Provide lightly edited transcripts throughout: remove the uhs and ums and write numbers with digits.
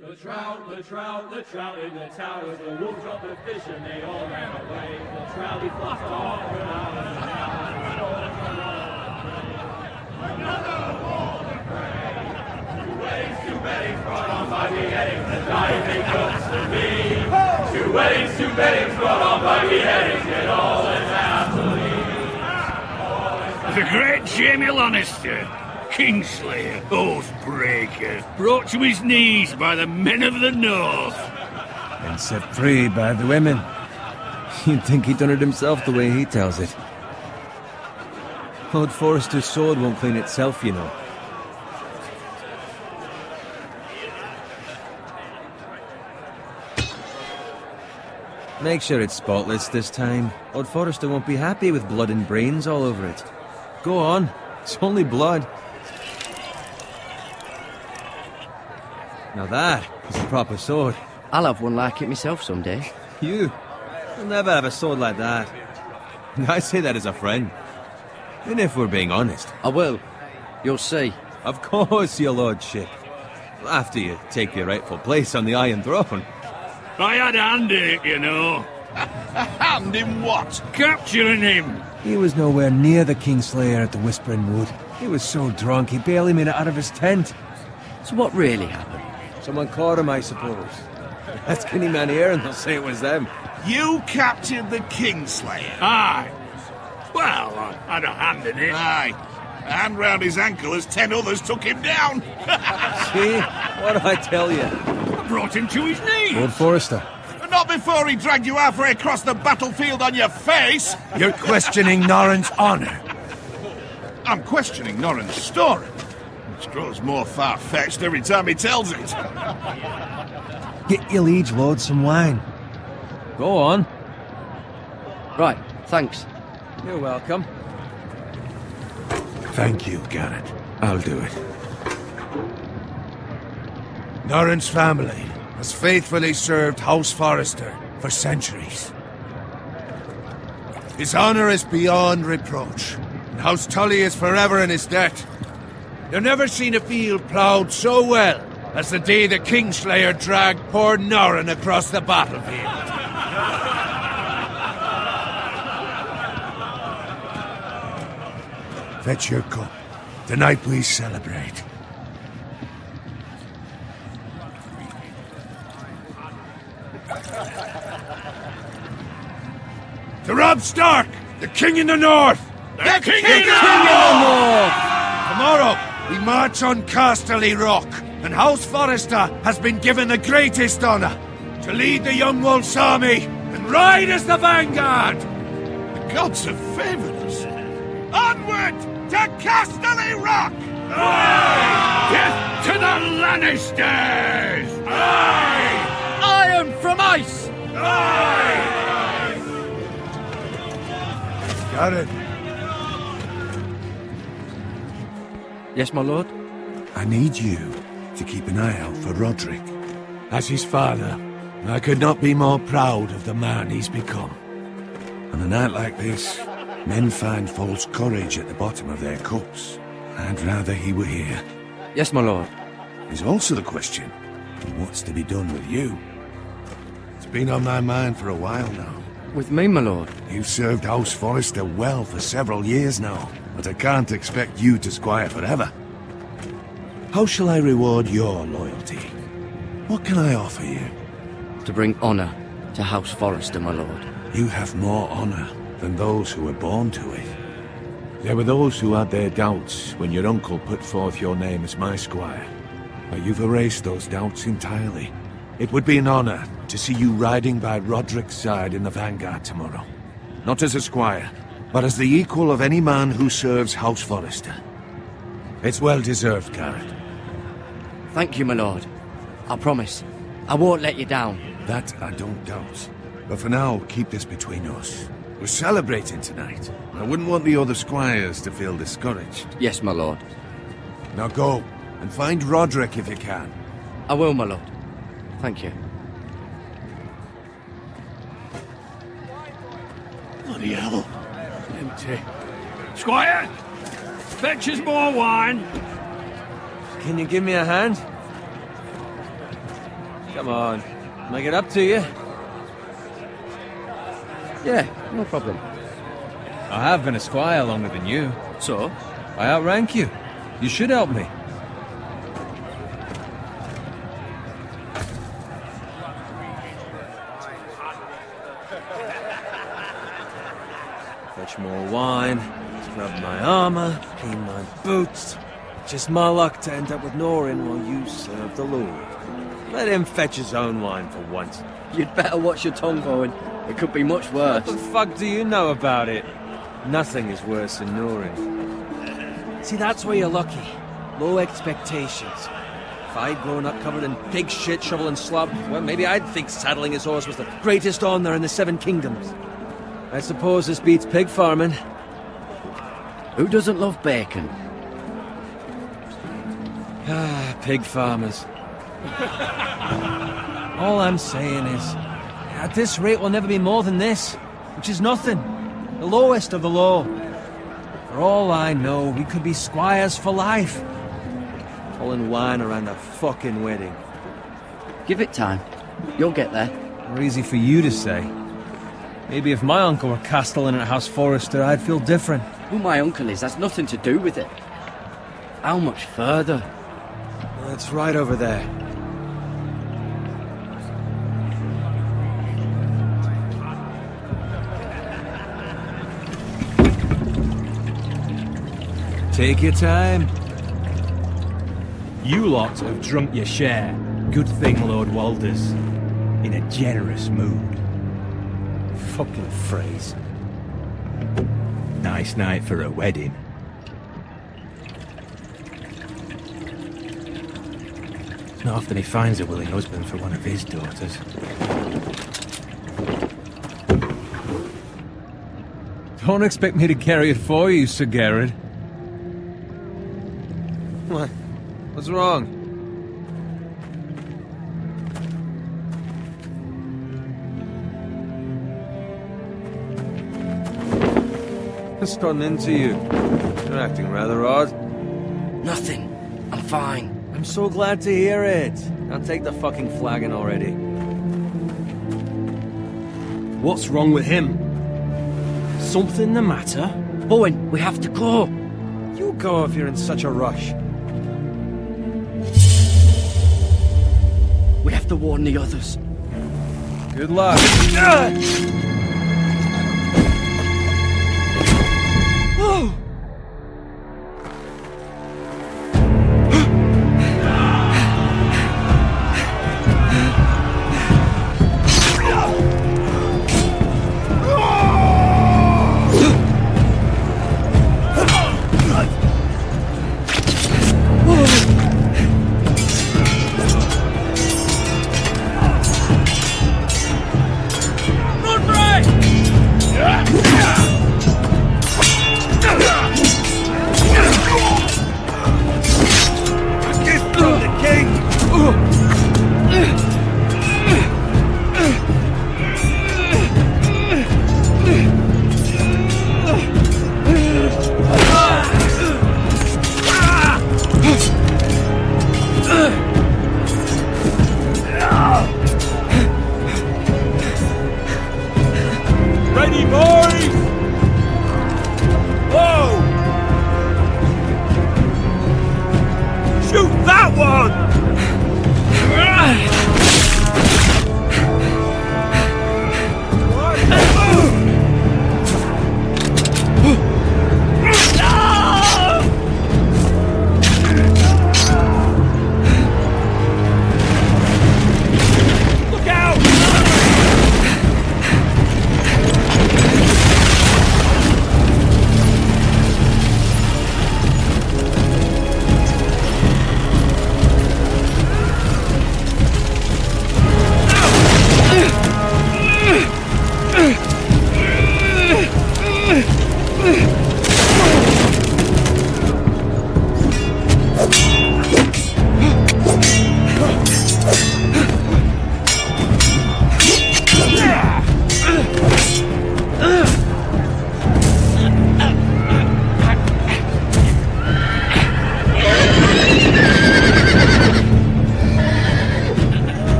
The trout in the towers, the wolves dropped the fish and they all ran away. The trout he flopped off for hours and hours. Another wall to pray. Two weddings brought on by beheadings, the dying make cooks to me. Two weddings brought on by beheadings, get all in happily. The great Jamie Lannister, Kingslayer, Oathbreaker, brought to his knees by the men of the North. And set free by the women. You'd think he'd done it himself the way he tells it. Lord Forrester's sword won't clean itself, you know. Make sure it's spotless this time. Lord Forrester won't be happy with blood and brains all over it. Go on, it's only blood. Now that is a proper sword. I'll have one like it myself someday. You'll never have a sword like that. I say that as a friend. And if we're being honest. I will. You'll see. Of course, your lordship. After you take your rightful place on the Iron Throne. I had a hand in it, you know. A hand in what? Capturing him. He was nowhere near the Kingslayer at the Whispering Wood. He was so drunk he barely made it out of his tent. So what really happened? Someone caught him, I suppose. Ask any man here and they'll say it was them. You captured the Kingslayer? Aye. Well, I had a hand in it. Aye. A hand round his ankle as 10 others took him down. See? What do I tell you? I brought him to his knees. Lord Forrester. Not before he dragged you halfway across the battlefield on your face. You're questioning Norrin's honor. I'm questioning Norrin's story, which grows more far-fetched every time he tells it. Get your liege lord some wine. Go on. Right, thanks. You're welcome. Thank you, Garrett. I'll do it. Norrin's family has faithfully served House Forrester for centuries. His honor is beyond reproach, and House Tully is forever in his debt. You've never seen a field ploughed so well as the day the Kingslayer dragged poor Norrin across the battlefield. Fetch your cup. Tonight we celebrate. To Robb Stark, the King in the North! The King in the North! Tomorrow, we march on Casterly Rock, and House Forrester has been given the greatest honor to lead the Young Wolf's army and ride as the vanguard! The gods have favored us. Onward to Casterly Rock! Aye! Death to the Lannisters! Aye! Iron from ice! Aye! Garrett, Yes, my lord? I need you to keep an eye out for Roderick. As his father, I could not be more proud of the man he's become. On a night like this, men find false courage at the bottom of their cups. I'd rather he were here. Yes, my lord. There's also the question, what's to be done with you? It's been on my mind for a while now. With me, my lord? You've served House Forrester well for several years now, but I can't expect you to squire forever. How shall I reward your loyalty? What can I offer you? To bring honor to House Forrester, my lord. You have more honor than those who were born to it. There were those who had their doubts when your uncle put forth your name as my squire. But you've erased those doubts entirely. It would be an honor to see you riding by Roderick's side in the vanguard tomorrow. Not as a squire, but as the equal of any man who serves House Forrester. It's well deserved, Garrett. Thank you, my lord. I promise. I won't let you down. That I don't doubt. But for now, keep this between us. We're celebrating tonight. I wouldn't want the other squires to feel discouraged. Yes, my lord. Now go, and find Roderick if you can. I will, my lord. Thank you. Bloody hell. Empty. Squire! Fetch us more wine. Can you give me a hand? Come on. Make it up to you. Yeah, no problem. I have been a squire longer than you. So? I outrank you. You should help me. Fetch more wine, scrub my armor, clean my boots. Just my luck to end up with Norin while you serve the Lord. Let him fetch his own wine for once. You'd better watch your tongue, Bowen. It could be much worse. What the fuck do you know about it? Nothing is worse than Norin. See, that's where you're lucky. Low expectations. If I'd grown up covered in pig shit, shovel and slop, well, maybe I'd think saddling his horse was the greatest honor in the Seven Kingdoms. I suppose this beats pig farming. Who doesn't love bacon? Ah, pig farmers. All I'm saying is, at this rate we'll never be more than this, which is nothing. The lowest of the low. For all I know, we could be squires for life. Pulling wine around a fucking wedding. Give it time. You'll get there. More easy for you to say. Maybe if my uncle were castellan at House Forrester, I'd feel different. Who my uncle is has nothing to do with it. How much further? It's right over there. Take your time. You lot have drunk your share. Good thing Lord Walder's in a generous mood. Fucking phrase. Nice night for a wedding. It's not often he finds a willing husband for one of his daughters. Don't expect me to carry it for you, Sir Garrett. What? What's wrong? What's gotten into you? You're acting rather odd. Nothing. I'm fine. I'm so glad to hear it. Now take the fucking flagon already. What's wrong with him? Something the matter? Bowen, we have to go. You go if you're in such a rush. We have to warn the others. Good luck. Oh!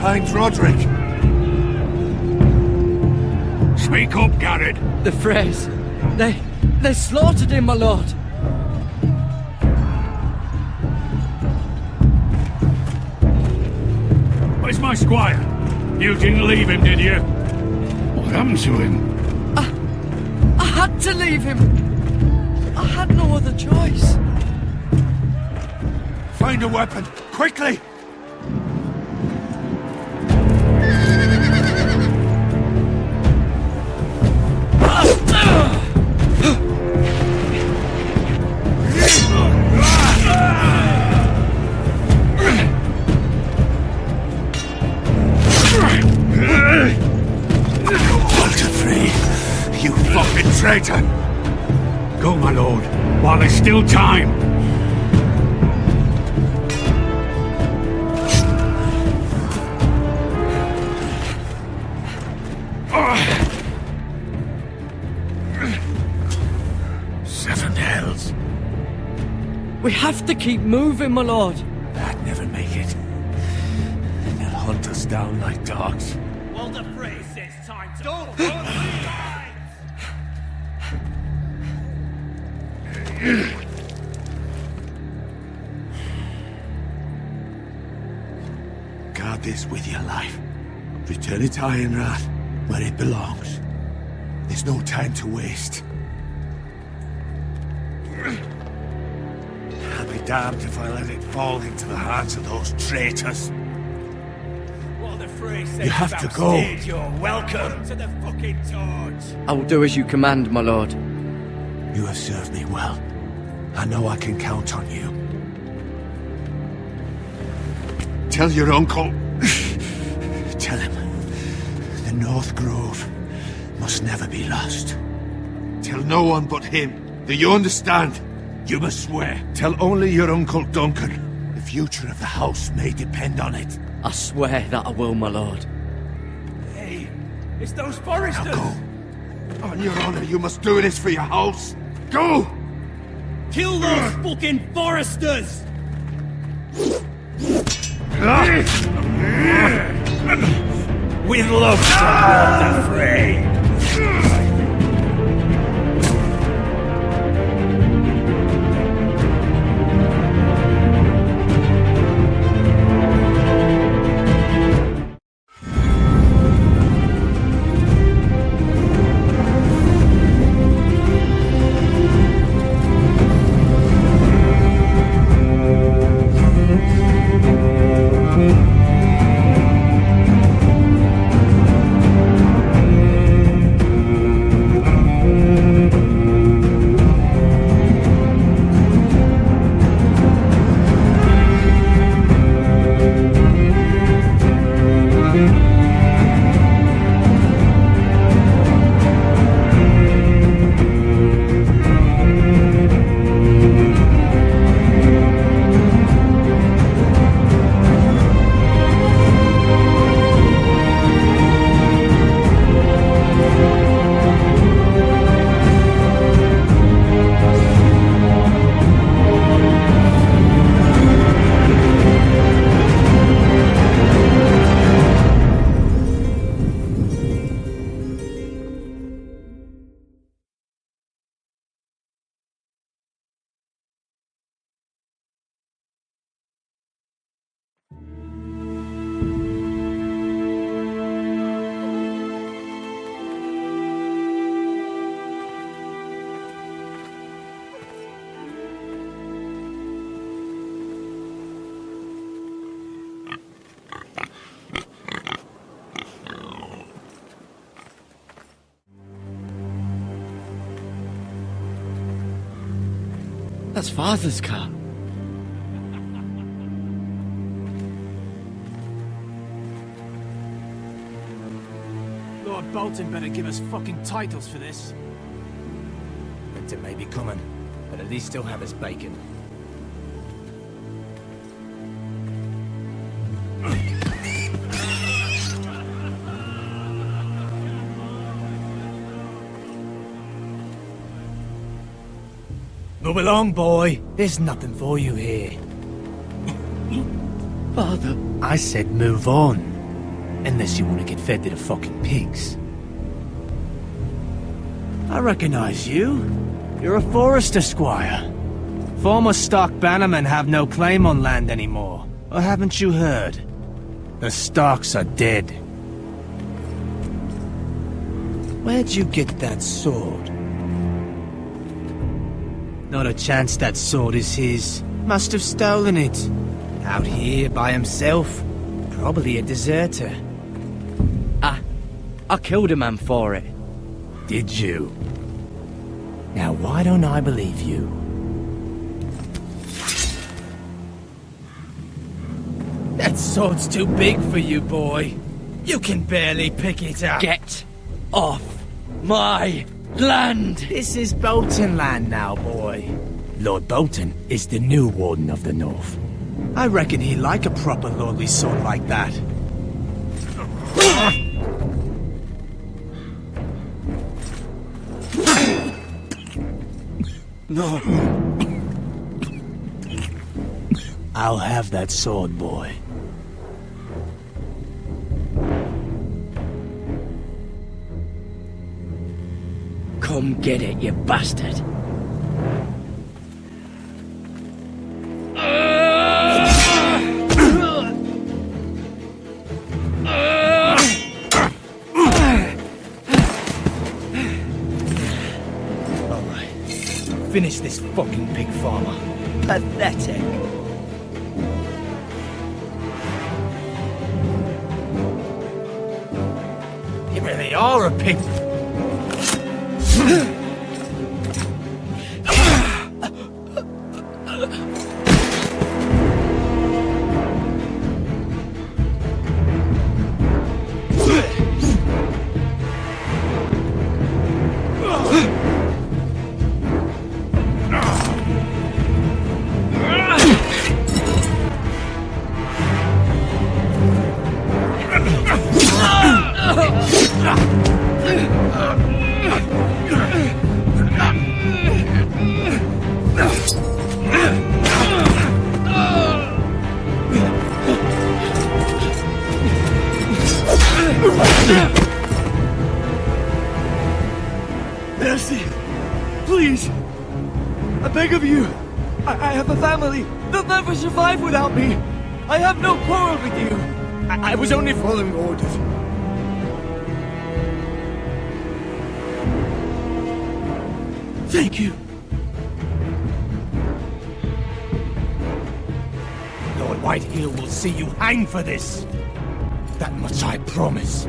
find Roderick. Speak up, Garrett. The Freys. They slaughtered him, my lord. Where's my squire? You didn't leave him, did you? What happened to him? I had to leave him. I had no other choice. Find a weapon, quickly! You fucking traitor! Go, my lord, while there's still time. Seven hells. We have to keep moving, my lord. I'd never make it. They'll hunt us down like dogs. Well, the phrase says time to... Don't run me Guard this with your life. Return it to Ironrath, where it belongs. There's no time to waste. I'll be damned if I let it fall into the hands of those traitors. Well, the phrase says You have to go. You're welcome to the fucking torch. I will do as you command, my lord. You have served me well. I know I can count on you. Tell your uncle. Tell him. The North Grove must never be lost. Tell no one but him. Do you understand? You must swear. Tell only your Uncle Duncan. The future of the house may depend on it. I swear that I will, my lord. Hey, it's those foresters. Now go. On your honor, you must do this for your house. Go! Kill those fucking foresters! With love, the fray. That's Father's car. Lord Bolton better give us fucking titles for this. Winter may be coming, but at least he'll have his bacon. Move along, boy. There's nothing for you here. Father. I said move on. Unless you want to get fed to the fucking pigs. I recognize you. You're a forester squire. Former Stark bannermen have no claim on land anymore. Or haven't you heard? The Starks are dead. Where'd you get that sword? Not a chance that sword is his. Must have stolen it. Out here by himself. Probably a deserter. I killed a man for it. Did you? Now why don't I believe you? That sword's too big for you, boy. You can barely pick it up. Get off my land! This is Bolton land now, boy. Lord Bolton is the new Warden of the North. I reckon he'd like a proper lordly sword like that. No. I'll have that sword, boy. Come get it, you bastard. Finish this fucking pig farmer. Pathetic. You really are a pig. Mercy! Please! I beg of you! I have a family! They'll never survive without me! I have no quarrel with you! I was only following orders. Thank you. Lord Whitehill will see you hang for this. That much I promise.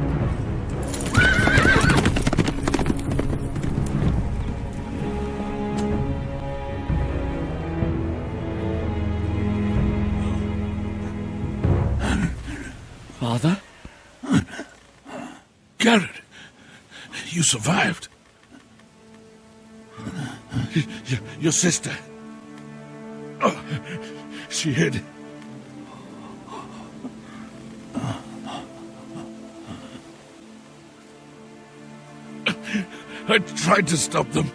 Father? Garrett, you survived. Your sister. Oh, she hid. I tried to stop them.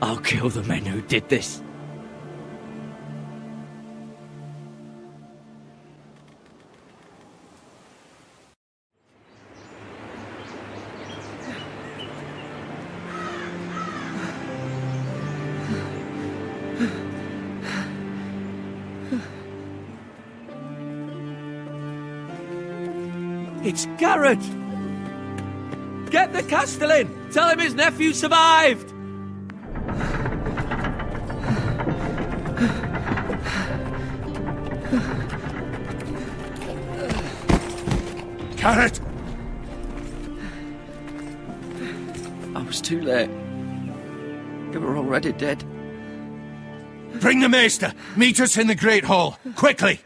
I'll kill the men who did this. It's Garrett! Get the Castellan! Tell him his nephew survived! Garrett! I was too late. They were already dead. Bring the maester! Meet us in the Great Hall! Quickly!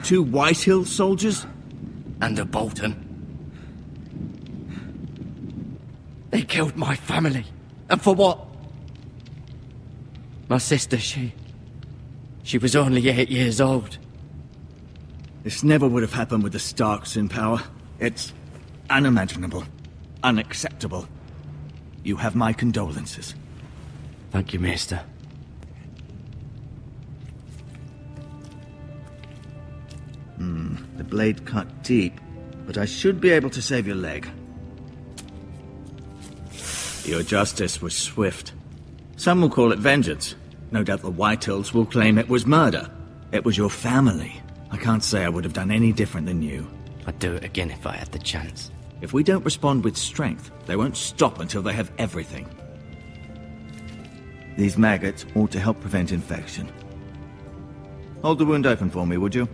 Two Whitehill soldiers? And a Bolton. They killed my family. And for what? My sister, she was only 8 years old. This never would have happened with the Starks in power. It's unimaginable. Unacceptable. You have my condolences. Thank you, Maester. The blade cut deep, but I should be able to save your leg. Your justice was swift. Some will call it vengeance. No doubt the Whitehills will claim it was murder. It was your family. I can't say I would have done any different than you. I'd do it again if I had the chance. If we don't respond with strength, they won't stop until they have everything. These maggots ought to help prevent infection. Hold the wound open for me, would you?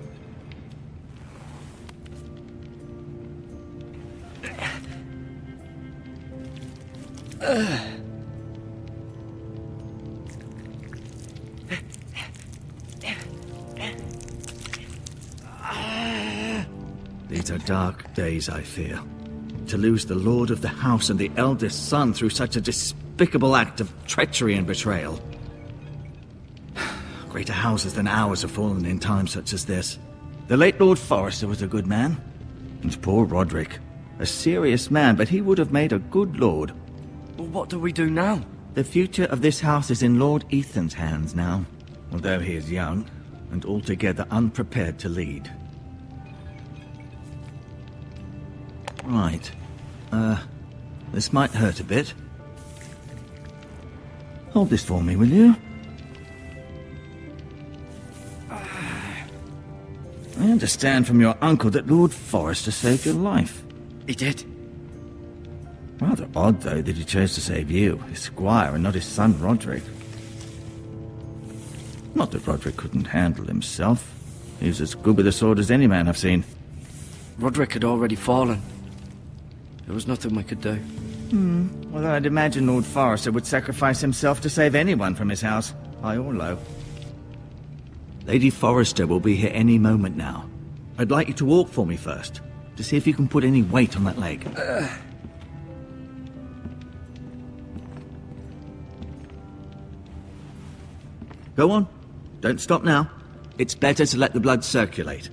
These are dark days, I fear. To lose the lord of the house and the eldest son through such a despicable act of treachery and betrayal. Greater houses than ours have fallen in times such as this. The late Lord Forrester was a good man. And poor Roderick. A serious man, but he would have made a good lord. Well, what do we do now? The future of this house is in Lord Ethan's hands now. Although he is young, and altogether unprepared to lead. Right. This might hurt a bit. Hold this for me, will you? I understand from your uncle that Lord Forrester saved your life. He did. Rather odd, though, that he chose to save you, his squire, and not his son Roderick. Not that Roderick couldn't handle himself. He was as good with a sword as any man I've seen. Roderick had already fallen. There was nothing we could do. Well, I'd imagine Lord Forrester would sacrifice himself to save anyone from his house, high or low. Lady Forrester will be here any moment now. I'd like you to walk for me first, to see if you can put any weight on that leg. Go on. Don't stop now. It's better to let the blood circulate.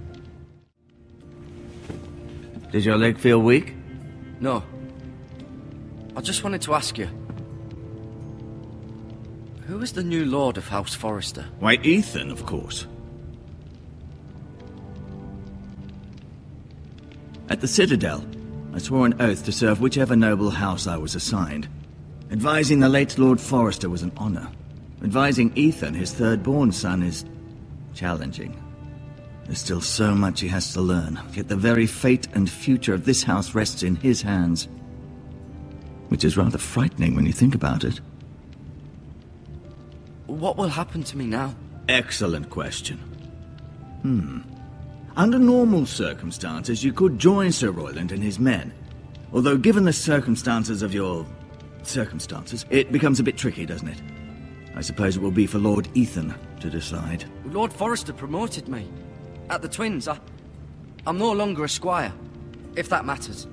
Does your leg feel weak? No. I just wanted to ask you. Who is the new Lord of House Forrester? Why, Ethan, of course. At the Citadel, I swore an oath to serve whichever noble house I was assigned. Advising the late Lord Forrester was an honor. Advising Ethan, his third-born son, is challenging. There's still so much he has to learn, yet the very fate and future of this house rests in his hands. Which is rather frightening when you think about it. What will happen to me now? Excellent question. Under normal circumstances, you could join Sir Royland and his men. Although given the circumstances of your circumstances, it becomes a bit tricky, doesn't it? I suppose it will be for Lord Ethan to decide. Lord Forrester promoted me. At the Twins, I'm no longer a squire, if that matters.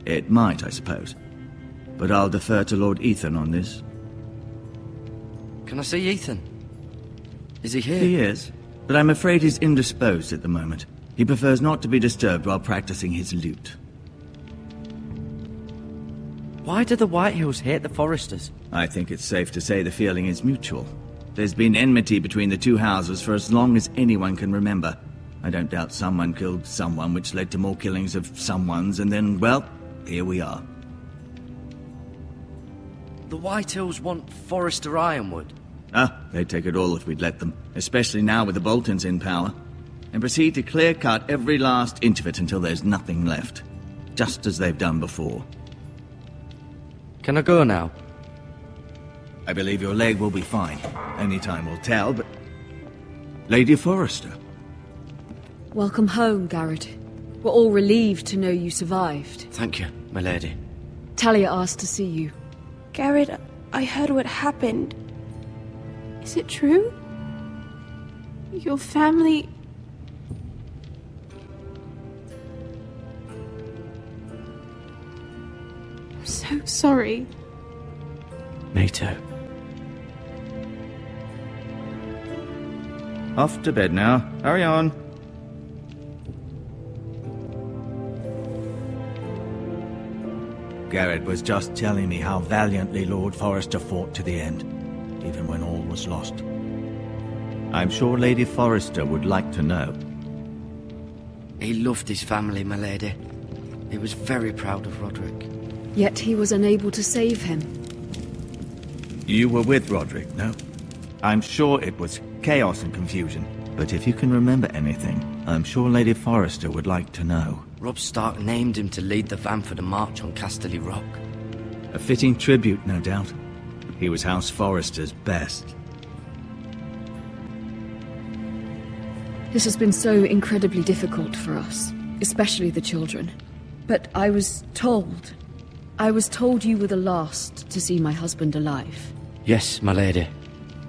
It might, I suppose. But I'll defer to Lord Ethan on this. Can I see Ethan? Is he here? He is, but I'm afraid he's indisposed at the moment. He prefers not to be disturbed while practicing his lute. Why do the Whitehills hate the Forresters? I think it's safe to say the feeling is mutual. There's been enmity between the two houses for as long as anyone can remember. I don't doubt someone killed someone, which led to more killings of someones, and then, well, here we are. The Whitehills want Forrester Ironwood. They'd take it all if we'd let them, especially now with the Boltons in power, and proceed to clear-cut every last inch of it until there's nothing left, just as they've done before. Can I go now? I believe your leg will be fine. Only time will tell, but... Lady Forrester. Welcome home, Garrett. We're all relieved to know you survived. Thank you, my lady. Talia asked to see you. Garrett, I heard what happened. Is it true? Your family... I'm so sorry. Me too. Off to bed now. Hurry on. Garrett was just telling me how valiantly Lord Forrester fought to the end, even when all was lost. I'm sure Lady Forrester would like to know. He loved his family, my lady. He was very proud of Roderick. Yet he was unable to save him. You were with Roderick, no? I'm sure it was chaos and confusion, but if you can remember anything, I'm sure Lady Forrester would like to know. Robb Stark named him to lead the van for the march on Casterly Rock. A fitting tribute, no doubt. He was House Forrester's best. This has been so incredibly difficult for us, especially the children. But I was told you were the last to see my husband alive. Yes, my lady.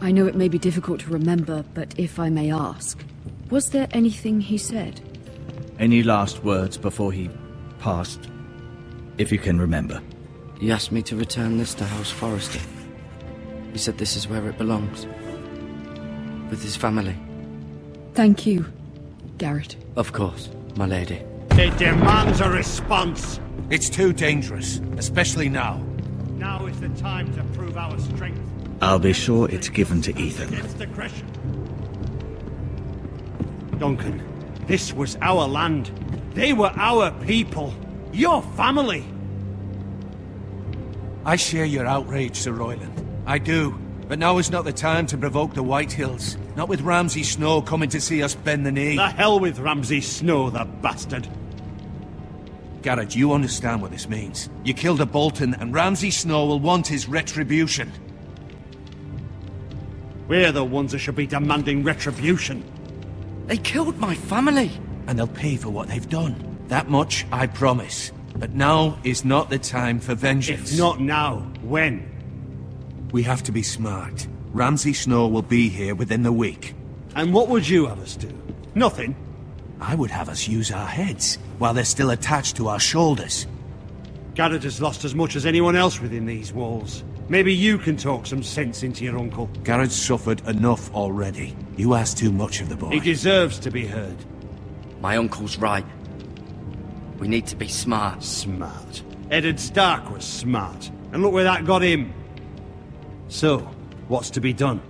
I know it may be difficult to remember, but if I may ask, was there anything he said? Any last words before he passed? If you can remember. He asked me to return this to House Forrester. He said this is where it belongs. With his family. Thank you, Garrett. Of course, my lady. It demands a response. It's too dangerous, especially now. Now is the time to prove our strength. I'll be sure it's given to Ethan. Against aggression. Duncan, this was our land. They were our people. Your family. I share your outrage, Sir Royland. I do. But now is not the time to provoke the Whitehills. Not with Ramsay Snow coming to see us bend the knee. The hell with Ramsay Snow, the bastard. Garrett, you understand what this means. You killed a Bolton, and Ramsay Snow will want his retribution. We're the ones that should be demanding retribution. They killed my family. And they'll pay for what they've done. That much, I promise. But now is not the time for vengeance. If not now, when? We have to be smart. Ramsay Snow will be here within the week. And what would you have us do? Nothing. I would have us use our heads, while they're still attached to our shoulders. Garrett has lost as much as anyone else within these walls. Maybe you can talk some sense into your uncle. Garrett's suffered enough already. You ask too much of the boy. He deserves to be heard. My uncle's right. We need to be smart. Smart. Eddard Stark was smart. And look where that got him. So, what's to be done?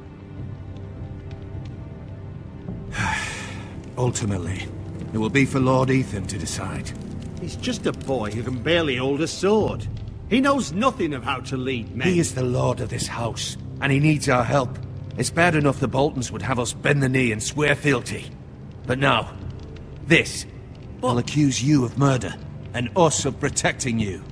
Ultimately, it will be for Lord Ethan to decide. He's just a boy who can barely hold a sword. He knows nothing of how to lead men. He is the lord of this house, and he needs our help. It's bad enough the Boltons would have us bend the knee and swear fealty. But now, this. They'll accuse you of murder, and us of protecting you.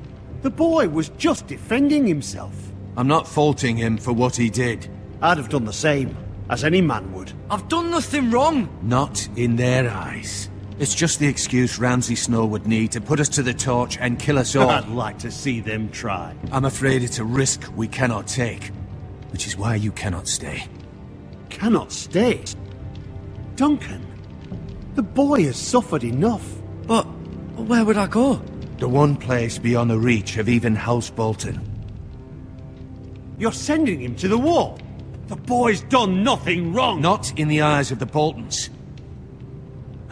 The boy was just defending himself. I'm not faulting him for what he did. I'd have done the same, as any man would. I've done nothing wrong. Not in their eyes. It's just the excuse Ramsay Snow would need to put us to the torch and kill us all. I'd like to see them try. I'm afraid it's a risk we cannot take, which is why you cannot stay. Cannot stay? Duncan, the boy has suffered enough. But where would I go? The one place beyond the reach of even House Bolton. You're sending him to the wall. The boy's done nothing wrong. Not in the eyes of the Boltons.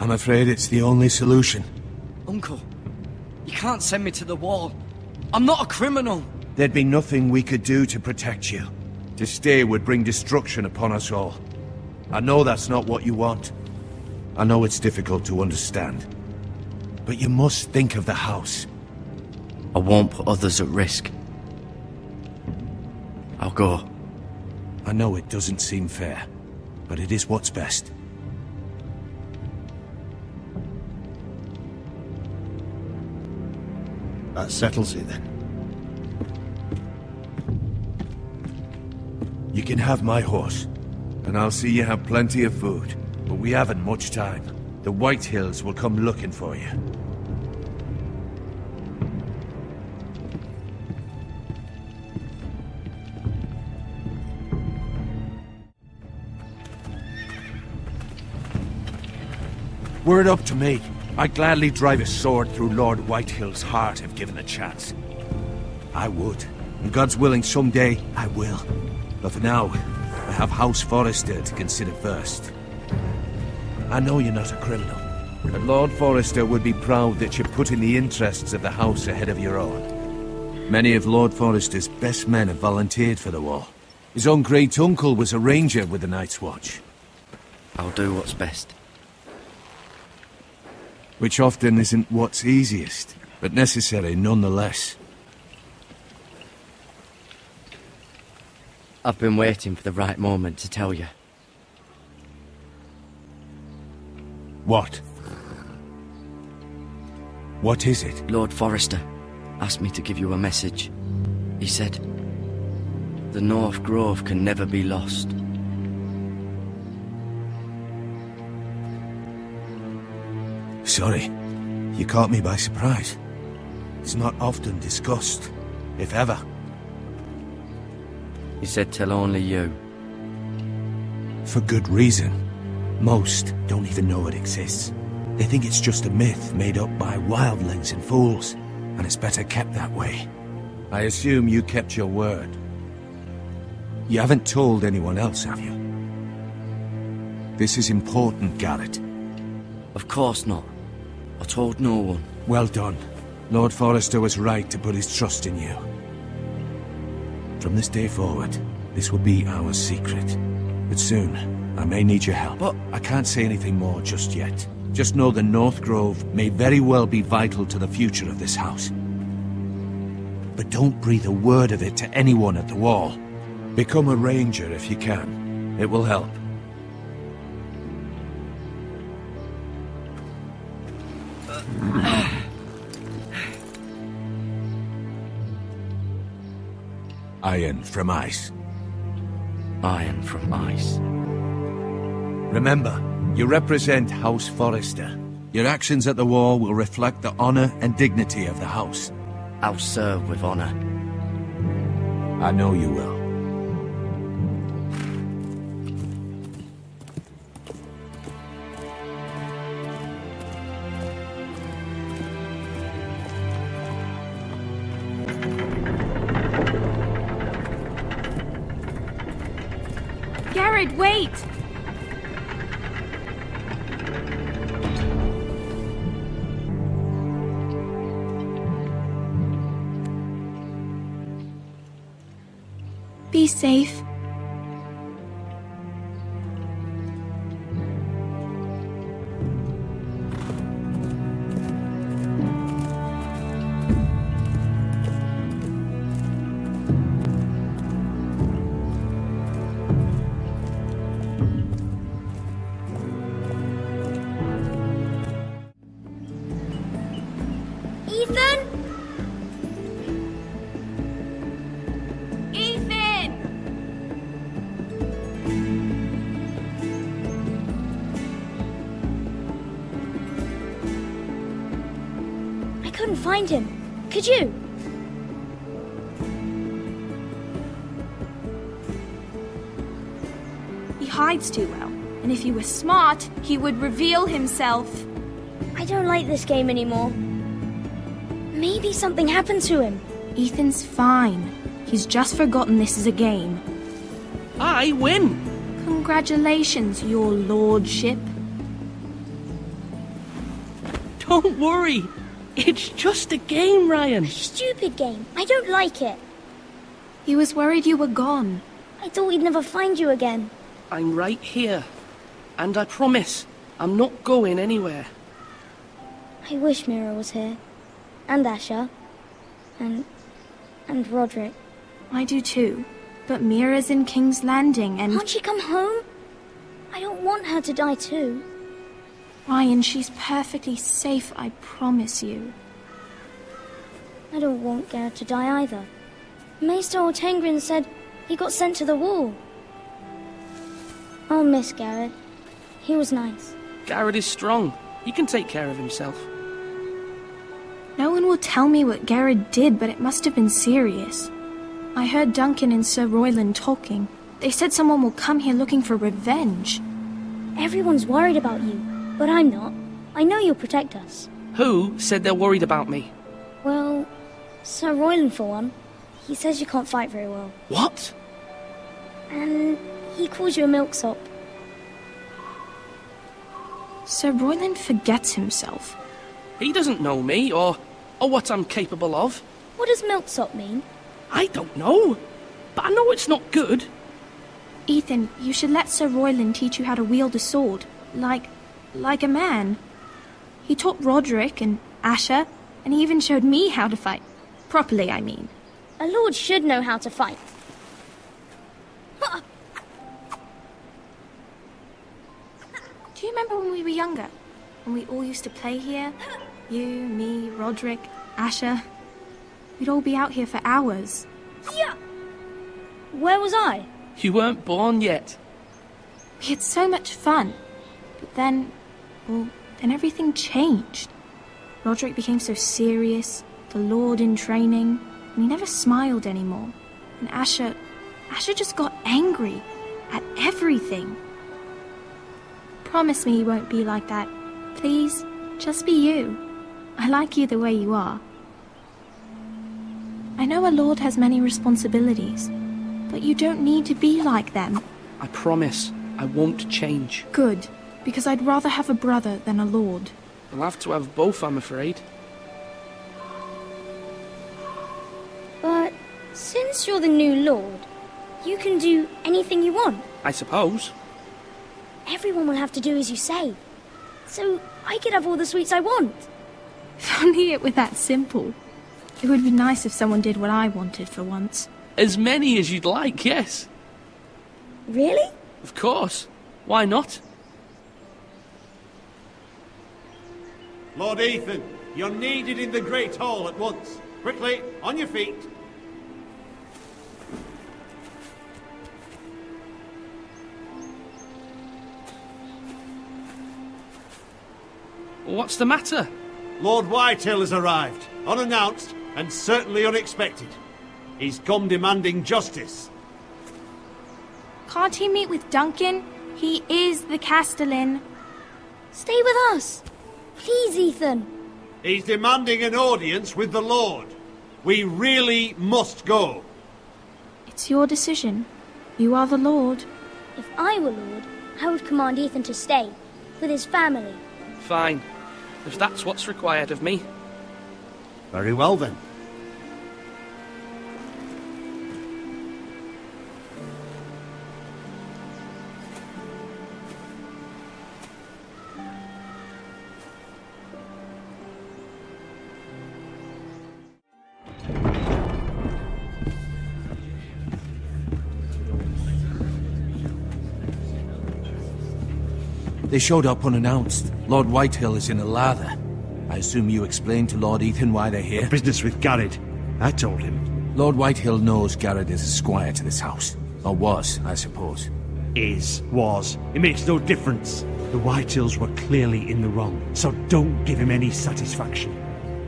I'm afraid it's the only solution. Uncle, you can't send me to the wall. I'm not a criminal. There'd be nothing we could do to protect you. To stay would bring destruction upon us all. I know that's not what you want. I know it's difficult to understand. But you must think of the house. I won't put others at risk. I'll go. I know it doesn't seem fair, but it is what's best. That settles it then. You can have my horse, and I'll see you have plenty of food. But we haven't much time. The Whitehills will come looking for you. Were it up to me, I'd gladly drive a sword through Lord Whitehill's heart if given a chance. I would. And God's willing, someday I will. But for now, I have House Forrester to consider first. I know you're not a criminal, but Lord Forrester would be proud that you're putting the interests of the house ahead of your own. Many of Lord Forrester's best men have volunteered for the war. His own great-uncle was a ranger with the Night's Watch. I'll do what's best. Which often isn't what's easiest, but necessary nonetheless. I've been waiting for the right moment to tell you. What? What is it? Lord Forrester asked me to give you a message. He said, the North Grove can never be lost. Sorry, you caught me by surprise. It's not often discussed, if ever. He said tell only you. For good reason. Most don't even know it exists. They think it's just a myth made up by wildlings and fools, and it's better kept that way. I assume you kept your word. You haven't told anyone else, have you? This is important, Garrett. Of course not. I told no one. Well done. Lord Forrester was right to put his trust in you. From this day forward, this will be our secret. But soon, I may need your help. But I can't say anything more just yet. Just know the North Grove may very well be vital to the future of this house. But don't breathe a word of it to anyone at the wall. Become a ranger if you can. It will help. Iron from ice. Iron from ice. Remember, you represent House Forrester. Your actions at the war will reflect the honor and dignity of the house. I'll serve with honor. I know you will. Garrett, wait! Be safe. Ethan? I couldn't find him. Could you? He hides too well, and if he was smart, he would reveal himself. I don't like this game anymore. Maybe something happened to him. Ethan's fine. He's just forgotten this is a game. I win! Congratulations, your lordship. Don't worry. It's just a game, Ryan. Stupid game. I don't like it. He was worried you were gone. I thought we'd never find you again. I'm right here. And I promise, I'm not going anywhere. I wish Mira was here. And Asher. And Roderick. I do too. But Mira's in King's Landing and... Can't she come home? I don't want her to die too. Ryan, she's perfectly safe, I promise you. I don't want Garrett to die either. Maester Ortengrin said he got sent to the wall. I'll miss Garrett. He was nice. Garrett is strong. He can take care of himself. No one will tell me what Garrett did, but it must have been serious. I heard Duncan and Sir Royland talking. They said someone will come here looking for revenge. Everyone's worried about you, but I'm not. I know you'll protect us. Who said they're worried about me? Well, Sir Royland for one. He says you can't fight very well. What? And he calls you a milksop. Sir Royland forgets himself. He doesn't know me, or what I'm capable of. What does milksop mean? I don't know, but I know it's not good. Ethan, you should let Sir Royland teach you how to wield a sword, like a man. He taught Roderick and Asher, and he even showed me how to fight. Properly, I mean. A lord should know how to fight. Do you remember when we were younger? When we all used to play here? You, me, Roderick, Asher. We'd all be out here for hours. Yeah. Where was I? You weren't born yet. We had so much fun. But then everything changed. Roderick became so serious, the Lord in training, and he never smiled anymore. And Asher just got angry at everything. Promise me you won't be like that. Please, just be you. I like you the way you are. I know a lord has many responsibilities, but you don't need to be like them. I promise, I won't change. Good, because I'd rather have a brother than a lord. I'll have to have both, I'm afraid. But since you're the new lord, you can do anything you want. I suppose. Everyone will have to do as you say. So I could have all the sweets I want. If only it were that simple. It would be nice if someone did what I wanted for once. As many as you'd like, yes. Really? Of course. Why not? Lord Ethan, you're needed in the Great Hall at once. Quickly, on your feet. What's the matter? Lord Whitehill has arrived, unannounced and certainly unexpected. He's come demanding justice. Can't he meet with Duncan? He is the Castellan. Stay with us. Please, Ethan. He's demanding an audience with the Lord. We really must go. It's your decision. You are the Lord. If I were Lord, I would command Ethan to stay, with his family. Fine. If that's what's required of me. Very well then. They showed up unannounced. Lord Whitehill is in a lather. I assume you explained to Lord Ethan why they're here? Business with Garrett. I told him. Lord Whitehill knows Garrett is a squire to this house. Or was, I suppose. Was. It makes no difference. The Whitehills were clearly in the wrong, so don't give him any satisfaction.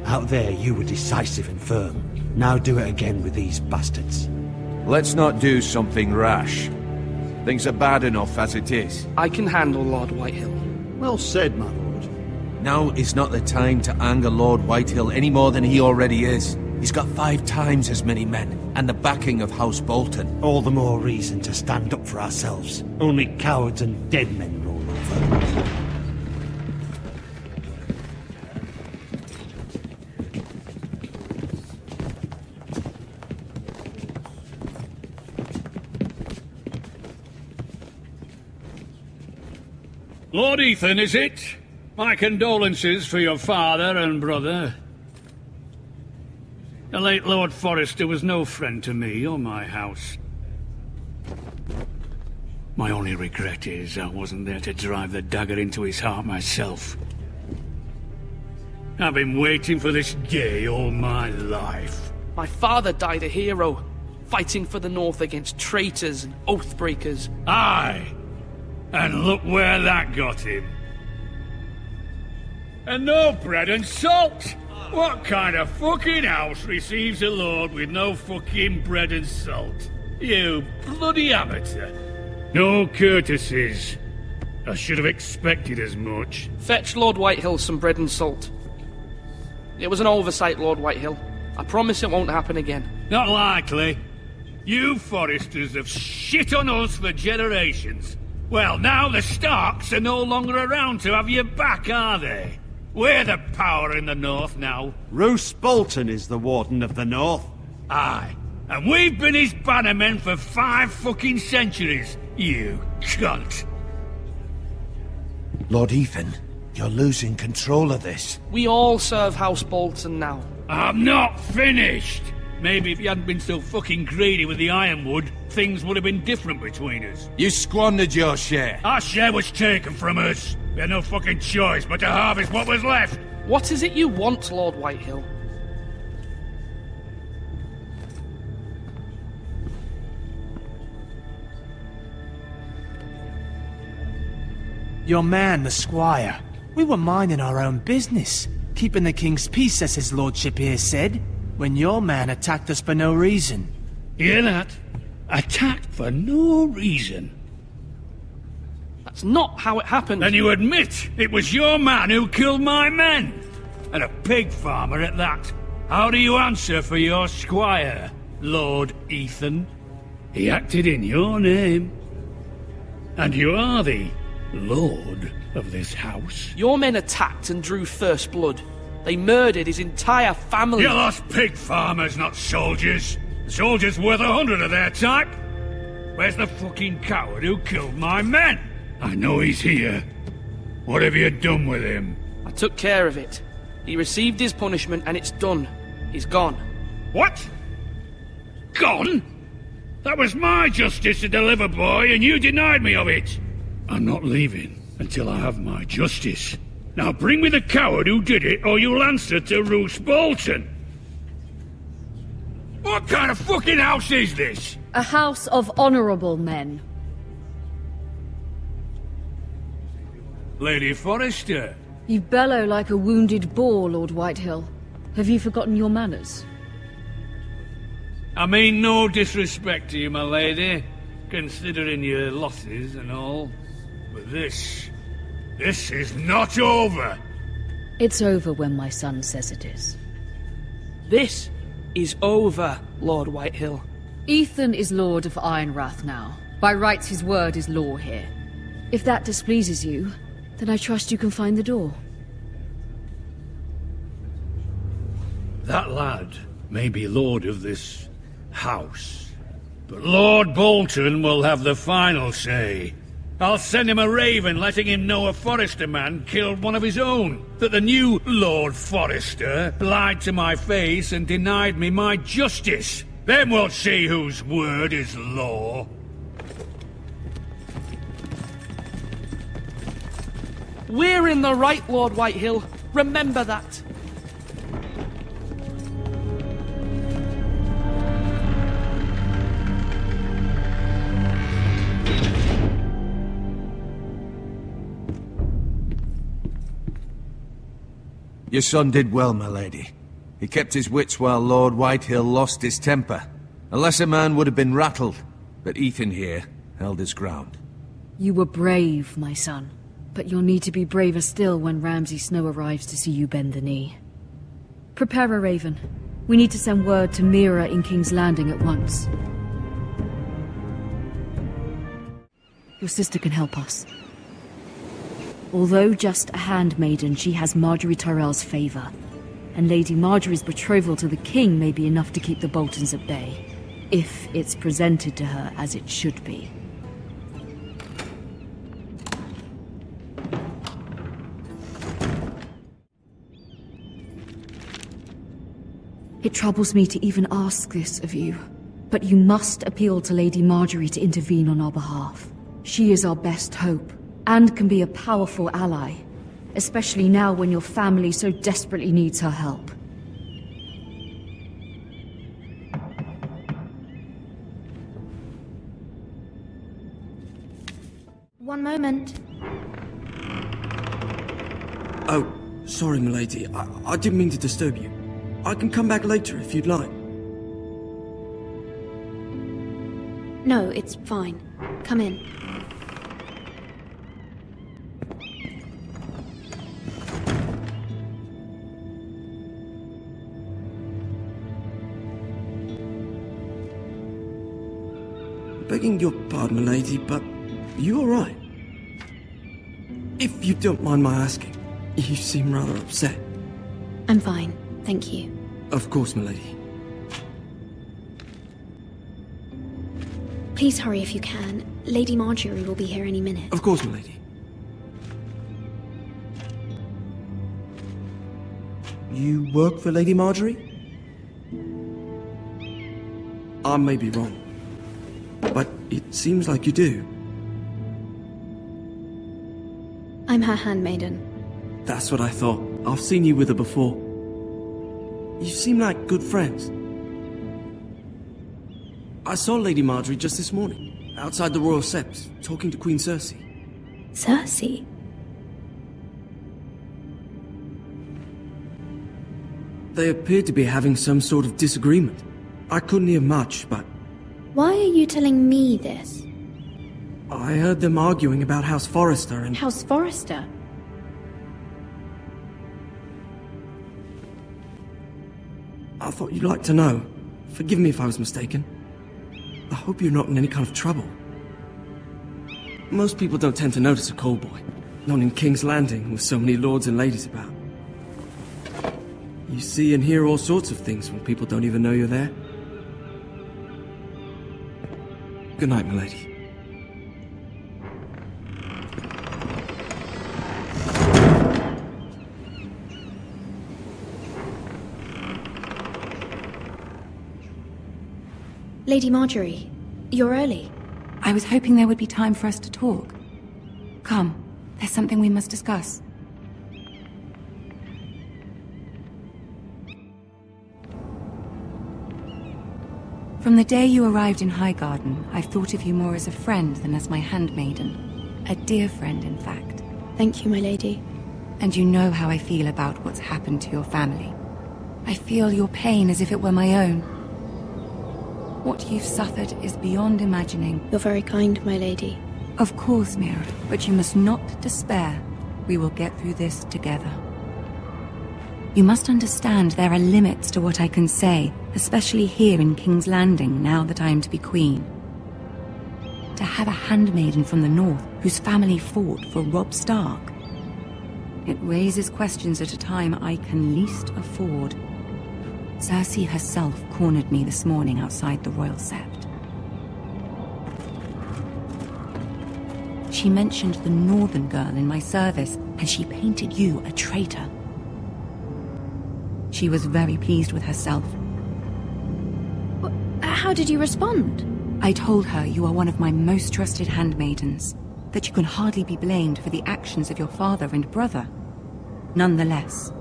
Out there, you were decisive and firm. Now do it again with these bastards. Let's not do something rash. Things are bad enough as it is. I can handle Lord Whitehill. Well said, my lord. Now is not the time to anger Lord Whitehill any more than he already is. He's got 5 times as many men, and the backing of House Bolton. All the more reason to stand up for ourselves. Only cowards and dead men roll over. Lord Ethan, is it? My condolences for your father and brother. The late Lord Forrester was no friend to me or my house. My only regret is I wasn't there to drive the dagger into his heart myself. I've been waiting for this day all my life. My father died a hero, fighting for the North against traitors and oathbreakers. Aye! And look where that got him. And no bread and salt! What kind of fucking house receives a lord with no fucking bread and salt? You bloody amateur. No courtesies. I should have expected as much. Fetch Lord Whitehill some bread and salt. It was an oversight, Lord Whitehill. I promise it won't happen again. Not likely. You Forresters have shit on us for generations. Well, now the Starks are no longer around to have your back, are they? We're the power in the north now. Roose Bolton is the Warden of the North. Aye. And we've been his bannermen for 5 fucking centuries, you cunt. Lord Ethan, you're losing control of this. We all serve House Bolton now. I'm not finished! Maybe if you hadn't been so fucking greedy with the ironwood, things would have been different between us. You squandered your share. Our share was taken from us. We had no fucking choice but to harvest what was left. What is it you want, Lord Whitehill? Your man, the squire. We were minding our own business, keeping the king's peace, as his lordship here said, when your man attacked us for no reason. Hear that? Attacked for no reason. That's not how it happened. Then you admit it was your man who killed my men! And a pig farmer at that. How do you answer for your squire, Lord Ethan? He acted in your name. And you are the lord of this house. Your men attacked and drew first blood. They murdered his entire family. You lost pig farmers, not soldiers. Soldiers worth 100 of their type. Where's the fucking coward who killed my men? I know he's here. What have you done with him? I took care of it. He received his punishment and it's done. He's gone. What? Gone? That was my justice to deliver, boy, and you denied me of it. I'm not leaving until I have my justice. Now bring me the coward who did it, or you'll answer to Roose Bolton. What kind of fucking house is this? A house of honorable men. Lady Forrester. You bellow like a wounded boar, Lord Whitehill. Have you forgotten your manners? I mean no disrespect to you, my lady, considering your losses and all. But this is not over. It's over when my son says it is. This is over, Lord Whitehill. Ethan is Lord of Ironrath now. By rights, his word is law here. If that displeases you, then I trust you can find the door. That lad may be lord of this house, but Lord Bolton will have the final say. I'll send him a raven letting him know a Forrester man killed one of his own, that the new Lord Forrester lied to my face and denied me my justice. Then we'll see whose word is law. We're in the right, Lord Whitehill. Remember that. Your son did well, my lady. He kept his wits while Lord Whitehill lost his temper. A lesser man would have been rattled, but Ethan here held his ground. You were brave, my son. But you'll need to be braver still when Ramsay Snow arrives to see you bend the knee. Prepare a raven. We need to send word to Mira in King's Landing at once. Your sister can help us. Although just a handmaiden, she has Marjorie Tyrell's favor. And Lady Marjorie's betrothal to the king may be enough to keep the Boltons at bay. If it's presented to her as it should be. It troubles me to even ask this of you, but you must appeal to Lady Marjorie to intervene on our behalf. She is our best hope, and can be a powerful ally, especially now when your family so desperately needs her help. One moment. Oh, sorry, milady. I didn't mean to disturb you. I can come back later if you'd like. No, it's fine. Come in. Begging your pardon, milady, but are you alright? If you don't mind my asking. You seem rather upset. I'm fine, thank you. Of course, milady. Please hurry if you can. Lady Marjorie will be here any minute. Of course, milady. You work for Lady Marjorie? I may be wrong, but it seems like you do. I'm her handmaiden. That's what I thought. I've seen you with her before. You seem like good friends. I saw Lady Marjorie just this morning, outside the Royal Sept, talking to Queen Cersei. Cersei? They appeared to be having some sort of disagreement. I couldn't hear much, but... Why are you telling me this? I heard them arguing about House Forrester and... House Forrester? I thought you'd like to know. Forgive me if I was mistaken. I hope you're not in any kind of trouble. Most people don't tend to notice a callboy. Not in King's Landing, with so many lords and ladies about. You see and hear all sorts of things when people don't even know you're there. Good night, milady. Lady Marjorie, you're early. I was hoping there would be time for us to talk. Come, there's something we must discuss. From the day you arrived in Highgarden, I've thought of you more as a friend than as my handmaiden. A dear friend, in fact. Thank you, my lady. And you know how I feel about what's happened to your family. I feel your pain as if it were my own. What you've suffered is beyond imagining. You're very kind, my lady. Of course, Mira, but you must not despair. We will get through this together. You must understand there are limits to what I can say, especially here in King's Landing, now that I am to be queen. To have a handmaiden from the north whose family fought for Robb Stark. It raises questions at a time I can least afford. Cersei herself cornered me this morning outside the Royal Sept. She mentioned the northern girl in my service, and she painted you a traitor. She was very pleased with herself. How did you respond? I told her you are one of my most trusted handmaidens, that you can hardly be blamed for the actions of your father and brother. Nonetheless,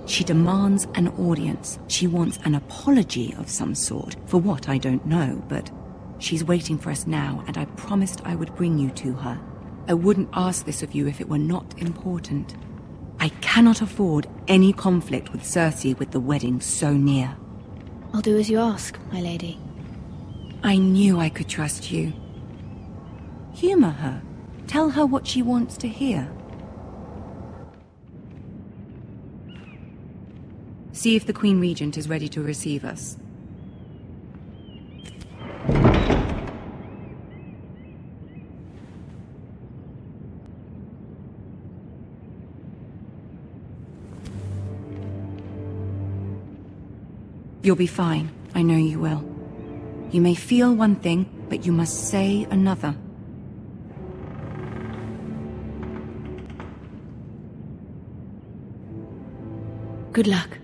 she demands an audience. She wants an apology of some sort, for what I don't know, but she's waiting for us now, and I promised I would bring you to her. I wouldn't ask this of you if it were not important. I cannot afford any conflict with Cersei with the wedding so near. I'll do as you ask, my lady. I knew I could trust you. Humor her. Tell her what she wants to hear. See if the Queen Regent is ready to receive us. You'll be fine. I know you will. You may feel one thing, but you must say another. Good luck.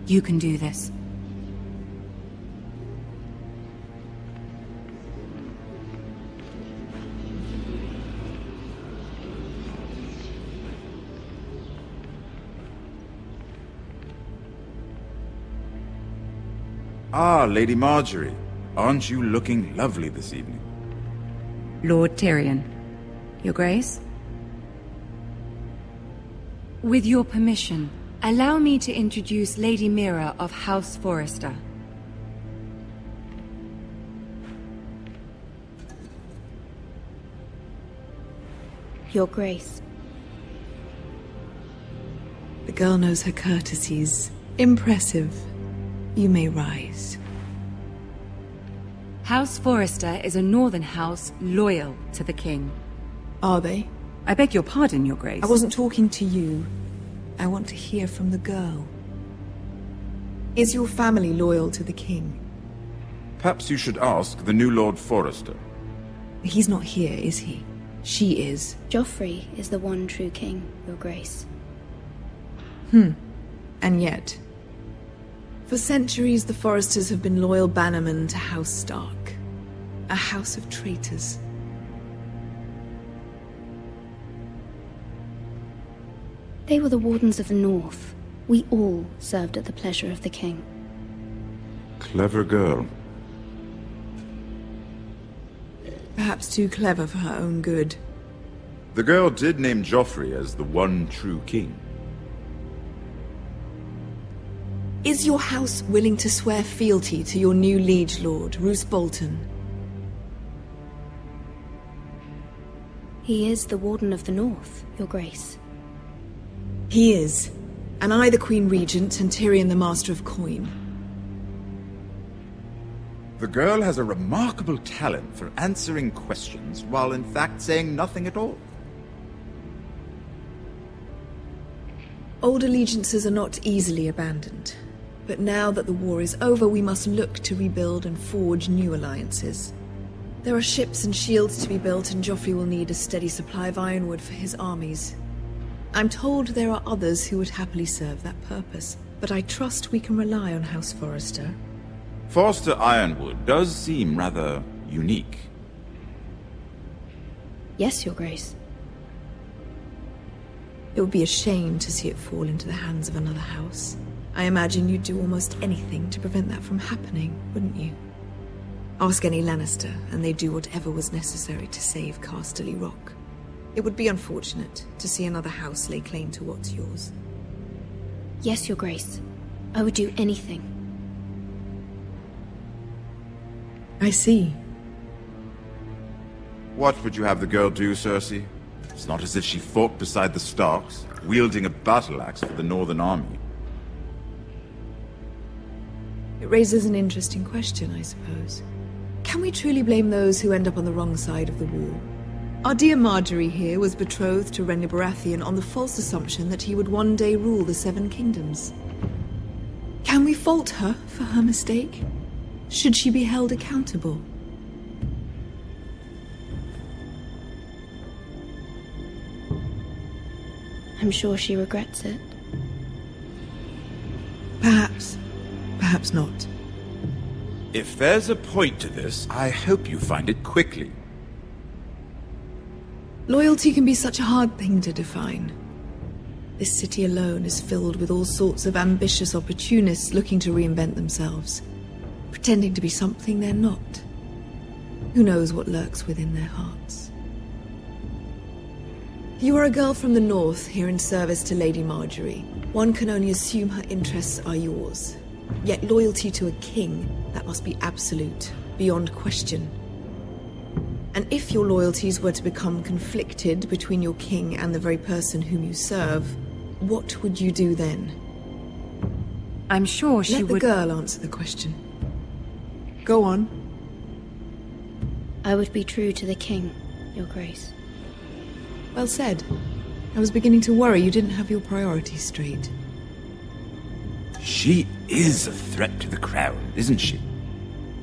You can do this. Ah, Lady Marjorie. Aren't you looking lovely this evening? Lord Tyrion. Your Grace? With your permission, allow me to introduce Lady Mira of House Forrester. Your Grace. The girl knows her courtesies. Impressive. You may rise. House Forrester is a northern house loyal to the king. Are they? I beg your pardon, Your Grace. I wasn't talking to you. I want to hear from the girl. Is your family loyal to the king? Perhaps you should ask the new Lord Forrester. He's not here, is he? She is. Joffrey is the one true king, Your Grace. And yet... For centuries, the Forresters have been loyal bannermen to House Stark. A house of traitors. They were the Wardens of the North. We all served at the pleasure of the king. Clever girl. Perhaps too clever for her own good. The girl did name Joffrey as the one true king. Is your house willing to swear fealty to your new liege lord, Roose Bolton? He is the Warden of the North, Your Grace. He is. And I the Queen Regent and Tyrion the Master of Coin. The girl has a remarkable talent for answering questions while in fact saying nothing at all. Old allegiances are not easily abandoned. But now that the war is over, we must look to rebuild and forge new alliances. There are ships and shields to be built, and Joffrey will need a steady supply of ironwood for his armies. I'm told there are others who would happily serve that purpose, but I trust we can rely on House Forrester. Forster Ironwood does seem rather unique. Yes, Your Grace. It would be a shame to see it fall into the hands of another house. I imagine you'd do almost anything to prevent that from happening, wouldn't you? Ask any Lannister, and they'd do whatever was necessary to save Casterly Rock. It would be unfortunate to see another house lay claim to what's yours. Yes, Your Grace. I would do anything. I see. What would you have the girl do, Cersei? It's not as if she fought beside the Starks, wielding a battle axe for the Northern Army. It raises an interesting question, I suppose. Can we truly blame those who end up on the wrong side of the war? Our dear Marjorie here was betrothed to Renly Baratheon on the false assumption that he would one day rule the Seven Kingdoms. Can we fault her for her mistake? Should she be held accountable? I'm sure she regrets it. Perhaps. Perhaps not. If there's a point to this, I hope you find it quickly. Loyalty can be such a hard thing to define. This city alone is filled with all sorts of ambitious opportunists looking to reinvent themselves, pretending to be something they're not. Who knows what lurks within their hearts? You are a girl from the north here in service to Lady Marjorie. One can only assume her interests are yours. Yet loyalty to a king, that must be absolute, beyond question. And if your loyalties were to become conflicted between your king and the very person whom you serve, what would you do then? I'm sure she would... Let the girl answer the question. Go on. I would be true to the king, Your Grace. Well said. I was beginning to worry you didn't have your priorities straight. She is a threat to the crown, isn't she?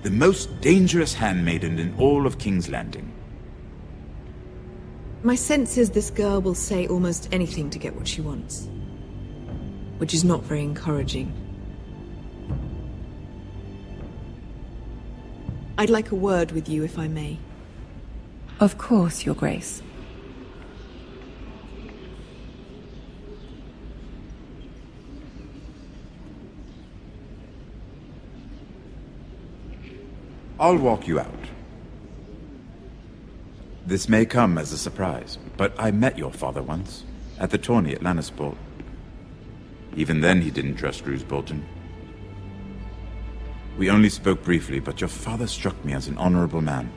The most dangerous handmaiden in all of King's Landing. My sense is this girl will say almost anything to get what she wants. Which is not very encouraging. I'd like a word with you, if I may. Of course, Your Grace. I'll walk you out. This may come as a surprise, but I met your father once, at the tourney at Lannisport. Even then he didn't trust Roose Bolton. We only spoke briefly, but your father struck me as an honorable man.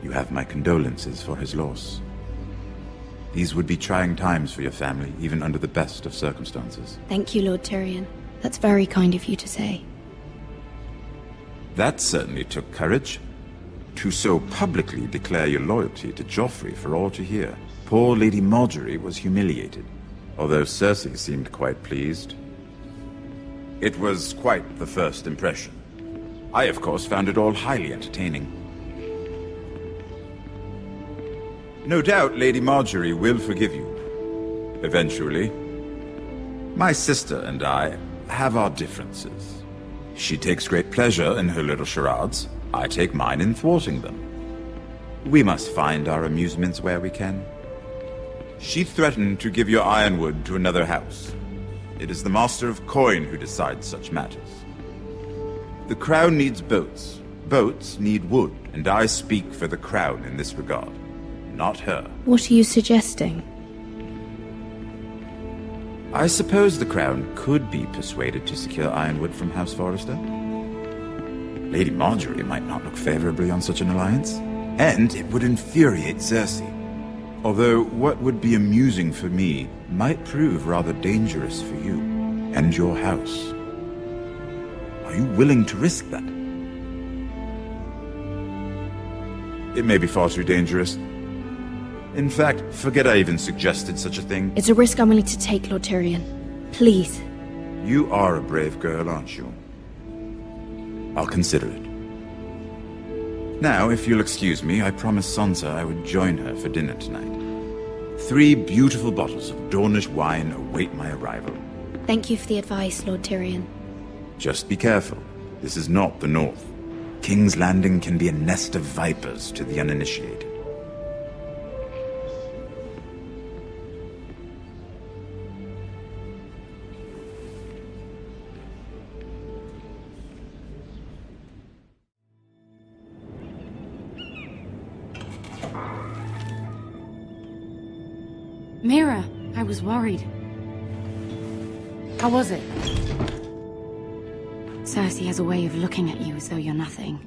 You have my condolences for his loss. These would be trying times for your family, even under the best of circumstances. Thank you, Lord Tyrion. That's very kind of you to say. That certainly took courage. To so publicly declare your loyalty to Joffrey for all to hear. Poor Lady Marjorie was humiliated, although Cersei seemed quite pleased. It was quite the first impression. I, of course, found it all highly entertaining. No doubt Lady Marjorie will forgive you. Eventually. My sister and I have our differences. She takes great pleasure in her little charades. I take mine in thwarting them. We must find our amusements where we can. She threatened to give your ironwood to another house. It is the Master of Coin who decides such matters. The Crown needs boats. Boats need wood, and I speak for the Crown in this regard. Not her. What are you suggesting? I suppose the Crown could be persuaded to secure ironwood from House Forrester. Lady Marjorie might not look favorably on such an alliance, and it would infuriate Cersei. Although what would be amusing for me might prove rather dangerous for you and your house. Are you willing to risk that? It may be far too dangerous. In fact, forget I even suggested such a thing. It's a risk I'm willing to take, Lord Tyrion. Please. You are a brave girl, aren't you? I'll consider it. Now, if you'll excuse me, I promised Sansa I would join her for dinner tonight. 3 beautiful bottles of Dornish wine await my arrival. Thank you for the advice, Lord Tyrion. Just be careful. This is not the North. King's Landing can be a nest of vipers to the uninitiated. Mira, I was worried. How was it? Cersei has a way of looking at you as though you're nothing.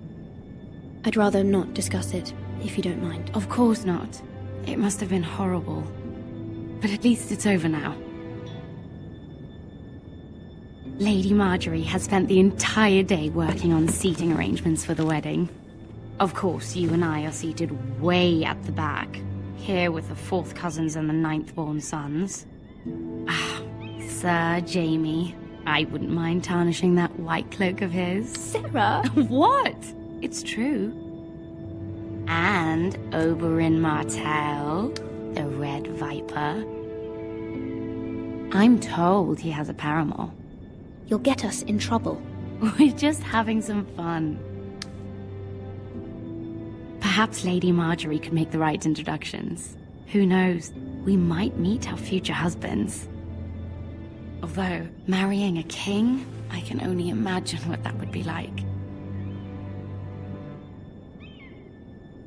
I'd rather not discuss it, if you don't mind. Of course not. It must have been horrible. But at least it's over now. Lady Marjorie has spent the entire day working on seating arrangements for the wedding. Of course, you and I are seated way at the back. Here with the 4th cousins and the 9th-born sons. Ah, Sir Jaime. I wouldn't mind tarnishing that white cloak of his. Sarah! What? It's true. And Oberyn Martell, the Red Viper. I'm told he has a paramour. You'll get us in trouble. We're just having some fun. Perhaps Lady Marjorie could make the right introductions. Who knows? We might meet our future husbands. Although, marrying a king, I can only imagine what that would be like.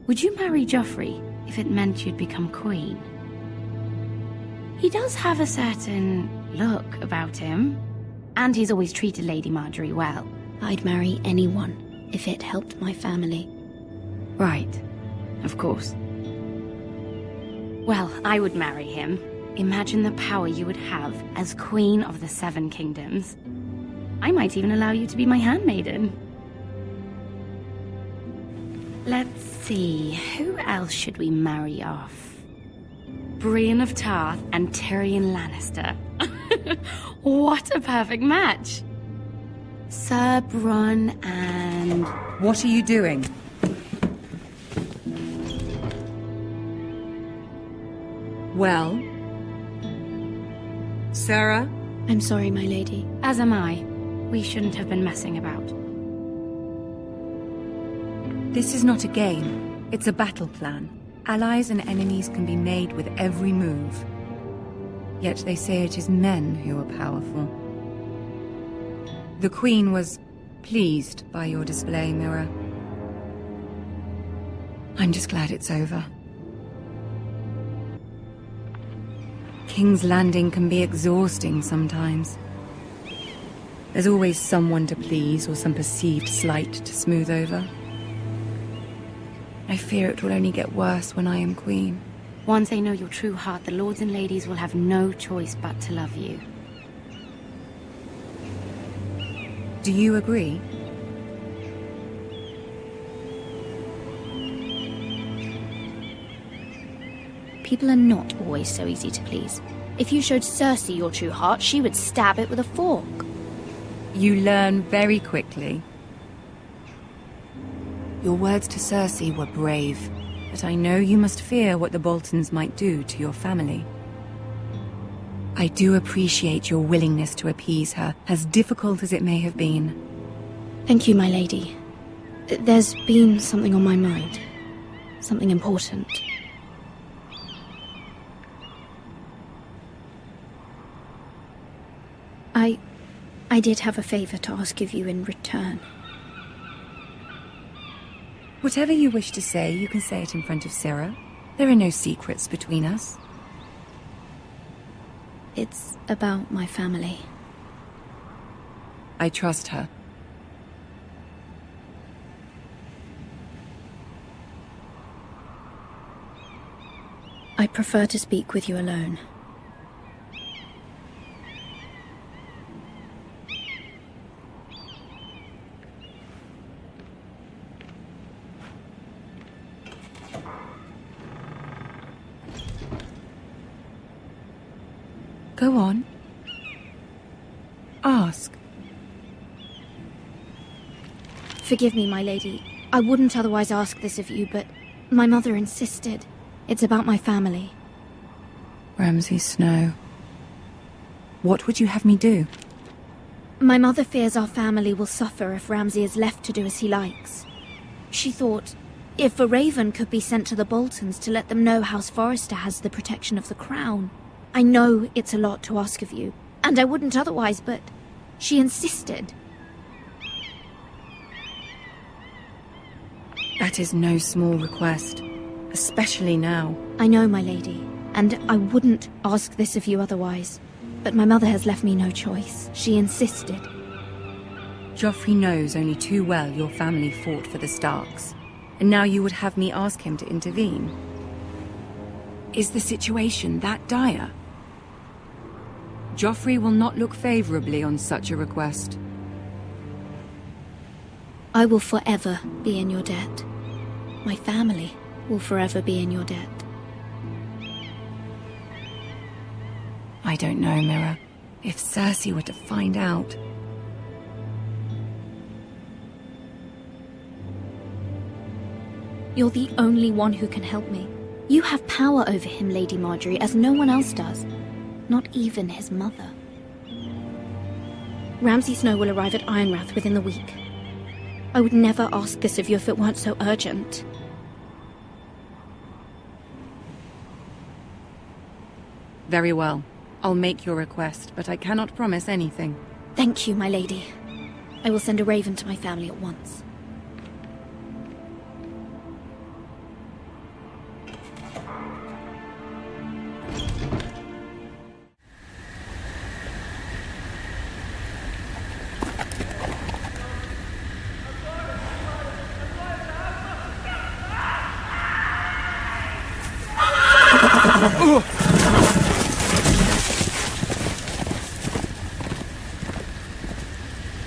Would you marry Joffrey if it meant you'd become queen? He does have a certain look about him, and he's always treated Lady Marjorie well. I'd marry anyone if it helped my family. Right, of course. Well, I would marry him. Imagine the power you would have as Queen of the 7 Kingdoms. I might even allow you to be my handmaiden. Let's see, who else should we marry off? Brienne of Tarth and Tyrion Lannister. What a perfect match! Sir Bronn and... What are you doing? Well? Sarah? I'm sorry, my lady. As am I. We shouldn't have been messing about. This is not a game. It's a battle plan. Allies and enemies can be made with every move. Yet they say it is men who are powerful. The Queen was pleased by your display, Mira. I'm just glad it's over. King's Landing can be exhausting sometimes. There's always someone to please or some perceived slight to smooth over. I fear it will only get worse when I am queen. Once they know your true heart, the lords and ladies will have no choice but to love you. Do you agree? People are not always so easy to please. If you showed Cersei your true heart, she would stab it with a fork. You learn very quickly. Your words to Cersei were brave, but I know you must fear what the Boltons might do to your family. I do appreciate your willingness to appease her, as difficult as it may have been. Thank you, my lady. There's been something on my mind. Something important. I did have a favor to ask of you in return. Whatever you wish to say, you can say it in front of Sarah. There are no secrets between us. It's about my family. I trust her. I prefer to speak with you alone. Go on. Ask. Forgive me, my lady. I wouldn't otherwise ask this of you, but my mother insisted. It's about my family. Ramsay Snow. What would you have me do? My mother fears our family will suffer if Ramsay is left to do as he likes. She thought, if a raven could be sent to the Boltons to let them know House Forrester has the protection of the crown. I know it's a lot to ask of you, and I wouldn't otherwise, but she insisted. That is no small request, especially now. I know, my lady, and I wouldn't ask this of you otherwise, but my mother has left me no choice. She insisted. Joffrey knows only too well your family fought for the Starks, and now you would have me ask him to intervene. Is the situation that dire? Joffrey will not look favorably on such a request. I will forever be in your debt. My family will forever be in your debt. I don't know, Mira. If Cersei were to find out... You're the only one who can help me. You have power over him, Lady Marjorie, as no one else does. Not even his mother. Ramsay Snow will arrive at Ironrath within the week. I would never ask this of you if it weren't so urgent. Very well. I'll make your request, but I cannot promise anything. Thank you, my lady. I will send a raven to my family at once.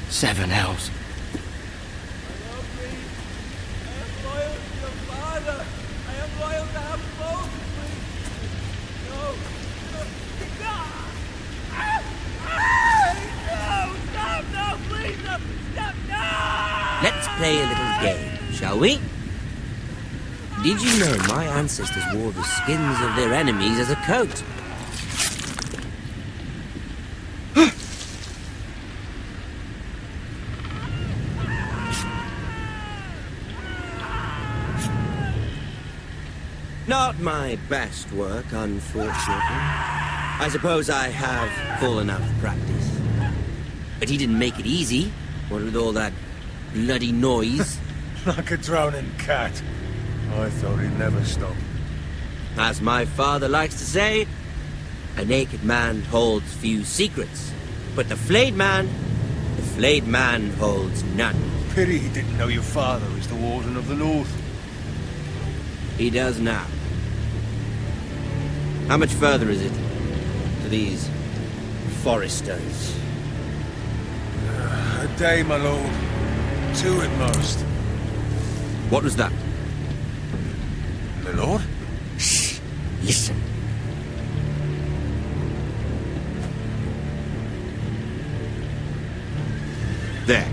Seven hells. Let's play a little game, shall we? Did you know my ancestors wore the skins of their enemies as a coat? Not my best work, unfortunately. I suppose I have full enough practice. But he didn't make it easy, what with all that bloody noise. Like a drowning cat. I thought he'd never stop. As my father likes to say, a naked man holds few secrets, but the flayed man holds none. Pity he didn't know your father is the Warden of the North. He does now. How much further is it to these foresters? A day, my lord. 2 at most. What was that? My lord? Shh! Listen. There.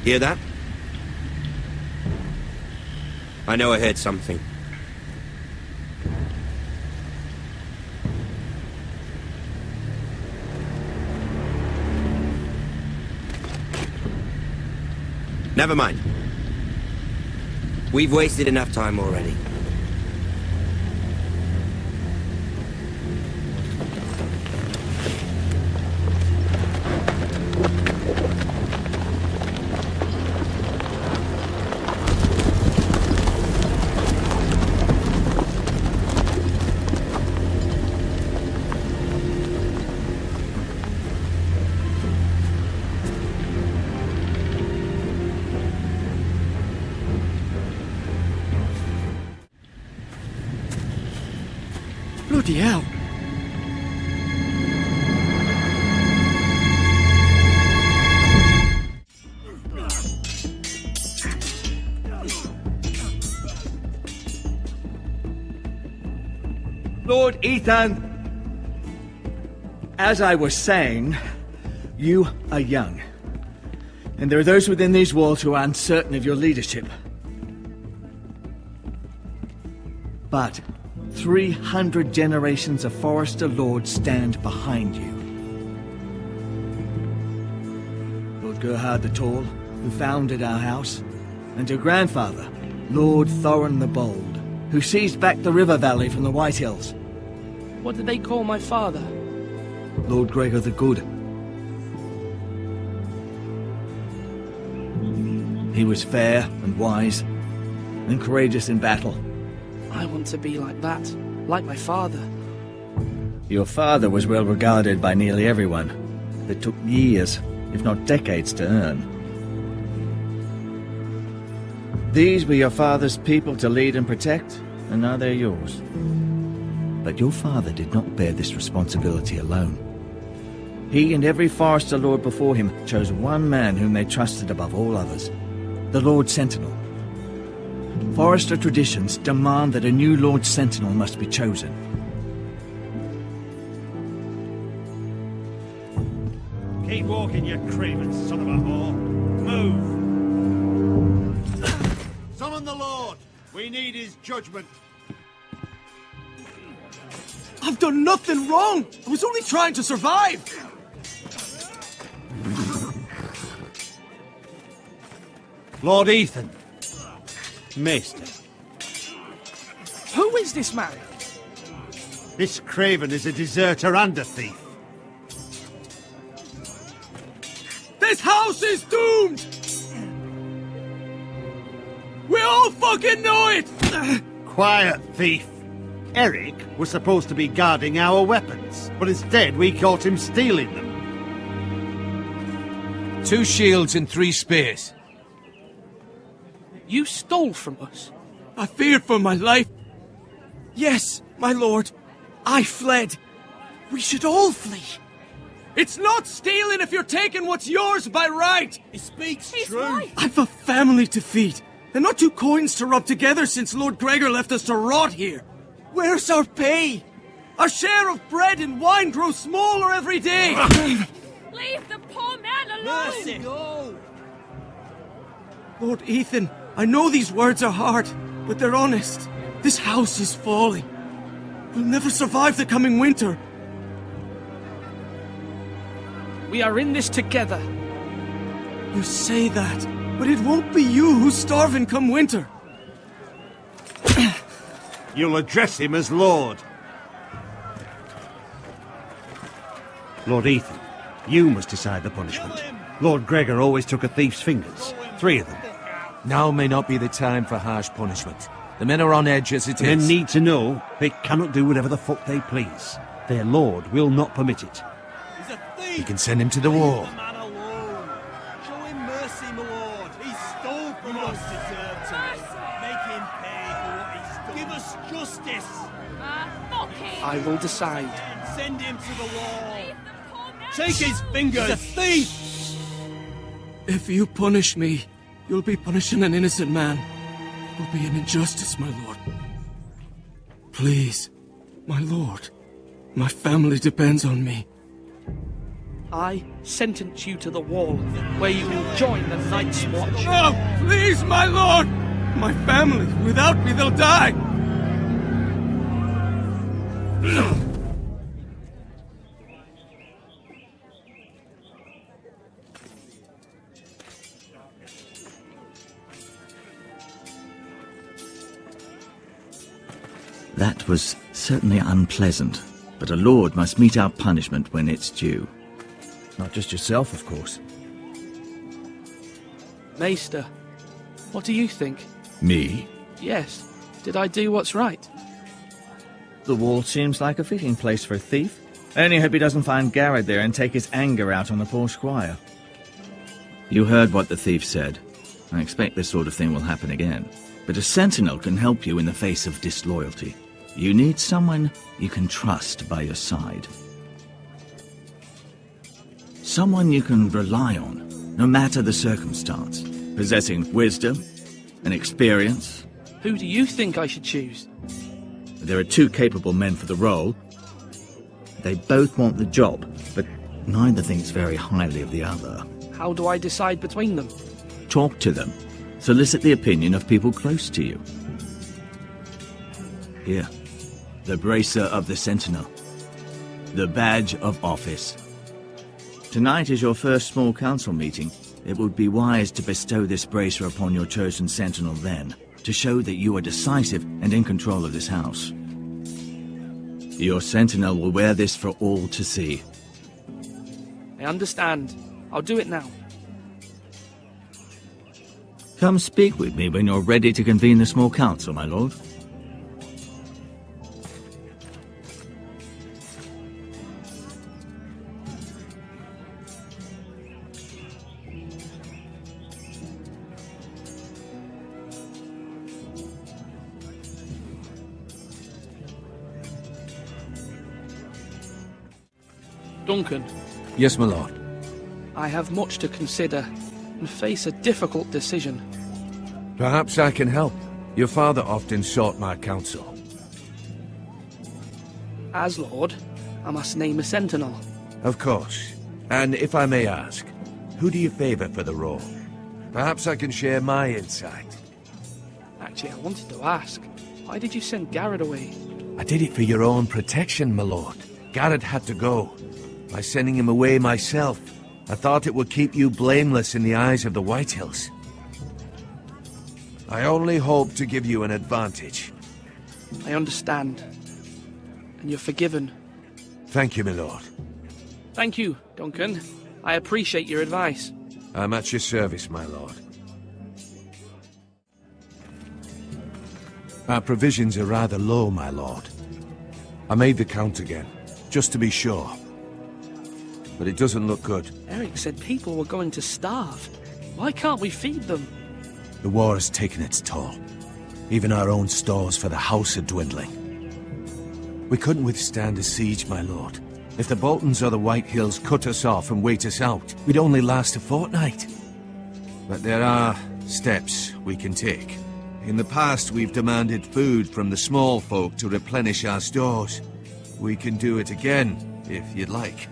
Hear that? I know I heard something. Never mind. We've wasted enough time already. Bloody hell. Lord Ethan, as I was saying, you are young. And there are those within these walls who are uncertain of your leadership. But 300 generations of Forester Lords stand behind you. Lord Gerhard the Tall, who founded our house, and your grandfather, Lord Thorin the Bold, who seized back the river valley from the White Hills. What did they call my father? Lord Gregor the Good. He was fair and wise, and courageous in battle. I want to be like that, like my father. Your father was well regarded by nearly everyone. It took years, if not decades, to earn. These were your father's people to lead and protect, and now they're yours. But your father did not bear this responsibility alone. He and every Forester Lord before him chose one man whom they trusted above all others, the Lord Sentinel. Forester traditions demand that a new Lord Sentinel must be chosen. Keep walking, you craven son of a whore. Move! Summon the Lord! We need his judgment. I've done nothing wrong! I was only trying to survive! Lord Ethan. Maester. Who is this man? This craven is a deserter and a thief. This house is doomed! We all fucking know it! Quiet, thief. Eric was supposed to be guarding our weapons, but instead we caught him stealing them. 2 shields and 3 spears. You stole from us. I feared for my life. Yes, my lord. I fled. We should all flee. It's not stealing if you're taking what's yours by right. He speaks He's true. right. I've a family to feed, and not 2 coins to rub together since Lord Gregor left us to rot here. Where's our pay? Our share of bread and wine grows smaller every day. Leave the poor man alone! Mercy. Go. Lord Ethan, I know these words are hard, but they're honest. This house is falling. We'll never survive the coming winter. We are in this together. You say that, but it won't be you who's starving come winter. You'll address him as Lord. Lord Ethan, you must decide the punishment. Lord Gregor always took a thief's fingers. 3 of them. Now may not be the time for harsh punishment. The men are on edge as it Men is. need to know they cannot do whatever the fuck they please. Their lord will not permit it. He's a thief. You can send him to the wall. Leave the man alone. Show him mercy, my lord. He stole from us. Deserve to live. Make him pay for what he stole. justice! I will decide. Send him to the wall. Take his fingers. He's a thief. If you punish me, you'll be punishing an innocent man. It will be an injustice, my lord. Please, my lord. My family depends on me. I sentence you to the wall, where you will join the Night's Watch. No, please, my lord! My family, without me, they'll die! That was certainly unpleasant, but a lord must mete out punishment when it's due. Not just yourself, of course. Maester, what do you think? Me? Yes. Did I do what's right? The wall seems like a fitting place for a thief. I only hope he doesn't find Garrett there and take his anger out on the poor squire. You heard what the thief said. I expect this sort of thing will happen again. But a sentinel can help you in the face of disloyalty. You need someone you can trust by your side. Someone you can rely on, no matter the circumstance. Possessing wisdom and experience. Who do you think I should choose? There are two capable men for the role. They both want the job, but neither thinks very highly of the other. How do I decide between them? Talk to them. Solicit the opinion of people close to you. Here, the bracer of the Sentinel. The badge of office. Tonight is your first small council meeting. It would be wise to bestow this bracer upon your chosen Sentinel then, to show that you are decisive and in control of this house. Your Sentinel will wear this for all to see. I understand. I'll do it now. Come speak with me when you're ready to convene the small council, my lord. Duncan. Yes, my lord. I have much to consider and face a difficult decision. Perhaps I can help. Your father often sought my counsel. As Lord, I must name a sentinel. Of course. And if I may ask, who do you favor for the role? Perhaps I can share my insight. Actually, I wanted to ask, why did you send Garrett away? I did it for your own protection, my lord. Garrett had to go. By sending him away myself, I thought it would keep you blameless in the eyes of the Whitehills. I only hope to give you an advantage. I understand. And you're forgiven. Thank you, my lord. Thank you, Duncan. I appreciate your advice. I'm at your service, my lord. Our provisions are rather low, my lord. I made the count again, just to be sure. But it doesn't look good. Eric said people were going to starve. Why can't we feed them? The war has taken its toll. Even our own stores for the house are dwindling. We couldn't withstand a siege, my lord. If the Boltons or the Whitehills cut us off and wait us out, we'd only last a fortnight. But there are steps we can take. In the past, we've demanded food from the small folk to replenish our stores. We can do it again, if you'd like.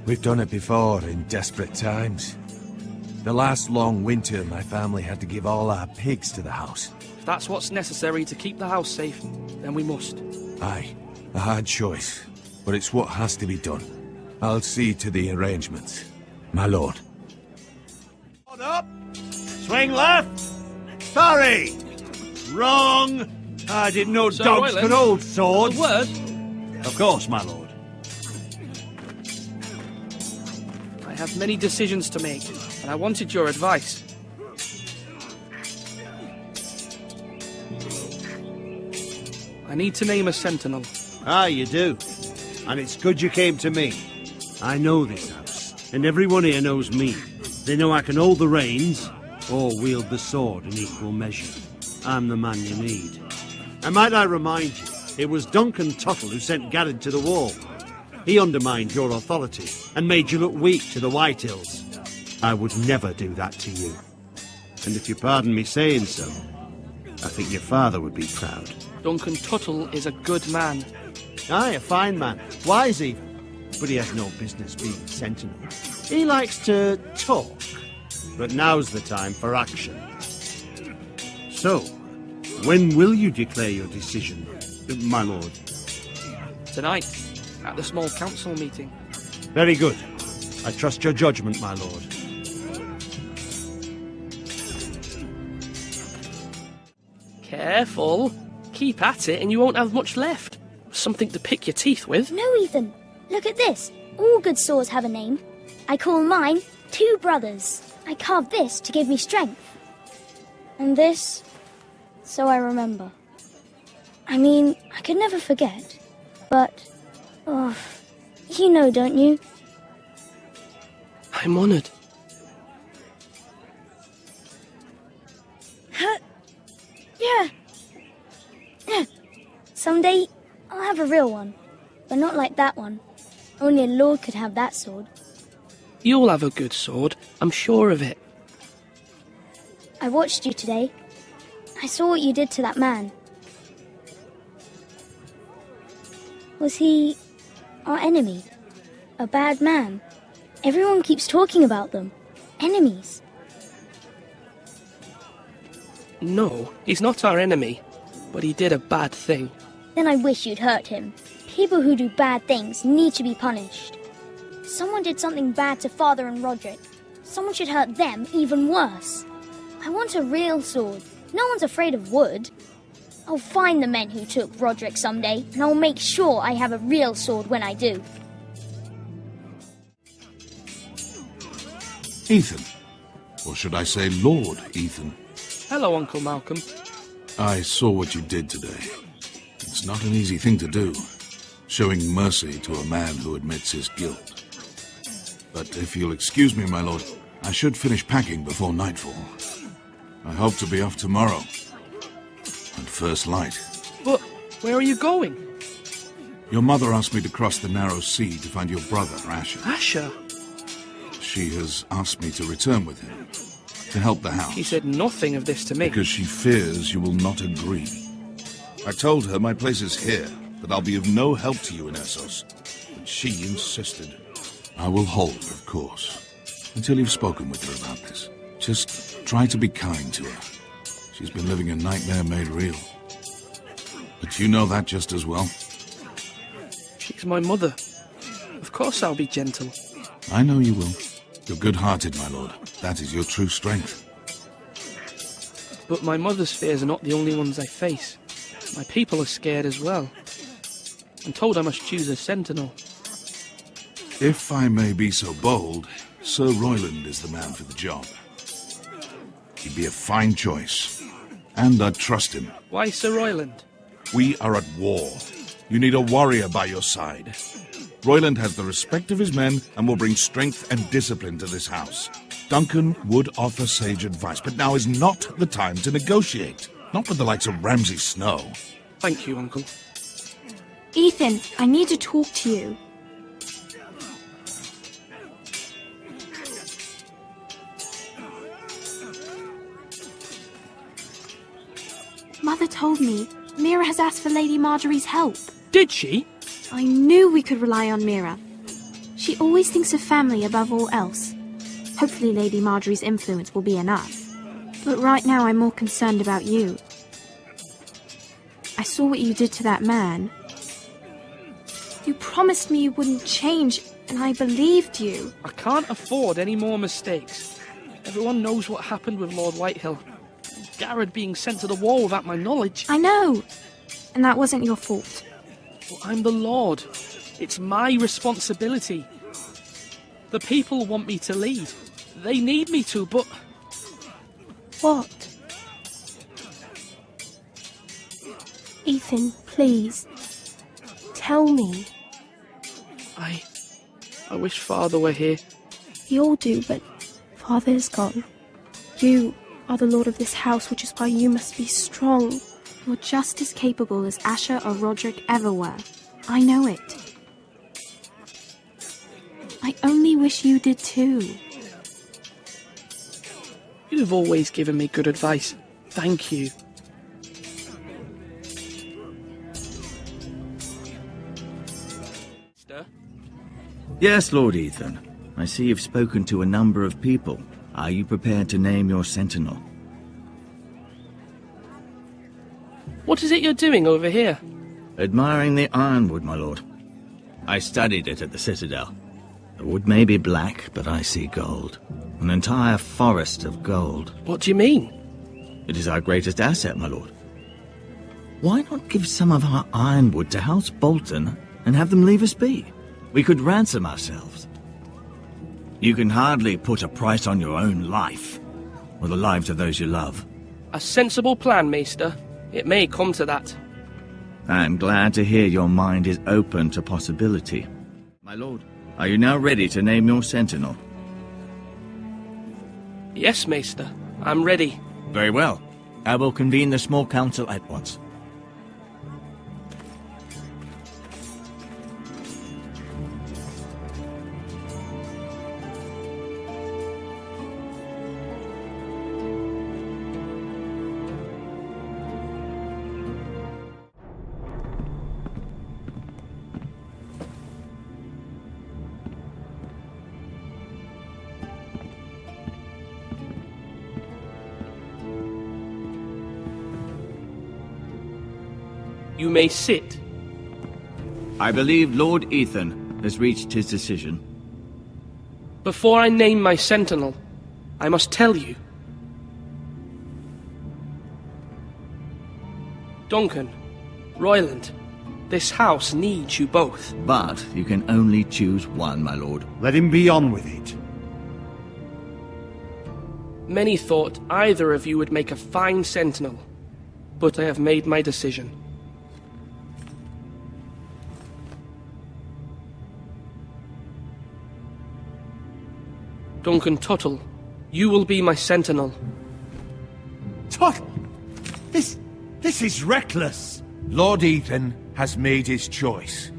We've done it before in desperate times. The last long winter, my family had to give all our pigs to the house. If that's what's necessary to keep the house safe, then we must. Aye, a hard choice, but it's what has to be done. I'll see to the arrangements, my lord. Hold up! Swing left! Sorry! Wrong! I didn't know Sir dogs Royland, could hold swords. a word? Of course, my lord. I have many decisions to make, and I wanted your advice. I need to name a sentinel. Ah, you do. And it's good you came to me. I know this house, and everyone here knows me. They know I can hold the reins, or wield the sword in equal measure. I'm the man you need. And might I remind you, It was Duncan Tuttle who sent Garrett to the wall. He undermined your authority and made you look weak to the White Hills. I would never do that to you. And if you pardon me saying so, I think your father would be proud. Duncan Tuttle is a good man. Aye, a fine man. Wise even. But he has no business being Sentinel. He likes to talk. But now's the time for action. So, when will you declare your decision, my lord? Tonight, at the small council meeting. Very good. I trust your judgment, my lord. Careful. Keep at it and you won't have much left. Something to pick your teeth with. No, Ethan. Look at this. All good swords have a name. I call mine Two Brothers. I carved this to give me strength. And this, so I remember. I mean, I could never forget. But, you know, don't you? I'm honoured. Yeah. Someday, I'll have a real one. But not like that one. Only a lord could have that sword. You'll have a good sword, I'm sure of it. I watched you today. I saw what you did to that man. Was he our enemy? A bad man? Everyone keeps talking about them. Enemies. No, he's not our enemy, but he did a bad thing. Then I wish you'd hurt him. People who do bad things need to be punished. Someone did something bad to Father and Roderick. Someone should hurt them even worse. I want a real sword. No one's afraid of wood. I'll find the men who took Roderick someday, and I'll make sure I have a real sword when I do. Ethan. Or should I say Lord Ethan? Hello, Uncle Malcolm. I saw what you did today. It's not an easy thing to do, showing mercy to a man who admits his guilt. But if you'll excuse me, my lord, I should finish packing before nightfall. I hope to be off tomorrow. At first light. But where are you going? Your mother asked me to cross the narrow sea to find your brother, Asher. Asher? She has asked me to return with him, to help the house. She said nothing of this to me. Because she fears you will not agree. I told her my place is here, that I'll be of no help to you in Essos. But she insisted. I will hold, of course, until you've spoken with her about this. Just try to be kind to her. She's been living a nightmare made real. But you know that just as well. She's my mother. Of course I'll be gentle. I know you will. You're good-hearted, my lord. That is your true strength. But my mother's fears are not the only ones I face. My people are scared as well. I'm told I must choose a sentinel. If I may be so bold, Sir Royland is the man for the job. He'd be a fine choice. And I'd trust him. Why Sir Royland? We are at war. You need a warrior by your side. Royland has the respect of his men and will bring strength and discipline to this house. Duncan would offer sage advice, but now is not the time to negotiate. Not with the likes of Ramsay Snow. Thank you, Uncle. Ethan, I need to talk to you. Mother told me Mira has asked for Lady Marjorie's help. Did she? I knew we could rely on Mira. She always thinks of family above all else. Hopefully Lady Marjorie's influence will be enough. But right now I'm more concerned about you. I saw what you did to that man. You promised me you wouldn't change, and I believed you. I can't afford any more mistakes. Everyone knows what happened with Lord Whitehill. Garrett being sent to the wall without my knowledge. I know. And that wasn't your fault. Well, I'm the Lord. It's my responsibility. The people want me to lead. They need me to, but... What? Ethan, please. Tell me. I wish Father were here. We all do, but Father is gone. You are the lord of this house, which is why you must be strong. You're just as capable as Asher or Roderick ever were. I know it. I only wish you did too. You've always given me good advice. Thank you. Yes, Lord Ethan. I see you've spoken to a number of people. Are you prepared to name your sentinel? What is it you're doing over here? Admiring the ironwood, my lord. I studied it at the Citadel. The wood may be black, but I see gold. An entire forest of gold. What do you mean? It is our greatest asset, my lord. Why not give some of our ironwood to House Bolton and have them leave us be? We could ransom ourselves. You can hardly put a price on your own life, or the lives of those you love. A sensible plan, Maester. It may come to that. I'm glad to hear your mind is open to possibility. My lord, are you now ready to name your sentinel? Yes, Maester. I'm ready. Very well. I will convene the small council at once. You may sit. I believe Lord Ethan has reached his decision. Before I name my sentinel, I must tell you. Duncan, Royland, this house needs you both. But you can only choose one, my lord. Let him be on with it. Many thought either of you would make a fine sentinel, but I have made my decision. Duncan Tuttle, you will be my sentinel. Tuttle? This is reckless. Lord Ethan has made his choice.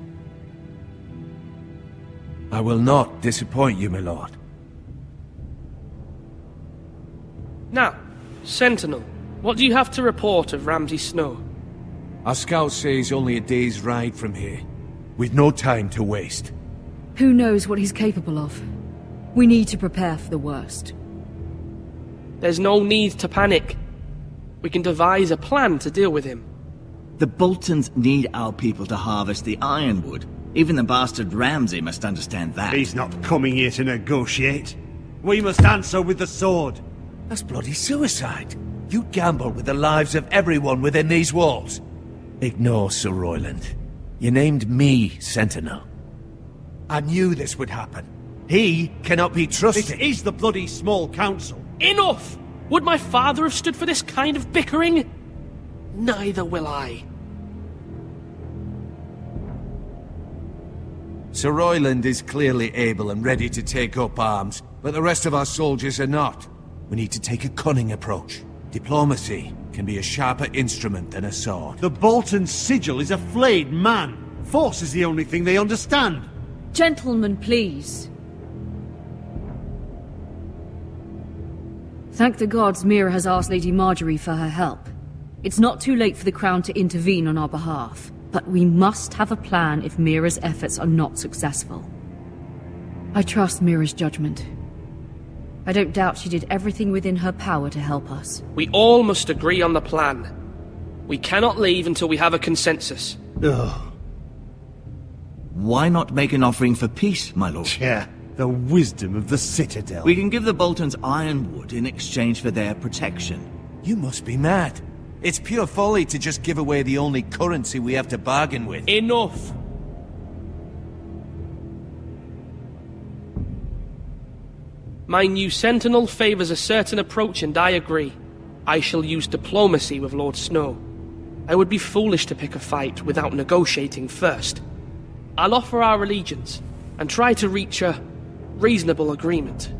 I will not disappoint you, my lord. Now, Sentinel, what do you have to report of Ramsay Snow? Our scouts say he's only a day's ride from here, with no time to waste. Who knows what he's capable of? We need to prepare for the worst. There's no need to panic. We can devise a plan to deal with him. The Boltons need our people to harvest the ironwood. Even the bastard Ramsay must understand that. He's not coming here to negotiate. We must answer with the sword. That's bloody suicide. You gamble with the lives of everyone within these walls. Ignore Sir Royland. You named me Sentinel. I knew this would happen. He cannot be trusted. This is the bloody small council. Enough! Would my father have stood for this kind of bickering? Neither will I. Sir Royland is clearly able and ready to take up arms, but the rest of our soldiers are not. We need to take a cunning approach. Diplomacy can be a sharper instrument than a sword. The Bolton sigil is a flayed man. Force is the only thing they understand. Gentlemen, please. Thank the gods Mira has asked Lady Marjorie for her help. It's not too late for the Crown to intervene on our behalf, but we must have a plan if Mira's efforts are not successful. I trust Mira's judgment. I don't doubt she did everything within her power to help us. We all must agree on the plan. We cannot leave until we have a consensus. Ugh. Why not make an offering for peace, my lord? Yeah, the wisdom of the Citadel. We can give the Boltons ironwood in exchange for their protection. You must be mad. It's pure folly to just give away the only currency we have to bargain with. Enough! My new sentinel favors a certain approach, and I agree. I shall use diplomacy with Lord Snow. I would be foolish to pick a fight without negotiating first. I'll offer our allegiance, and try to reach a reasonable agreement.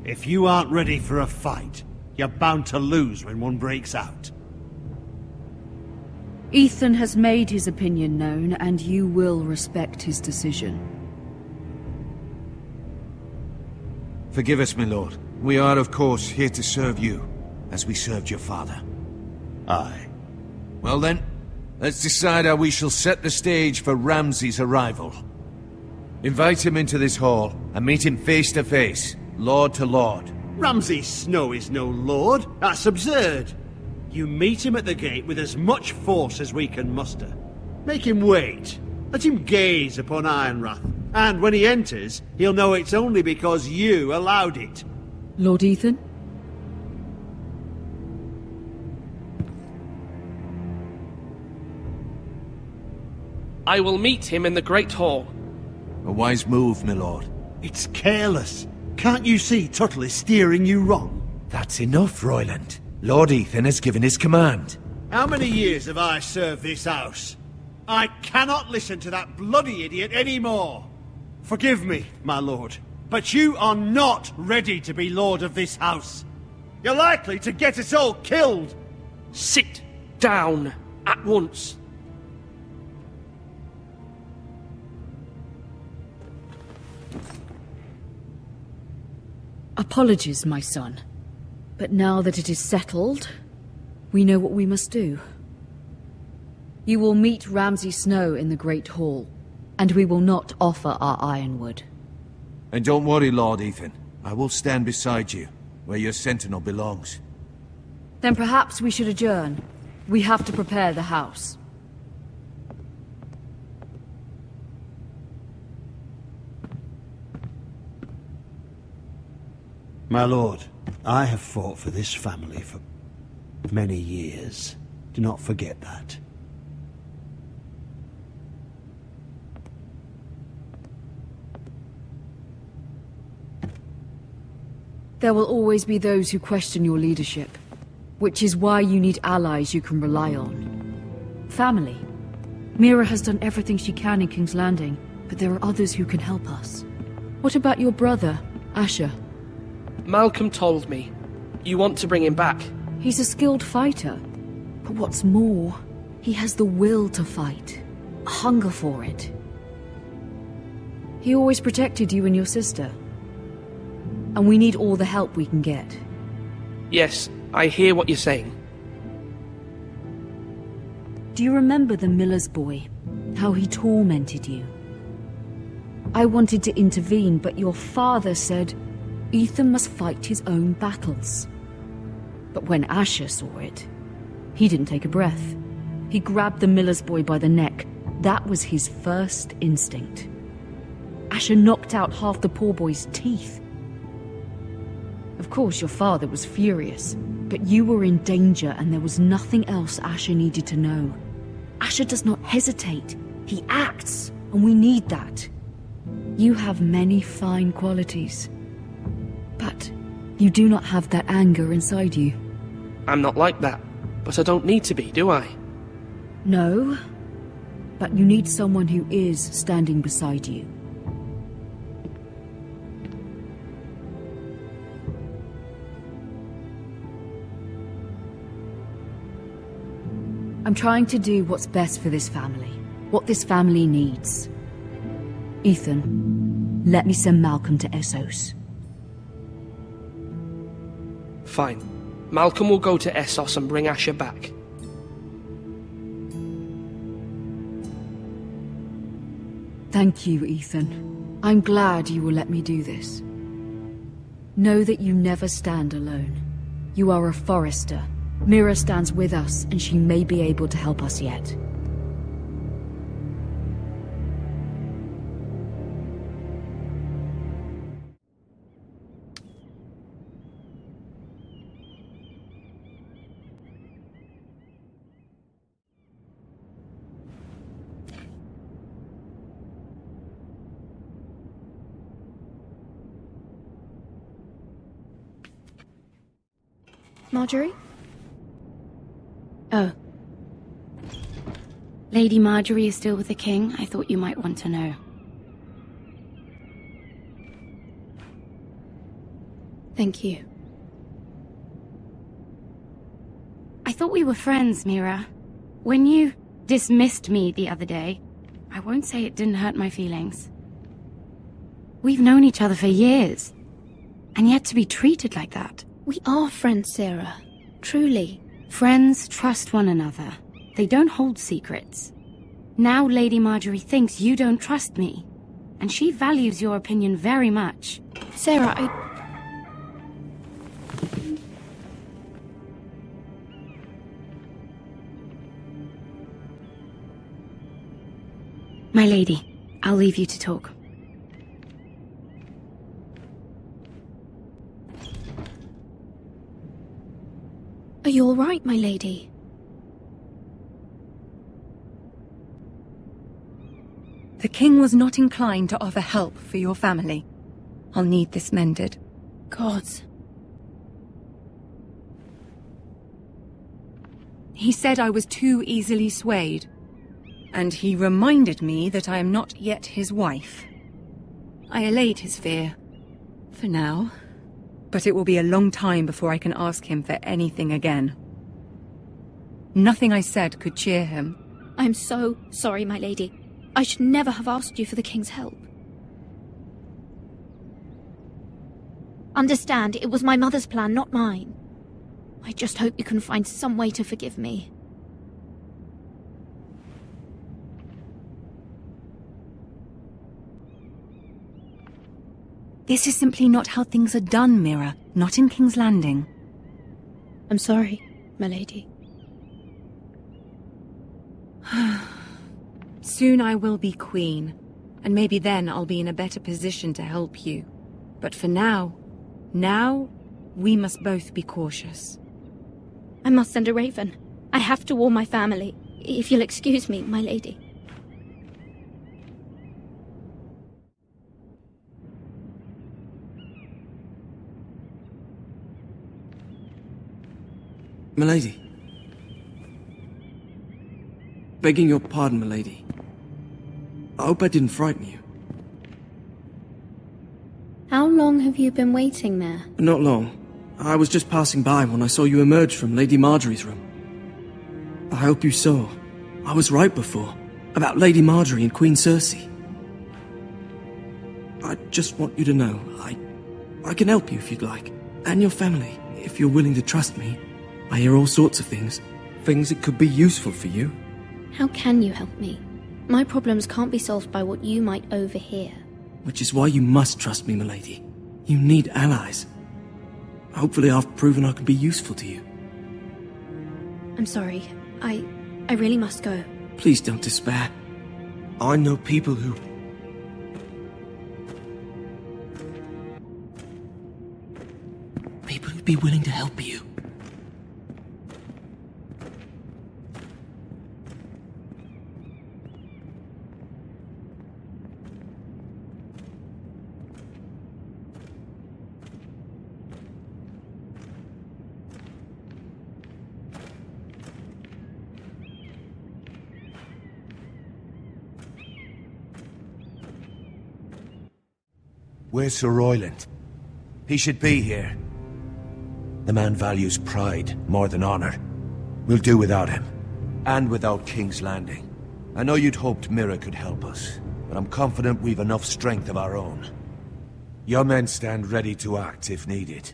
If you aren't ready for a fight, You're bound to lose when one breaks out. Ethan has made his opinion known, and you will respect his decision. Forgive us, my lord. We are, of course, here to serve you, as we served your father. Aye. Well then, let's decide how we shall set the stage for Ramsay's arrival. Invite him into this hall, and meet him face to face, lord to lord. Ramsay Snow is no lord. That's absurd. You meet him at the gate with as much force as we can muster. Make him wait. Let him gaze upon Ironrath. And when he enters, he'll know it's only because you allowed it. Lord Ethan? I will meet him in the Great Hall. A wise move, my lord. It's careless. Can't you see Tuttle is steering you wrong? That's enough, Royland. Lord Ethan has given his command. How many years have I served this house? I cannot listen to that bloody idiot anymore. Forgive me, my lord, but you are not ready to be lord of this house. You're likely to get us all killed. Sit down at once. Apologies, my son. But now that it is settled, we know what we must do. You will meet Ramsay Snow in the Great Hall, and we will not offer our ironwood. And don't worry, Lord Ethan. I will stand beside you, where your sentinel belongs. Then perhaps we should adjourn. We have to prepare the house. My lord, I have fought for this family for many years. Do not forget that. There will always be those who question your leadership, which is why you need allies you can rely on. Family. Mira has done everything she can in King's Landing, but there are others who can help us. What about your brother, Asher? Malcolm told me. You want to bring him back? He's a skilled fighter. But what's more, he has the will to fight. A hunger for it. He always protected you and your sister. And we need all the help we can get. Yes, I hear what you're saying. Do you remember the miller's boy? How he tormented you? I wanted to intervene, but your father said Ethan must fight his own battles. But when Asher saw it, he didn't take a breath. He grabbed the miller's boy by the neck. That was his first instinct. Asher knocked out half the poor boy's teeth. Of course, your father was furious, but you were in danger and there was nothing else Asher needed to know. Asher does not hesitate. He acts, and we need that. You have many fine qualities. But you do not have that anger inside you. I'm not like that, but I don't need to be, do I? No, but you need someone who is standing beside you. I'm trying to do what's best for this family, what this family needs. Ethan, let me send Malcolm to Essos. Fine. Malcolm will go to Essos and bring Asher back. Thank you, Ethan. I'm glad you will let me do this. Know that you never stand alone. You are a Forester. Mira stands with us, and she may be able to help us yet. Marjorie? Oh. Lady Marjorie is still with the king? I thought you might want to know. Thank you. thought we were friends, Mira. When you dismissed me the other day, I won't say it didn't hurt my feelings. We've known each other for years, and yet to be treated like that. We are friends, Sarah. Truly. Friends trust one another. They don't hold secrets. Now Lady Marjorie thinks you don't trust me, and she values your opinion very much. Sarah, My lady, I'll leave you to talk. Are you all right, my lady? The king was not inclined to offer help for your family. I'll need this mended. Gods. He said I was too easily swayed. And he reminded me that I am not yet his wife. I allayed his fear. For now. But it will be a long time before I can ask him for anything again. Nothing I said could cheer him. I'm so sorry, my lady. I should never have asked you for the king's help. Understand, it was my mother's plan, not mine. I just hope you can find some way to forgive me. This is simply not how things are done, Mira. Not in King's Landing. I'm sorry, my lady. Soon I will be queen, and maybe then I'll be in a better position to help you. But for now, we must both be cautious. I must send a raven. I have to warn my family. If you'll excuse me, my lady. Milady. Begging your pardon, milady. I hope I didn't frighten you. How long have you been waiting there? Not long. I was just passing by when I saw you emerge from Lady Marjorie's room. I hope you saw. I was right before. About Lady Marjorie and Queen Cersei. I just want you to know, I can help you if you'd like. And your family, if you're willing to trust me. I hear all sorts of things. Things that could be useful for you. How can you help me? My problems can't be solved by what you might overhear. Which is why you must trust me, milady. You need allies. Hopefully I've proven I can be useful to you. I'm sorry. I really must go. Please don't despair. I know people who... People who'd be willing to help you. Where's Sir Royland? He should be here. The man values pride more than honor. We'll do without him. And without King's Landing. I know you'd hoped Mira could help us, but I'm confident we've enough strength of our own. Your men stand ready to act if needed.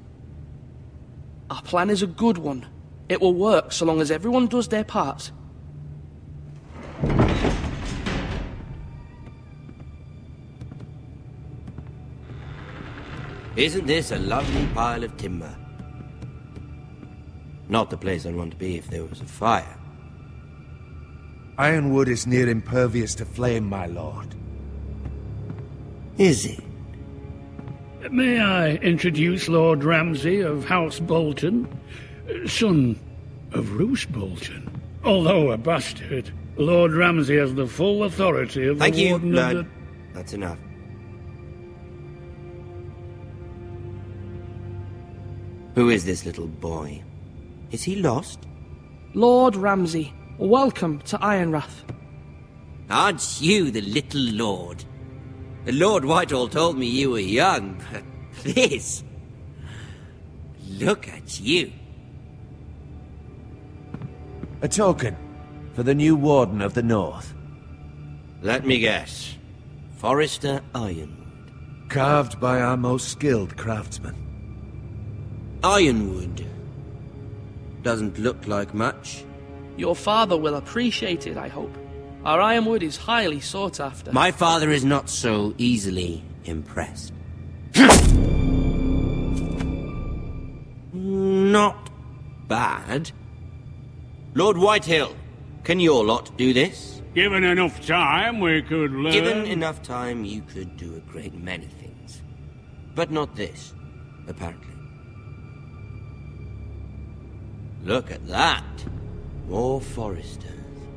Our plan is a good one. It will work so long as everyone does their part. Isn't this a lovely pile of timber? Not the place I'd want to be if there was a fire. Ironwood is near impervious to flame, my lord. Is it? May I introduce Lord Ramsay of House Bolton, son of Roose Bolton. Although a bastard, Lord Ramsay has the full authority of Thank the you, Warden Lord. of the... That's enough. Who is this little boy? Is he lost? Lord Ramsay, welcome to Ironrath. Aren't you the little lord? Lord Whitehall told me you were young, but this... Look at you. A token for the new Warden of the North. Let me guess. Forrester Ironwood. Carved by our most skilled craftsmen. Ironwood. Doesn't look like much. Your father will appreciate it, I hope. Our ironwood is highly sought after. My father is not so easily impressed. Not bad. Lord Whitehill, can your lot do this? Given enough time, we could learn... Given enough time, you could do a great many things. But not this, apparently. Look at that. More Foresters.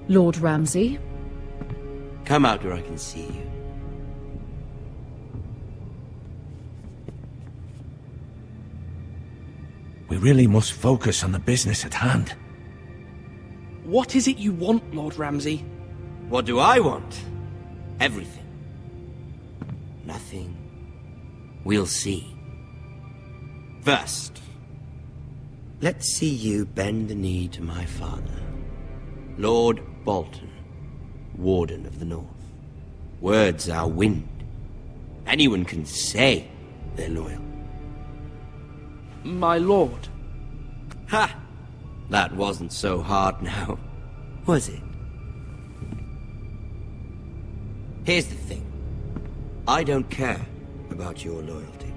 Lord Ramsay? Come out where I can see you. We really must focus on the business at hand. What is it you want, Lord Ramsay? What do I want? Everything. Nothing. We'll see. First, let's see you bend the knee to my father, Lord Bolton, Warden of the North. Words are wind. Anyone can say they're loyal. My lord. Ha! That wasn't so hard now, was it? Here's the thing. I don't care about your loyalty.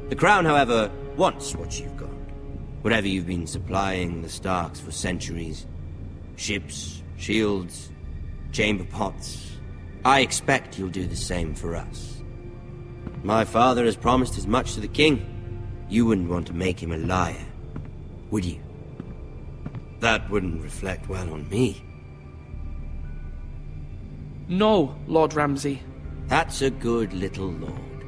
The Crown, however, wants what you've got. Whatever you've been supplying the Starks for centuries. Ships, shields, chamber pots. I expect you'll do the same for us. My father has promised as much to the king. You wouldn't want to make him a liar, would you? That wouldn't reflect well on me. No, Lord Ramsay. That's a good little lord.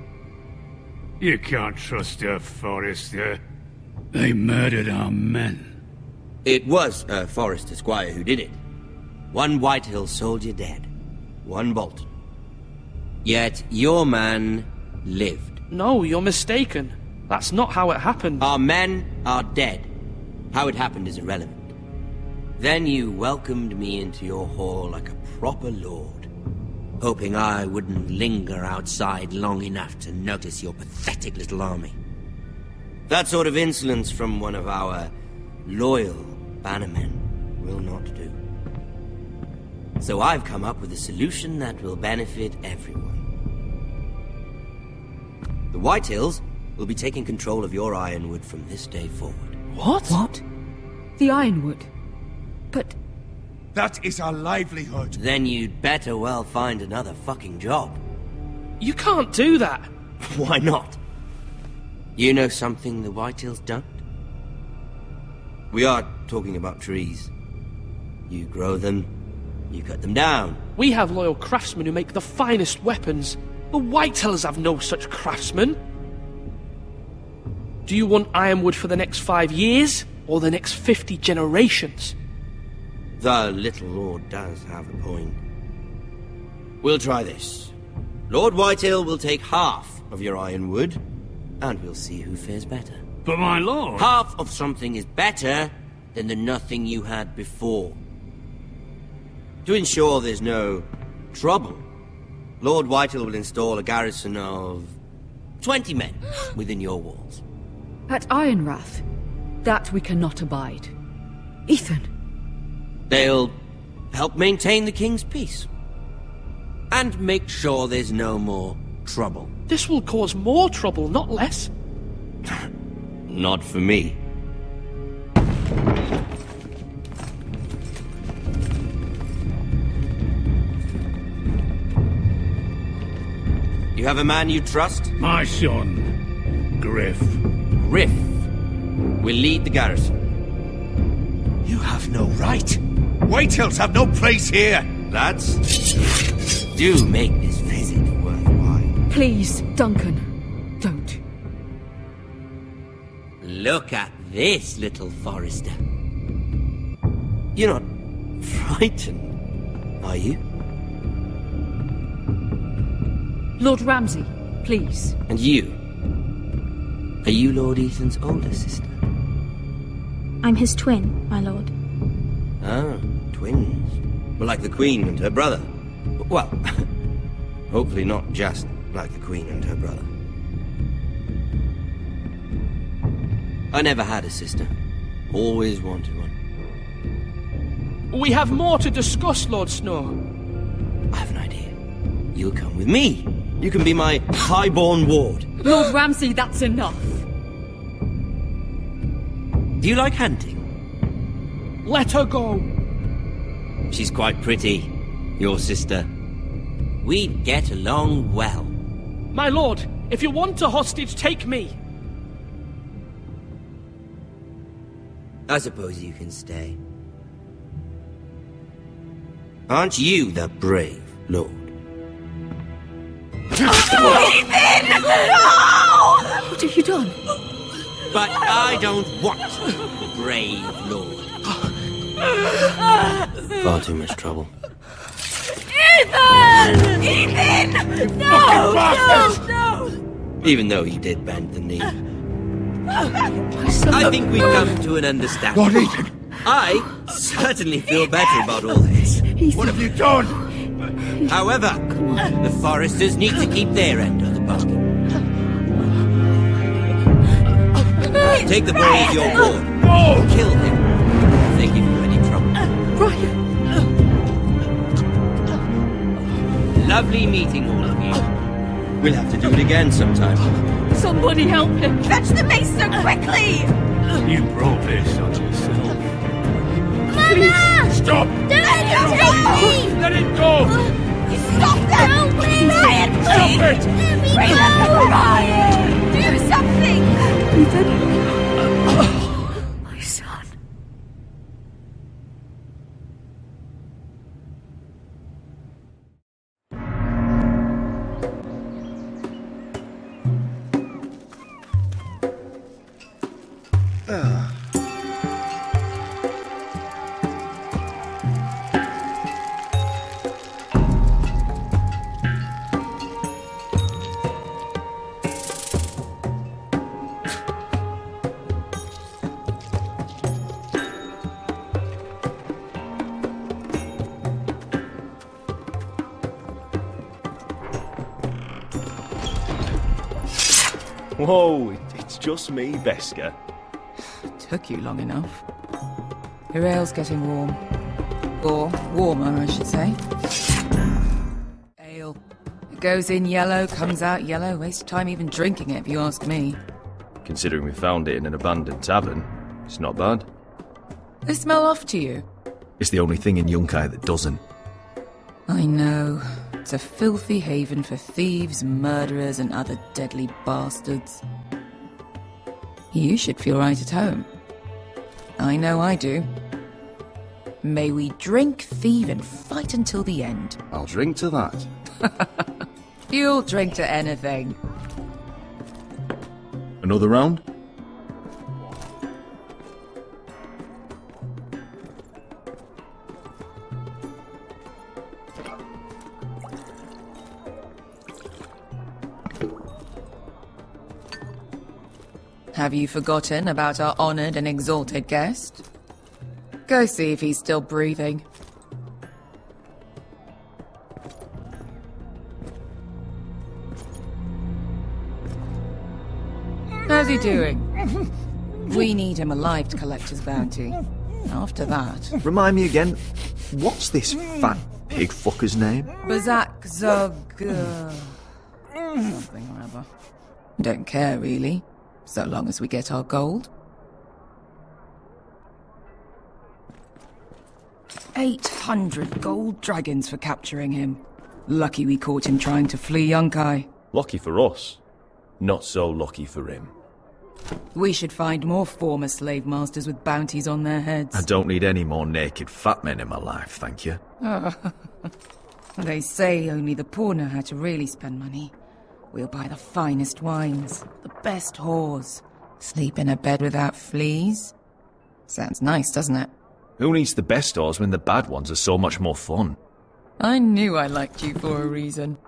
You can't trust her, Forrester. They murdered our men. It was a Forrester squire who did it. One Whitehill soldier dead. One Bolton. Yet your man lived. No, you're mistaken. That's not how it happened. Our men are dead. How it happened is irrelevant. Then you welcomed me into your hall like a proper lord, hoping I wouldn't linger outside long enough to notice your pathetic little army. That sort of insolence from one of our loyal bannermen will not do. So I've come up with a solution that will benefit everyone. The Whitehills will be taking control of your ironwood from this day forward. What? What? The ironwood? But... That is our livelihood. Then you'd better well find another fucking job. You can't do that. Why not? You know something the Whitehills don't? We are talking about trees. You grow them, you cut them down. We have loyal craftsmen who make the finest weapons. The Whitehills have no such craftsmen. Do you want ironwood for the next 5 years, or the next 50 generations? The little lord does have a point. We'll try this. Lord Whitehill will take half of your ironwood, and we'll see who fares better. But my lord... Half of something is better than the nothing you had before. To ensure there's no trouble, Lord Whitehill will install a garrison of 20 men within your walls. At Ironrath? That we cannot abide. Ethan! They'll help maintain the king's peace. And make sure there's no more trouble. This will cause more trouble, not less. Not for me. You have a man you trust? My son, Griff. Griff will lead the garrison. You have no right. Whitehills have no place here. Lads, do make this visit worthwhile. Please, Duncan, don't. Look at this, little Forrester. You're not frightened, are you? Lord Ramsay, please. And you? Are you Lord Ethan's older sister? I'm his twin, my lord. Ah, twins. Well, like the Queen and her brother. Well, hopefully not just like the Queen and her brother. I never had a sister. Always wanted one. We have more to discuss, Lord Snow. I have an idea. You'll come with me. You can be my highborn ward. Lord Ramsay, that's enough. Do you like hunting? Let her go. She's quite pretty, your sister. We'd get along well. My lord, if you want a hostage, take me. I suppose you can stay. Aren't you the brave lord? Ethan! No! What have you done? But I don't want the brave lord. Far too much trouble. Ethan! Ethan! No! No! Even though he did bend the knee. I think we've come to an understanding. Lord Ethan! I certainly feel better about all this. What have you done? However, the Foresters need to keep their end of the bargain. Take the boy as your ward. Kill him if they give you any trouble. Lovely meeting all of you. We'll have to do it again sometime. Somebody help him! Fetch the mace so quickly! You brought this on yourself. Mama! Stop! Don't let him take me! Let it go! Stop them! No, please! Ryan, please! Stop it! Let me go! Ryan! Do something! Ethan? My son. Whoa, it's just me, Beska. Took you long enough. Your ale's getting warm. Or warmer, I should say. Ale. It goes in yellow, comes out yellow. Waste time even drinking it, if you ask me. Considering we found it in an abandoned tavern, it's not bad. They smell off to you. It's the only thing in Yunkai that doesn't. I know. It's a filthy haven for thieves, murderers, and other deadly bastards. You should feel right at home. I know I do. May we drink, thieve, and fight until the end. I'll drink to that. You'll drink to anything. Another round? Have you forgotten about our honored and exalted guest? Go see if he's still breathing. How's he doing? We need him alive to collect his bounty. After that... Remind me again, what's this fat pig fucker's name? Bazak Zog... something or other. Don't care, really. So long as we get our gold. 800 gold dragons for capturing him. Lucky we caught him trying to flee Yunkai. Lucky for us. Not so lucky for him. We should find more former slave masters with bounties on their heads. I don't need any more naked fat men in my life, thank you. They say only the poor know how to really spend money. We'll buy the finest wines, the best whores, sleep in a bed without fleas. Sounds nice, doesn't it? Who needs the best whores when the bad ones are so much more fun? I knew I liked you for a reason.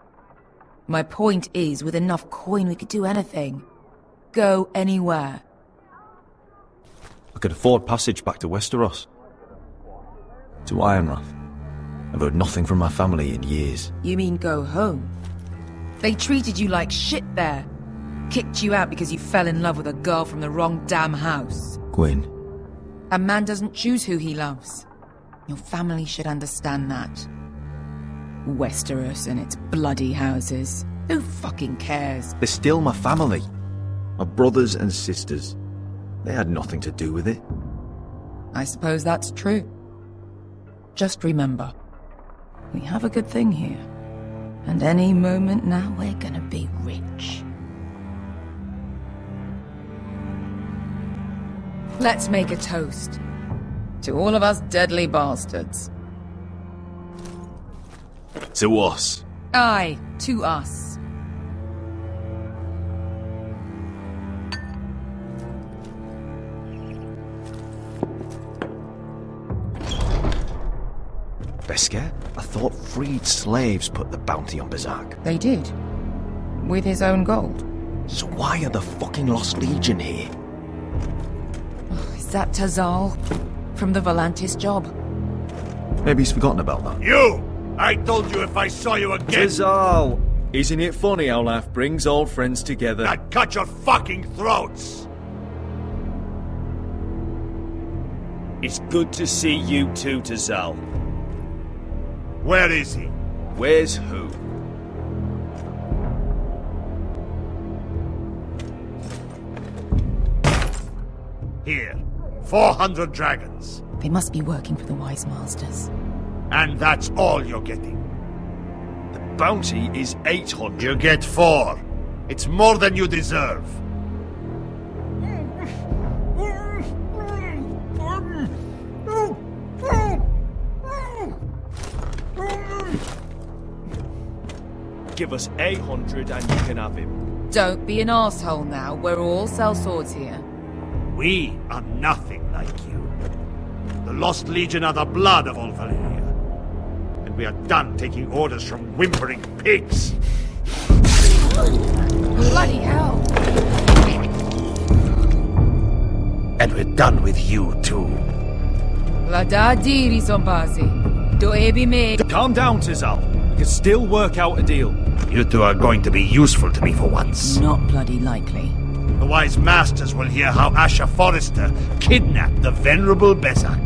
My point is, with enough coin we could do anything. Go anywhere. I could afford passage back to Westeros. To Ironrath. I've heard nothing from my family in years. You mean go home? They treated you like shit there. Kicked you out because you fell in love with a girl from the wrong damn house. Gwyn. A man doesn't choose who he loves. Your family should understand that. Westeros and its bloody houses. Who fucking cares? They're still my family. My brothers and sisters. They had nothing to do with it. I suppose that's true. Just remember, we have a good thing here. And any moment now we're gonna be rich. Let's make a toast. To all of us deadly bastards. To us. Aye, to us. Beskar? I thought freed slaves put the bounty on Berserk. They did. With his own gold. So why are the fucking Lost Legion here? Is that Tazal? From the Volantis job? Maybe he's forgotten about that. You! I told you if I saw you again... Tazal! Isn't it funny how life brings old friends together? I'd cut your fucking throats! It's good to see you too, Tazal. Where is he? Where's who? Here. 400 dragons. They must be working for the Wise Masters. And that's all you're getting. The bounty is 800. You get 4. It's more than you deserve. Give us 800 and you can have him. Don't be an asshole now. We're all sellswords here. We are nothing like you. The Lost Legion are the blood of all Valyria. And we are done taking orders from whimpering pigs. Bloody hell! And we're done with you, too. La da diri zombasi. Do ebi me. Calm down, Tazal. We can still work out a deal. You two are going to be useful to me for once. Not bloody likely. The Wise Masters will hear how Asher Forrester kidnapped the venerable Besak.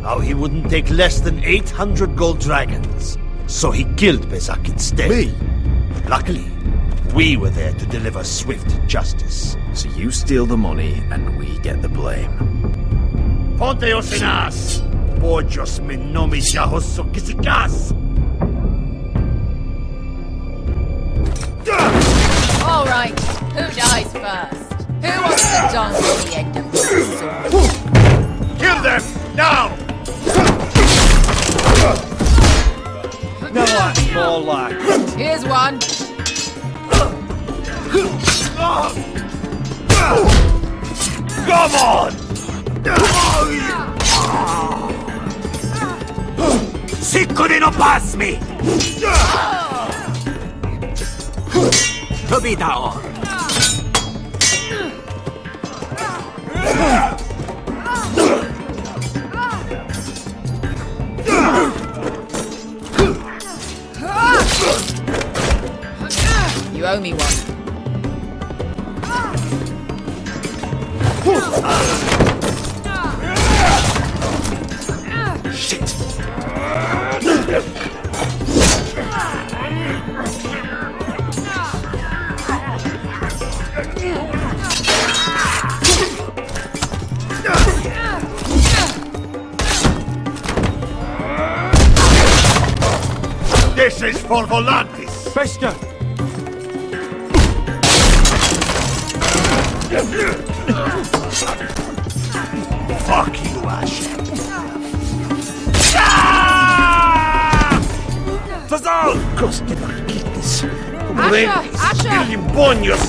How he wouldn't take less than 800 gold dragons. So he killed Besak instead. Me? Luckily, we were there to deliver swift justice. So you steal the money and we get the blame. Ponteos en as! Pojos me nomi jahoso kisikas! All right, who dies first? Who wants to dance at the end of this sword? Kill them! Now! No, that's more like. Here's one. Come on! Siccone no pass me! Tobitaor! You owe me one. Shit! This is for Volantis! Beskar! Fuck you, Ash! Tazal! Coste marquites! Asher! Limbonios!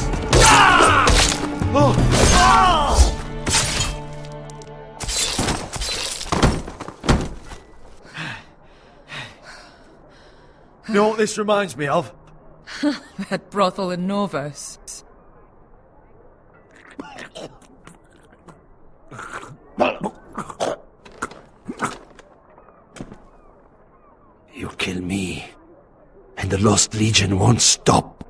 You know what this reminds me of? That brothel in Norvos. the Lost Legion won't stop.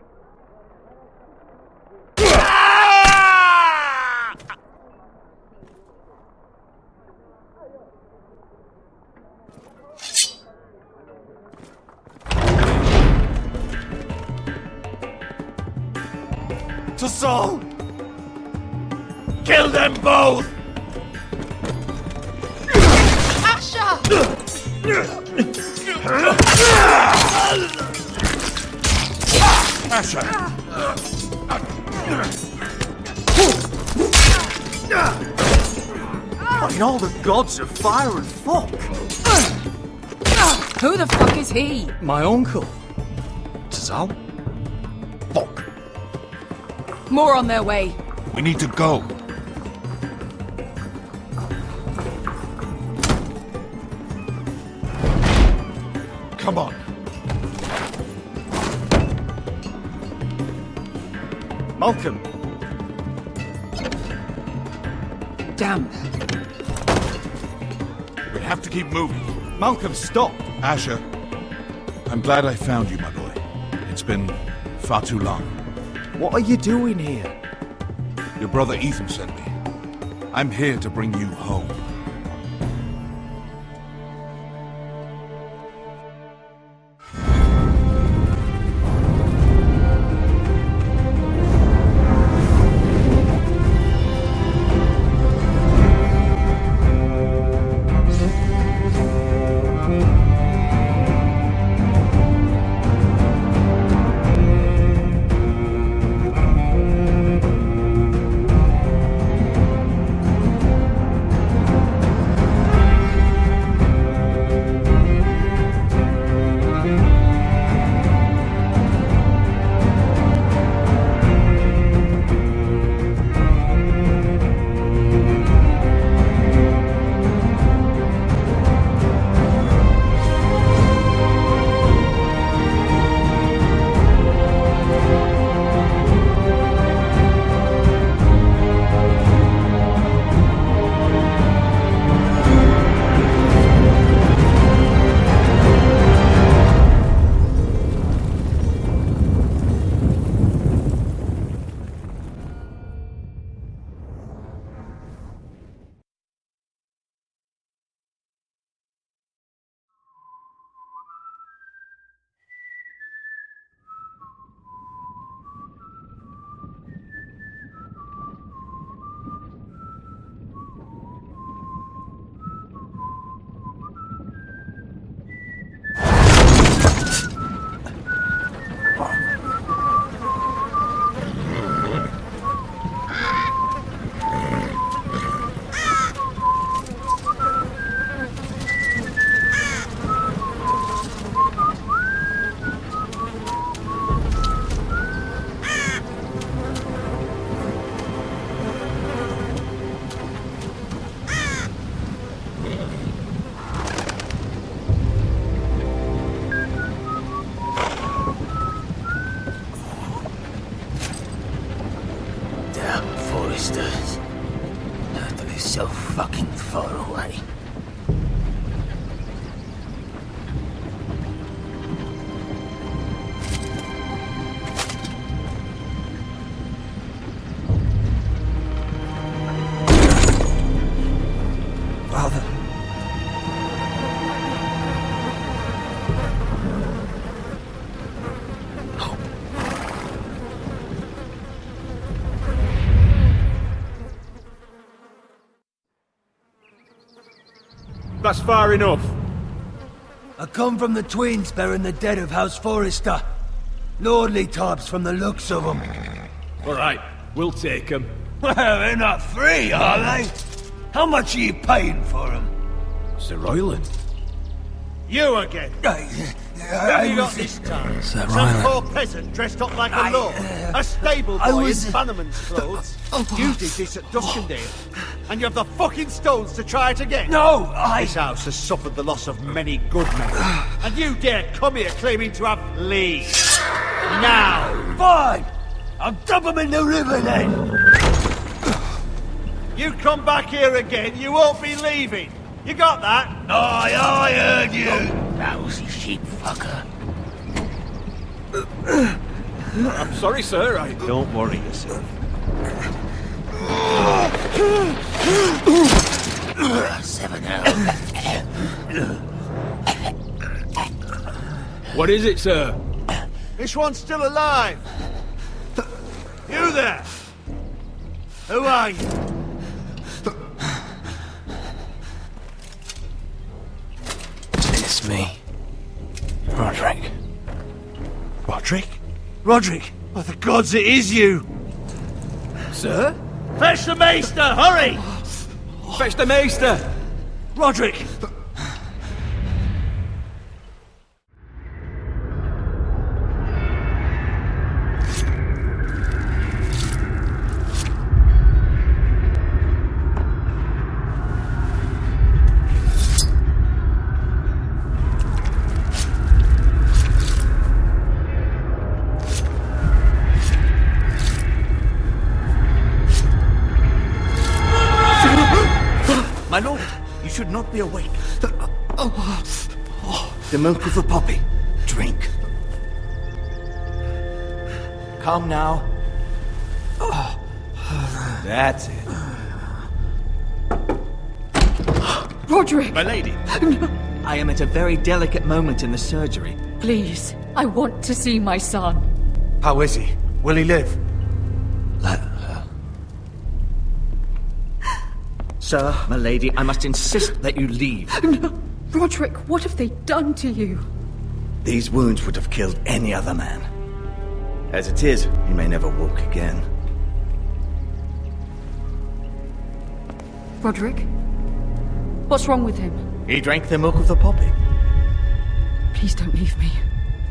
To Saul! Kill them both! Asher! Asher! By all the gods of fire and fuck! Who the fuck is he? My uncle. Zal? Fuck. More on their way. We need to go. Come on. Malcolm. Damn. We have to keep moving. Malcolm, stop! Asher, I'm glad I found you, my boy. It's been far too long. What are you doing here? Your brother Ethan sent me. I'm here to bring you home. So fucking far away. Father. That's far enough. I come from the twins bearing the dead of House Forrester. Lordly types from the looks of them. All right, we'll take them. Well, they're not free, are they? How much are you paying for them? Sir Royland. You again. Who have you got this time? Sir Some Ryland. poor peasant dressed up like a lord. A stable boy in Bannerman's clothes. You did this at Duskendale. And you have the fucking stones to try it again? No, This house has suffered the loss of many good men. And you dare come here claiming to have leave. Now! Fine! I'll dump him in the river then! You come back here again, you won't be leaving. You got that? I heard you! Lousy sheep fucker. I'm sorry, sir. Don't worry yourself. 7 hours. What is it, sir? This one's still alive. You there? Who are you? It's me. Roderick. Roderick? Roderick! By the gods, it is you! Sir? Fetch the maester, hurry! Fetch the maester! Roderick! My lord, you should not be awake. The milk of the poppy. Drink. Calm now. That's it. Roderick! My lady, I am at a very delicate moment in the surgery. Please, I want to see my son. How is he? Will he live? Let her. Sir, my lady, I must insist that you leave. No. Roderick, what have they done to you? These wounds would have killed any other man. As it is, he may never walk again. Roderick? What's wrong with him? He drank the milk of the poppy. Please don't leave me.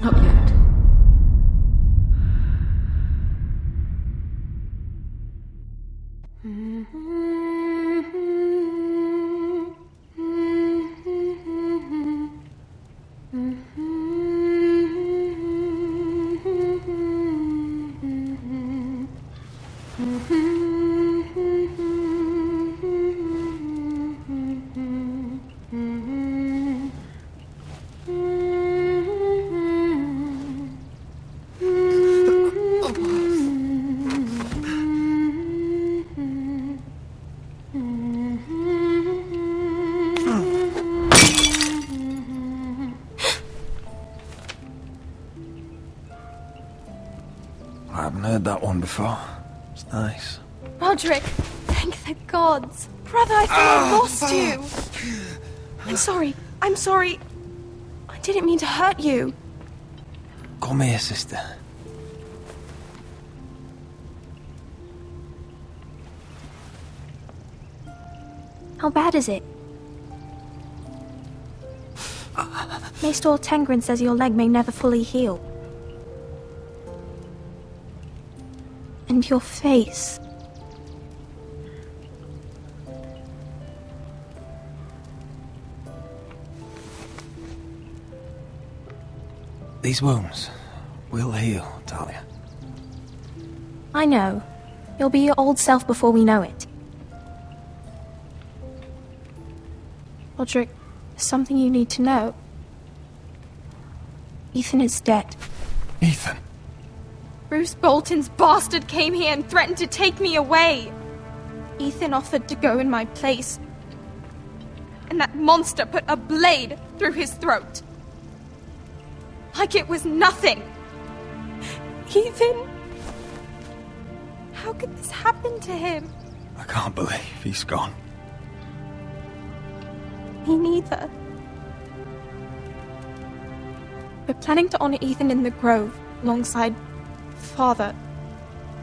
Not yet. I haven't heard that one before. It's nice. Roderick, thank the gods. Brother, I thought I lost you. I'm sorry. I didn't mean to hurt you. Come here, sister. How bad is it? Maester Tengrin says your leg may never fully heal. And your face. These wounds will heal, Talia. I know. You'll be your old self before we know it. Roderick, there's something you need to know. Ethan is dead. Ethan? Bruce Bolton's bastard came here and threatened to take me away. Ethan offered to go in my place. And that monster put a blade through his throat. Like it was nothing. Ethan? How could this happen to him? I can't believe he's gone. Me neither. We're planning to honor Ethan in the Grove, alongside Father.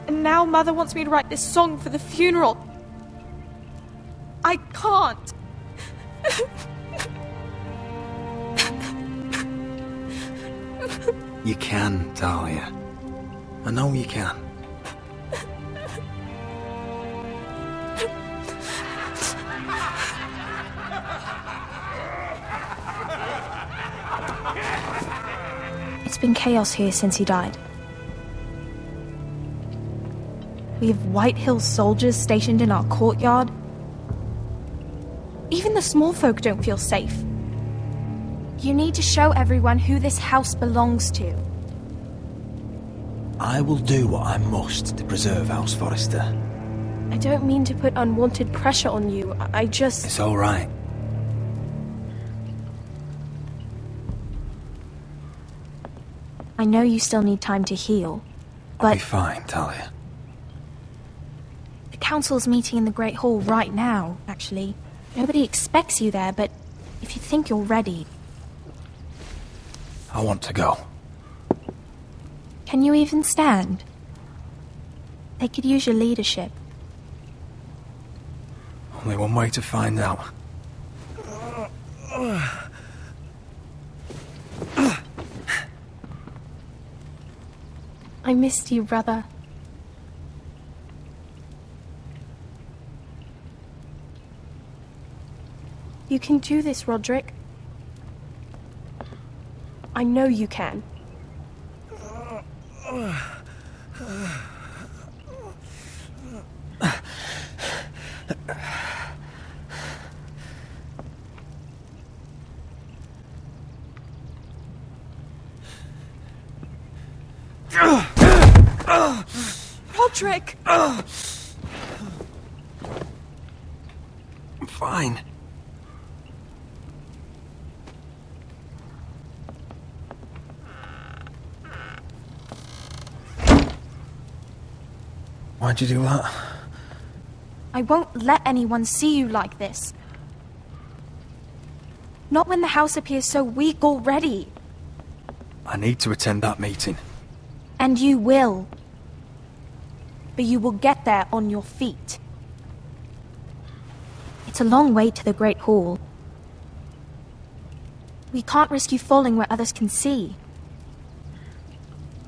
And now Mother wants me to write this song for the funeral. I can't. You can, Talia. I know you can. It's been chaos here since he died. We have White Hill soldiers stationed in our courtyard. Even the small folk don't feel safe. You need to show everyone who this house belongs to. I will do what I must to preserve House Forrester. I don't mean to put unwanted pressure on you. I just... It's all right. I know you still need time to heal, but... I'll be fine, Talia. The council's meeting in the Great Hall right now, actually. Nobody expects you there, but if you think you're ready... I want to go. Can you even stand? They could use your leadership. Only one way to find out. I missed you, brother. You can do this, Roderick. I know you can. Roderick! I'm fine. Why'd you do that? I won't let anyone see you like this. Not when the house appears so weak already. I need to attend that meeting. And you will. But you will get there on your feet. It's a long way to the Great Hall. We can't risk you falling where others can see.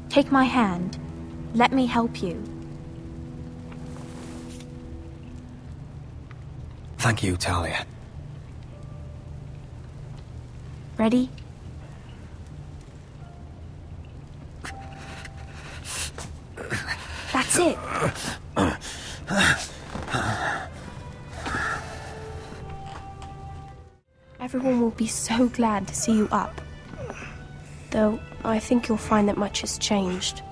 Take my hand. Let me help you. Thank you, Talia. Ready? That's it. Everyone will be so glad to see you up. Though, I think you'll find that much has changed.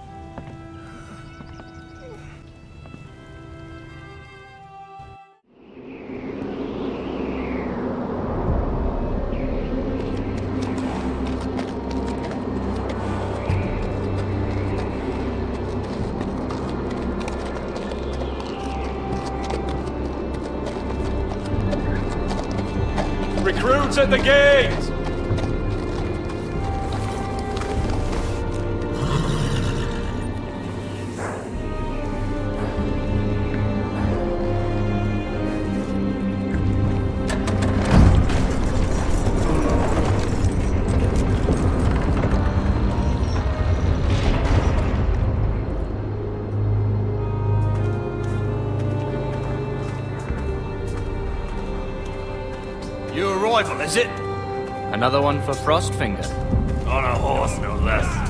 Recruits at the gate! Your arrival, is it? Another one for Frostfinger. On a horse, no less.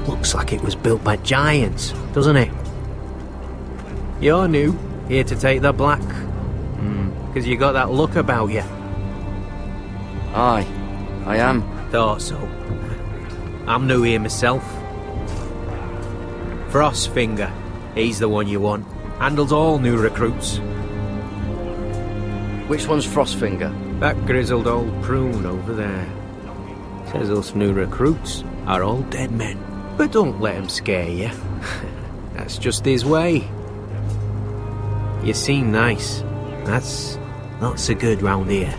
Looks like it was built by giants, doesn't it? You're new, here to take the black. Because you got that look about you. Aye, I am. Thought so. I'm new here myself. Frostfinger, he's the one you want. Handles all new recruits. Which one's Frostfinger? That grizzled old prune over there. Says us new recruits are all dead men. But don't let him scare you. That's just his way. You seem nice. That's not so good round here.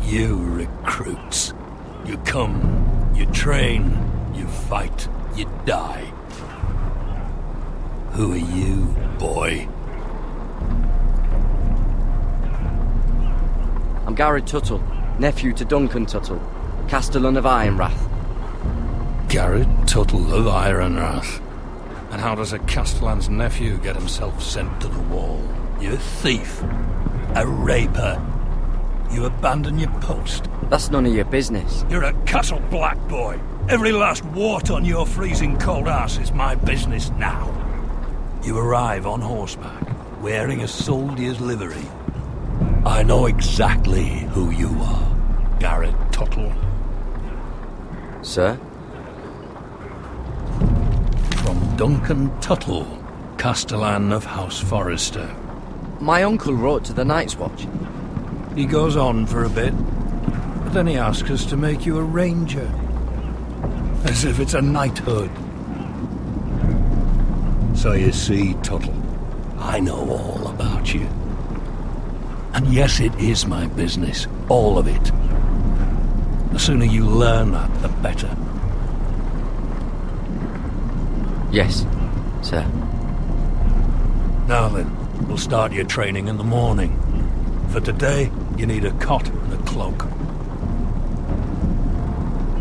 You recruits. You come, You train, you fight, you die. Who are you, boy? I'm Garrett Tuttle, nephew to Duncan Tuttle, Castellan of Ironrath. Garrett Tuttle of Ironrath. And how does a Castellan's nephew get himself sent to the wall? You a thief. A raper. You abandon your post. That's none of your business. You're a Castle Black boy. Every last wart on your freezing cold ass is my business now. You arrive on horseback, wearing a soldier's livery. I know exactly who you are, Garrett Tuttle. Sir? From Duncan Tuttle, Castellan of House Forrester. My uncle wrote to the Night's Watch. He goes on for a bit, but then he asks us to make you a ranger. As if it's a knighthood. So you see, Tuttle, I know all about you. And yes, it is my business, all of it. The sooner you learn that, the better. Yes, sir. Now then, we'll start your training in the morning. For today, you need a cot and a cloak.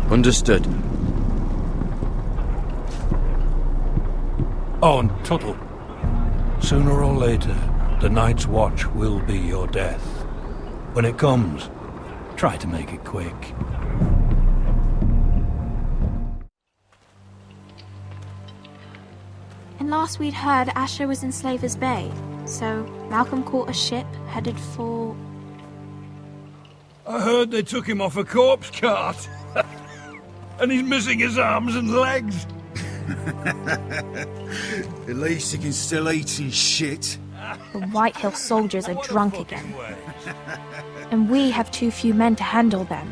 Understood. Oh, and Tuttle, sooner or later, the Night's Watch will be your death. When it comes, try to make it quick. And last we'd heard, Asher was in Slaver's Bay, so Malcolm caught a ship headed for... I heard they took him off a corpse cart. And he's missing his arms and legs. At least he can still eat his shit. The White Hill soldiers are drunk again. And we have too few men to handle them.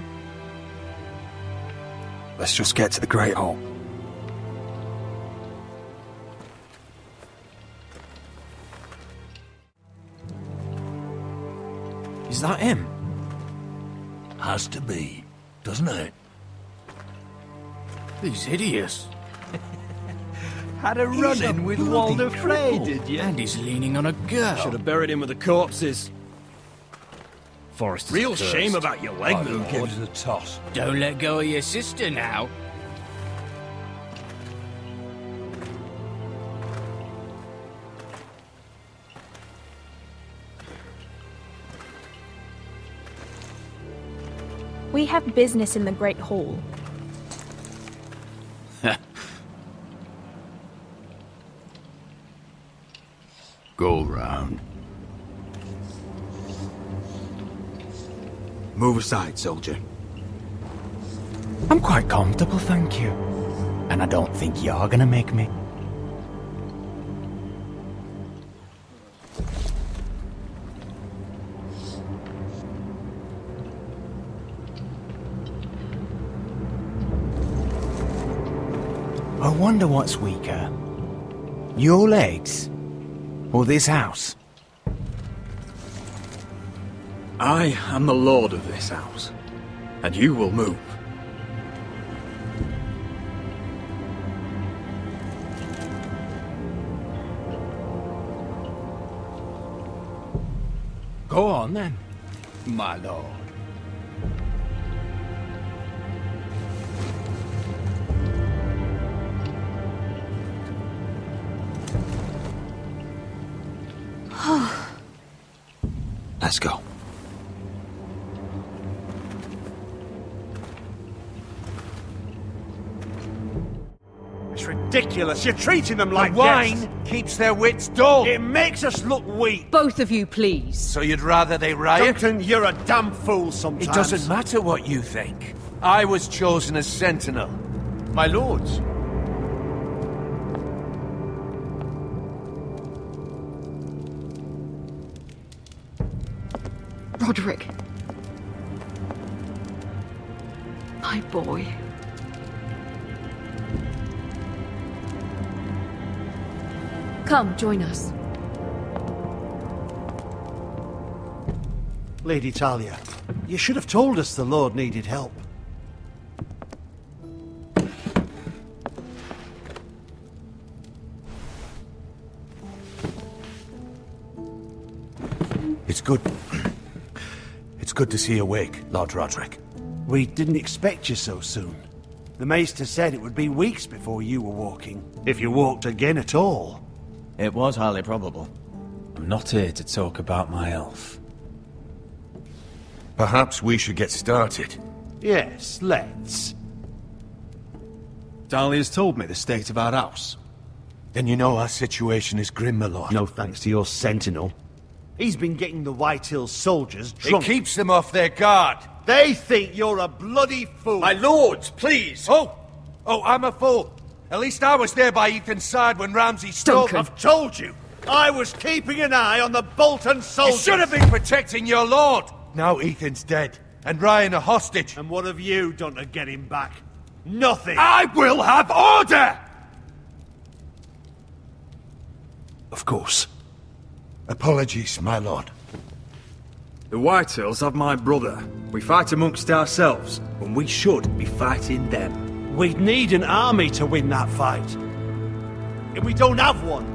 Let's just get to the Great Hall. Is that him? Has to be, doesn't it? He's hideous. Had a run-in with Walder Frey, did you? And he's leaning on a girl. Should have buried him with the corpses. Forrester's Real cursed. shame about your leg, Who Lord. gives the toss? Don't let go of your sister now. We have business in the Great Hall. Go round. Move aside, soldier. I'm quite comfortable, thank you. And I don't think you're gonna make me. I wonder what's weaker. Your legs? Or this house? I am the lord of this house, and you will move. Go on then, my lord. Let's go. It's ridiculous. You're treating them like wine guests. keeps their wits dull. It makes us look weak. Both of you, please. So you'd rather they riot? Duncan, you're a damn fool sometimes. It doesn't matter what you think. I was chosen as sentinel. My lords. Roderick. My boy. Come, join us. Lady Talia, you should have told us the Lord needed help. good... It's good to see you awake, Lord Roderick. We didn't expect you so soon. The Maester said it would be weeks before you were walking, if you walked again at all. It was highly probable. I'm not here to talk about my elf. Perhaps we should get started. Yes, let's. Dahlia's told me the state of our house. Then you know our situation is grim, my lord. No thanks to your sentinel. He's been getting the White Hills soldiers drunk. It keeps them off their guard. They think you're a bloody fool. My lords, please! Oh, I'm a fool. At least I was there by Ethan's side when Ramsay stole... I've told you! I was keeping an eye on the Bolton soldiers! You should have been protecting your lord! Now Ethan's dead, and Ryan a hostage. And what have you done to get him back? Nothing! I will have order! Of course. Apologies, my lord. The Whitehills have my brother. We fight amongst ourselves, when we should be fighting them. We'd need an army to win that fight. And we don't have one.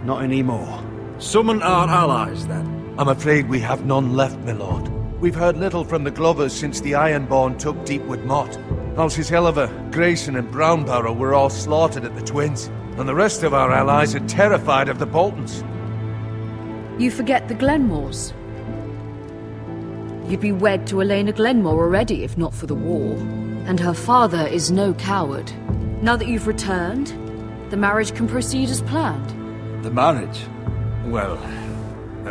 Not anymore. Summon our allies, then. I'm afraid we have none left, my lord. We've heard little from the Glovers since the Ironborn took Deepwood Motte. Houses Helliver, Grayson and Brownbarrow were all slaughtered at the Twins, and the rest of our allies are terrified of the Boltons. You forget the Glenmores. You'd be wed to Elena Glenmore already if not for the war. And her father is no coward. Now that you've returned, the marriage can proceed as planned. The marriage? Well,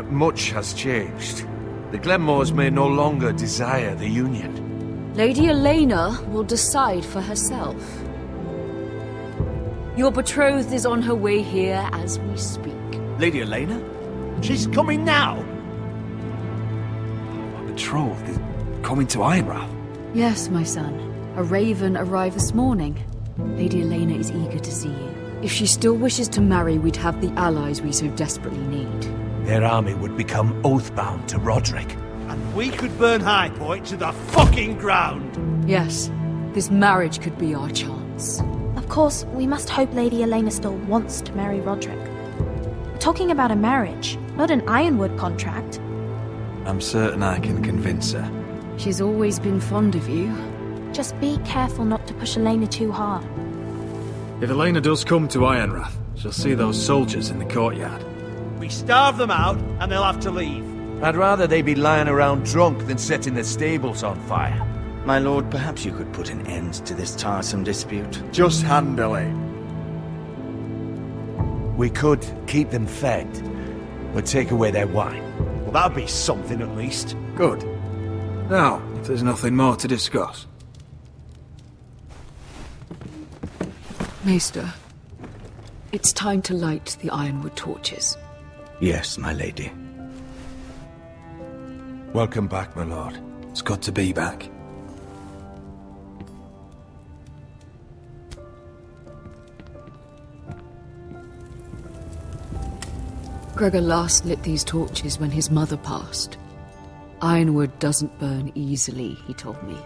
much has changed. The Glenmores may no longer desire the union. Lady Elena will decide for herself. Your betrothed is on her way here as we speak. Lady Elena? She's coming now! My betrothed is coming to Ironrath. Yes, my son. A raven arrived this morning. Lady Elena is eager to see you. If she still wishes to marry, we'd have the allies we so desperately need. Their army would become oath-bound to Roderick. And we could burn High Point to the fucking ground! Yes, this marriage could be our chance. Of course, we must hope Lady Elena still wants to marry Roderick. We're talking about a marriage, not an Ironwood contract. I'm certain I can convince her. She's always been fond of you. Just be careful not to push Elena too hard. If Elena does come to Ironrath, she'll see those soldiers in the courtyard. We starve them out, and they'll have to leave. I'd rather they be lying around drunk than setting the stables on fire. My lord, perhaps you could put an end to this tiresome dispute. Just handle it. We could keep them fed, but take away their wine. Well, that'd be something at least. Good. Now, if there's nothing more to discuss. Maester, it's time to light the Ironwood torches. Yes, my lady. Welcome back, my lord. It's good to be back. Gregor last lit these torches when his mother passed. Ironwood doesn't burn easily, he told me.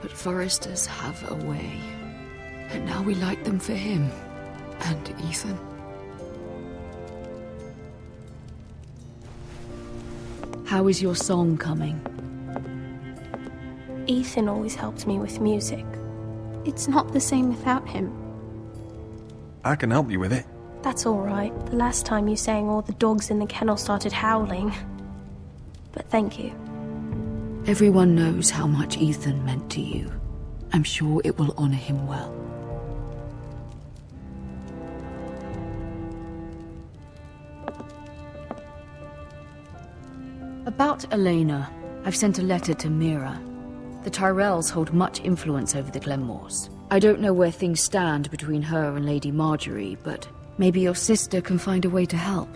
But foresters have a way. And now we light them for him. And Ethan. How is your song coming? Ethan always helped me with music. It's not the same without him. I can help you with it. That's all right. The last time you sang, all the dogs in the kennel started howling. But thank you. Everyone knows how much Ethan meant to you. I'm sure it will honor him well. About Elena, I've sent a letter to Mira. The Tyrells hold much influence over the Glenmores. I don't know where things stand between her and Lady Marjorie, but maybe your sister can find a way to help.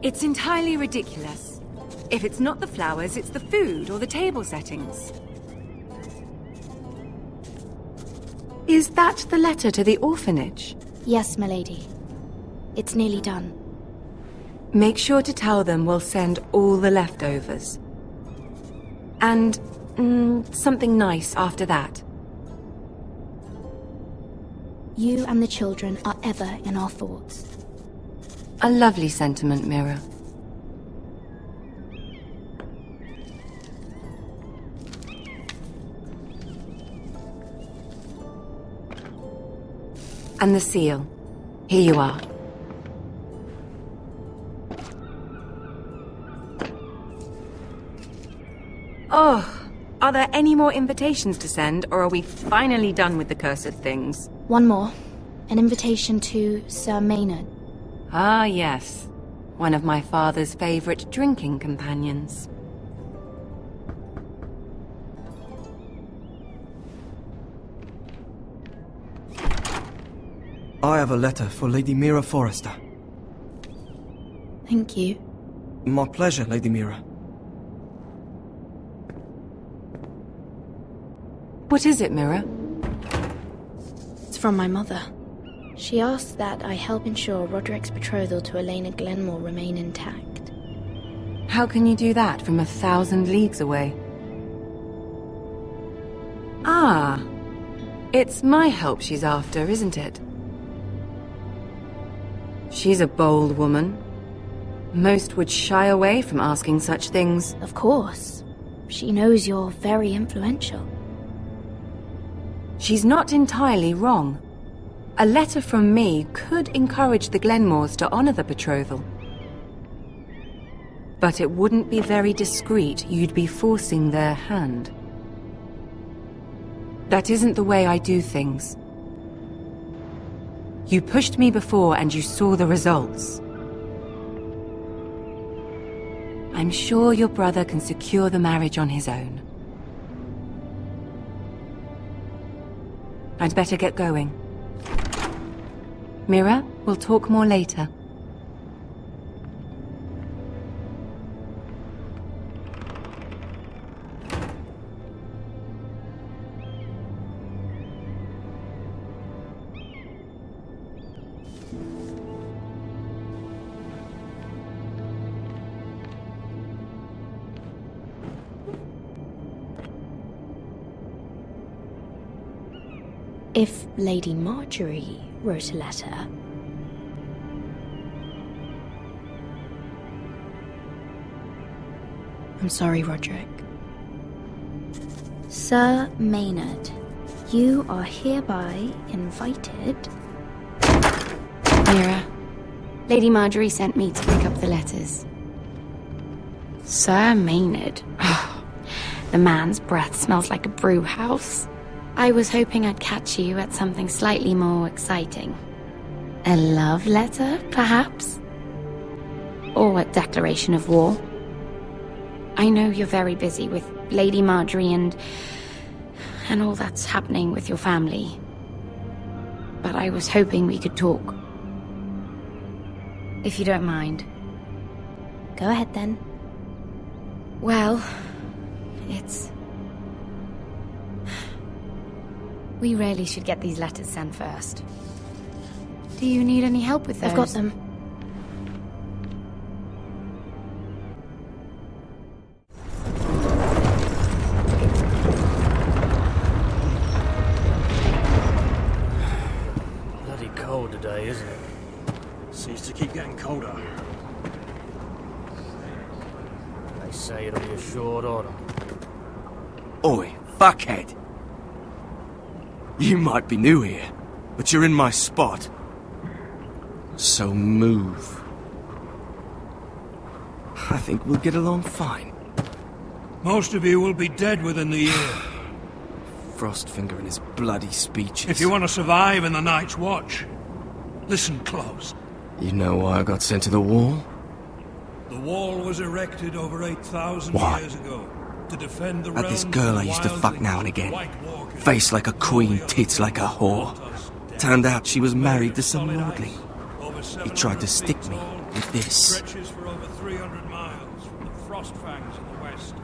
It's entirely ridiculous. If it's not the flowers, it's the food or the table settings. Is that the letter to the orphanage? Yes, my lady. It's nearly done. Make sure to tell them we'll send all the leftovers. And something nice after that. You and the children are ever in our thoughts. A lovely sentiment, Mira. And the seal. Here you are. Oh, are there any more invitations to send, or are we finally done with the cursed things? One more. An invitation to Sir Maynard. Ah, yes. One of my father's favorite drinking companions. I have a letter for Lady Mira Forrester. Thank you. My pleasure, Lady Mira. What is it, Mira? It's from my mother. She asked that I help ensure Roderick's betrothal to Elena Glenmore remain intact. How can you do that from 1,000 leagues away? Ah, it's my help she's after, isn't it? She's a bold woman. Most would shy away from asking such things. Of course. She knows you're very influential. She's not entirely wrong. A letter from me could encourage the Glenmores to honor the betrothal. But it wouldn't be very discreet. You'd be forcing their hand. That isn't the way I do things. You pushed me before and you saw the results. I'm sure your brother can secure the marriage on his own. I'd better get going. Mira, we'll talk more later. If Lady Marjorie wrote a letter... I'm sorry, Roderick. Sir Maynard, you are hereby invited... Mira, Lady Marjorie sent me to pick up the letters. Sir Maynard? The man's breath smells like a brew house. I was hoping I'd catch you at something slightly more exciting. A love letter, perhaps? Or a declaration of war? I know you're very busy with Lady Marjorie and all that's happening with your family. But I was hoping we could talk. If you don't mind. Go ahead then. Well, it's... We really should get these letters sent first. Do you need any help with those? I've got them. Bloody cold today, isn't it? Seems to keep getting colder. They say it'll be a short order. Oi, fuckhead! You might be new here, but you're in my spot. So move. I think we'll get along fine. Most of you will be dead within the year. Frostfinger and his bloody speeches. If you want to survive in the Night's Watch, listen close. You know why I got sent to the wall? The wall was erected over 8,000 Why? years ago to defend the Had this realms girl of I used to wild fuck now and again. White Walkers. Face like a queen, tits like a whore. Turned out she was married to some lordling. He tried to stick me with this. Stretches for over 300 miles from the Frostfangs in the west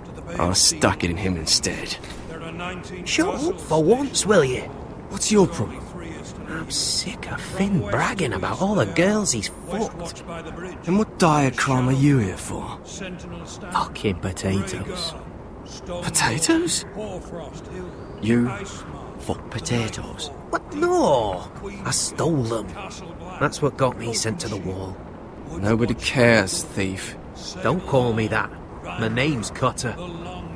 to the Bay I of stuck it in him instead. There are 19 Shut up castles for once, will you? What's your problem? I'm sick of Finn bragging about all the girls he's fucked. And what dire crime are you here for? Fucking potatoes. Potatoes? You Fuck potatoes. What? No! I stole them. That's what got me sent to the wall. Nobody cares, thief. Don't call me that. My name's Cutter.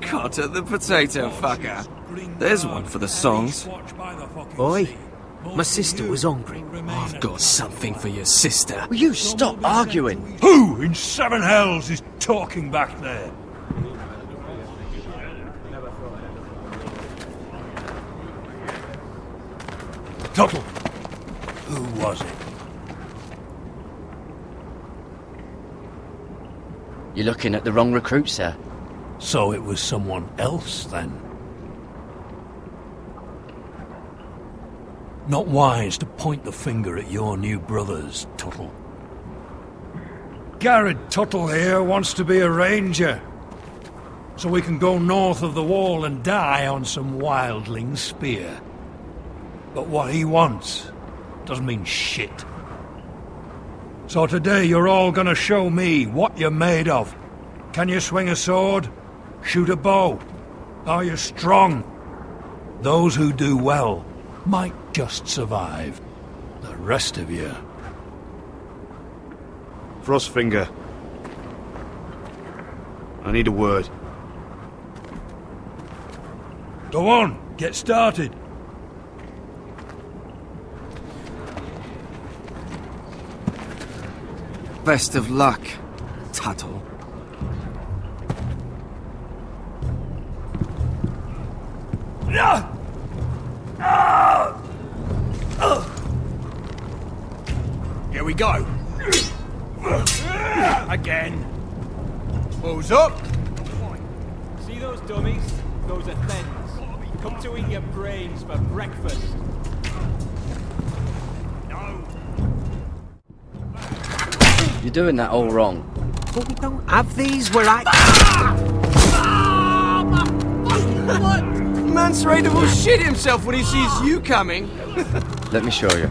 Cutter the potato fucker. There's one for the songs. Oi, my sister was hungry. I've got something for your sister. Will you stop arguing? Who in seven hells is talking back there? Tuttle, who was it? You're looking at the wrong recruit, sir. So it was someone else, then? Not wise to point the finger at your new brothers, Tuttle. Garrett Tuttle here wants to be a ranger, so we can go north of the wall and die on some wildling spear. But what he wants doesn't mean shit. So today you're all gonna show me what you're made of. Can you swing a sword? Shoot a bow? Are you strong? Those who do well might just survive. The rest of you... Frostfinger. I need a word. Go on, get started. Best of luck, Tuttle. Here we go. Again. Who's up? See those dummies? Those are thens. Come to eat your brains for breakfast. You're doing that all wrong. But we don't have these where I... What? Man's Raider will shit himself when he sees you coming. Let me show you.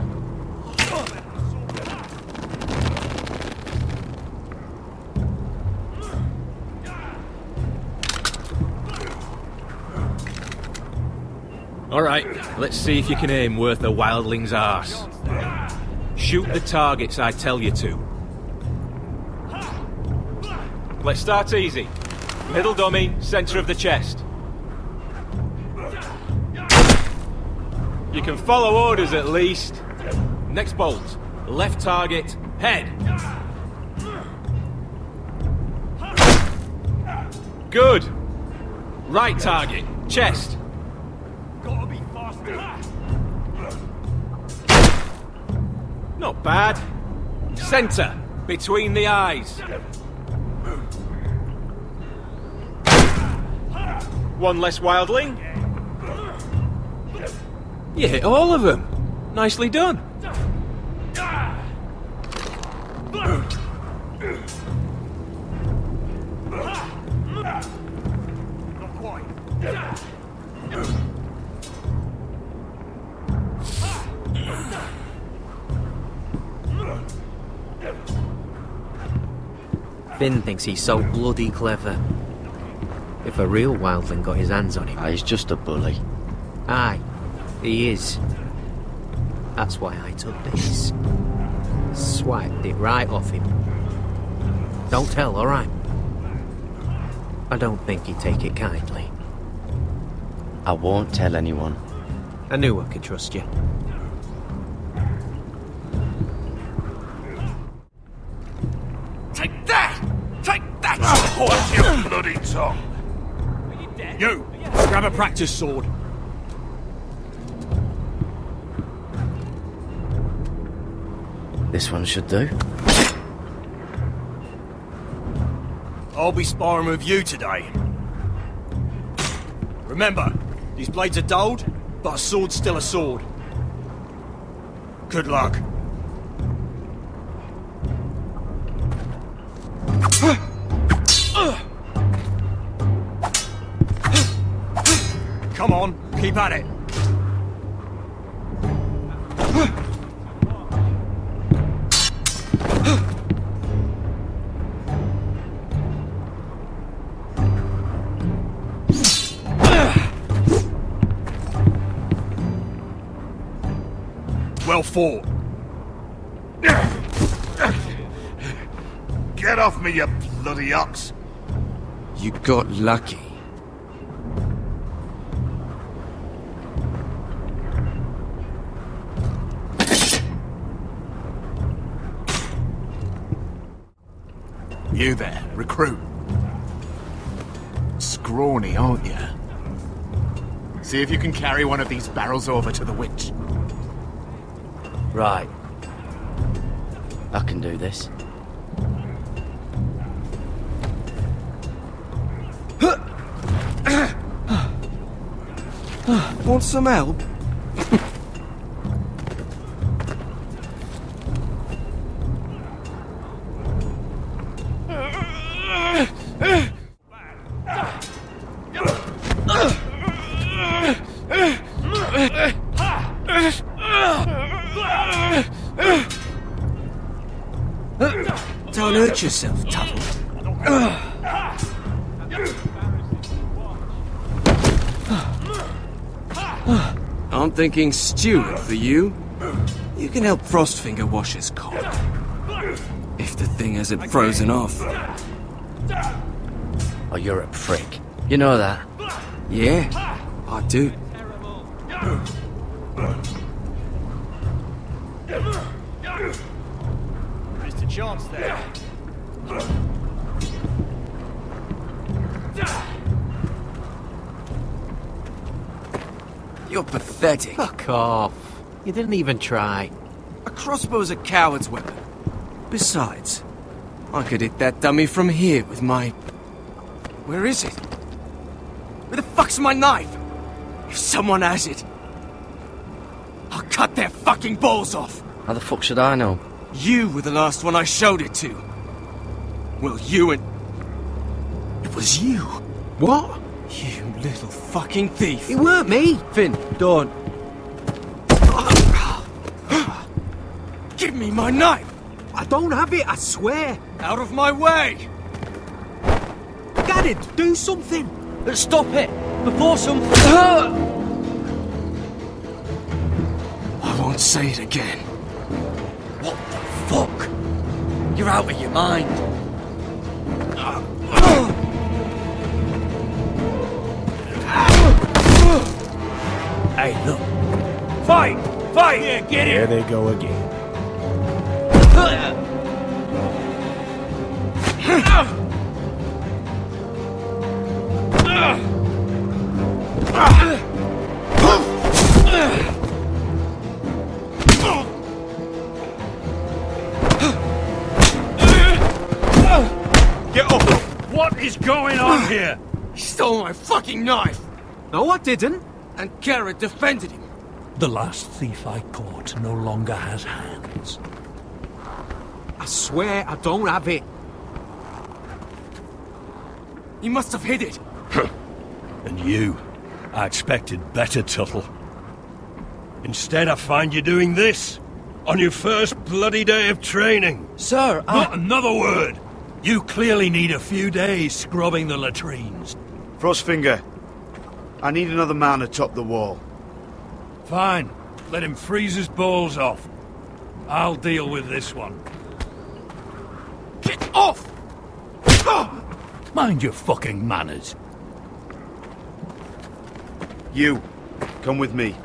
Alright, let's see if you can aim worth a wildling's arse. Shoot the targets I tell you to. Let's start easy. Middle dummy, centre of the chest. You can follow orders at least. Next bolt. Left target, head. Good. Right target, chest. Gotta be faster. Not bad. Centre, between the eyes. One less wildling. You hit all of them. Nicely done. Not quite. Finn thinks he's so bloody clever. If a real wildling got his hands on him... He's just a bully. Aye, he is. That's why I took this. Swiped it right off him. Don't tell, alright? I don't think he'd take it kindly. I won't tell anyone. I knew I could trust you. Take that! Take that! Hold your bloody tongue! You! Grab a practice sword. This one should do. I'll be sparring with you today. Remember, these blades are dulled, but a sword's still a sword. Good luck. Come on, keep at it. Well fought. Get off me, you bloody ox! You got lucky. You there, recruit. Scrawny, aren't you? See if you can carry one of these barrels over to the witch. Right. I can do this. Want some help? Don't hurt yourself, Tuttle. I'm thinking Stewart for you. You can help Frostfinger wash his cock. If the thing hasn't frozen off. Oh, you're a prick. You know that? Yeah, I do. Missed a chance there. You're pathetic. Fuck off. You didn't even try. A crossbow's a coward's weapon. Besides, I could hit that dummy from here with my... Where is it? Where the fuck's my knife? If someone has it, I'll cut their fucking balls off. How the fuck should I know? You were the last one I showed it to. Well, you and... It was you. What? You little fucking thief. It weren't me. Finn, don't. Give me my knife. I don't have it, I swear. Out of my way. Garrett, do something. Stop it. Before some... I won't say it again. What the fuck? You're out of your mind. Hey, look. Fight! Fight! Yeah, get There it! they go again. Get up! What is going on here? He stole my fucking knife. No, I didn't. And Garrett defended him. The last thief I caught no longer has hands. I swear I don't have it. He must have hid it. And you, I expected better, Tuttle. Instead, I find you doing this on your first bloody day of training. Sir, Not another word. You clearly need a few days scrubbing the latrines. Frostfinger, I need another man atop the wall. Fine. Let him freeze his balls off. I'll deal with this one. Get off! Mind your fucking manners. You, come with me.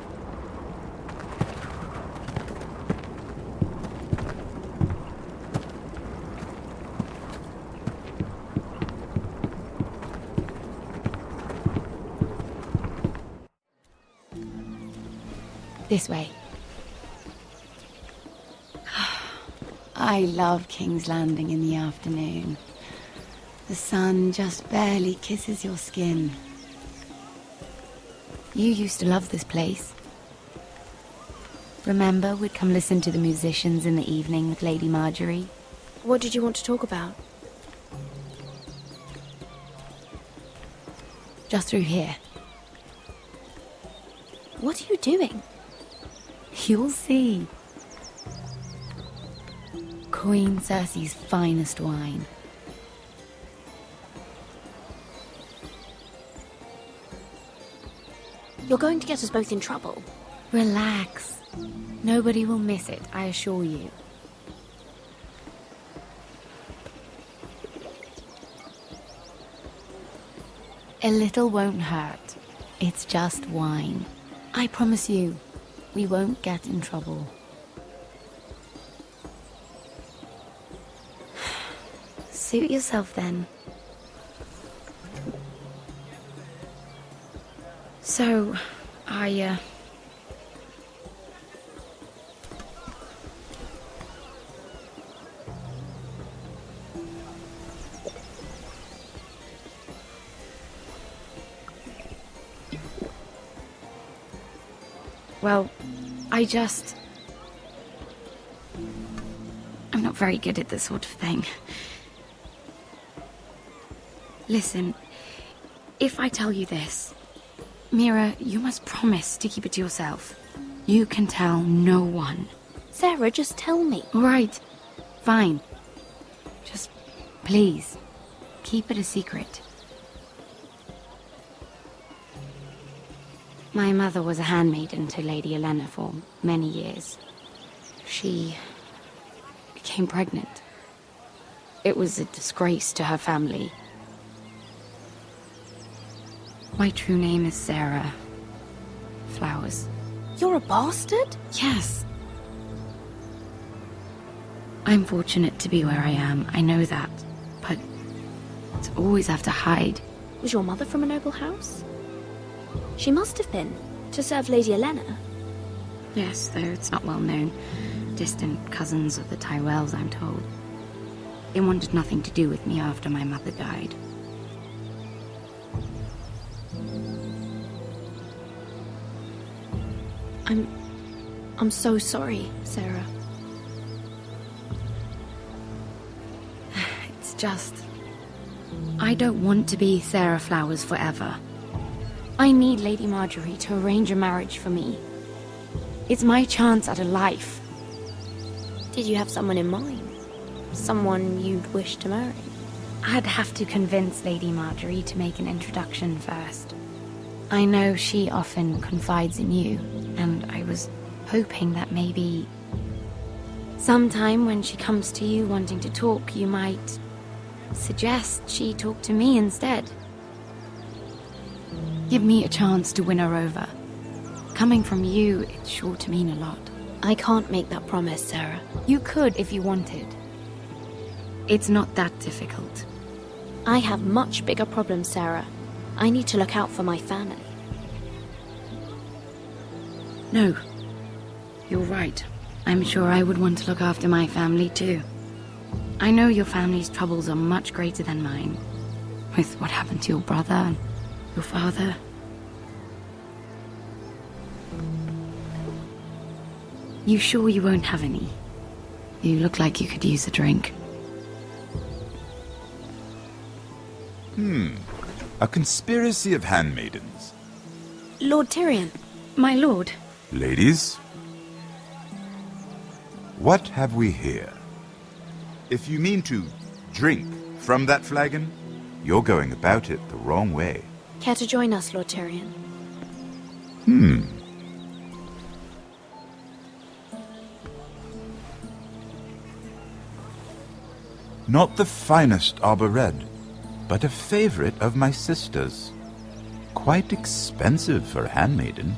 This way. I love King's Landing in the afternoon. The sun just barely kisses your skin. You used to love this place. Remember, we'd come listen to the musicians in the evening with Lady Marjorie? What did you want to talk about? Just through here. What are you doing? You'll see. Queen Cersei's finest wine. You're going to get us both in trouble. Relax. Nobody will miss it, I assure you. A little won't hurt. It's just wine. I promise you, we won't get in trouble. Suit yourself then. So, Well, I'm not very good at this sort of thing. Listen, if I tell you this, Mira, you must promise to keep it to yourself. You can tell no one. Sarah, just tell me. All right, fine. Just, please, keep it a secret. My mother was a handmaiden to Lady Elena for many years. She became pregnant. It was a disgrace to her family. My true name is Sarah Flowers. You're a bastard? Yes. I'm fortunate to be where I am, I know that. But to always have to hide. Was your mother from a noble house? She must have been, to serve Lady Elena. Yes, though it's not well known. Distant cousins of the Tyrells, I'm told. They wanted nothing to do with me after my mother died. I'm so sorry, Sarah. It's just... I don't want to be Sarah Flowers forever. I need Lady Marjorie to arrange a marriage for me. It's my chance at a life. Did you have someone in mind? Someone you'd wish to marry? I'd have to convince Lady Marjorie to make an introduction first. I know she often confides in you, and I was hoping that maybe... sometime when she comes to you wanting to talk, you might suggest she talk to me instead. Give me a chance to win her over. Coming from you, it's sure to mean a lot. I can't make that promise, Sarah. You could if you wanted. It's not that difficult. I have much bigger problems, Sarah. I need to look out for my family. No. You're right. I'm sure I would want to look after my family too. I know your family's troubles are much greater than mine. With what happened to your brother and your father. You sure you won't have any? You look like you could use a drink. A conspiracy of handmaidens. Lord Tyrion. My lord. Ladies, what have we here? If you mean to drink from that flagon, you're going about it the wrong way. Care to join us, Lord Tyrion? Not the finest arbor red, but a favorite of my sister's. Quite expensive for a handmaiden.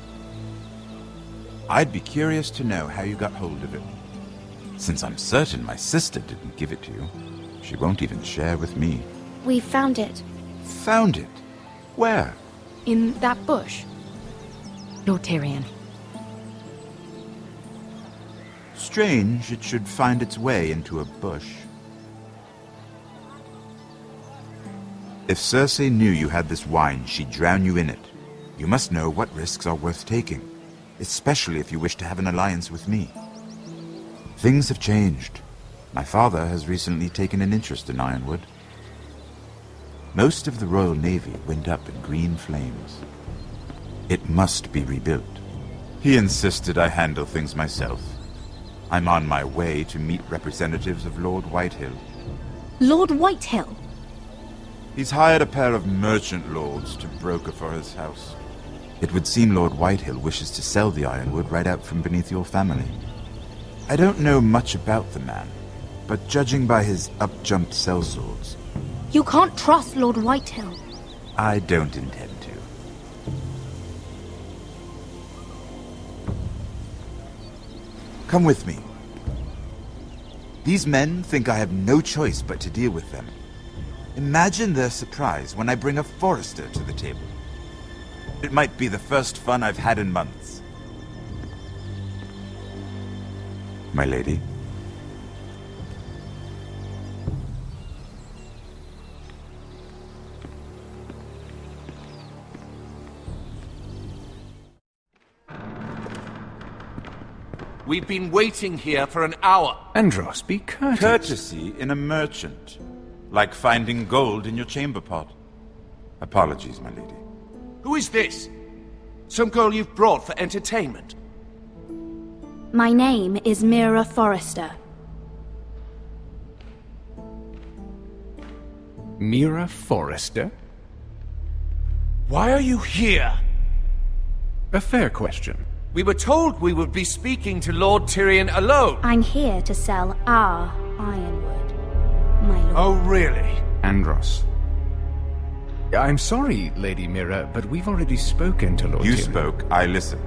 I'd be curious to know how you got hold of it. Since I'm certain my sister didn't give it to you, she won't even share with me. We found it. Found it? Where? In that bush. Lord Tyrion. Strange it should find its way into a bush. If Cersei knew you had this wine, she'd drown you in it. You must know what risks are worth taking, especially if you wish to have an alliance with me. Things have changed. My father has recently taken an interest in Ironwood. Most of the Royal Navy went up in green flames. It must be rebuilt. He insisted I handle things myself. I'm on my way to meet representatives of Lord Whitehill. Lord Whitehill? He's hired a pair of merchant lords to broker for his house. It would seem Lord Whitehill wishes to sell the ironwood right out from beneath your family. I don't know much about the man, but judging by his up-jumped sellswords, You can't trust Lord Whitehill. I don't intend to. Come with me. These men think I have no choice but to deal with them. Imagine their surprise when I bring a forester to the table. It might be the first fun I've had in months. My lady. We've been waiting here for an hour. Andros, be courteous. Courtesy in a merchant. Like finding gold in your chamber pot. Apologies, my lady. Who is this? Some girl you've brought for entertainment? My name is Mira Forrester. Mira Forrester? Why are you here? A fair question. We were told we would be speaking to Lord Tyrion alone. I'm here to sell our ironwood, my lord. Oh, really? Andros. I'm sorry, Lady Mira, but we've already spoken to Lord You Tyrion. spoke, I listened.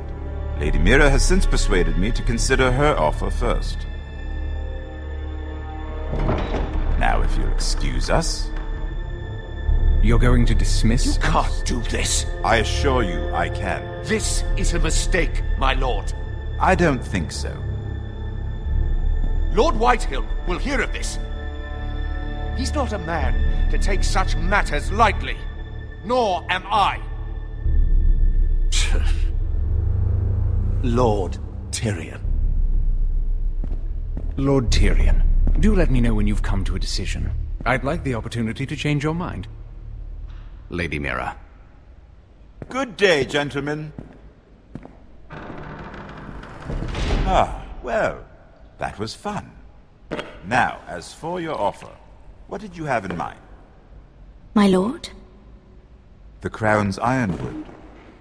Lady Mira has since persuaded me to consider her offer first. Now, if you'll excuse us... You're going to dismiss You can't do this. I assure you I can. This is a mistake, my lord. I don't think so. Lord Whitehill will hear of this. He's not a man to take such matters lightly. Nor am I. Lord Tyrion. Lord Tyrion, do let me know when you've come to a decision. I'd like the opportunity to change your mind. Lady Mira. Good day, gentlemen. Ah, well, that was fun. Now, as for your offer, what did you have in mind? My lord? The Crown's ironwood.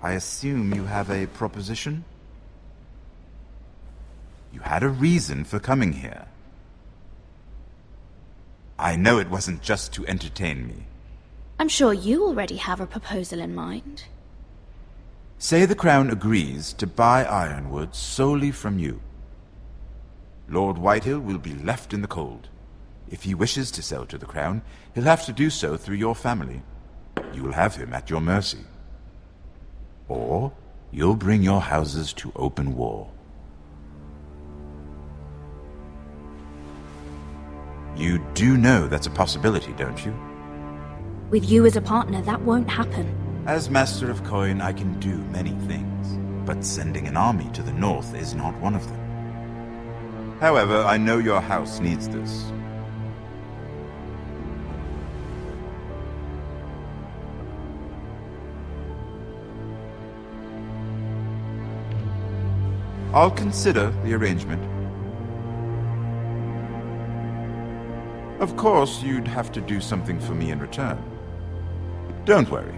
I assume you have a proposition? You had a reason for coming here. I know it wasn't just to entertain me. I'm sure you already have a proposal in mind. Say the Crown agrees to buy ironwood solely from you. Lord Whitehill will be left in the cold. If he wishes to sell to the Crown, he'll have to do so through your family. You will have him at your mercy. Or you'll bring your houses to open war. You do know that's a possibility, don't you? With you as a partner, that won't happen. As Master of Coin, I can do many things, but sending an army to the north is not one of them. However, I know your house needs this. I'll consider the arrangement. Of course, you'd have to do something for me in return. Don't worry.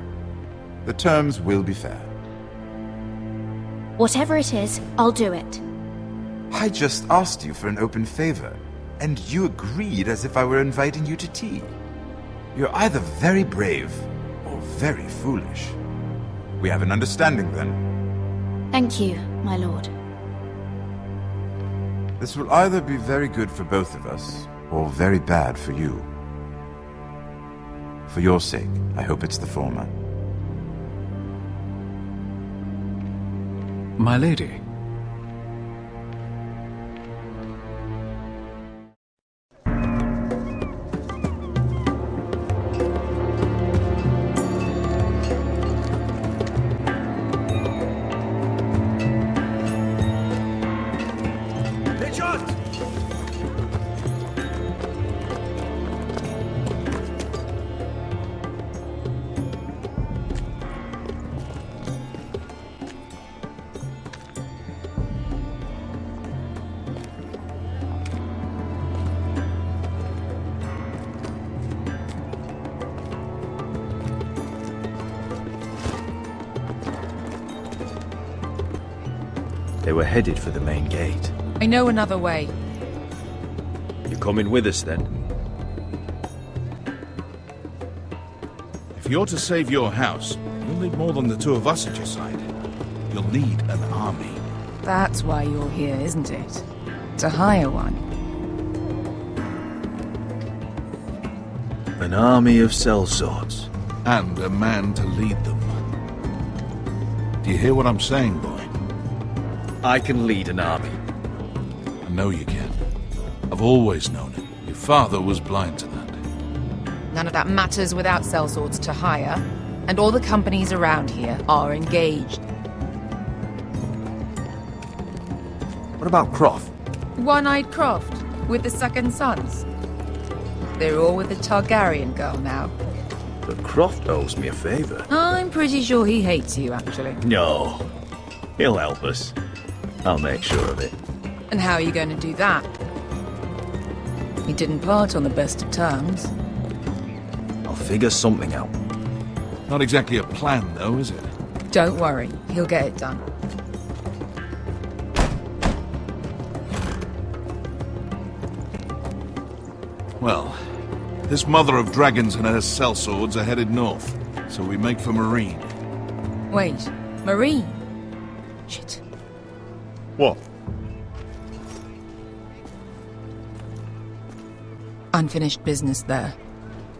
The terms will be fair. Whatever it is, I'll do it. I just asked you for an open favor, and you agreed as if I were inviting you to tea. You're either very brave or very foolish. We have an understanding then. Thank you, my lord. This will either be very good for both of us, or very bad for you. For your sake, I hope it's the former. My lady. were headed for the main gate. I know another way. You're coming with us, then? If you're to save your house, you'll need more than the two of us at your side. You'll need an army. That's why you're here, isn't it? To hire one. An army of sellswords. And a man to lead them. Do you hear what I'm saying, boy? I can lead an army. I know you can. I've always known it. Your father was blind to that. None of that matters without sellswords to hire, and all the companies around here are engaged. What about Croft? One-Eyed Croft, with the second sons. They're all with the Targaryen girl now. But Croft owes me a favour. I'm pretty sure he hates you, actually. No. He'll help us. I'll make sure of it. And how are you going to do that? We didn't part on the best of terms. I'll figure something out. Not exactly a plan, though, is it? Don't worry, he'll get it done. Well, this mother of dragons and her sellswords are headed north, so we make for Marine. Wait, Marine? Shit. What? Unfinished business there.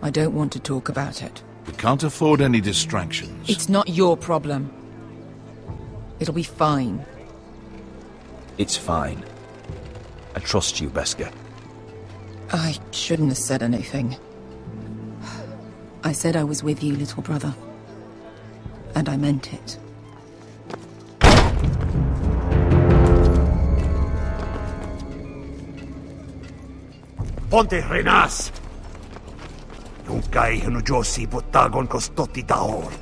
I don't want to talk about it. We can't afford any distractions. It's not your problem. It'll be fine. It's fine. I trust you, Beskar. I shouldn't have said anything. I said I was with you, little brother. And I meant it. Ponte Renas! Yung kay Josi Botagon Kostoti Daor.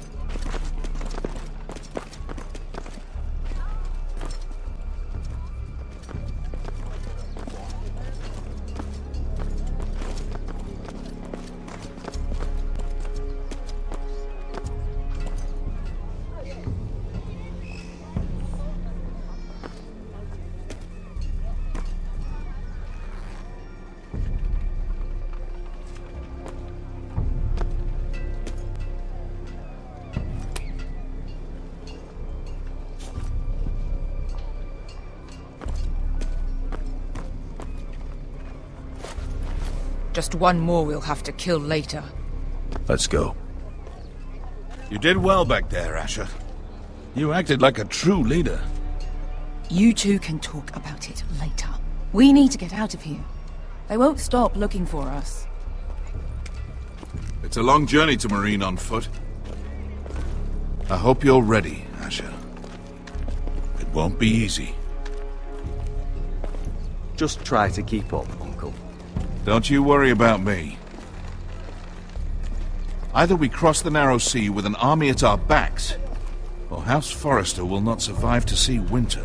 Just one more we'll have to kill later. Let's go. You did well back there, Asher. You acted like a true leader. You two can talk about it later. We need to get out of here. They won't stop looking for us. It's a long journey to Marine on foot. I hope you're ready, Asher. It won't be easy. Just try to keep up, Uncle. Don't you worry about me. Either we cross the narrow sea with an army at our backs, or House Forrester will not survive to see winter.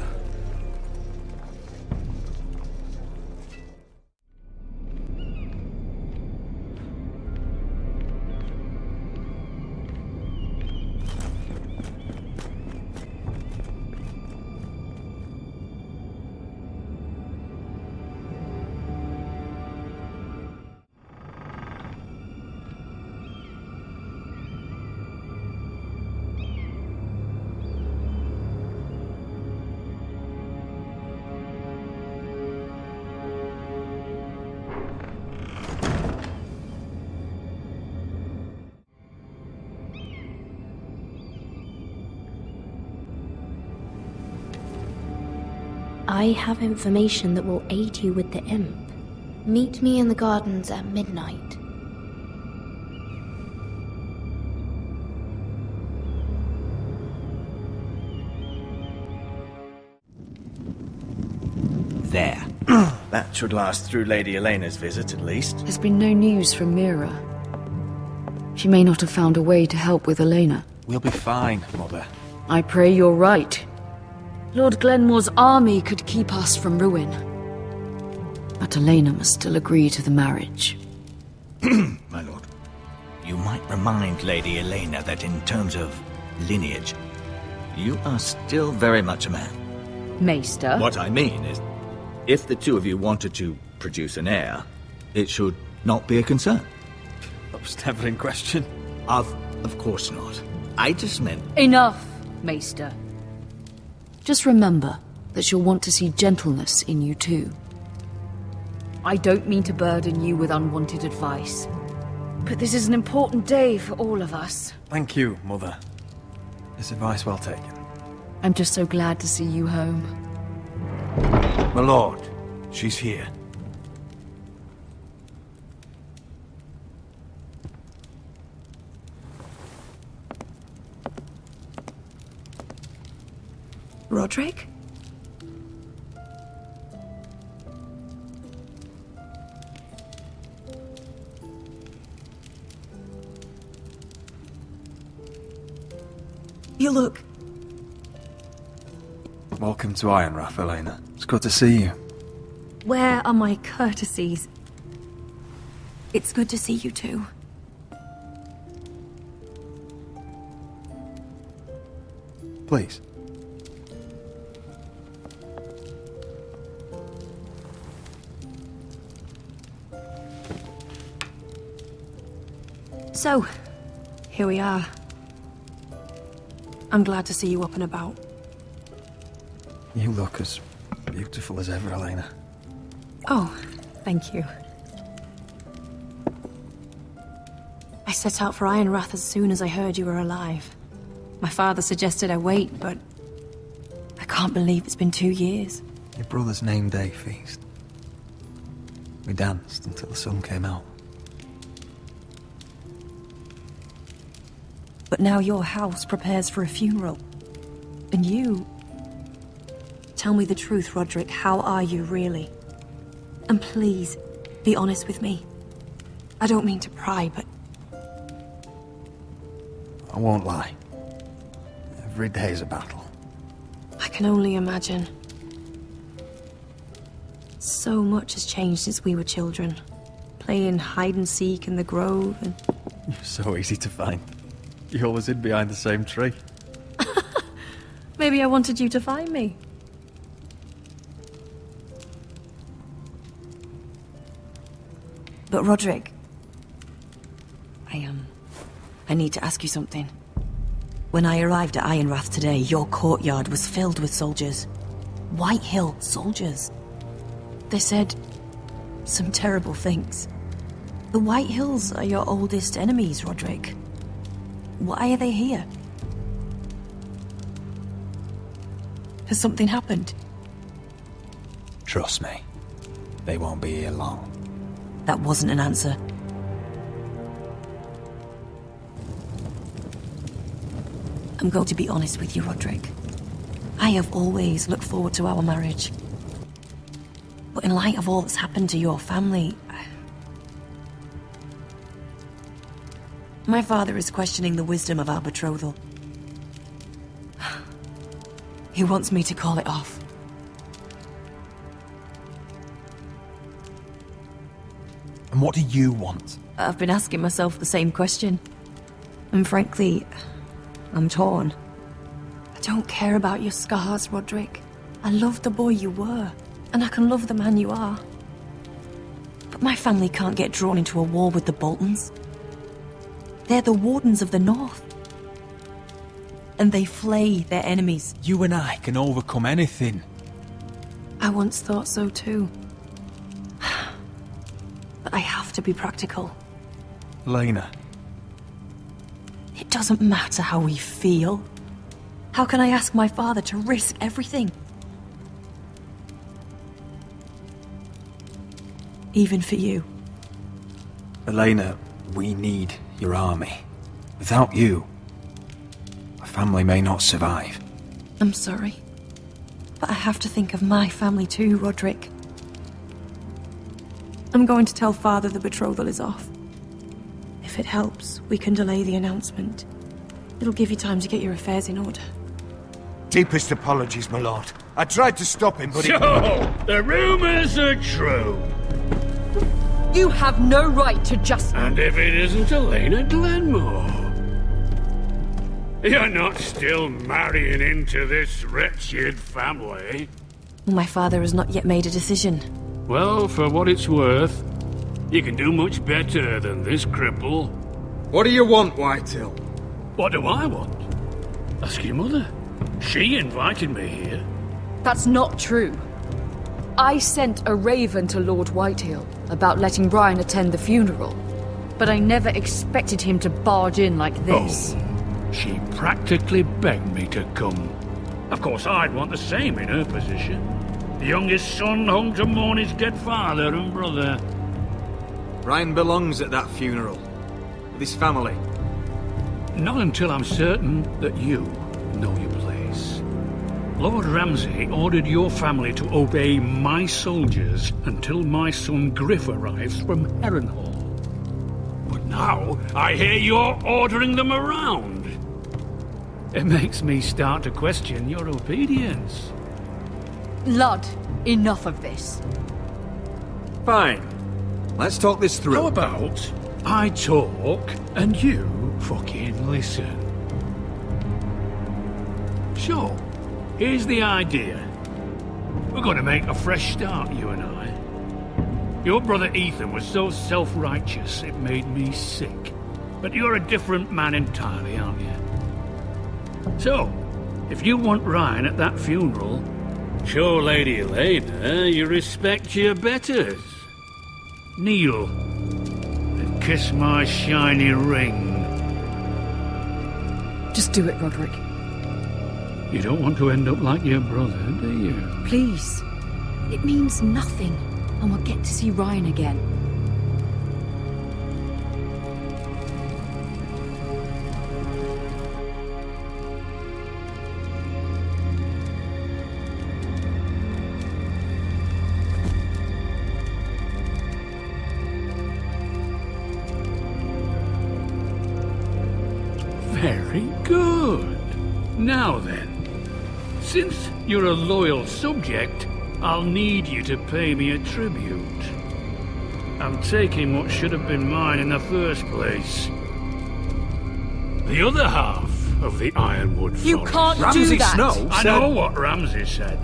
I have information that will aid you with the imp. Meet me in the gardens at midnight. There. That should last through Lady Elena's visit, at least. There's been no news from Mira. She may not have found a way to help with Elena. We'll be fine, Mother. I pray you're right. Lord Glenmore's army could keep us from ruin. But Elena must still agree to the marriage. My lord. You might remind Lady Elena that in terms of lineage, you are still very much a man. Maester. What I mean is, if the two of you wanted to produce an heir, it should not be a concern. That was never in question. Of course not. I just meant... Enough, Maester. Just remember that she'll want to see gentleness in you too. I don't mean to burden you with unwanted advice, but this is an important day for all of us. Thank you, Mother. This advice well taken. I'm just so glad to see you home. My lord, she's here. Roderick? You look... Welcome to Ironrath, Elena. It's good to see you. Where are my courtesies? It's good to see you too. Please. So, here we are. I'm glad to see you up and about. You look as beautiful as ever, Elena. Oh, thank you. I set out for Ironrath as soon as I heard you were alive. My father suggested I wait, but I can't believe it's been 2 years. Your brother's name day feast. We danced until the sun came out. But now your house prepares for a funeral. And you... Tell me the truth, Roderick. How are you, really? And please, be honest with me. I don't mean to pry, but... I won't lie. Every day's a battle. I can only imagine. So much has changed since we were children. Playing hide and seek in the grove and... You're so easy to find. You always hid behind the same tree. Maybe I wanted you to find me. But Roderick... I need to ask you something. When I arrived at Ironrath today, your courtyard was filled with soldiers. White Hill soldiers. They said some terrible things. The White Hills are your oldest enemies, Roderick. Why are they here? Has something happened? Trust me, they won't be here long. That wasn't an answer. I'm going to be honest with you, Roderick. I have always looked forward to our marriage. But in light of all that's happened to your family... My father is questioning the wisdom of our betrothal. He wants me to call it off. And what do you want? I've been asking myself the same question. And frankly, I'm torn. I don't care about your scars, Roderick. I love the boy you were, and I can love the man you are. But my family can't get drawn into a war with the Boltons. They're the Wardens of the North. And they flay their enemies. You and I can overcome anything. I once thought so too. But I have to be practical. Lena. It doesn't matter how we feel. How can I ask my father to risk everything? Even for you. Elena, we need your army. Without you, our family may not survive. I'm sorry. But I have to think of my family too, Roderick. I'm going to tell Father the betrothal is off. If it helps, we can delay the announcement. It'll give you time to get your affairs in order. Deepest apologies, my lord. I tried to stop him, but So, the rumors are true. You have no right to just... And if it isn't Elena Glenmore? You're not still marrying into this wretched family? My father has not yet made a decision. Well, for what it's worth, you can do much better than this cripple. What do you want, Whitetail? What do I want? Ask your mother. She invited me here. That's not true. I sent a raven to Lord Whitehill about letting Brian attend the funeral, but I never expected him to barge in like this. Oh, she practically begged me to come. Of course, I'd want the same in her position. The youngest son home to mourn his dead father and brother. Brian belongs at that funeral. With his family. Not until I'm certain that you know your place. Lord Ramsay ordered your family to obey my soldiers until my son Griff arrives from Harrenhal. But now, I hear you're ordering them around. It makes me start to question your obedience. Lud, enough of this. Fine. Let's talk this through. How about I talk and you fucking listen? Sure. Here's the idea. We're going to make a fresh start, you and I. Your brother Ethan was so self-righteous it made me sick. But you're a different man entirely, aren't you? So, if you want Ryan at that funeral, show Lady Elena you respect your betters. Kneel and kiss my shiny ring. Just do it, Roderick. You don't want to end up like your brother, do you? Please. It means nothing, and we'll get to see Ryan again. Very good. Now then, since you're a loyal subject, I'll need you to pay me a tribute. I'm taking what should have been mine in the first place. The other half of the Ironwood Forest. You can't do that! I know what Ramsay said.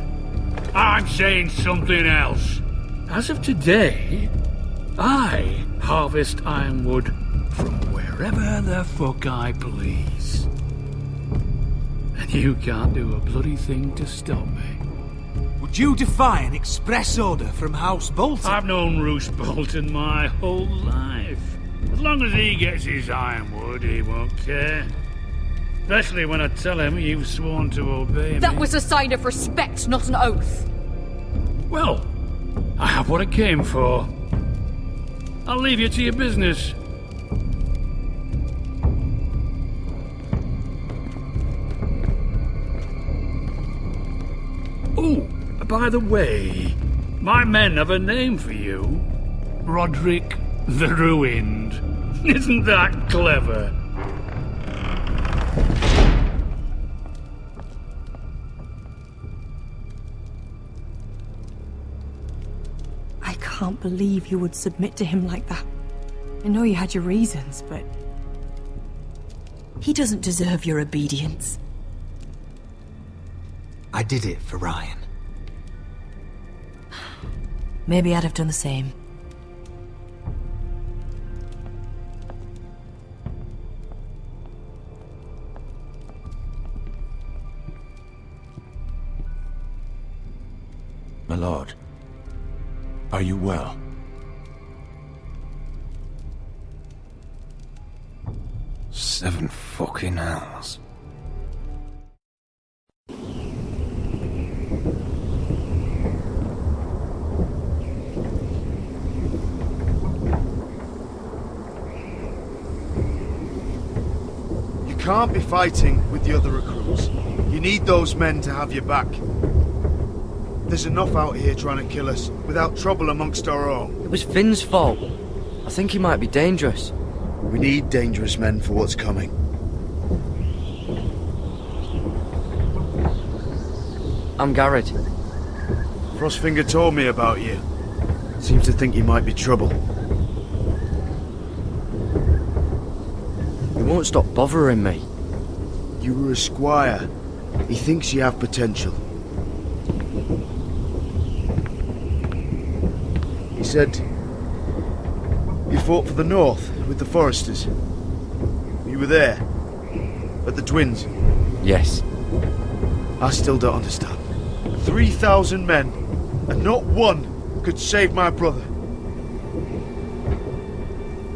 I'm saying something else. As of today, I harvest Ironwood from wherever the fuck I please. And you can't do a bloody thing to stop me. Would you defy an express order from House Bolton? I've known Roose Bolton my whole life. As long as he gets his Ironwood, he won't care. Especially when I tell him you've sworn to obey me. That was a sign of respect, not an oath. Well, I have what I came for. I'll leave you to your business. Oh, by the way, my men have a name for you. Roderick the Ruined. Isn't that clever? I can't believe you would submit to him like that. I know you had your reasons, but he doesn't deserve your obedience. I did it for Ryan. Maybe I'd have done the same. My lord, are you well? Seven fucking hells. You can't be fighting with the other recruits. You need those men to have your back. There's enough out here trying to kill us, without trouble amongst our own. It was Finn's fault. I think he might be dangerous. We need dangerous men for what's coming. I'm Garrett. Frostfinger told me about you. Seems to think you might be trouble. You won't stop bothering me. You You were a squire. He thinks you have potential. He said you fought for the North with the Foresters. You were there, at the Twins. Yes. I still don't understand. 3,000 men, and not one could save my brother.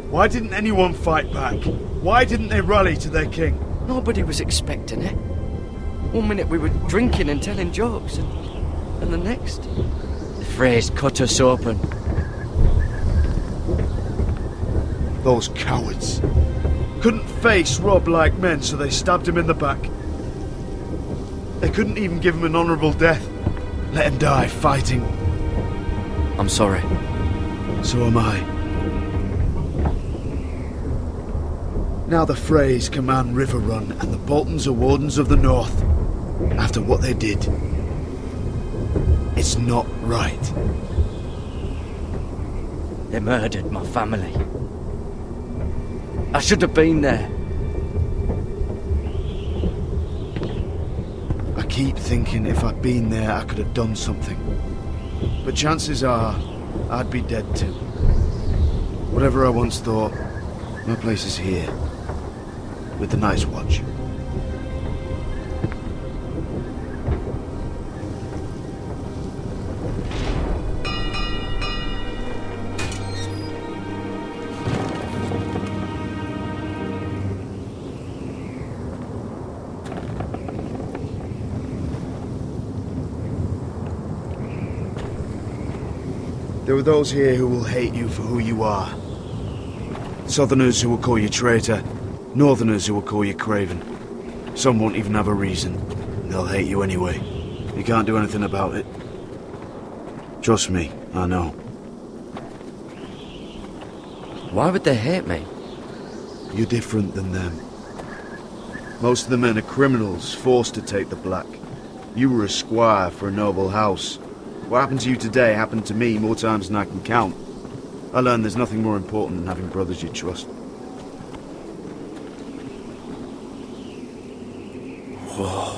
Why didn't anyone fight back? Why didn't they rally to their king? Nobody was expecting it. One minute we were drinking and telling jokes, and the next, the Freys cut us open. Those cowards. Couldn't face Rob like men, so they stabbed him in the back. They couldn't even give him an honourable death. Let him die fighting. I'm sorry. So am I. Now the Freys command Riverrun, and the Boltons are Wardens of the North. After what they did. It's not right. They murdered my family. I should have been there. I keep thinking if I'd been there, I could have done something. But chances are, I'd be dead too. Whatever I once thought, my place is here. With the Night's Watch. There are those here who will hate you for who you are. Southerners who will call you traitor, Northerners who will call you craven. Some won't even have a reason. They'll hate you anyway. You can't do anything about it. Trust me, I know. Why would they hate me? You're different than them. Most of the men are criminals, forced to take the black. You were a squire for a noble house. What happened to you today happened to me more times than I can count. I learned there's nothing more important than having brothers you trust. Whoa.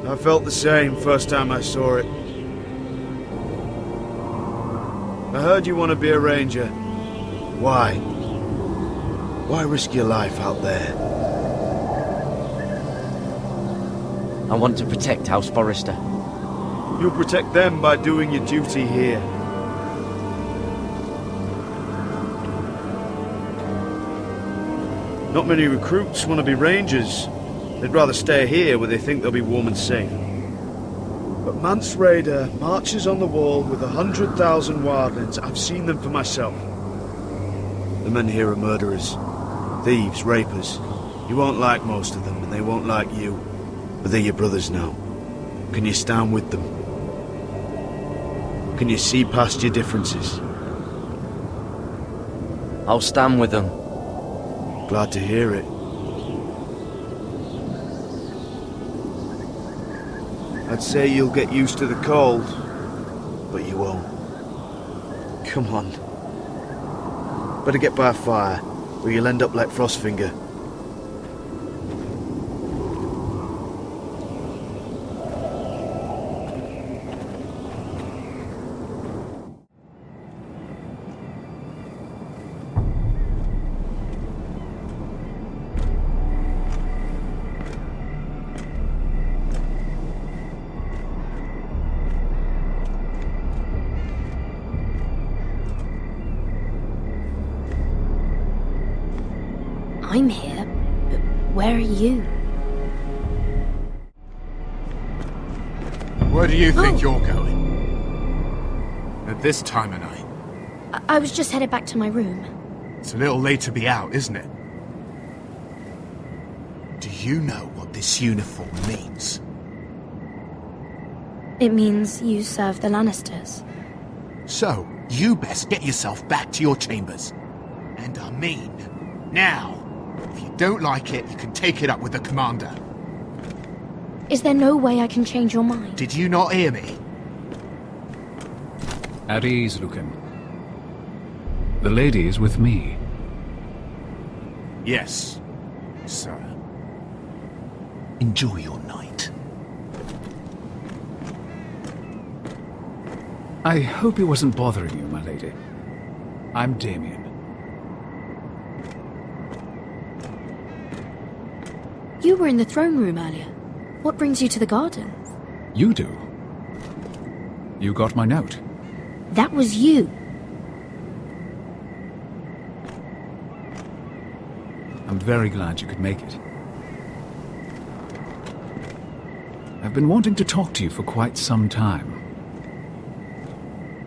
I felt the same first time I saw it. I heard you want to be a ranger. Why? Why risk your life out there? I want to protect House Forrester. You'll protect them by doing your duty here. Not many recruits want to be rangers. They'd rather stay here where they think they'll be warm and safe. But Mance Rayder marches on the wall with 100,000 wildlings. I've seen them for myself. The men here are murderers, thieves, rapers. You won't like most of them, and they won't like you. But they're your brothers now. Can you stand with them? Can you see past your differences? I'll stand with them. Glad to hear it. I'd say you'll get used to the cold, but you won't. Come on. Better get by a fire, or you'll end up like Frostfinger. I'm here, but where are you? Where do you think you're going? At this time of night? I was just headed back to my room. It's a little late to be out, isn't it? Do you know what this uniform means? It means you serve the Lannisters. So, you best get yourself back to your chambers. And I mean, now. If you don't like it, you can take it up with the commander. Is there no way I can change your mind? Did you not hear me? At ease, Lucan. The lady is with me. Yes, sir. Enjoy your night. I hope he wasn't bothering you, my lady. I'm Damien. You were in the throne room earlier. What brings you to the gardens? You do. You got my note. That was you. I'm very glad you could make it. I've been wanting to talk to you for quite some time.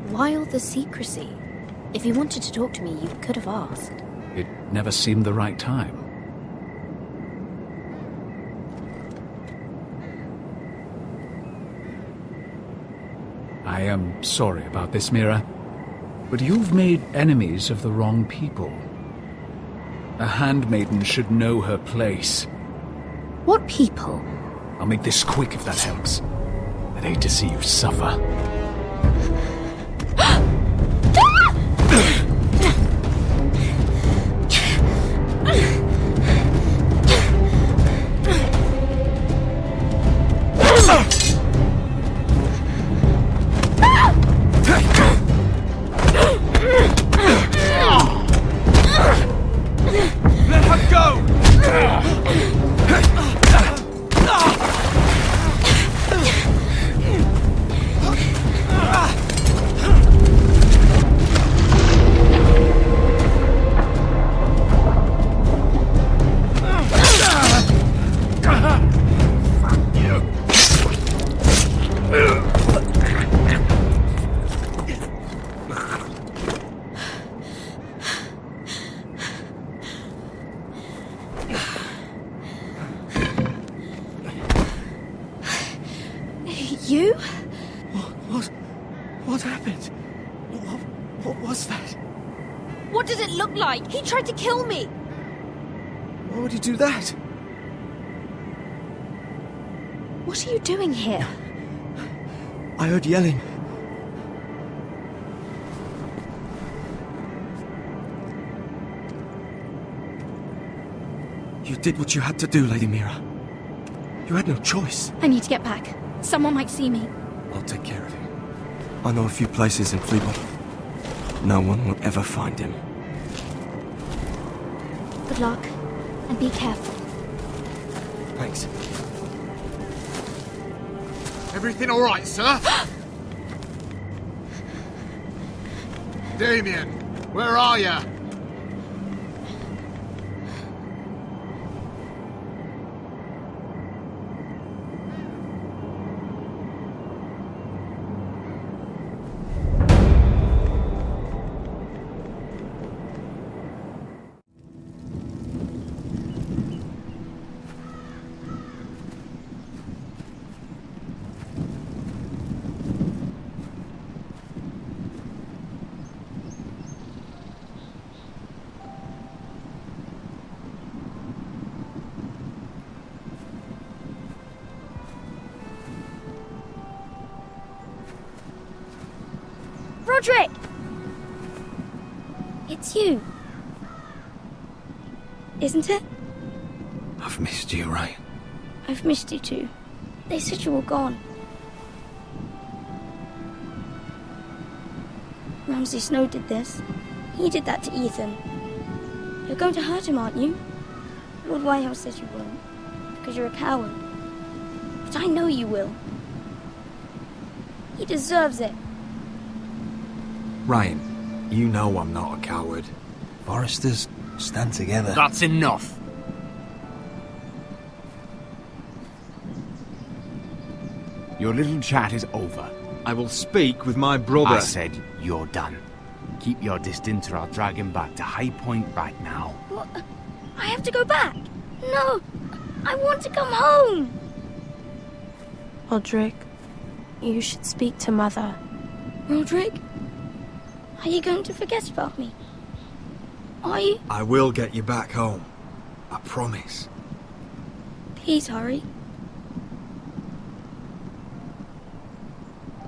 Why all the secrecy? If you wanted to talk to me, you could have asked. It never seemed the right time. I am sorry about this, Mira, but you've made enemies of the wrong people. A handmaiden should know her place. What people? I'll make this quick if that helps. I'd hate to see you suffer. Let her go! You? What happened? What was that? What did it look like? He tried to kill me! Why would he do that? What are you doing here? I heard yelling. You did what you had to do, Lady Mira. You had no choice. I need to get back. Someone might see me. I'll take care of him. I know a few places in Fleetwood. No one will ever find him. Good luck, and be careful. Thanks. Everything all right, sir? Damien, where are you? Roderick! It's you. Isn't it? I've missed you, right? I've missed you too. They said you were gone. Ramsay Snow did this. He did that to Ethan. You're going to hurt him, aren't you? Lord Whitehouse says you won't, because you're a coward. But I know you will. He deserves it. Ryan, you know I'm not a coward. Foresters stand together. That's enough. Your little chat is over. I will speak with my brother. I said you're done. Keep your distance or I'll drag him back to High Point right now. What? I have to go back. No, I want to come home. Roderick, you should speak to Mother. Roderick? Are you going to forget about me? Are you? I will get you back home. I promise. Please hurry.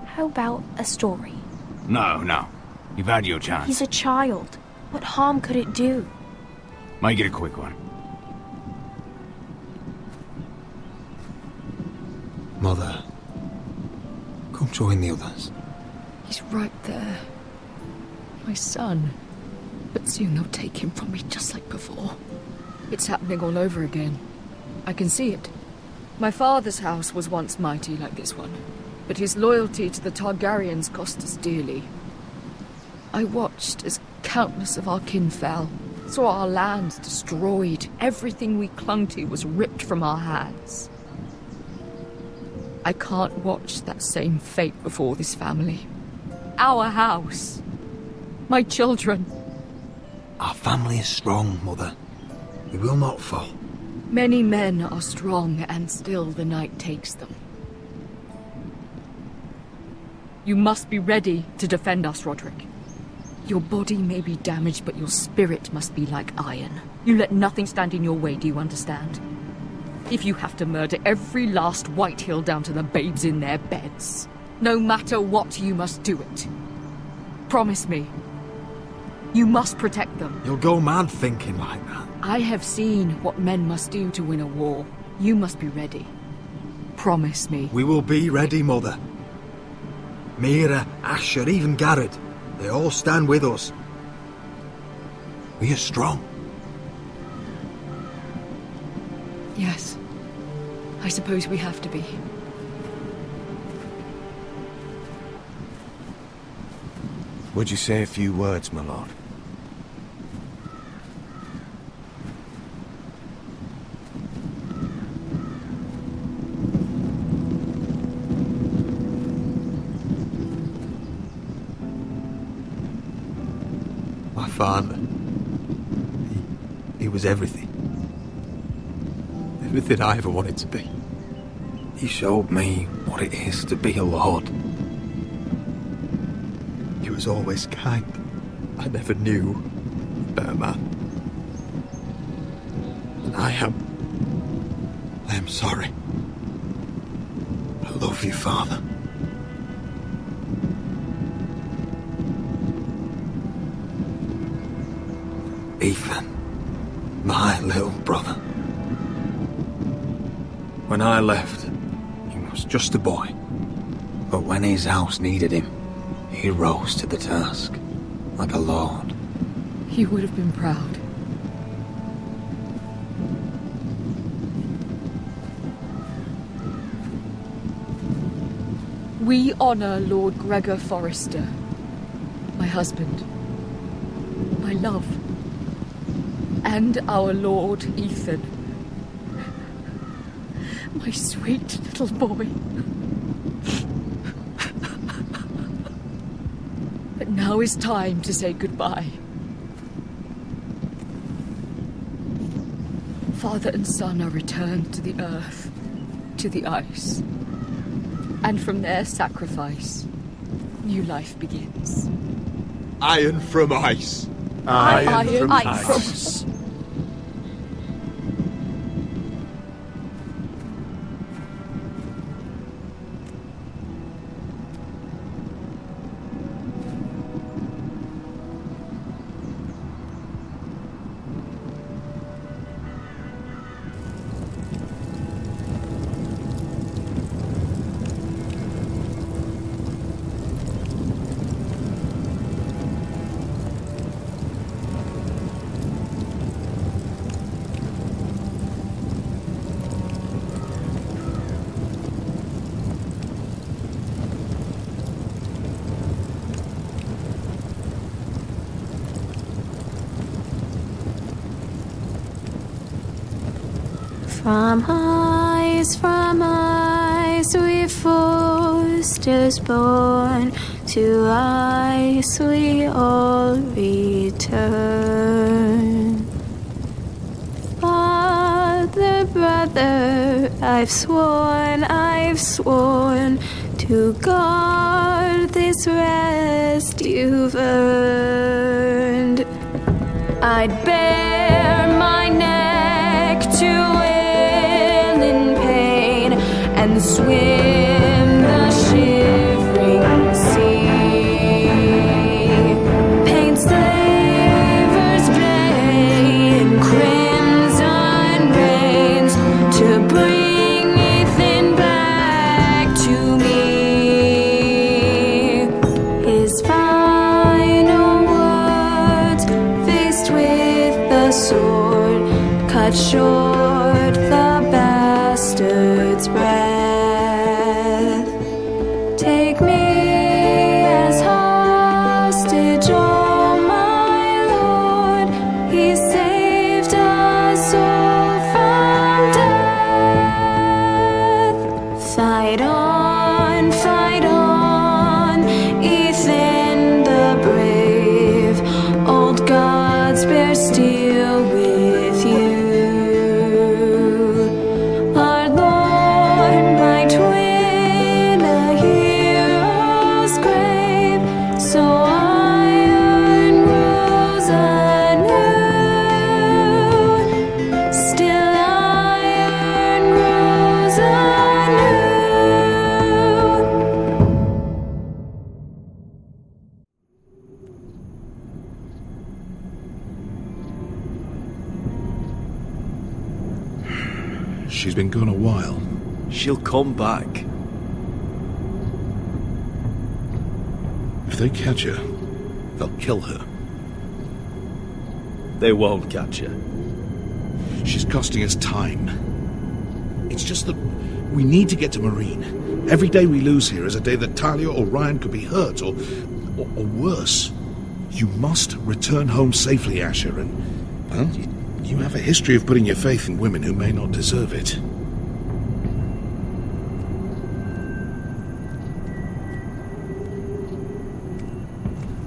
How about a story? No. You've had your chance. He's a child. What harm could it do? Make it a quick one. Mother, come join the others. He's right there. My son. But soon they'll take him from me just like before. It's happening all over again. I can see it. My father's house was once mighty like this one, but his loyalty to the Targaryens cost us dearly. I watched as countless of our kin fell, saw our lands destroyed, everything we clung to was ripped from our hands. I can't watch that same fate before this family. Our house. My children. Our family is strong, Mother. We will not fall. Many men are strong, and still the night takes them. You must be ready to defend us, Roderick. Your body may be damaged, but your spirit must be like iron. You let nothing stand in your way, do you understand? If you have to murder every last Whitehill down to the babes in their beds, no matter what, you must do it. Promise me. You must protect them. You'll go mad thinking like that. I have seen what men must do to win a war. You must be ready. Promise me. We will be ready, Mother. Mira, Asher, even Garrett. They all stand with us. We are strong. Yes. I suppose we have to be. Would you say a few words, my lord? My father. He was everything. Everything I ever wanted to be. He showed me what it is to be a lord. He was always kind. I never knew a better man. And I am sorry. I love you, Father. Ethan, my little brother. When I left, he was just a boy. But when his house needed him, he rose to the task, like a lord. He would have been proud. We honor Lord Gregor Forrester, my husband, my love, and our Lord Ethan, my sweet little boy. But now is time to say goodbye. Father and son are returned to the earth, to the ice. And from their sacrifice, new life begins. Iron from ice. Iron from ice. From ice we foresters born, to ice we all return. Father, brother, I've sworn to guard this rest you've earned. I'd bare my neck and swim the shivering sea. Paint slavers play in crimson rains to bring Ethan back to me. His final words, faced with the sword, cut short the bastard's breath. Take me as hostage, oh my lord. He saved us all from death. Fight on, Ethan the brave. Old gods bear steel with you. Our Lord might win a hero's grave, so iron rose anew. Still iron rose anew. She's been gone a while. She'll come back. If they catch her, they'll kill her. They won't catch her. She's costing us time. It's just that we need to get to Marine. Every day we lose here is a day that Talia or Ryan could be hurt, or worse. You must return home safely, Asher, and, well, you have a history of putting your faith in women who may not deserve it.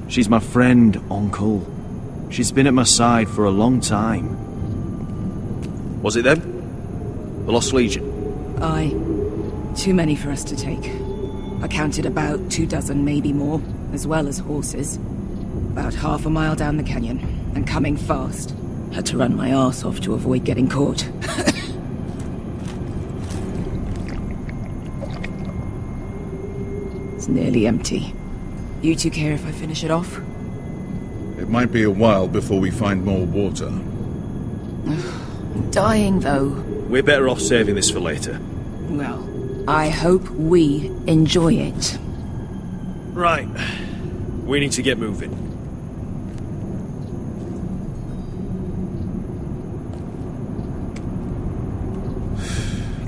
She's my friend, Uncle. She's been at my side for a long time. Was it them? The Lost Legion? Aye. Too many for us to take. I counted about 24, maybe more, as well as horses. About half a mile down the canyon, and coming fast. Had to run my arse off to avoid getting caught. It's nearly empty. You two care if I finish it off? It might be a while before we find more water. I'm dying, though. We're better off saving this for later. Well, I hope we enjoy it. Right. We need to get moving.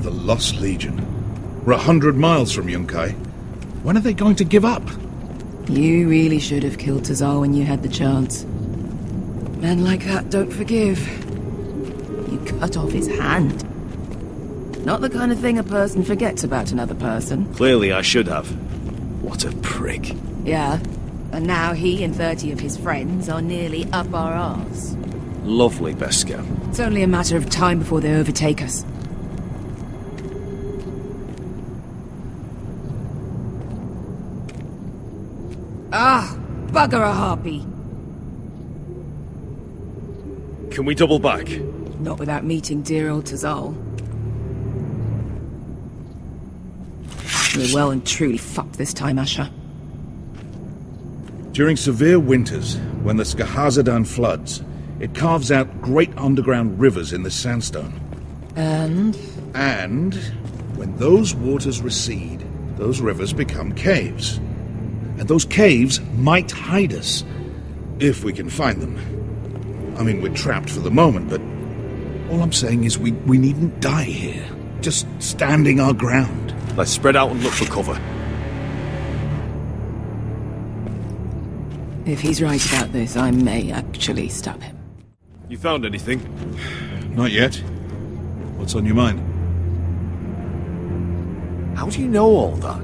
The Lost Legion. We're 100 miles from Yunkai. When are they going to give up? You really should have killed Tazar when you had the chance. Men like that don't forgive. You cut off his hand. Not the kind of thing a person forgets about another person. Clearly I should have. What a prick. Yeah, and now he and 30 of his friends are nearly up our arse. Lovely, Beskar. It's only a matter of time before they overtake us. Ah, bugger a harpy. Can we double back? Not without meeting dear old Tazal. We're well and truly fucked this time, Asher. During severe winters, when the Skahazadan floods, it carves out great underground rivers in the sandstone. And when those waters recede, those rivers become caves. And those caves might hide us, if we can find them. I mean, we're trapped for the moment, but all I'm saying is we needn't die here. Just standing our ground. Let's spread out and look for cover. If he's right about this, I may actually stop him. You found anything? Not yet. What's on your mind? How do you know all that?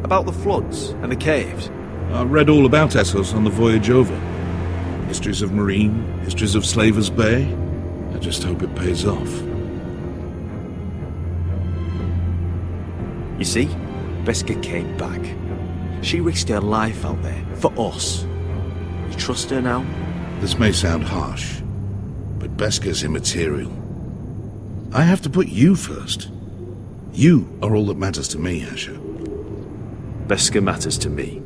About the floods and the caves? I read all about Essos on the voyage over. Histories of Marine, histories of Slaver's Bay. I just hope it pays off. You see, Beskar came back. She risked her life out there, for us. You trust her now? This may sound harsh, but Beskar's immaterial. I have to put you first. You are all that matters to me, Asher. Beskha matters to me.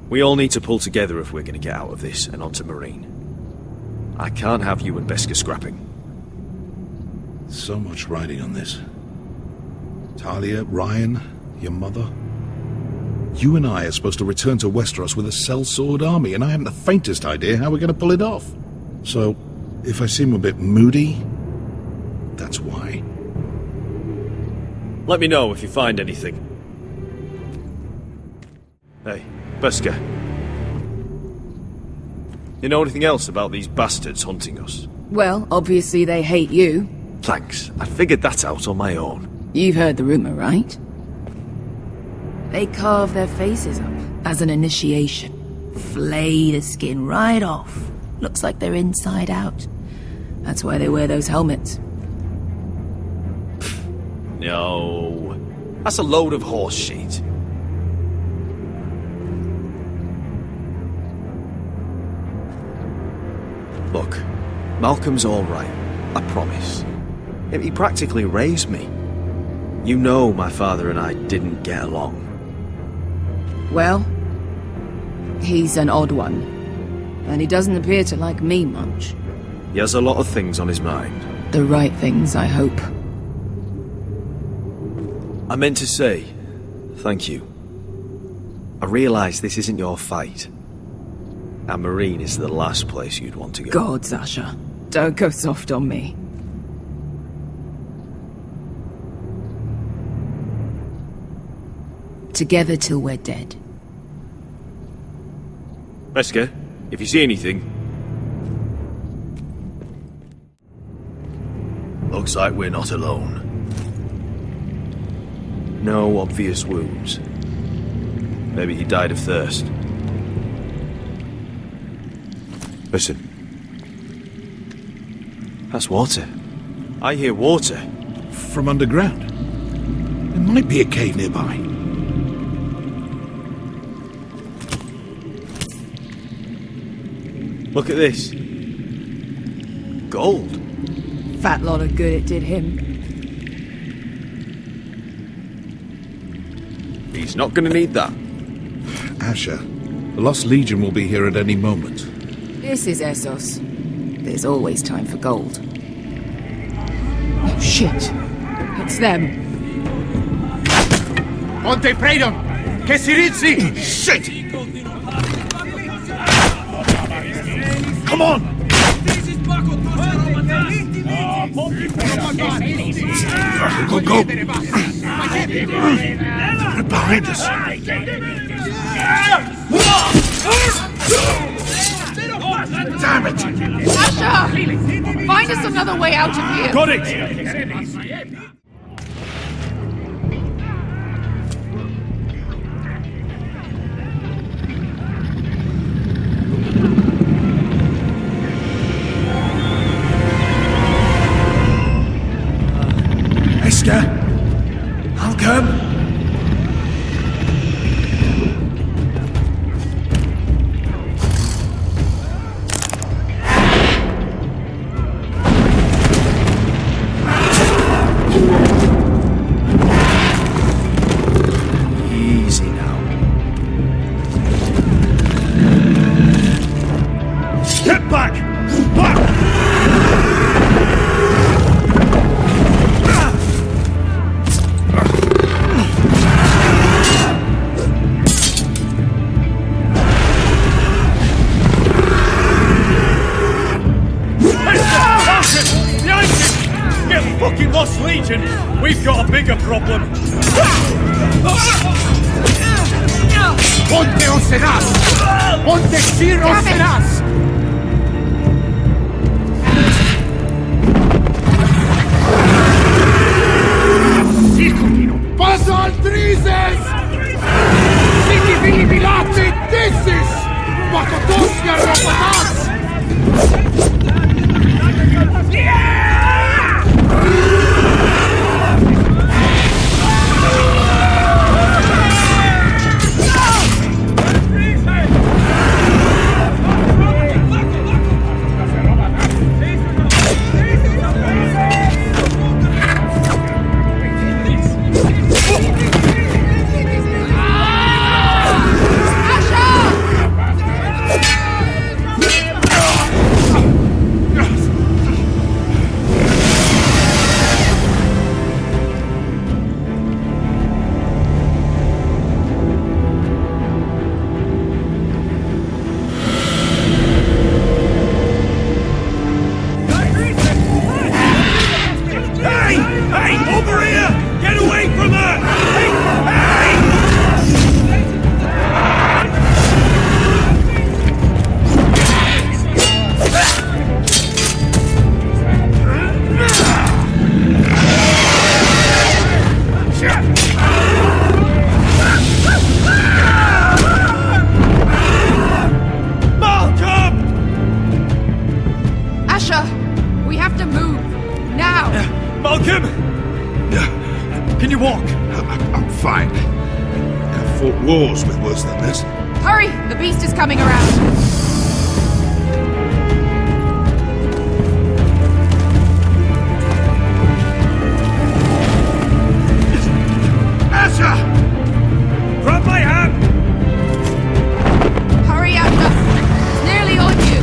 We all need to pull together if we're going to get out of this and onto Marine. I can't have you and Beskha scrapping. So much riding on this. Talia, Ryan, your mother. You and I are supposed to return to Westeros with a sellsword army, and I haven't the faintest idea how we're going to pull it off. So, if I seem a bit moody, that's why. Let me know if you find anything. Hey, Beskha. You know anything else about these bastards hunting us? Well, obviously they hate you. Thanks. I figured that out on my own. You've heard the rumor, right? They carve their faces up as an initiation. Flay the skin right off. Looks like they're inside out. That's why they wear those helmets. No. That's a load of horse shit. Look, Malcolm's all right. I promise. He practically raised me. You know my father and I didn't get along. Well, he's an odd one. And he doesn't appear to like me much. He has a lot of things on his mind. The right things, I hope. I meant to say, thank you. I realise this isn't your fight. And Marine is the last place you'd want to go. God, Sasha. Don't go soft on me. Together till we're dead. Beskha, if you see anything... Looks like we're not alone. No obvious wounds. Maybe he died of thirst. Listen. That's water. I hear water. From underground. There might be a cave nearby. Look at this. Gold. Fat lot of good it did him. He's not gonna need that. Asher, the Lost Legion will be here at any moment. This is Essos. There's always time for gold. Oh, shit. It's them. Monte Predon! Kesiritsi! Shit! Come on! Go, go! They're behind us. Damn it! Asher! Find us another way out of here! Got it! Beskha! I'll come! Easy now. Get back! Back! Fucking Lost Legion! We've got a bigger problem! Ponte Osenas! Ponte Ciro Osenas! Circulino! Paso al Trises! Siki Vili Vilati! This is Makotosia Ropatas! fought wars with worse than this. Hurry! The beast is coming around! Drop my hand! Hurry up, it's nearly on you!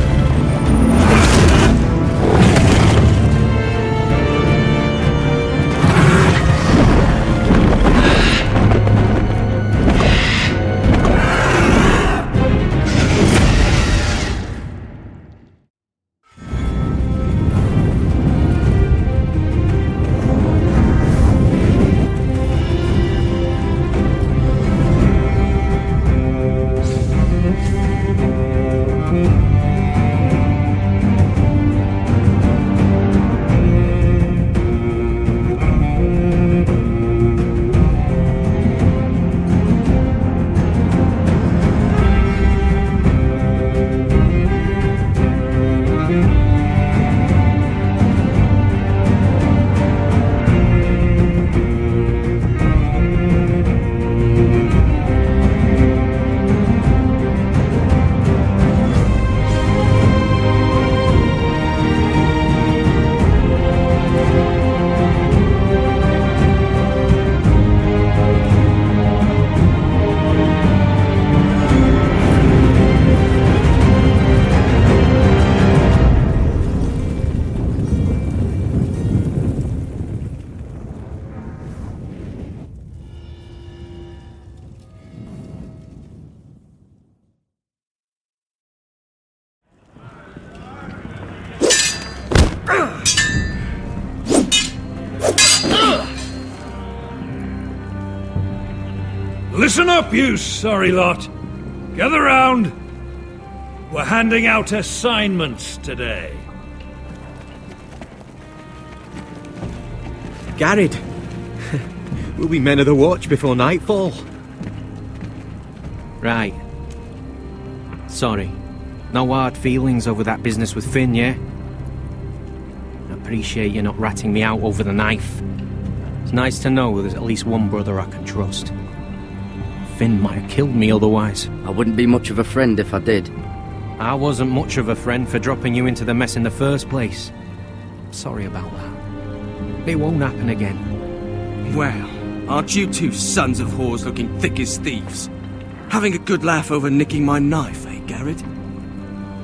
Listen up, you sorry lot. Gather round. We're handing out assignments today. Garrett, we'll be men of the watch before nightfall. Right. Sorry. No hard feelings over that business with Finn, yeah? I appreciate you not ratting me out over the knife. It's nice to know there's at least one brother I can trust. Finn might have killed me otherwise. I wouldn't be much of a friend if I did. I wasn't much of a friend for dropping you into the mess in the first place. Sorry about that. It won't happen again. Well, aren't you two sons of whores looking thick as thieves? Having a good laugh over nicking my knife, eh, Garrett?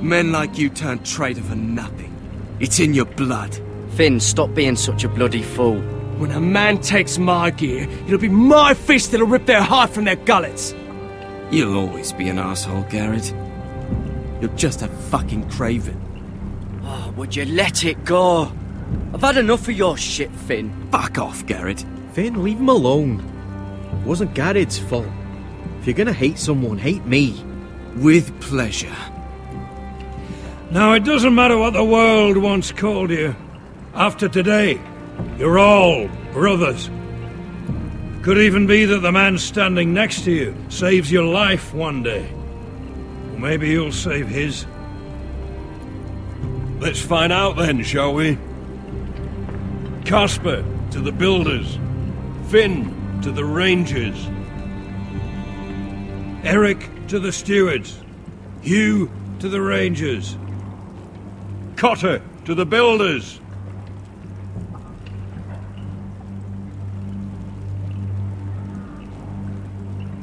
Men like you turn traitor for nothing. It's in your blood. Finn, stop being such a bloody fool. When a man takes my gear, it'll be my fist that'll rip their heart from their gullets. You'll always be an asshole, Garrett. You're just a fucking craven. Oh, would you let it go? I've had enough of your shit, Finn. Fuck off, Garrett. Finn, leave him alone. It wasn't Garrett's fault. If you're gonna hate someone, hate me. With pleasure. Now, it doesn't matter what the world once called you. After today, you're all brothers. Could even be that the man standing next to you saves your life one day. Or maybe you'll save his. Let's find out then, shall we? Casper to the builders. Finn to the rangers. Eric to the stewards. Hugh to the rangers. Cotter to the builders.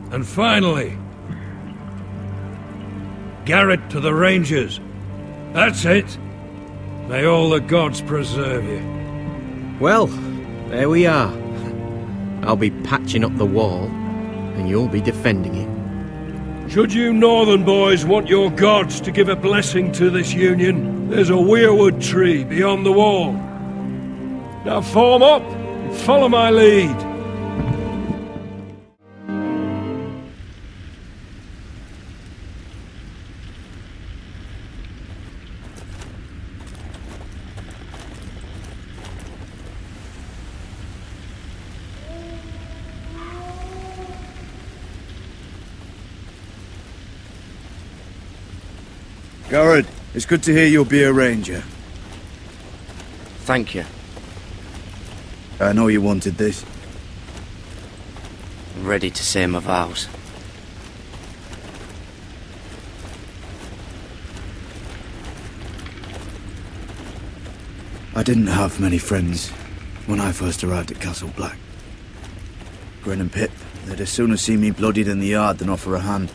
And finally, Garrett to the Rangers. That's it. May all the gods preserve you. Well, there we are. I'll be patching up the wall, and you'll be defending it. Should you northern boys want your gods to give a blessing to this union, there's a weirwood tree beyond the wall. Now form up and follow my lead. Garrett, it's good to hear you'll be a ranger. Thank you. I know you wanted this. I'm ready to say my vows. I didn't have many friends when I first arrived at Castle Black. Grin and Pip, they'd as soon as see me bloodied in the yard than offer a hand.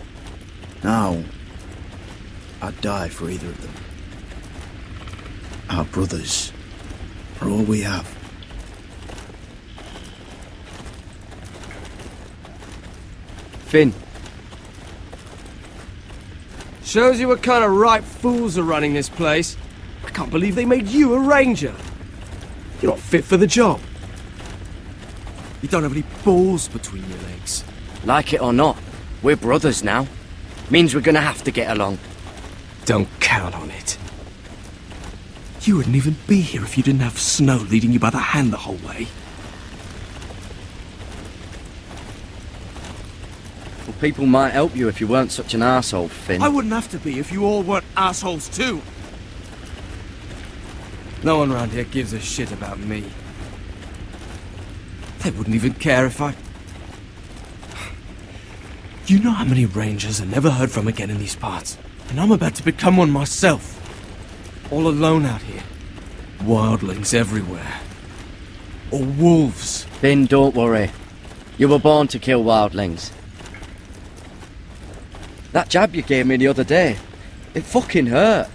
Now, I'd die for either of them. Our brothers are all we have. Finn. Shows you what kind of ripe fools are running this place. I can't believe they made you a ranger. You're not fit for the job. You don't have any balls between your legs. Like it or not, we're brothers now. Means we're gonna have to get along. Don't count on it. You wouldn't even be here if you didn't have Snow leading you by the hand the whole way. Well, people might help you if you weren't such an arsehole, Finn. I wouldn't have to be if you all weren't assholes too. No one around here gives a shit about me. They wouldn't even care if I... You know how many rangers are never heard from again in these parts? And I'm about to become one myself. All alone out here. Wildlings everywhere. Or wolves. Finn, don't worry. You were born to kill wildlings. That jab you gave me the other day, it fucking hurt.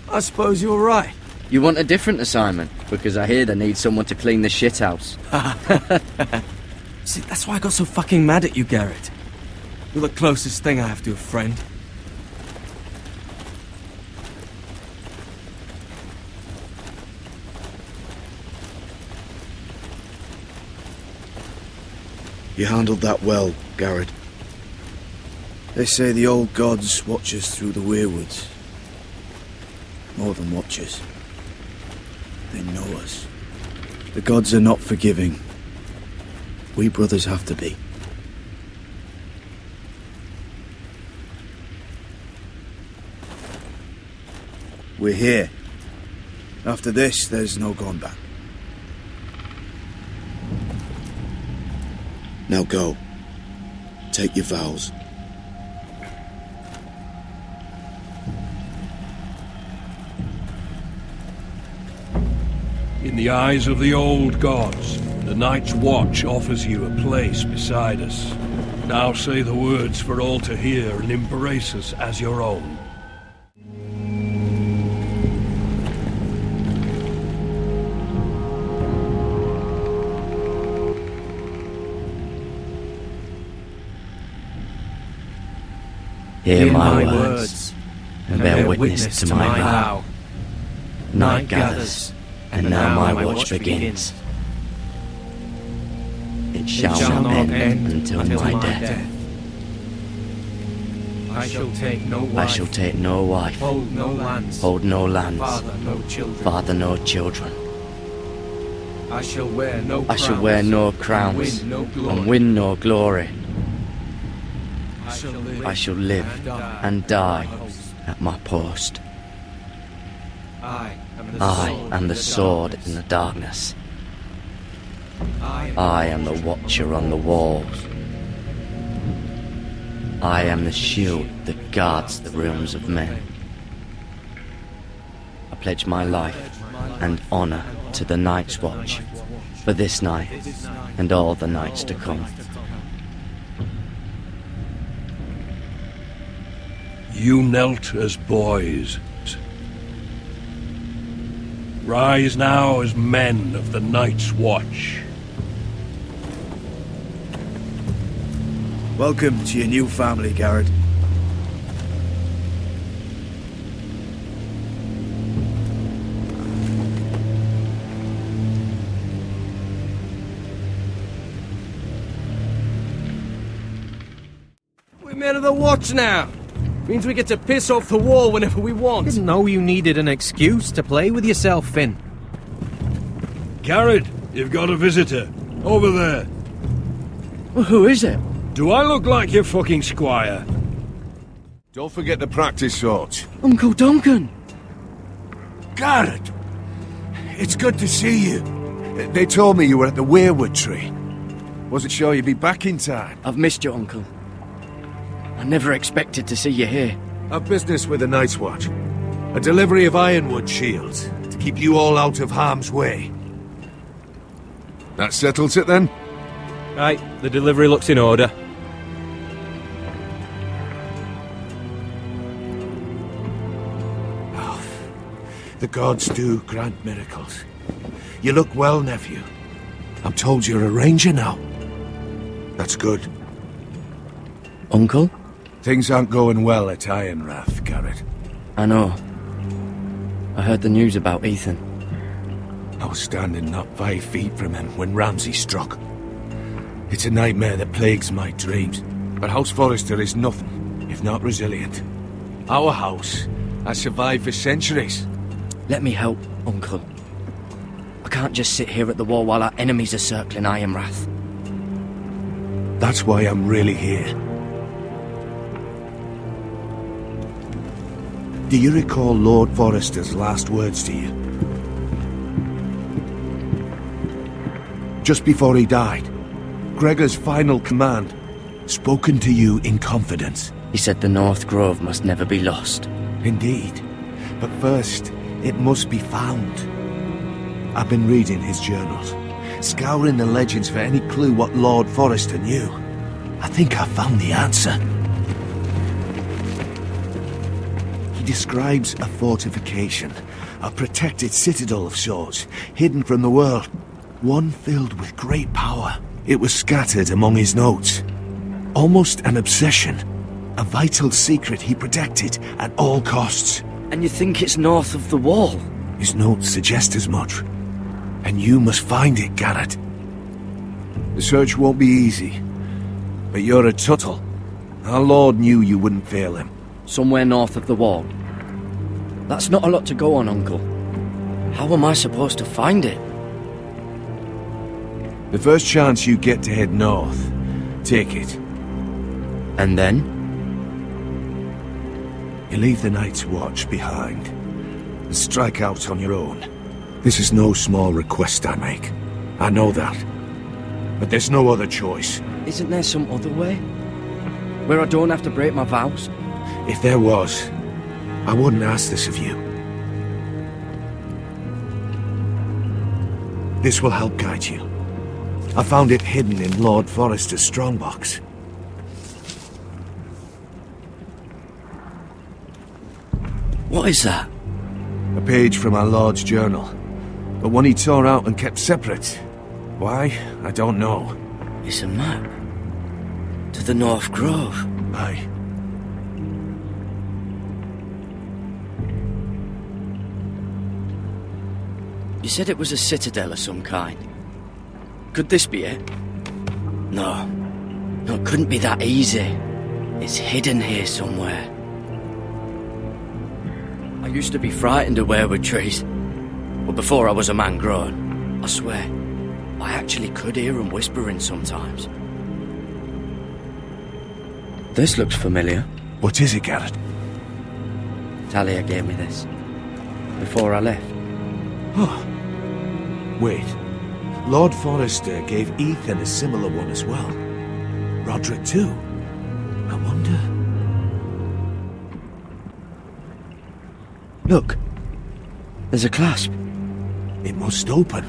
I suppose you're right. You want a different assignment? Because I hear they need someone to clean the shithouse. See, that's why I got so fucking mad at you, Garrett. You're the closest thing I have to a friend. You handled that well, Garrett. They say the old gods watch us through the weirwoods. More than watch us. They know us. The gods are not forgiving. We brothers have to be. We're here. After this, there's no going back. Now go. Take your vows. In the eyes of the old gods, the Night's Watch offers you a place beside us. Now say the words for all to hear and embrace us as your own. Hear my words, and bear witness to my vow. Night gathers, and now my watch begins. It shall not end until my death. I shall take no wife. I shall take no wife. Hold no lands. Hold no lands. Father no children. Father no children. I shall wear no crowns. I shall wear no crowns. And win no glory. And win no glory. I shall live and die at my post. I am the sword in the darkness. I am the watcher on the walls. I am the shield that guards the realms of men. I pledge my life and honor to the Night's Watch for this night and all the nights to come. You knelt as boys. Rise now as men of the Night's Watch. Welcome to your new family, Garrett. We're men of the watch now. Means we get to piss off the wall whenever we want. Didn't know you needed an excuse to play with yourself, Finn. Garrett, you've got a visitor. Over there. Well, who is it? Do I look like your fucking squire? Don't forget the practice shorts. Uncle Duncan! Garrett! It's good to see you. They told me you were at the weirwood tree. Wasn't sure you'd be back in time. I've missed you, Uncle. I never expected to see you here. I've business with the Night's Watch. A delivery of ironwood shields to to keep you all out of harm's way. That settles it then? Right, the delivery looks in order. The gods do grant miracles. You look well, nephew. I'm told you're a ranger now. That's good. Uncle? Things aren't going well at Ironrath, Garrett. I know. I heard the news about Ethan. I was standing not 5 feet from him when Ramsay struck. It's a nightmare that plagues my dreams, but House Forrester is nothing if not resilient. Our house has survived for centuries. Let me help, Uncle. I can't just sit here at the wall while our enemies are circling Ironrath. That's why I'm really here. Do you recall Lord Forrester's last words to you? Just before he died, Gregor's final command, spoken to you in confidence. He said the North Grove must never be lost. Indeed. But first, it must be found. I've been reading his journals, scouring the legends for any clue what Lord Forrester knew. I think I found the answer. He describes a fortification, a protected citadel of sorts, hidden from the world, one filled with great power. It was scattered among his notes. Almost an obsession, a vital secret he protected at all costs. And you think it's north of the wall? His notes suggest as much. And you must find it, Garrett. The search won't be easy. But you're a Tuttle. Our Lord knew you wouldn't fail him. Somewhere north of the wall. That's not a lot to go on, Uncle. How am I supposed to find it? The first chance you get to head north, take it. And then? You leave the Night's Watch behind and strike out on your own. This is no small request I make. I know that. But there's no other choice. Isn't there some other way? Where I don't have to break my vows? If there was, I wouldn't ask this of you. This will help guide you. I found it hidden in Lord Forrester's strongbox. What is that? A page from our Lord's journal. But one he tore out and kept separate. Why? I don't know. It's a map. To the North Grove. Aye. You said it was a citadel of some kind. Could this be it? No. No, it couldn't be that easy. It's hidden here somewhere. I used to be frightened of weirwood trees. But before I was a man grown, I swear, I actually could hear them whispering sometimes. This looks familiar. What is it, Garrett? Talia gave me this. Before I left. Oh. Wait. Lord Forrester gave Ethan a similar one as well. Roderick too. I wonder... Look. There's a clasp. It must open.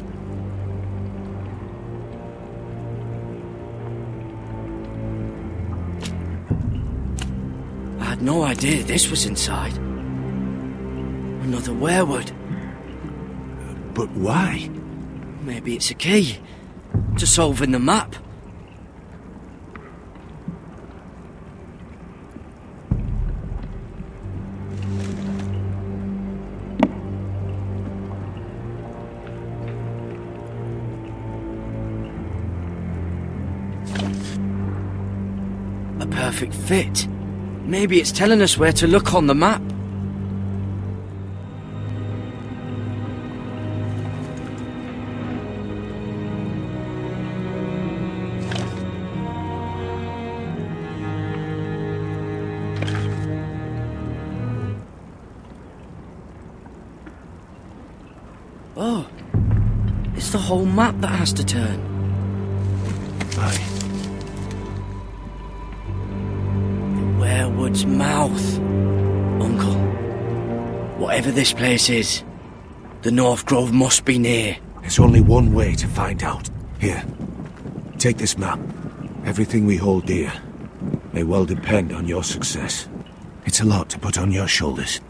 I had no idea this was inside. Another weirwood. But why? Maybe it's a key to solving the map. A perfect fit. Maybe it's telling us where to look on the map. Oh, it's the whole map that has to turn. Aye. The weirwood's mouth. Uncle, whatever this place is, The North Grove must be near. There's only one way to find out. Here, take this map. Everything we hold dear may well depend on your success. It's a lot to put on your shoulders.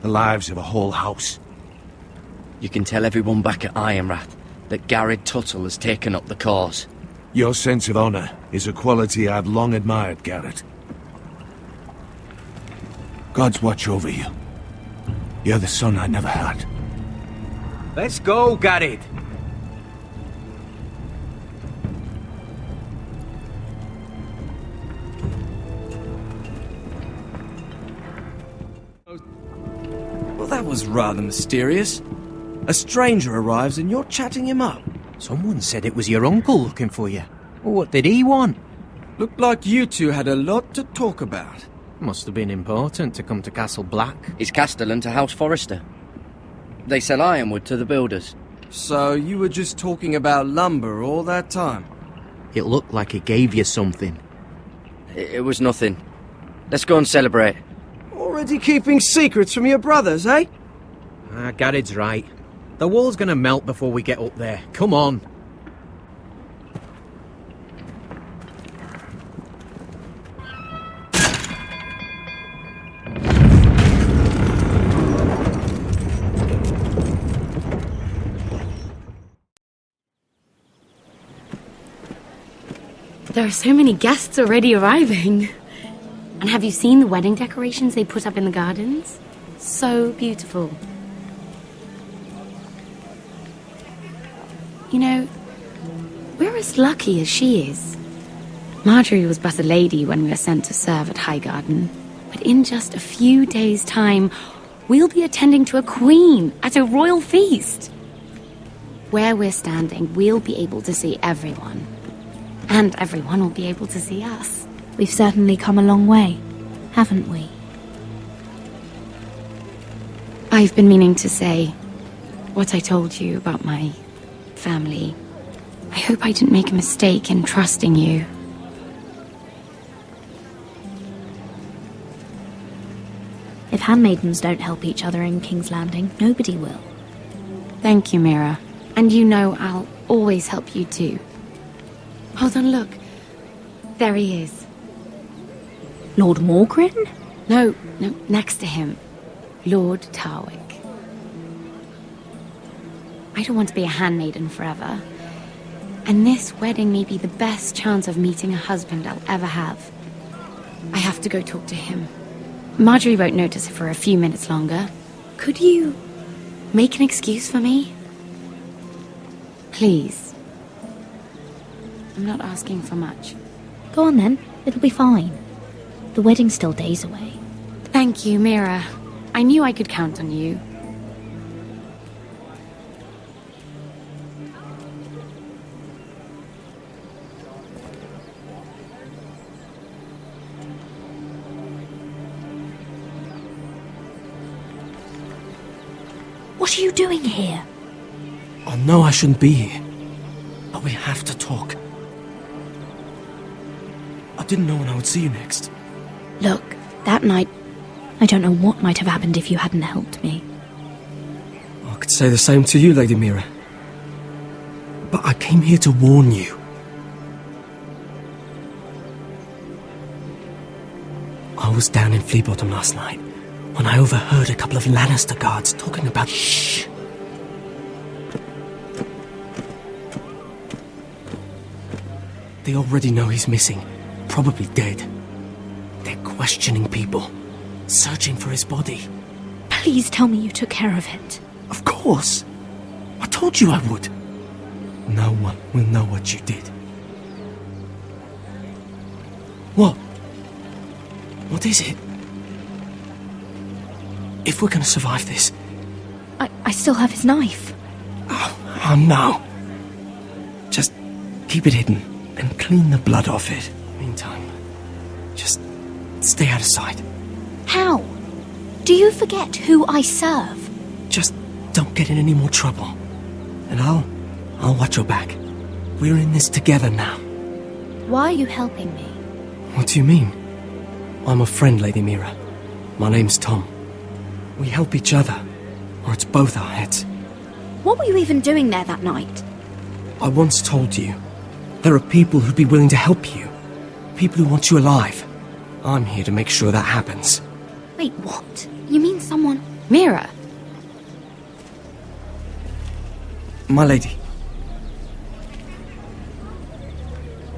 The lives of a whole house. You can tell everyone back at Ironrath that Garrett Tuttle has taken up the cause. Your sense of honor is a quality I've long admired, Garrett. God's watch over you. You're the son I never had. Let's go, Garrett. Well, that was rather mysterious. A stranger arrives and you're chatting him up. Someone said it was your uncle looking for you. Well, what did he want? Looked like you two had a lot to talk about. Must have been important to come to Castle Black. It's Castellan to House Forrester. They sell ironwood to the builders. So you were just talking about lumber all that time? It looked like he gave you something. It was nothing. Let's go and celebrate. Already keeping secrets from your brothers, eh? Garrett's right. The wall's gonna melt before we get up there. Come on. There are so many guests already arriving. And have you seen the wedding decorations they put up in the gardens? So beautiful. You know, we're as lucky as she is. Marjorie was but a lady when we were sent to serve at Highgarden. But in just a few days' time, we'll be attending to a queen at a royal feast. Where we're standing, we'll be able to see everyone. And everyone will be able to see us. We've certainly come a long way, haven't we? I've been meaning to say what I told you about my family. I hope I didn't make a mistake in trusting you. If handmaidens don't help each other in King's Landing, nobody will. Thank you, Mira. And you know I'll always help you too. Hold on, look. There he is. Lord Morgrin? No, next to him. Lord Tarwick. I don't want to be a handmaiden forever. And this wedding may be the best chance of meeting a husband I'll ever have. I have to go talk to him. Marjorie won't notice it for a few minutes longer. Could you make an excuse for me? Please. I'm not asking for much. Go on then, it'll be fine. The wedding's still days away. Thank you, Mira. I knew I could count on you. What are you doing here? I know I shouldn't be here, but we have to talk. I didn't know when I would see you next. Look, that night... I don't know what might have happened if you hadn't helped me. I could say the same to you, Lady Mira. But I came here to warn you. I was down in Fleabottom last night when I overheard a couple of Lannister guards talking about... Shh! They already know he's missing, probably dead. They're questioning people, searching for his body. Please tell me you took care of it. Of course! I told you I would. No one will know what you did. What? What is it? If we're gonna survive this... I still have his knife. Oh no. Just keep it hidden and clean the blood off it. Meantime, just stay out of sight. How? Do you forget who I serve? Just don't get in any more trouble. And I'll watch your back. We're in this together now. Why are you helping me? What do you mean? I'm a friend, Lady Mira. My name's Tom. We help each other. or it's both our heads. What were you even doing there that night? I once told you, there are people who'd be willing to help you. People who want you alive. I'm here to make sure that happens. Wait, what? You mean someone... Mira! My lady.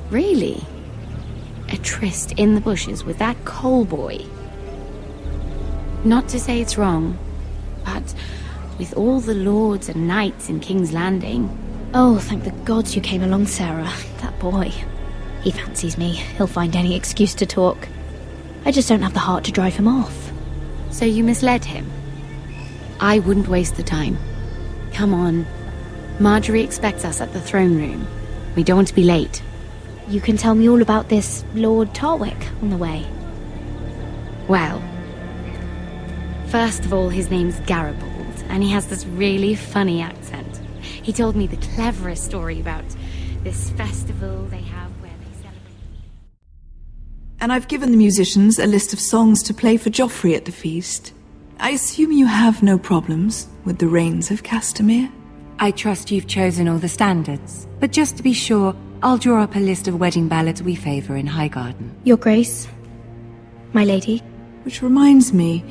Really? A tryst in the bushes with that coal boy? Not to say it's wrong, but with all the lords and knights in King's Landing... Oh, thank the gods you came along, Sarah. That boy. He fancies me. He'll find any excuse to talk. I just don't have the heart to drive him off. So you misled him? I wouldn't waste the time. Come on. Marjorie expects us at the throne room. We don't want to be late. You can tell me all about this Lord Tarwick on the way. Well, first of all, his name's Garibald, and he has this really funny accent. He told me the cleverest story about this festival they have where they celebrate... And I've given the musicians a list of songs to play for Joffrey at the feast. I assume you have no problems with the Rains of Castamere? I trust you've chosen all the standards, but just to be sure, I'll draw up a list of wedding ballads we favor in Highgarden. Your Grace, my lady. Which reminds me,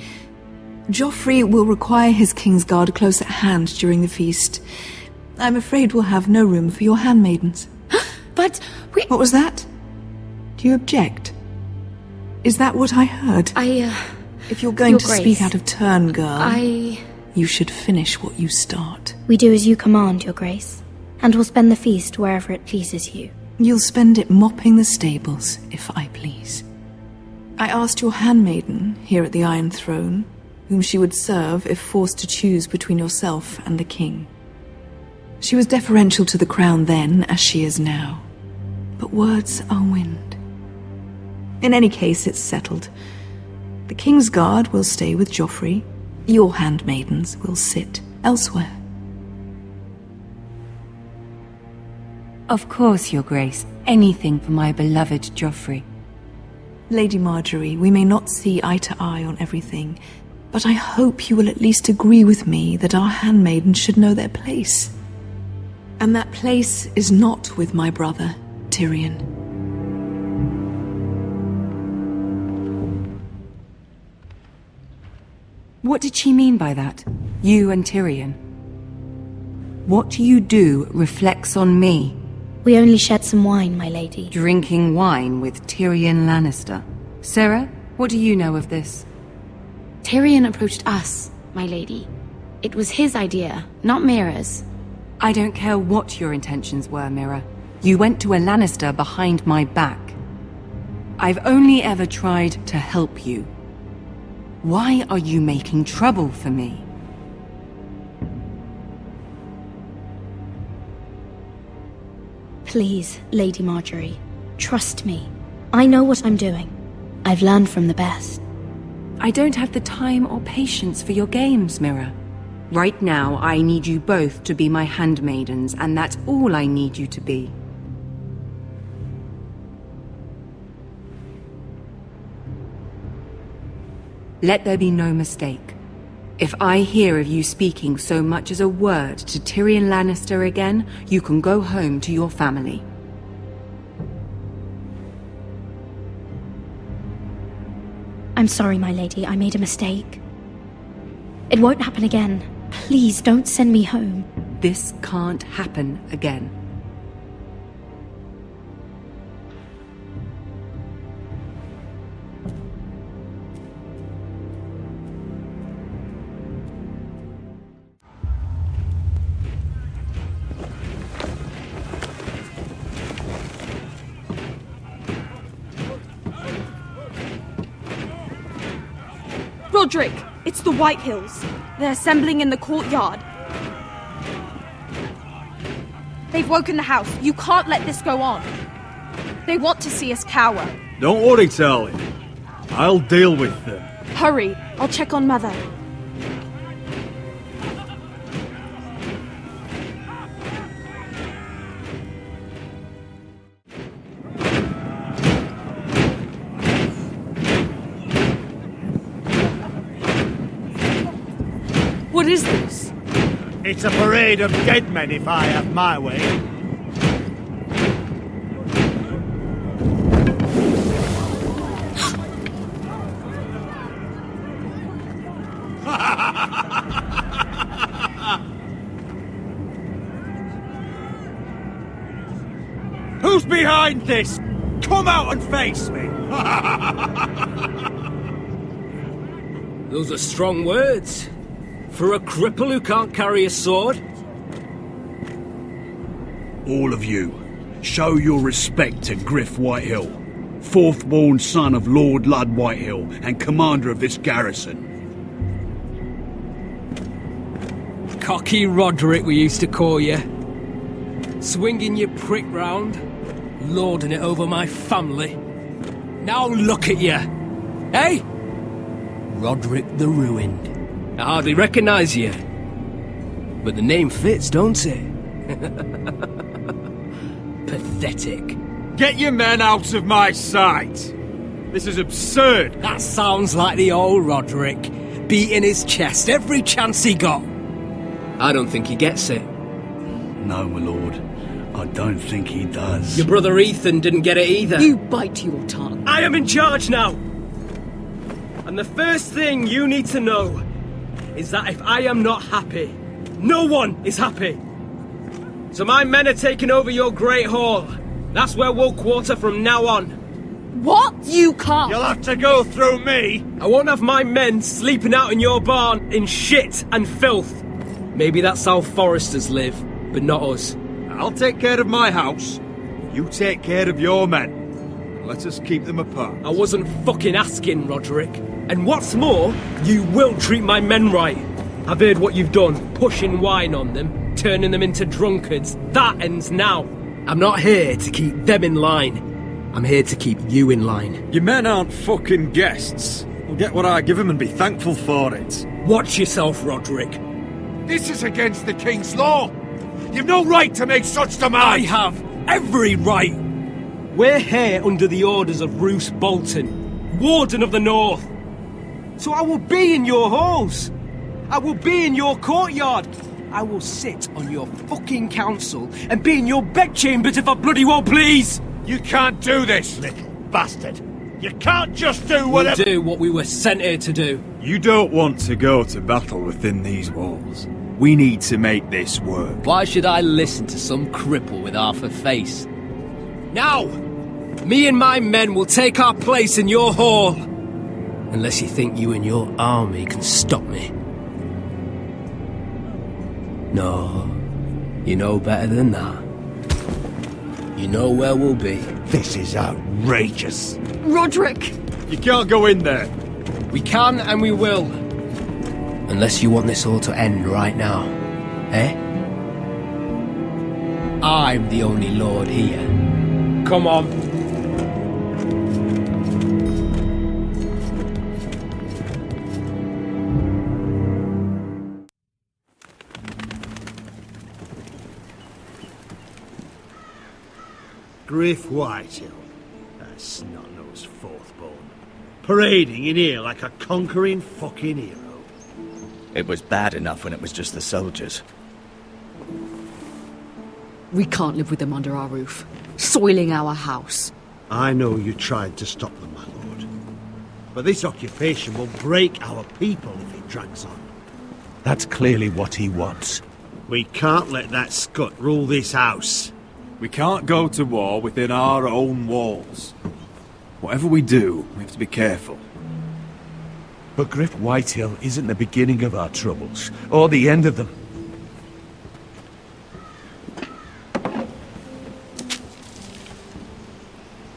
Joffrey will require his Kingsguard close at hand during the feast. I'm afraid we'll have no room for your handmaidens. But we... What was that? Do you object? Is that what I heard? If you're going Your to Grace, speak out of turn, girl, I... you should finish what you start. We do as you command, Your Grace, and we'll spend the feast wherever it pleases you. You'll spend it mopping the stables, if I please. I asked your handmaiden here at the Iron Throne whom she would serve if forced to choose between yourself and the king. She was deferential to the crown then, as she is now. But words are wind. In any case, it's settled. The Kingsguard will stay with Joffrey. Your handmaidens will sit elsewhere. Of course, Your Grace. Anything for my beloved Joffrey. Lady Marjorie, we may not see eye to eye on everything, but I hope you will at least agree with me that our handmaidens should know their place. And that place is not with my brother, Tyrion. What did she mean by that? You and Tyrion? What you do reflects on me. We only shed some wine, my lady. Drinking wine with Tyrion Lannister. Sarah, what do you know of this? Tyrion approached us, my lady. It was his idea, not Mira's. I don't care what your intentions were, Mira. You went to a Lannister behind my back. I've only ever tried to help you. Why are you making trouble for me? Please, Lady Marjorie, trust me. I know what I'm doing. I've learned from the best. I don't have the time or patience for your games, Mira. Right now, I need you both to be my handmaidens, and that's all I need you to be. Let there be no mistake. If I hear of you speaking so much as a word to Tyrion Lannister again, you can go home to your family. I'm sorry, my lady. I made a mistake. It won't happen again. Please don't send me home. This can't happen again. Roderick, it's the White Hills. They're assembling in the courtyard. They've woken the house. You can't let this go on. They want to see us cower. Don't worry, Tally. I'll deal with them. Hurry, I'll check on Mother. What What is this? It's a parade of dead men, if I have my way. Who's behind this? Come out and face me! Those are strong words. For a cripple who can't carry a sword? All of you, show your respect to Griff Whitehill, fourth-born son of Lord Lud Whitehill and commander of this garrison. Cocky Roderick, we used to call you. Swinging your prick round, lording it over my family. Now look at you. Hey? Roderick the Ruined. I hardly recognise you. But the name fits, don't it? Pathetic. Get your men out of my sight! This is absurd! That sounds like the old Roderick, beating his chest every chance he got. I don't think he gets it. No, my lord. I don't think he does. Your brother Ethan didn't get it either. You bite your tongue. I am in charge now! And the first thing you need to know is that if I am not happy, no one is happy. So my men are taking over your Great Hall. That's where we'll quarter from now on. What? You can't. You'll have to go through me. I won't have my men sleeping out in your barn in shit and filth. Maybe that's how foresters live, but not us. I'll take care of my house. You take care of your men. Let us keep them apart. I wasn't fucking asking, Roderick. And what's more, you will treat my men right. I've heard what you've done, pushing wine on them, turning them into drunkards. That ends now. I'm not here to keep them in line. I'm here to keep you in line. Your men aren't fucking guests. I'll get what I give them and be thankful for it. Watch yourself, Roderick. This is against the King's law. You've no right to make such demands. I have every right. We're here under the orders of Roose Bolton, Warden of the North. So I will be in your halls. I will be in your courtyard. I will sit on your fucking council and be in your bedchambers if I bloody well please. You can't do this, little bastard. You can't just do whatever... We'll do what we were sent here to do. You don't want to go to battle within these walls. We need to make this work. Why should I listen to some cripple with half a face? Now, me and my men will take our place in your hall. Unless you think you and your army can stop me. No, you know better than that. You know where we'll be. This is outrageous. Roderick! You can't go in there. We can and we will. Unless you want this all to end right now. Eh? I'm the only lord here. Come on. Griff Whitehill, that snot-nosed fourth-born, parading in here like a conquering fucking hero. It was bad enough when it was just the soldiers. We can't live with them under our roof, soiling our house. I know you tried to stop them, my lord. But this occupation will break our people if it drags on. That's clearly what he wants. We can't let that scut rule this house. We can't go to war within our own walls. Whatever we do, we have to be careful. But Griff Whitehill isn't the beginning of our troubles, or the end of them.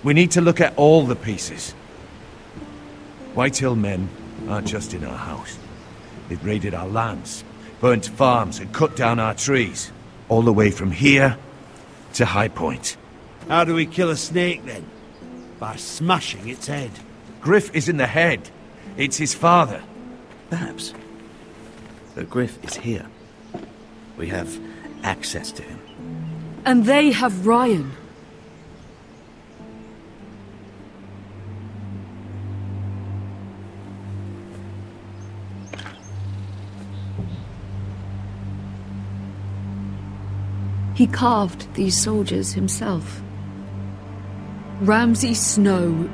We need to look at all the pieces. Whitehill men aren't just in our house. They've raided our lands, burnt farms and cut down our trees. All the way from here to High Point. How do we kill a snake, then? By smashing its head. Griff isn't the head. It's his father. Perhaps. But Griff is here. We have access to him. And they have Ryan. He carved these soldiers himself. Ramsay Snow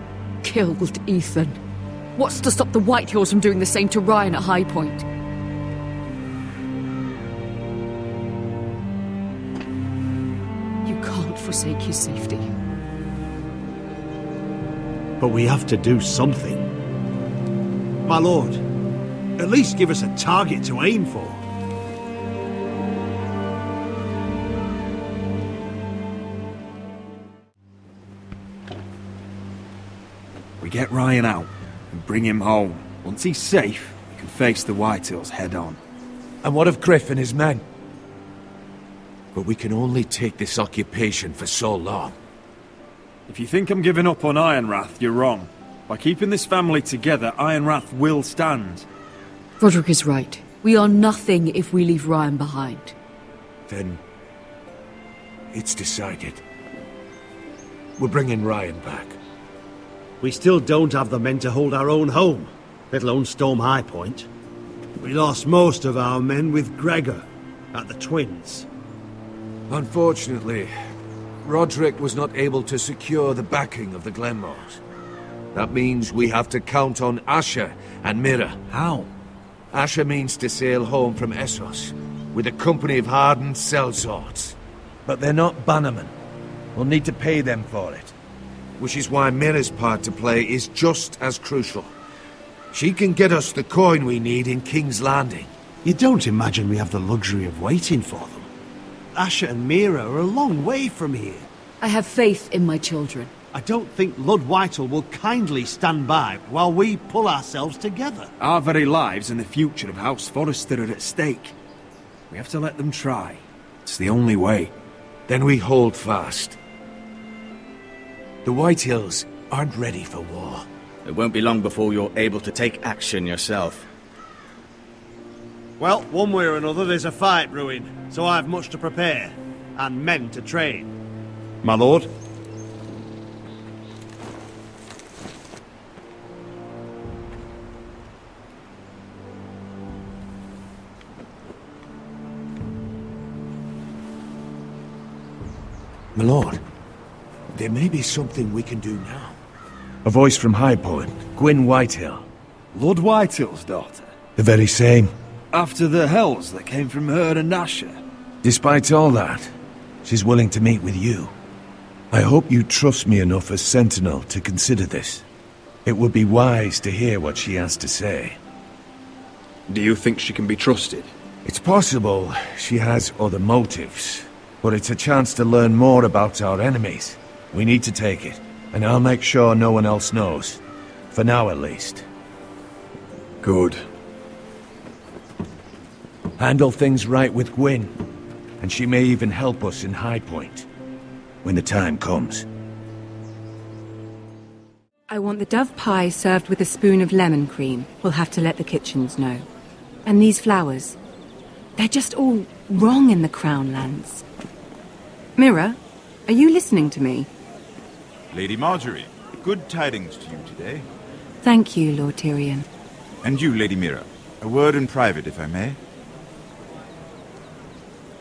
killed Ethan. What's to stop the Whitehills from doing the same to Ryan at High Point? You can't forsake his safety. But we have to do something. My lord, at least give us a target to aim for. We get Ryan out and bring him home. Once he's safe, we can face the Whitehills head on. And what of Griff and his men? But we can only take this occupation for so long. If you think I'm giving up on Ironrath, you're wrong. By keeping this family together, Ironrath will stand. Roderick is right. We are nothing if we leave Ryan behind. Then it's decided. We're bringing Ryan back. We still don't have the men to hold our own home, let alone storm High Point. We lost most of our men with Gregor at the Twins. Unfortunately, Roderick was not able to secure the backing of the Glenmores. That means we have to count on Asher and Mira. How? Asher means to sail home from Essos with a company of hardened sellswords. But they're not bannermen. We'll need to pay them for it. Which is why Mira's part to play is just as crucial. She can get us the coin we need in King's Landing. You don't imagine we have the luxury of waiting for them? Asher and Mira are a long way from here. I have faith in my children. I don't think Lord Whitehall will kindly stand by while we pull ourselves together. Our very lives and the future of House Forrester are at stake. We have to let them try. It's the only way. Then we hold fast. The Whitehills aren't ready for war. It won't be long before you're able to take action yourself. Well, one way or another there's a fight brewing, so I have much to prepare, and men to train. My lord? My lord, there may be something we can do now. A voice from High Point, Gwyn Whitehill. Lord Whitehill's daughter? The very same. After the hells that came from her and Asher? Despite all that, she's willing to meet with you. I hope you trust me enough as Sentinel to consider this. It would be wise to hear what she has to say. Do you think she can be trusted? It's possible she has other motives, but it's a chance to learn more about our enemies. We need to take it, and I'll make sure no one else knows. For now, at least. Good. Handle things right with Gwyn, and she may even help us in High Point, when the time comes. I want the dove pie served with a spoon of lemon cream. We'll have to let the kitchens know. And these flowers. They're just all wrong in the Crown lands. Mira, are you listening to me? Lady Marjorie, good tidings to you today. Thank you, Lord Tyrion. And you, Lady Mira. A word in private, if I may.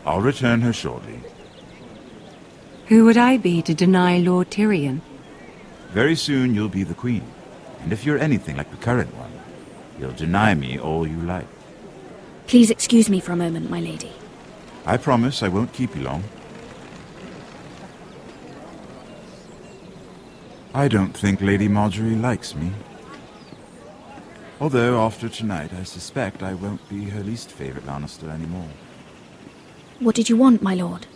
I'll return her shortly. Who would I be to deny Lord Tyrion? Very soon you'll be the queen. And if you're anything like the current one, you'll deny me all you like. Please excuse me for a moment, my lady. I promise I won't keep you long. I don't think Lady Marjorie likes me. Although, after tonight, I suspect I won't be her least favorite Lannister anymore. What did you want, my lord?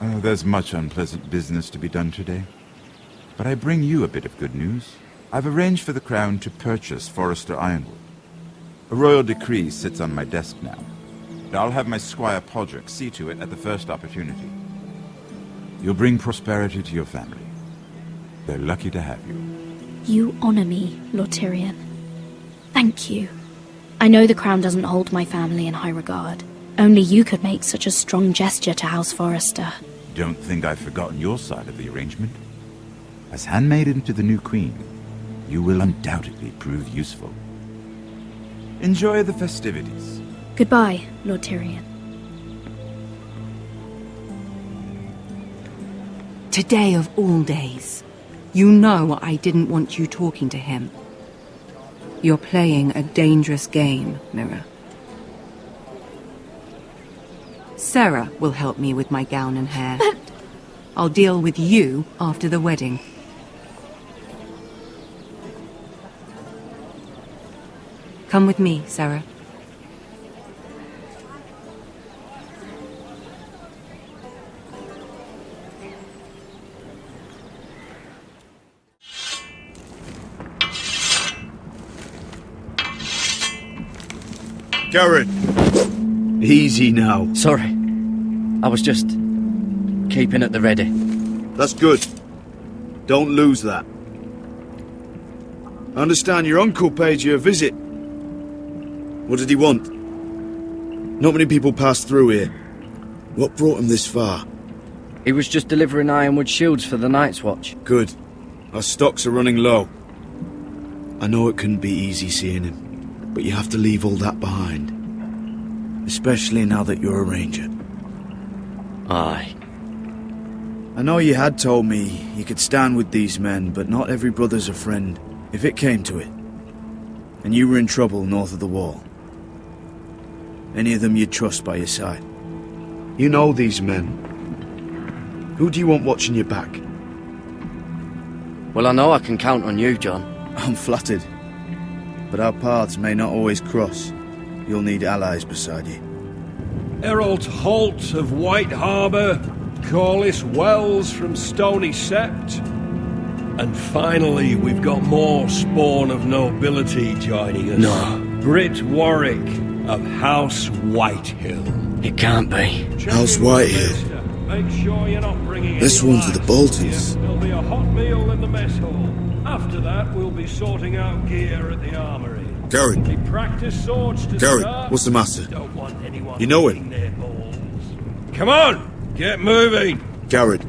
There's much unpleasant business to be done today. But I bring you a bit of good news. I've arranged for the Crown to purchase Forrester Ironwood. A royal decree sits on my desk now. And I'll have my squire Podrick see to it at the first opportunity. You'll bring prosperity to your family. They're lucky to have you. You honor me, Lord Tyrion. Thank you. I know the Crown doesn't hold my family in high regard. Only you could make such a strong gesture to House Forrester. Don't think I've forgotten your side of the arrangement. As handmaiden to the new queen, you will undoubtedly prove useful. Enjoy the festivities. Goodbye, Lord Tyrion. Today of all days. You know I didn't want you talking to him. You're playing a dangerous game, Mira. Sarah will help me with my gown and hair. But... I'll deal with you after the wedding. Come with me, Sarah. Garrett! Easy now. Sorry. I was just keeping at the ready. That's good. Don't lose that. I understand your uncle paid you a visit. What did he want? Not many people pass through here. What brought him this far? He was just delivering ironwood shields for the Night's Watch. Good. Our stocks are running low. I know it couldn't be easy seeing him, but you have to leave all that behind. Especially now that you're a ranger. Aye. I know you had told me you could stand with these men, but not every brother's a friend, if it came to it. And you were in trouble north of the wall. Any of them you'd trust by your side. You know these men. Who do you want watching your back? Well, I know I can count on you, John. I'm flattered. But our paths may not always cross. You'll need allies beside you. Errol Holt of White Harbour, Corliss Wells from Stony Sept. And finally, we've got more spawn of nobility joining us. No. Britt Warwick of House Whitehill. It can't be. House Whitehill. Make sure you're not bringing This one's with the Boltons. There'll be a hot meal in the mess hall. After that, we'll be sorting out gear at the armory. Garrett. We practice swords to Garrett, start. what's the matter? Don't want anyone You know eating him? their balls. Come on, get moving. Garrett.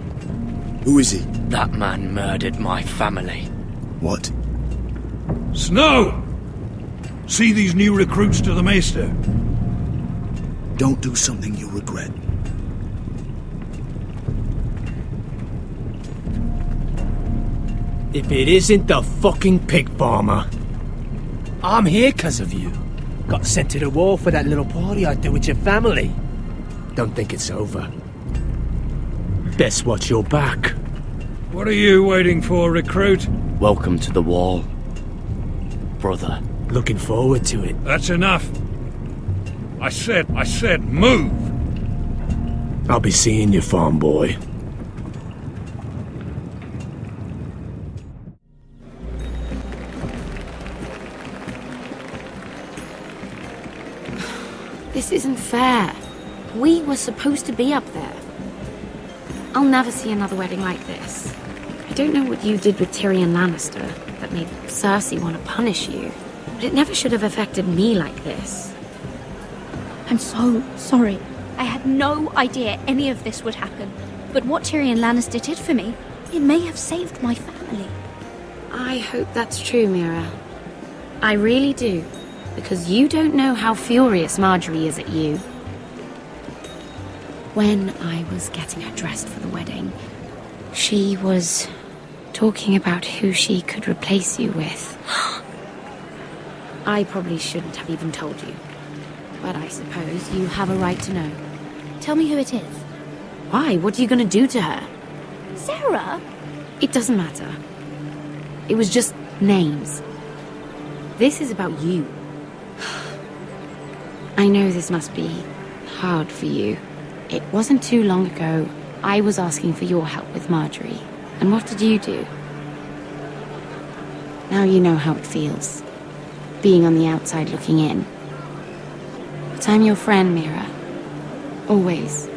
Who is he? That man murdered my family. What? Snow! See these new recruits to the Maester? Don't do something you'll regret. If it isn't the fucking pig farmer. I'm here 'cause of you. Got sent to the war for that little party I do with your family. Don't think it's over. Best watch your back. What are you waiting for, recruit? Welcome to the wall, brother. Looking forward to it. That's enough. I said move. I'll be seeing you, farm boy. This isn't fair. We were supposed to be up there. I'll never see another wedding like this. I don't know what you did with Tyrion Lannister that made Cersei want to punish you, but it never should have affected me like this. I'm so sorry. I had no idea any of this would happen. But what Tyrion Lannister did for me, it may have saved my family. I hope that's true, Mira. I really do. Because you don't know how furious Marjorie is at you. When I was getting her dressed for the wedding, she was talking about who she could replace you with. I probably shouldn't have even told you. But I suppose you have a right to know. Tell me who it is. Why? What are you going to do to her? Sarah? It doesn't matter. It was just names. This is about you. I know this must be hard for you. It wasn't too long ago I was asking for your help with Marjorie. And what did you do? Now you know how it feels, being on the outside looking in. But I'm your friend, Mira. Always.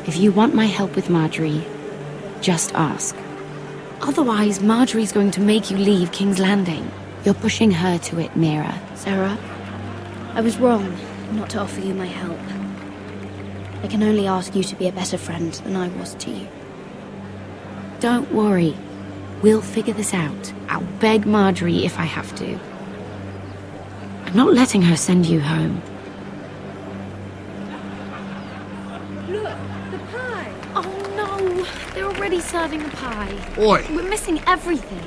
If you want my help with Marjorie, just ask. Otherwise, Marjorie's going to make you leave King's Landing. You're pushing her to it, Mira. Sarah, I was wrong not to offer you my help. I can only ask you to be a better friend than I was to you. Don't worry. We'll figure this out. I'll beg Marjorie if I have to. I'm not letting her send you home. Look, the pie! Oh no! They're already already serving the pie. Oi! We're missing everything.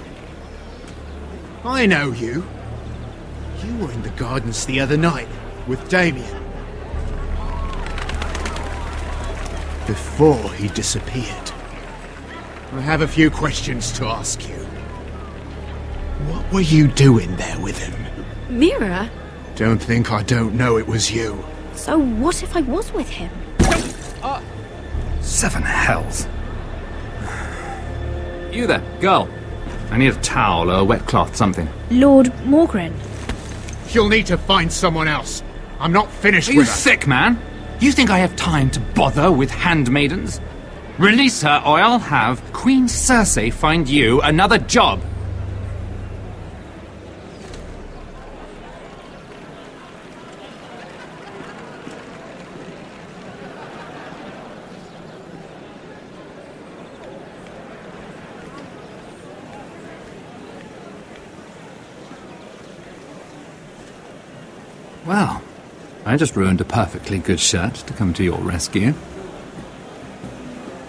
I know you. You were in the gardens the other night with Damien. Before he disappeared. I have a few questions to ask you. What were you doing there with him? Mira? Don't think I don't know it was you. So what if I was with him? Seven hells. You there, girl. I need a towel or a wet cloth, something. Lord Morgren. You'll need to find someone else. I'm not finished Are you with her. sick, man? You think I have time to bother with handmaidens? Release her, or I'll have Queen Cersei find you another job. Well, I just ruined a perfectly good shirt to come to your rescue.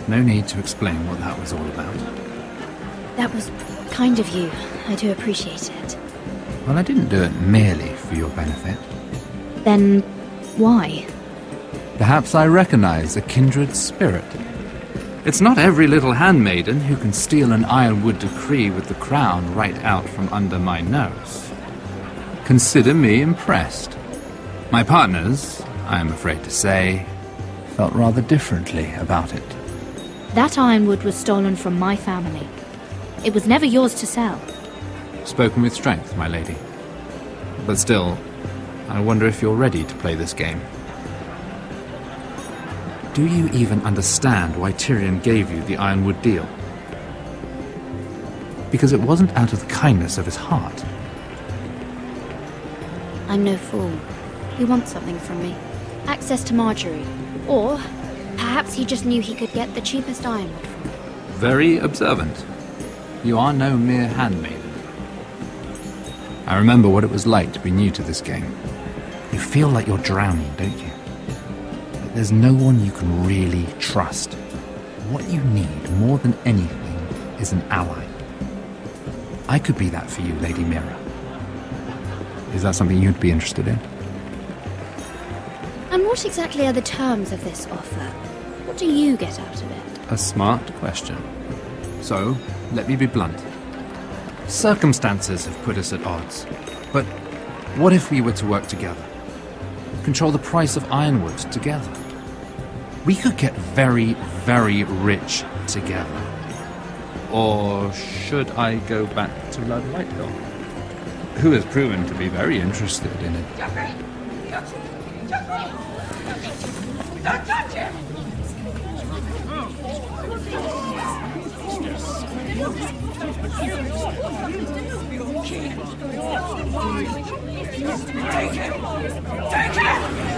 No need to explain what that was all about. That was kind of you. I do appreciate it. Well, I didn't do it merely for your benefit. Then, why? Perhaps I recognize a kindred spirit. It's not every little handmaiden who can steal an ironwood decree with the crown right out from under my nose. Consider me impressed. My partners, I am afraid to say, felt rather differently about it. That ironwood was stolen from my family. It was never yours to sell. Spoken with strength, my lady. But still, I wonder if you're ready to play this game. Do you even understand why Tyrion gave you the ironwood deal? Because it wasn't out of the kindness of his heart. I'm no fool. He wants something from me. Access to Marjorie. Or perhaps he just knew he could get the cheapest ironwood from me. Very observant. You are no mere handmaiden. I remember what it was like to be new to this game. You feel like you're drowning, don't you? But there's no one you can really trust. What you need more than anything is an ally. I could be that for you, Lady Mira. Is that something you'd be interested in? And what exactly are the terms of this offer? What do you get out of it? A smart question. So, let me be blunt. Circumstances have put us at odds. But what if we were to work together? Control the price of ironwood together? We could get very, very rich together. Or should I go back to Lord Whitehill, who has proven to be very interested in it? Don't touch him! Take him! Take him!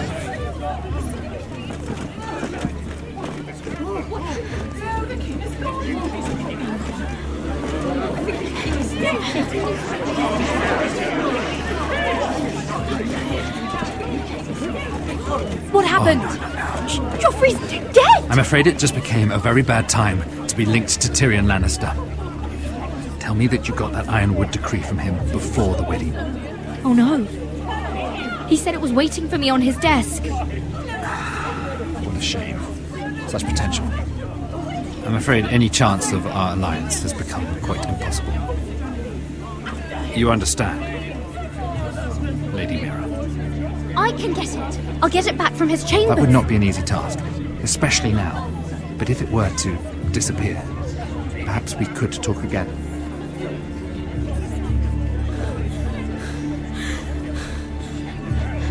What happened? Joffrey's dead! I'm afraid it just became a very bad time to be linked to Tyrion Lannister. Tell me that you got that ironwood decree from him before the wedding. Oh no. He said it was waiting for me on his desk. What a shame. Such potential. I'm afraid any chance of our alliance has become quite impossible. You understand, Lady Mira? I can get it. I'll get it back from his chamber. That would not be an easy task, especially now. But if it were to disappear, perhaps we could talk again.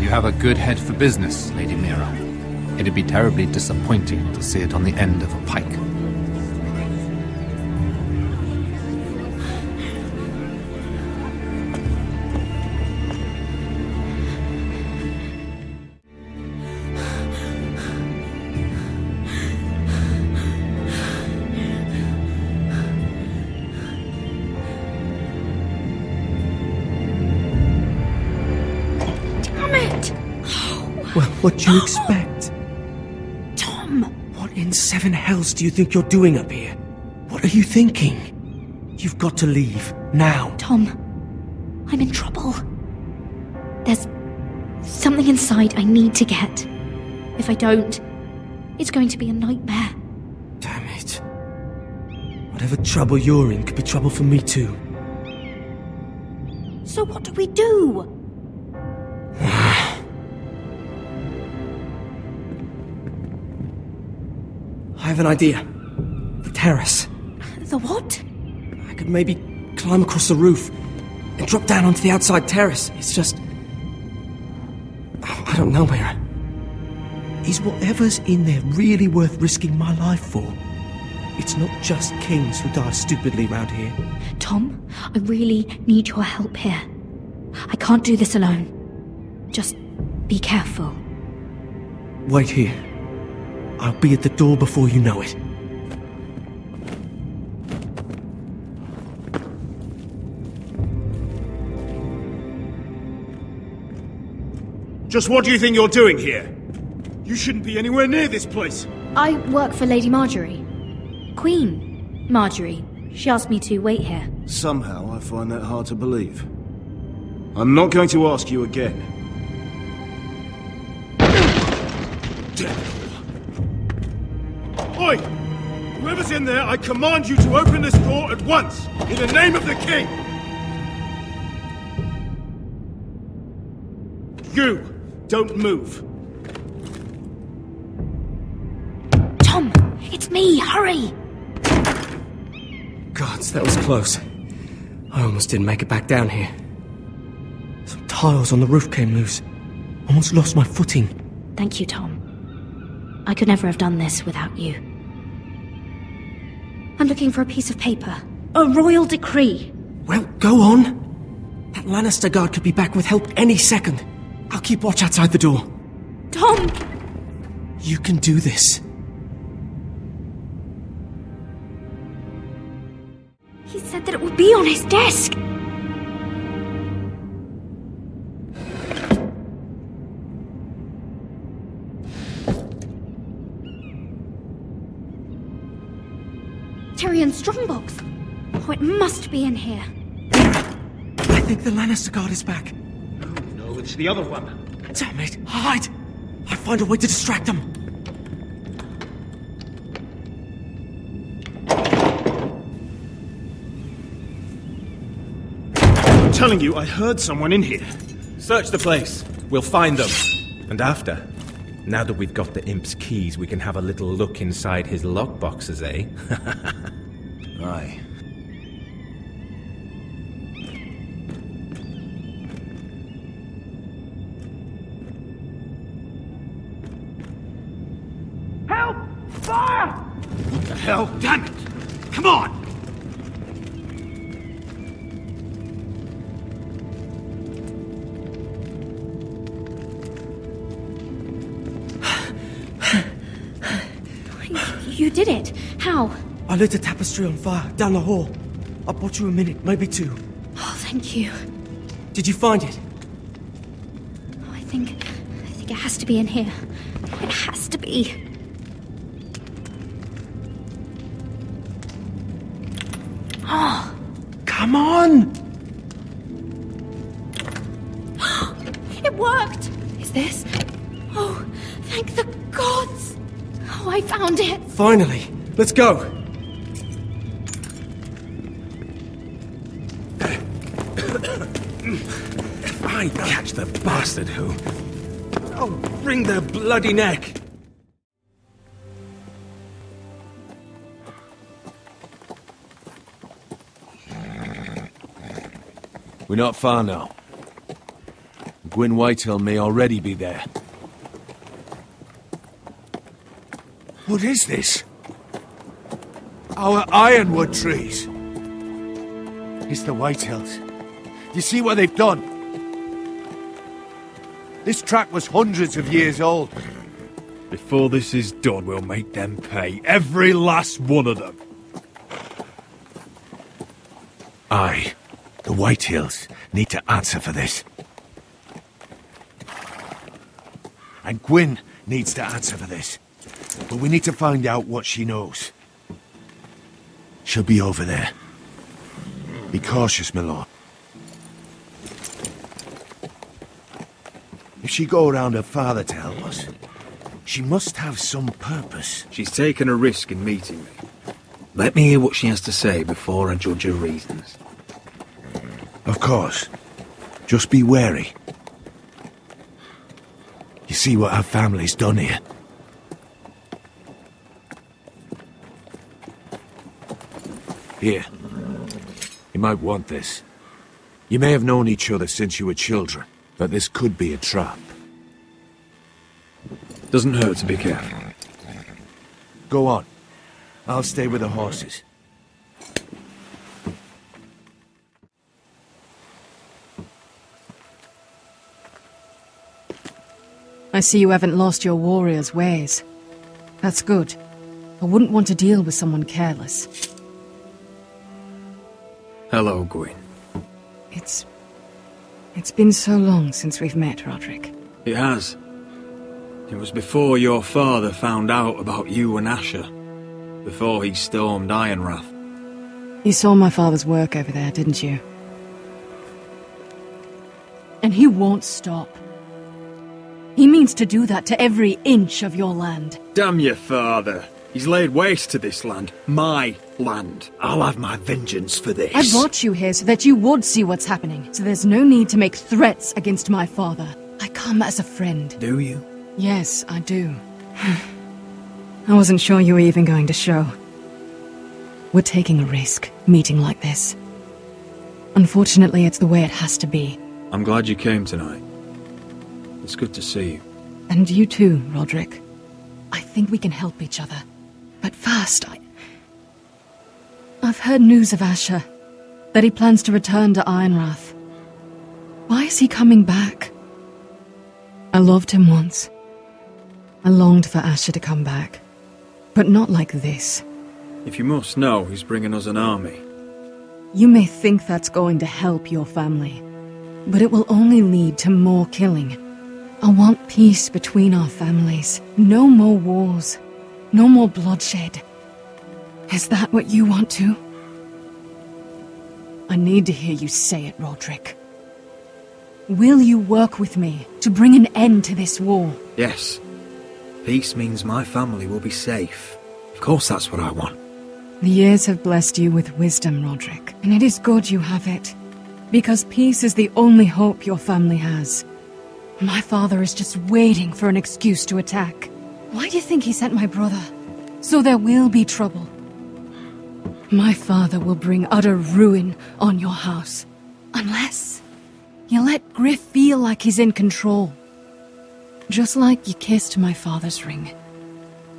You have a good head for business, Lady Mira. It'd be terribly disappointing to see it on the end of a pike. Well, what do you expect? Tom! What in seven hells do you think you're doing up here? What are you thinking? You've got to leave, now. Tom, I'm in trouble. There's something inside I need to get. If I don't, it's going to be a nightmare. Damn it. Whatever trouble you're in could be trouble for me too. So what do we do? I have an idea. The terrace. The what? I could maybe climb across the roof and drop down onto the outside terrace. It's just... I don't know, Mira. Is whatever's in there really worth risking my life for? It's not just kings who die stupidly round here. Tom, I really need your help here. I can't do this alone. Just be careful. Wait here. I'll be at the door before you know it. Just what do you think you're doing here? You shouldn't be anywhere near this place. I work for Lady Marjorie. Queen Marjorie. She asked me to wait here. Somehow I find that hard to believe. I'm not going to ask you again. Oi! Whoever's in there, I command you to open this door at once! In the name of the king! You! Don't move! Tom! It's me! Hurry! Gods, that was close. I almost didn't make it back down here. Some tiles on the roof came loose. Almost lost my footing. Thank you, Tom. I could never have done this without you. I'm looking for a piece of paper. A royal decree. Well, go on. That Lannister guard could be back with help any second. I'll keep watch outside the door. Tom! You can do this. He said that it would be on his desk. Tyrion's strongbox. Oh, it must be in here. I think the Lannister guard is back. No, it's the other one. Damn it! Hide! I'll find a way to distract them. I'm telling you, I heard someone in here. Search the place. We'll find them. And after, now that we've got the imp's keys, we can have a little look inside his lockboxes, eh? Aye. Help! Fire! What the hell? Damn it! Come on! You did it. How? I lit a tapestry on fire down the hall. I bought you a minute, maybe two. Oh, thank you. Did you find it? Oh, I think it has to be in here. It has to be. Oh. Come on! It worked! Is this? Oh, thank the gods! Oh, I found it! Finally! Let's go! If I catch the bastard who... I'll wring their bloody neck! We're not far now. Gwyn Whitehill may already be there. What is this? Our ironwood trees. It's the Whitehills. You see what they've done? This track was hundreds of years old. Before this is done, we'll make them pay. Every last one of them. Aye. The Whitehills need to answer for this. And Gwyn needs to answer for this. But we need to find out what she knows. She'll be over there. Be cautious, my lord. If she go around her father to help us, she must have some purpose. She's taken a risk in meeting me. Let me hear what she has to say before I judge her reasons. Of course. Just be wary. You see what our family's done here. Here. You might want this. You may have known each other since you were children, but this could be a trap. Doesn't hurt to be careful. Go on. I'll stay with the horses. I see you haven't lost your warrior's ways. That's good. I wouldn't want to deal with someone careless. Hello, Gwyn. It's been so long since we've met, Roderick. It has. It was before your father found out about you and Asher. Before he stormed Ironrath. You saw my father's work over there, didn't you? And he won't stop. He means to do that to every inch of your land. Damn your father. He's laid waste to this land. My land. I'll have my vengeance for this. I brought you here so that you would see what's happening. So there's no need to make threats against my father. I come as a friend. Do you? Yes, I do. I wasn't sure you were even going to show. We're taking a risk, meeting like this. Unfortunately, it's the way it has to be. I'm glad you came tonight. It's good to see you. And you too, Roderick. I think we can help each other. But first, I've heard news of Asher. That he plans to return to Ironrath. Why is he coming back? I loved him once. I longed for Asher to come back. But not like this. If you must know, he's bringing us an army. You may think that's going to help your family. But it will only lead to more killing. I want peace between our families. No more wars. No more bloodshed. Is that what you want too? I need to hear you say it, Roderick. Will you work with me to bring an end to this war? Yes. Peace means my family will be safe. Of course that's what I want. The years have blessed you with wisdom, Roderick. And it is good you have it. Because peace is the only hope your family has. My father is just waiting for an excuse to attack. Why do you think he sent my brother? So there will be trouble. My father will bring utter ruin on your house. Unless you let Griff feel like he's in control. Just like you kissed my father's ring.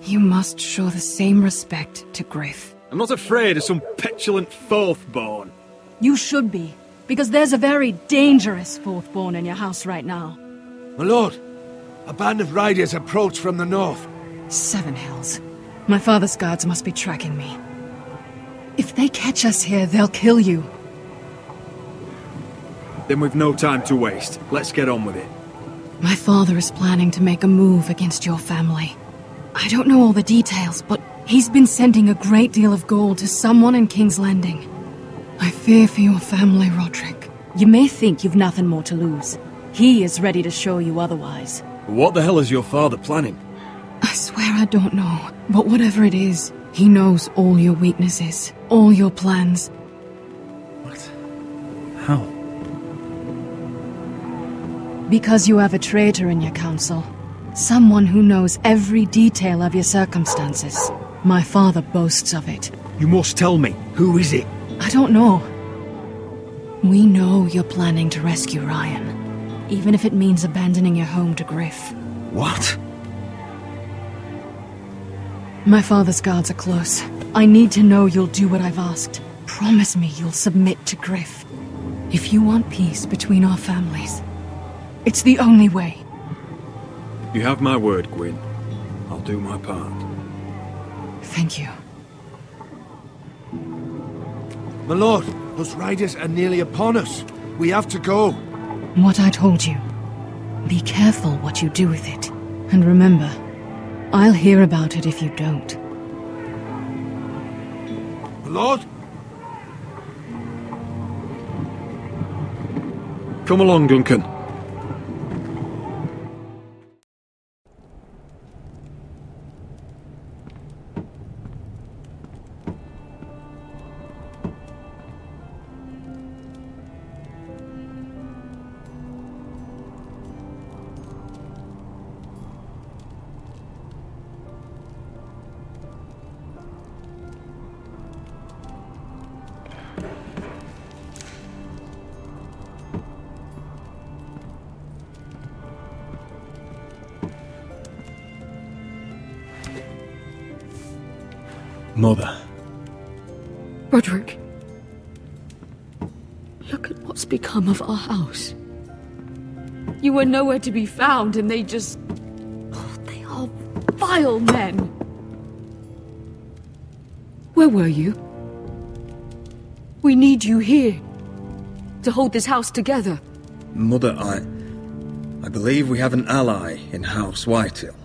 You must show the same respect to Griff. I'm not afraid of some petulant fourthborn. You should be, because there's a very dangerous fourthborn in your house right now. My lord, a band of riders approach from the north. 7 hells. My father's guards must be tracking me. If they catch us here, they'll kill you. Then we've no time to waste. Let's get on with it. My father is planning to make a move against your family. I don't know all the details, but he's been sending a great deal of gold to someone in King's Landing. I fear for your family, Roderick. You may think you've nothing more to lose. He is ready to show you otherwise. What the hell is your father planning? I swear I don't know, but whatever it is, he knows all your weaknesses, all your plans. What? How? Because you have a traitor in your council. Someone who knows every detail of your circumstances. My father boasts of it. You must tell me. Who is it? I don't know. We know you're planning to rescue Ryan. Even if it means abandoning your home to Griff. What? My father's guards are close. I need to know you'll do what I've asked. Promise me you'll submit to Griff. If you want peace between our families, it's the only way. You have my word, Gwyn. I'll do my part. Thank you. My lord, those riders are nearly upon us. We have to go. What I told you. Be careful what you do with it. And remember, I'll hear about it if you don't. My Lord. Come along, Duncan. Mother. Roderick. Look at what's become of our house. You were nowhere to be found, and they just... Oh, they are vile men. Where were you? We need you here. To hold this house together. Mother, I believe we have an ally in House Whitehill.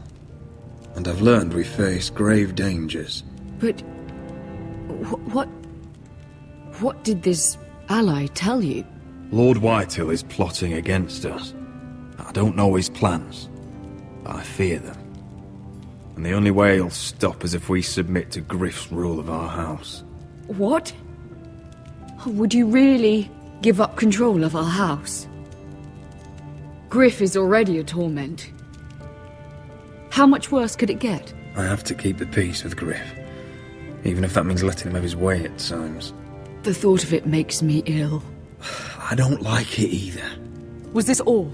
And I've learned we face grave dangers. But... What did this ally tell you? Lord Whitehill is plotting against us. I don't know his plans, but I fear them. And the only way he'll stop is if we submit to Griff's rule of our house. What? Would you really give up control of our house? Griff is already a torment. How much worse could it get? I have to keep the peace with Griff, even if that means letting him have his way at times. The thought of it makes me ill. I don't like it either. Was this all?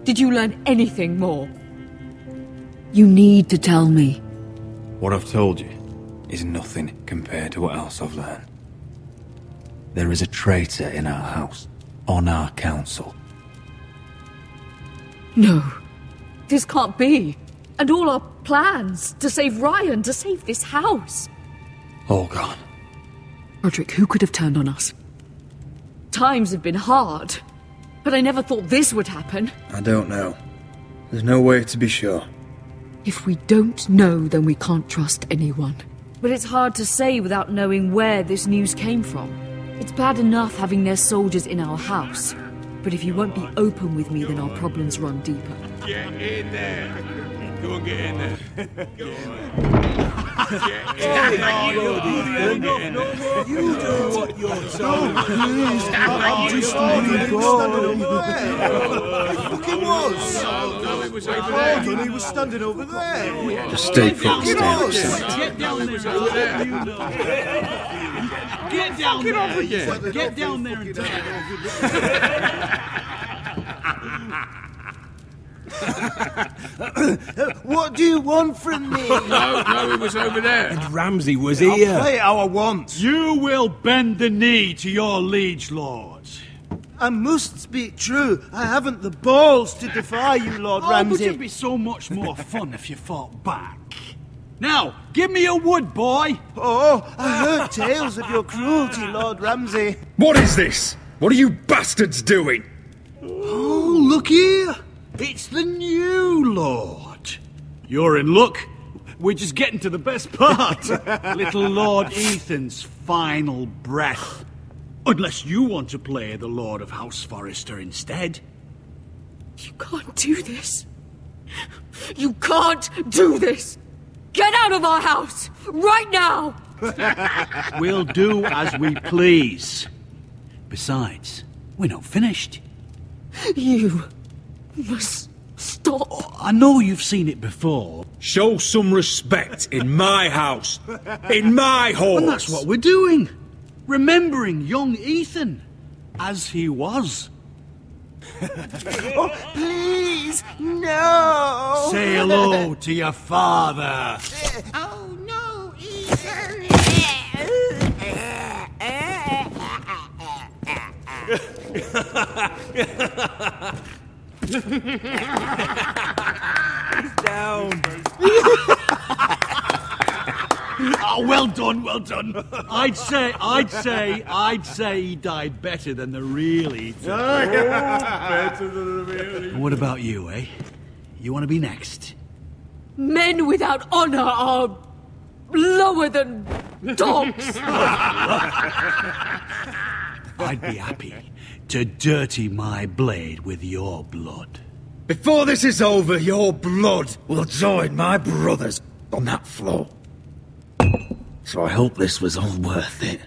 Did you learn anything more? You need to tell me. What I've told you is nothing compared to what else I've learned. There is a traitor in our house, on our council. No, this can't be. And all our plans to save Ryan, to save this house. All gone. Roderick, who could have turned on us? Times have been hard, but I never thought this would happen. I don't know. There's no way to be sure. If we don't know, then we can't trust anyone. But it's hard to say without knowing where this news came from. It's bad enough having their soldiers in our house. But if you won't be open with me, then our problems run deeper. Get in there. Go and get in there. Go You do what you're told. I'm just leaving. Look, he was. No, it was over there. He was standing over there. Just stay put, stay Get down there. Get down there. Get down there and tell What do you want from me? No, it was over there. And Ramsay was I'll here. play it how I want. You will bend the knee to your liege lord. I must speak true. I haven't the balls to defy you, Lord But Ramsay. it'd be so much more fun if you fought back. Now, give me your wood, boy. Oh, I heard tales of your cruelty, Lord Ramsay. What is this? What are you bastards doing? Oh, look here. It's the new lord. You're in luck. We're just getting to the best part. Little Lord Ethan's final breath. Unless you want to play the Lord of House Forrester instead. You can't do this. You can't do this. Get out of our house, right now! We'll do as we please. Besides, we're not finished. You must stop. Oh, I know you've seen it before. Show some respect in my house. In my hall. And that's what we're doing. Remembering young Ethan. As he was. Oh, please, no! Say hello to your father. Oh, no, Ethan! Down. Oh, well done, well done. I'd say he died better than the real Ethan. Better than the real. What about you, eh? You want to be next? Men without honor are lower than dogs. I'd be happy to dirty my blade with your blood. Before this is over, your blood will join my brother's on that floor. So I hope this was all worth it.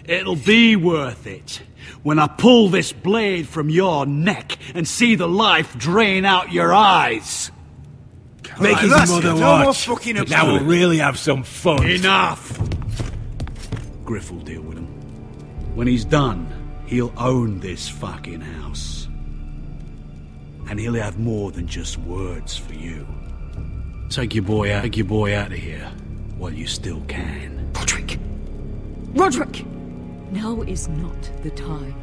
It'll be worth it when I pull this blade from your neck and see the life drain out your eyes. Make his mother watch. fucking Now we'll really have some fun. Enough! Griff will deal with him. When he's done, he'll own this fucking house. And he'll have more than just words for you. Take your boy out of here while you still can. Roderick! Roderick! Now is not the time.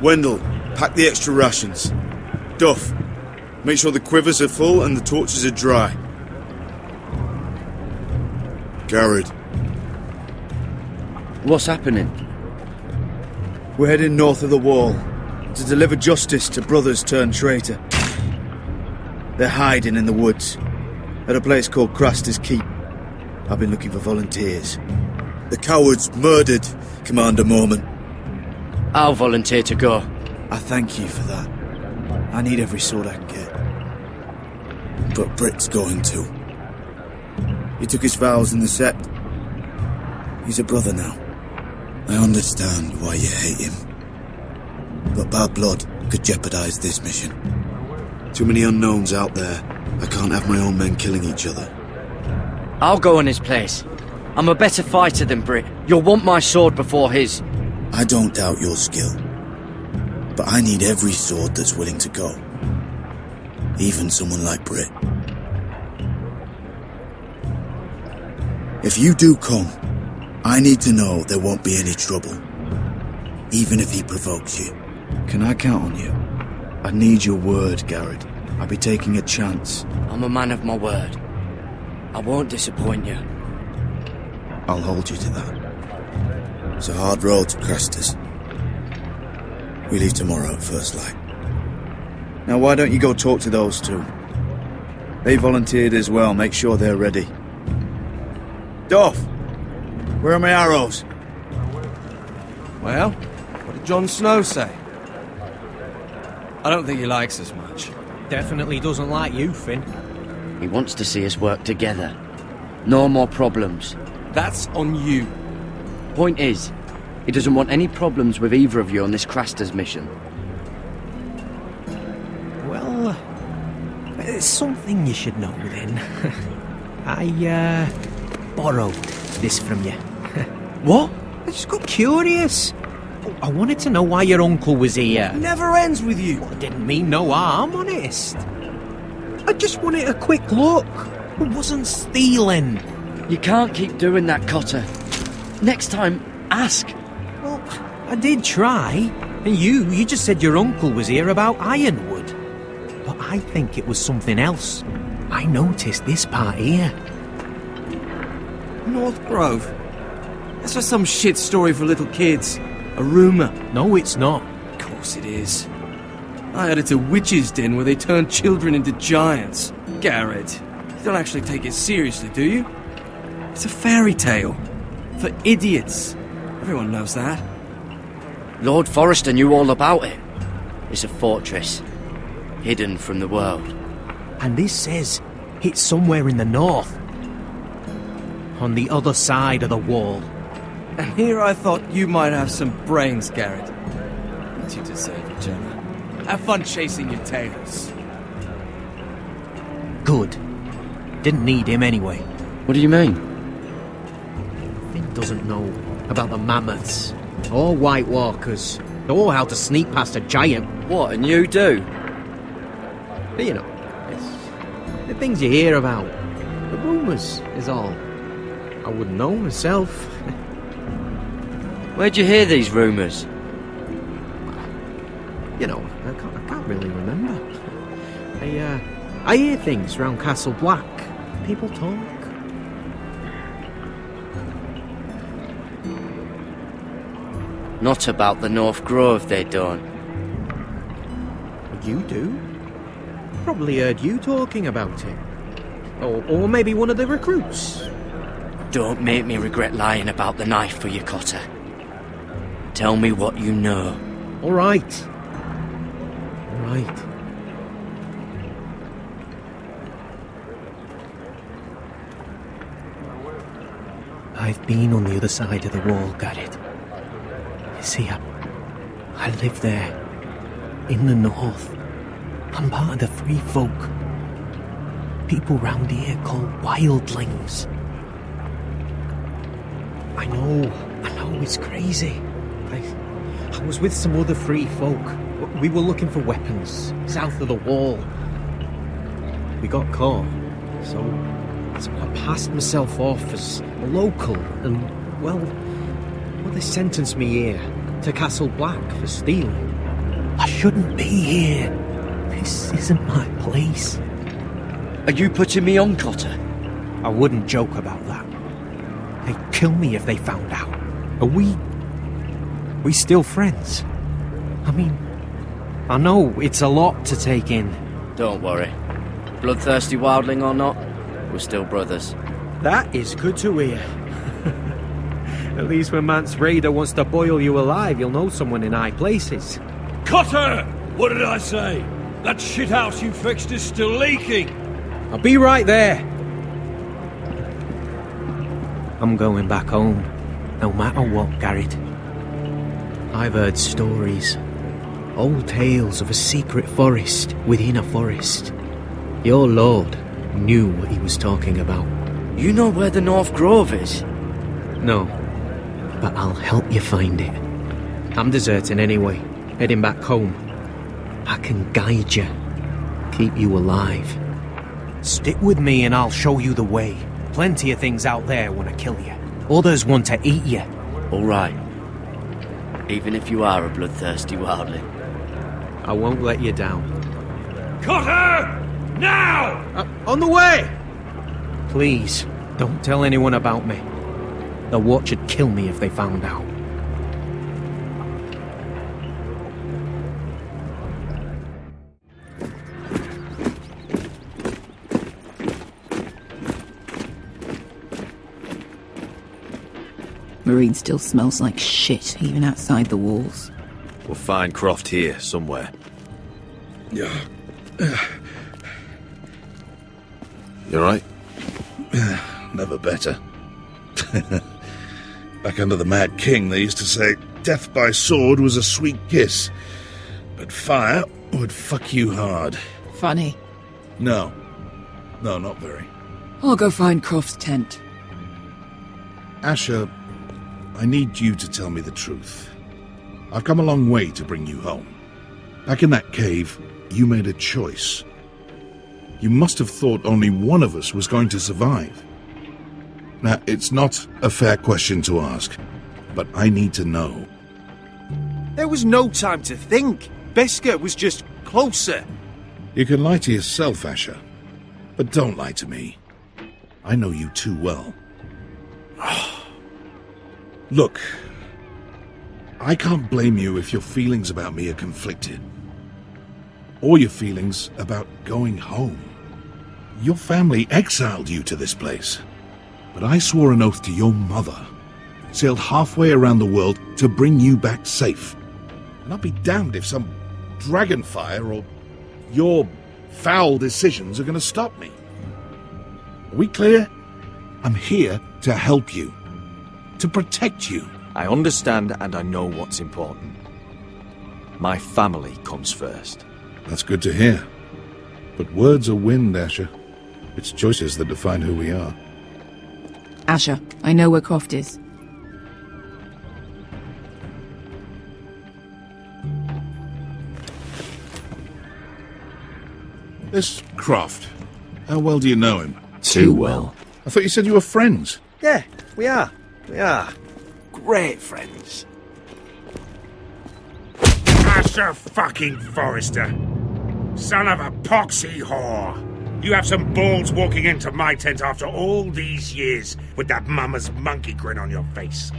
Wendell, pack the extra rations. Duff, make sure the quivers are full and the torches are dry. Garrett. What's happening? We're heading north of the wall to deliver justice to brothers turned traitor. They're hiding in the woods at a place called Craster's Keep. I've been looking for volunteers. The cowards murdered Commander Mormon. I'll volunteer to go. I thank you for that. I need every sword I can get. But Britt's going too. He took his vows in the Sept. He's a brother now. I understand why you hate him. But bad blood could jeopardize this mission. Too many unknowns out there. I can't have my own men killing each other. I'll go in his place. I'm a better fighter than Britt. You'll want my sword before his. I don't doubt your skill. But I need every sword that's willing to go. Even someone like Britt. If you do come, I need to know there won't be any trouble. Even if he provokes you. Can I count on you? I need your word, Garrett. I'll be taking a chance. I'm a man of my word. I won't disappoint you. I'll hold you to that. It's a hard road to Crestus. We leave tomorrow at first light. Now why don't you go talk to those two? They volunteered as well, make sure they're ready. Duff! Where are my arrows? Well, what did Jon Snow say? I don't think he likes us much. Definitely doesn't like you, Finn. He wants to see us work together. No more problems. That's on you. Point is, he doesn't want any problems with either of you on this Craster's mission. Well, it's something you should know then. I borrowed this from you. What? I just got curious. I wanted to know why your uncle was here. Never ends with you. Well, I didn't mean no harm, honest. I just wanted a quick look. I wasn't stealing. You can't keep doing that, Cotter. Next time, ask. Well, I did try. And you just said your uncle was here about Ironwood. But I think it was something else. I noticed this part here. North Grove? That's just some shit story for little kids. A rumour. No, it's not. Of course it is. I heard it's a witch's den where they turn children into giants. Garrett, you don't actually take it seriously, do you? It's a fairy tale. For idiots. Everyone knows that. Lord Forrester knew all about it. It's a fortress. Hidden from the world. And this says it's somewhere in the north. On the other side of the wall. And here I thought you might have some brains, Garrett. But you deserve each other. Have fun chasing your tails. Good. Didn't need him anyway. What do you mean? Finn doesn't know about the mammoths, or White Walkers, or how to sneak past a giant. What, and you do? But you know, it's the things you hear about. The rumours is all. I wouldn't know myself. Where'd you hear these rumours? You know, I can't really remember. I hear things round Castle Black. People talk. Not about the North Grove, they don't. You do? Probably heard you talking about it. Or maybe one of the recruits. Don't make me regret lying about the knife for you, Cotter. Tell me what you know. All right. All right. I've been on the other side of the wall, Garrett. You see, I live there. In the north. I'm part of the free folk. People round here called wildlings. I know, it's crazy. I was with some other free folk. We were looking for weapons, south of the wall. We got caught, so I passed myself off as a local, and, well, they sentenced me here, to Castle Black, for stealing. I shouldn't be here. This isn't my place. Are you putting me on, Cotter? I wouldn't joke about that. They'd kill me if they found out. Are we still friends? I mean, I know it's a lot to take in. Don't worry. Bloodthirsty wildling or not, we're still brothers. That is good to hear. At least when Mance Raider wants to boil you alive, you'll know someone in high places. Cotter! What did I say? That shithouse you fixed is still leaking! I'll be right there. I'm going back home, no matter what, Garrett. I've heard stories. Old tales of a secret forest within a forest. Your lord knew what he was talking about. You know where the North Grove is? No, but I'll help you find it. I'm deserting anyway, heading back home. I can guide you, keep you alive. Stick with me and I'll show you the way. Plenty of things out there want to kill you. Others want to eat you. All right. Even if you are a bloodthirsty wildling. I won't let you down. Cotter! Now! On the way! Please, don't tell anyone about me. The Watch would kill me if they found out. Marine still smells like shit, even outside the walls. We'll find Croft here, somewhere. Yeah. You alright? Never better. Back under the Mad King, they used to say death by sword was a sweet kiss, but fire would fuck you hard. Funny. No, not very. I'll go find Croft's tent. Asher, I need you to tell me the truth. I've come a long way to bring you home. Back in that cave, you made a choice. You must have thought only one of us was going to survive. Now, it's not a fair question to ask, but I need to know. There was no time to think. Beskar was just closer. You can lie to yourself, Asher, but don't lie to me. I know you too well. Look, I can't blame you if your feelings about me are conflicted. Or your feelings about going home. Your family exiled you to this place. But I swore an oath to your mother, sailed halfway around the world to bring you back safe. And I'll be damned if some dragonfire or your foul decisions are going to stop me. Are we clear? I'm here to help you. To protect you. I understand and I know what's important. My family comes first. That's good to hear. But words are wind, Asher. It's choices that define who we are. Asher, I know where Croft is. This Croft, how well do you know him? Too well. I thought you said you were friends. Yeah, we are. We are. Great friends. Asher fucking Forrester. Son of a poxy whore. You have some balls walking into my tent after all these years with that mama's monkey grin on your face.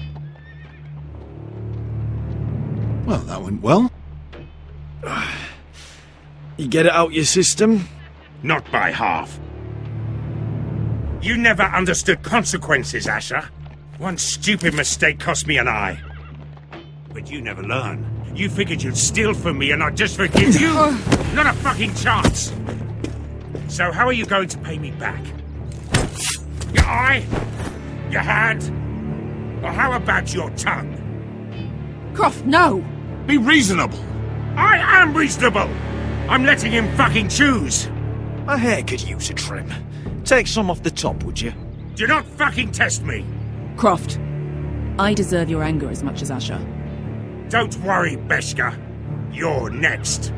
Well, that went well. You get it out your system? Not by half. You never understood consequences, Asher. One stupid mistake cost me an eye. But you never learn. You figured you'd steal from me and I'd just forgive you? Not a fucking chance! So how are you going to pay me back? Your eye? Your hand? Or how about your tongue? Croft, no! Be reasonable! I am reasonable! I'm letting him fucking choose! My hair could use a trim. Take some off the top, would you? Do not fucking test me! Croft, I deserve your anger as much as Asher. Don't worry, Beshka. You're next.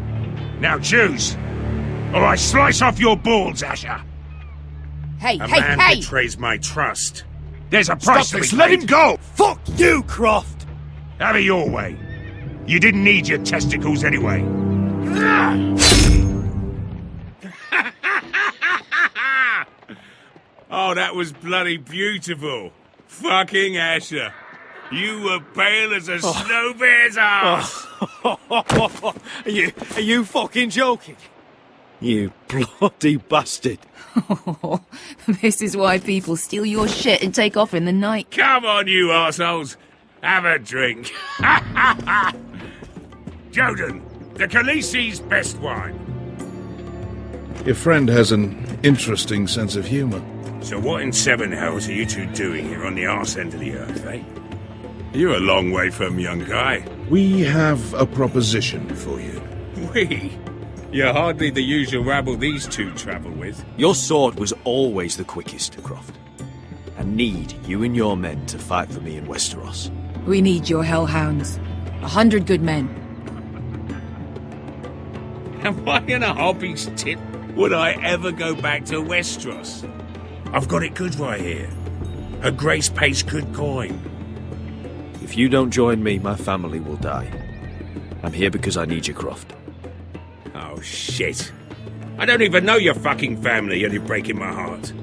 Now choose, or I slice off your balls, Asher. Hey, A hey, man hey! betrays my trust. There's a price Stop to be this! Let paid. him go! Fuck you, Croft! Have it your way. You didn't need your testicles anyway. Oh, that was bloody beautiful. Fucking Asher. You were pale as a snow bear's ass. Are you fucking joking? You bloody bastard. This is why people steal your shit and take off in the night. Come on, you arseholes. Have a drink. Joden, the Khaleesi's best wine. Your friend has an interesting sense of humour. So what in seven hells are you two doing here on the arse end of the earth, eh? You're a long way from, young guy. We have a proposition for you. We? You're hardly the usual rabble these two travel with. Your sword was always the quickest, Croft. I need you and your men to fight for me in Westeros. We need your hellhounds. 100 good men. Am I in a hobby's tip? Would I ever go back to Westeros? I've got it good right here. Her Grace pays good coin. If you don't join me, my family will die. I'm here because I need you, Croft. Oh, shit. I don't even know your fucking family and you're breaking my heart.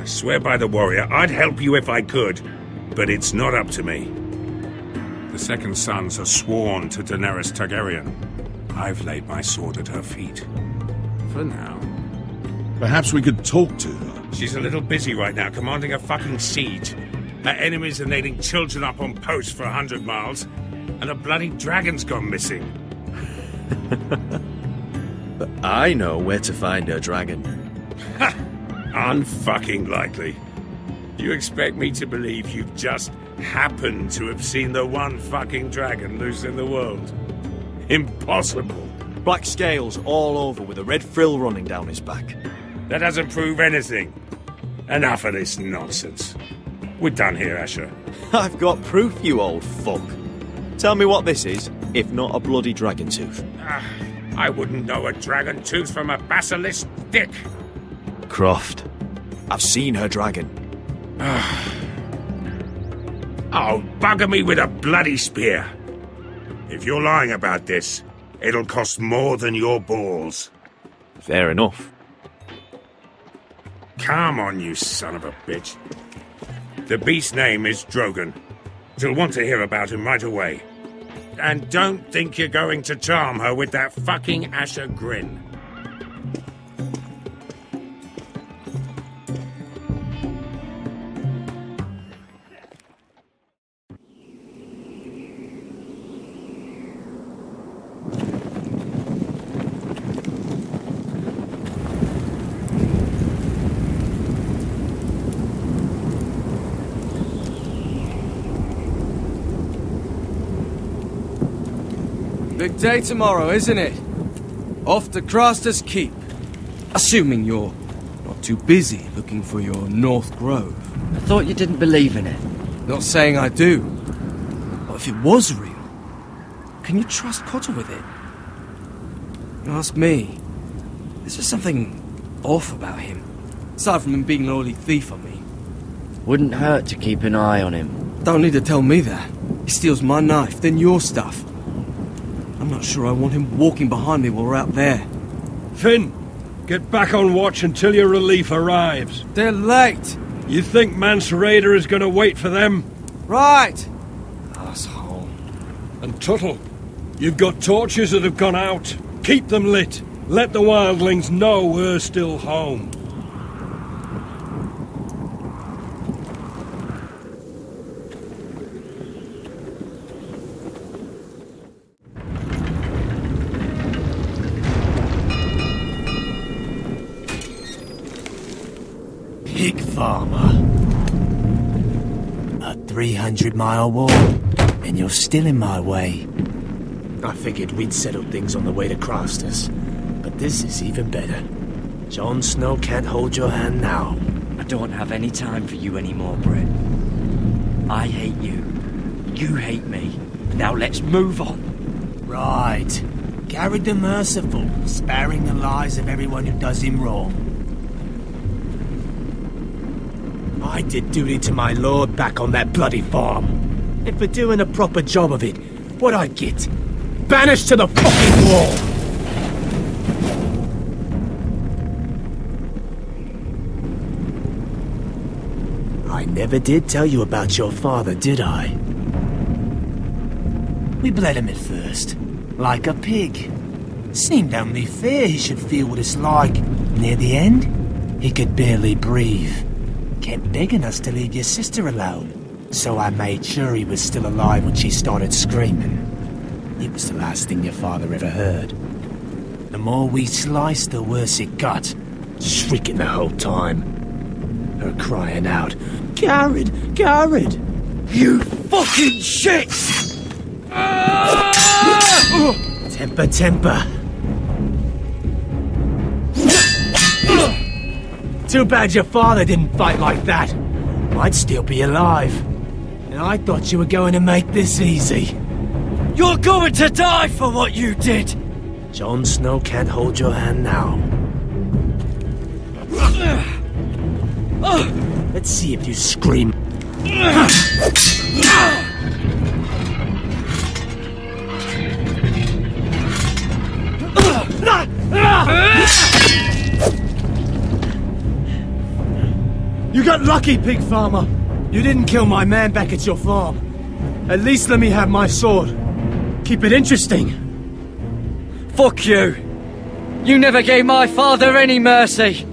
I swear by the warrior, I'd help you if I could, but it's not up to me. The second sons are sworn to Daenerys Targaryen. I've laid my sword at her feet. For now. Perhaps we could talk to her. She's a little busy right now, commanding a fucking siege. Her enemies are nailing children up on posts for 100 miles, and a bloody dragon's gone missing. But I know where to find her dragon. Ha! Unfucking likely. You expect me to believe you've just happened to have seen the one fucking dragon loose in the world? Impossible. Black scales all over with a red frill running down his back. That doesn't prove anything. Enough of this nonsense. We're done here, Asher. I've got proof, you old fuck. Tell me what this is, if not a bloody dragon tooth. I wouldn't know a dragon tooth from a basilisk dick. Croft, I've seen her dragon. Oh, bugger me with a bloody spear. If you're lying about this, it'll cost more than your balls. Fair enough. Come on, you son of a bitch. The beast's name is Drogon. She'll want to hear about him right away. And don't think you're going to charm her with that fucking Asher grin. Big day tomorrow, isn't it? Off to Craster's Keep. Assuming you're not too busy looking for your North Grove. I thought you didn't believe in it. Not saying I do. But if it was real, can you trust Cotter with it? You ask me, there's just something off about him. Aside from him being an oily thief on me. Wouldn't hurt to keep an eye on him. Don't need to tell me that. He steals my knife, then your stuff. I'm not sure I want him walking behind me while we're out there. Finn, Get back on watch until your relief arrives. They're late. You think Mance Raider is going to wait for them? Right. Asshole. And Tuttle, you've got torches that have gone out. Keep them lit. Let the wildlings know we're still home. Pig farmer. A 300-mile walk, and you're still in my way. I figured we'd settled things on the way to Crosters, but this is even better. Jon Snow can't hold your hand now. I don't have any time for you anymore, Brett. I hate you. You hate me. Now let's move on. Right. Garrett the Merciful, sparing the lives of everyone who does him wrong. I did duty to my lord back on that bloody farm. And for doing a proper job of it, what'd I get? Banished to the fucking wall! I never did tell you about your father, did I? We bled him at first, like a pig. Seemed only fair he should feel what it's like. Near the end, he could barely breathe. Kept begging us to leave your sister alone, so I made sure he was still alive when she started screaming. It was the last thing your father ever heard. The more we sliced, the worse it got. Shrieking the whole time. Her crying out, "Garrett! Garrett! You fucking shit!" Temper, temper. Too bad your father didn't fight like that. I'd still be alive. And I thought you were going to make this easy. You're going to die for what you did! Jon Snow can't hold your hand now. Let's see if you scream. You got lucky, pig farmer. You didn't kill my man back at your farm. At least let me have my sword. Keep it interesting. Fuck you! You never gave my father any mercy!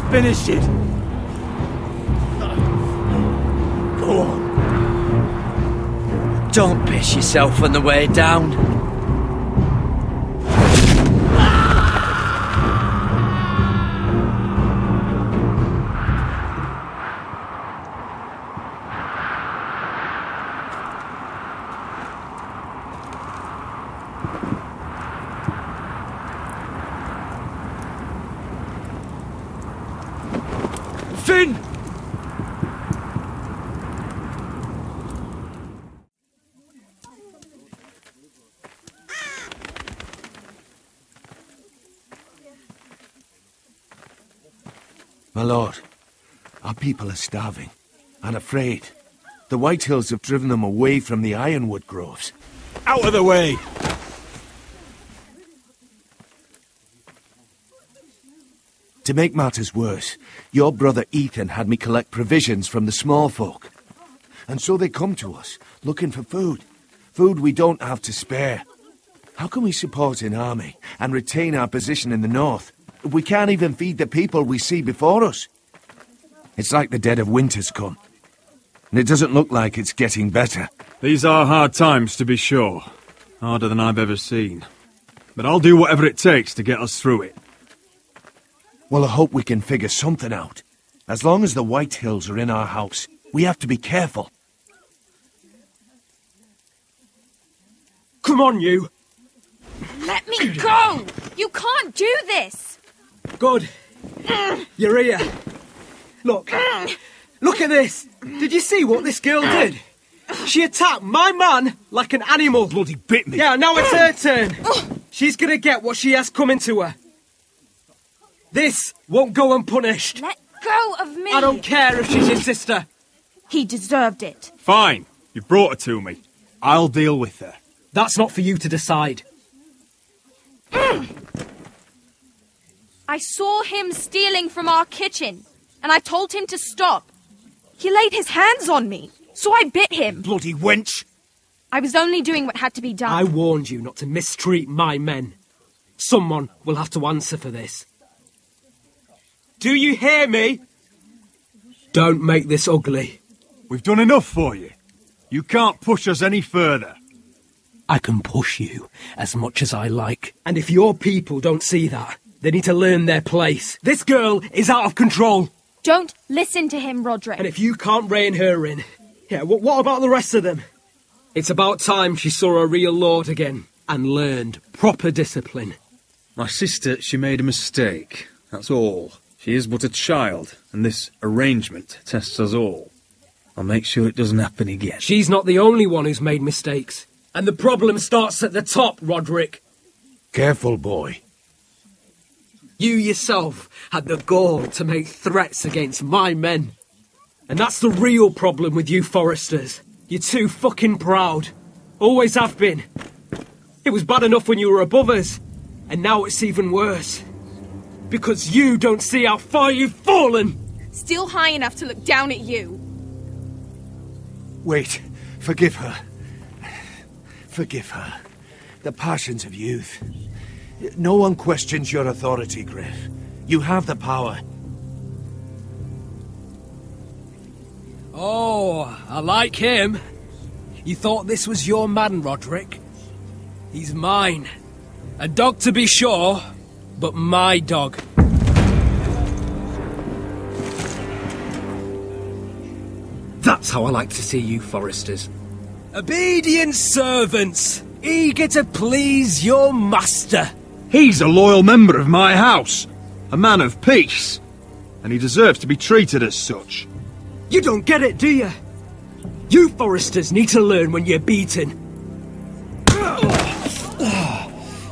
Finish it. Go on. Don't piss yourself on the way down. Finn! My lord, our people are starving and afraid. The White Hills have driven them away from the ironwood groves. Out of the way! To make matters worse, your brother Ethan had me collect provisions from the small folk. And so they come to us, looking for food. Food we don't have to spare. How can we support an army and retain our position in the north if we can't even feed the people we see before us? It's like the dead of winter's come. And it doesn't look like it's getting better. These are hard times, to be sure. Harder than I've ever seen. But I'll do whatever it takes to get us through it. Well, I hope we can figure something out. As long as the White Hills are in our house, we have to be careful. Come on, you! Let me go! You can't do this! Good. You're here. Look. Look at this! Did you see what this girl did? She attacked my man like an animal. Bloody bit me. Yeah, now it's her turn. She's gonna get what she has coming to her. This won't go unpunished. Let go of me! I don't care if she's your sister. He deserved it. Fine. You brought her to me. I'll deal with her. That's not for you to decide. I saw him stealing from our kitchen, and I told him to stop. He laid his hands on me, so I bit him. Bloody wench! I was only doing what had to be done. I warned you not to mistreat my men. Someone will have to answer for this. Do you hear me? Don't make this ugly. We've done enough for you. You can't push us any further. I can push you as much as I like. And if your people don't see that, they need to learn their place. This girl is out of control. Don't listen to him, Roderick. And if you can't rein her in, what about the rest of them? It's about time she saw a real lord again and learned proper discipline. My sister, she made a mistake. That's all. She is but a child, and this arrangement tests us all. I'll make sure it doesn't happen again. She's not the only one who's made mistakes. And the problem starts at the top, Roderick. Careful, boy. You yourself had the gall to make threats against my men. And that's the real problem with you Foresters. You're too fucking proud. Always have been. It was bad enough when you were above us. And now it's even worse. Because you don't see how far you've fallen! Still high enough to look down at you. Wait. Forgive her. Forgive her. The passions of youth. No one questions your authority, Griff. You have the power. Oh, I like him. You thought this was your man, Roderick? He's mine. A dog to be sure, but my dog. That's how I like to see you, Foresters. Obedient servants, eager to please your master. He's a loyal member of my house, a man of peace, and he deserves to be treated as such. You don't get it, do you? You Foresters need to learn when you're beaten.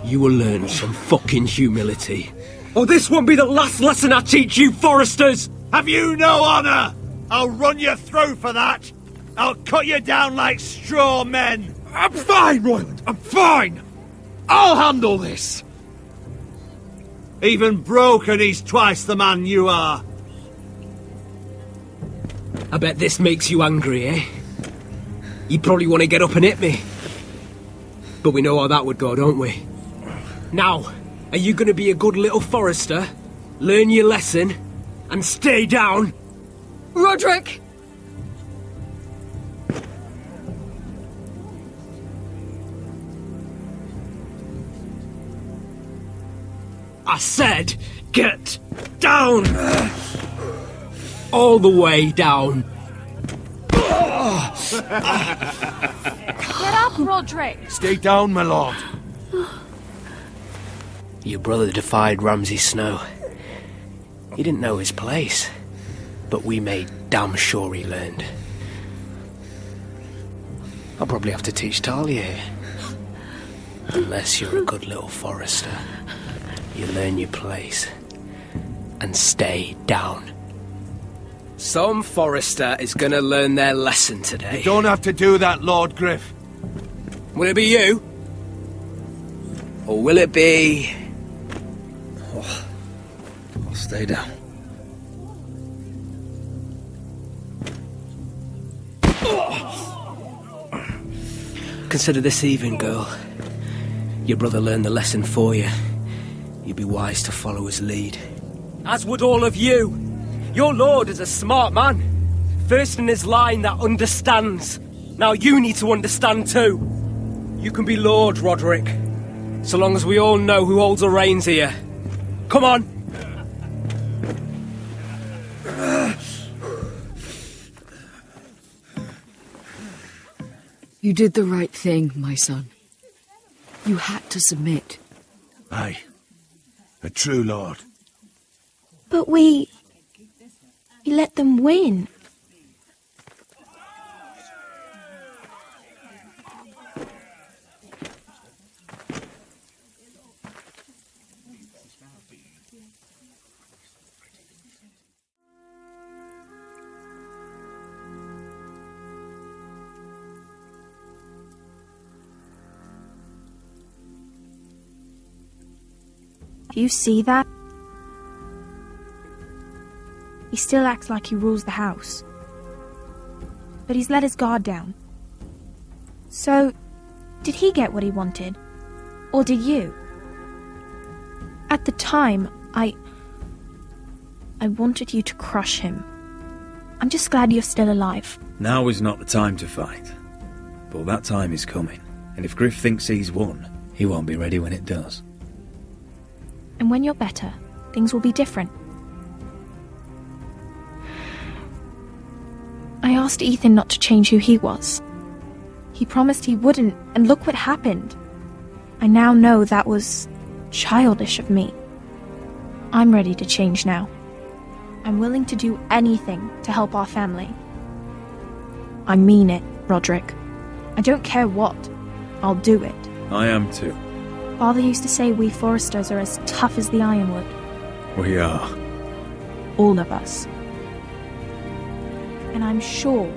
You will learn some fucking humility. Or this won't be the last lesson I teach you, Foresters! Have you no honour? I'll run you through for that! I'll cut you down like straw men! I'm fine, Royland, I'm fine! I'll handle this! Even broken, he's twice the man you are. I bet this makes you angry, eh? You probably want to get up and hit me. But we know how that would go, don't we? Now, are you going to be a good little Forester, learn your lesson, and stay down? Roderick! I said, get down! All the way down. Get up, Roderick! Stay down, my lord. Your brother defied Ramsay Snow. He didn't know his place, but we made damn sure he learned. I'll probably have to teach Talia here. Unless you're a good little Forester. You learn your place and stay down. Some Forester is gonna learn their lesson today. You don't have to do that, Lord Griff. Will it be you? Or will it be... I'll stay down. Consider this even, girl. Your brother learned the lesson for you. You'd be wise to follow his lead. As would all of you. Your lord is a smart man. First in his line that understands. Now you need to understand too. You can be Lord, Roderick. So long as we all know who holds the reins here. Come on! You did the right thing, my son. You had to submit. Aye. A true lord. But we let them win. Do you see that? He still acts like he rules the house. But he's let his guard down. So, did he get what he wanted? Or did you? At the time, I wanted you to crush him. I'm just glad you're still alive. Now is not the time to fight. But that time is coming. And if Griff thinks he's won, he won't be ready when it does. And when you're better, things will be different. I asked Ethan not to change who he was. He promised he wouldn't, and look what happened. I now know that was childish of me. I'm ready to change now. I'm willing to do anything to help our family. I mean it, Roderick. I don't care what. I'll do it. I am too. Father used to say we Foresters are as tough as the ironwood. We are. All of us. And I'm sure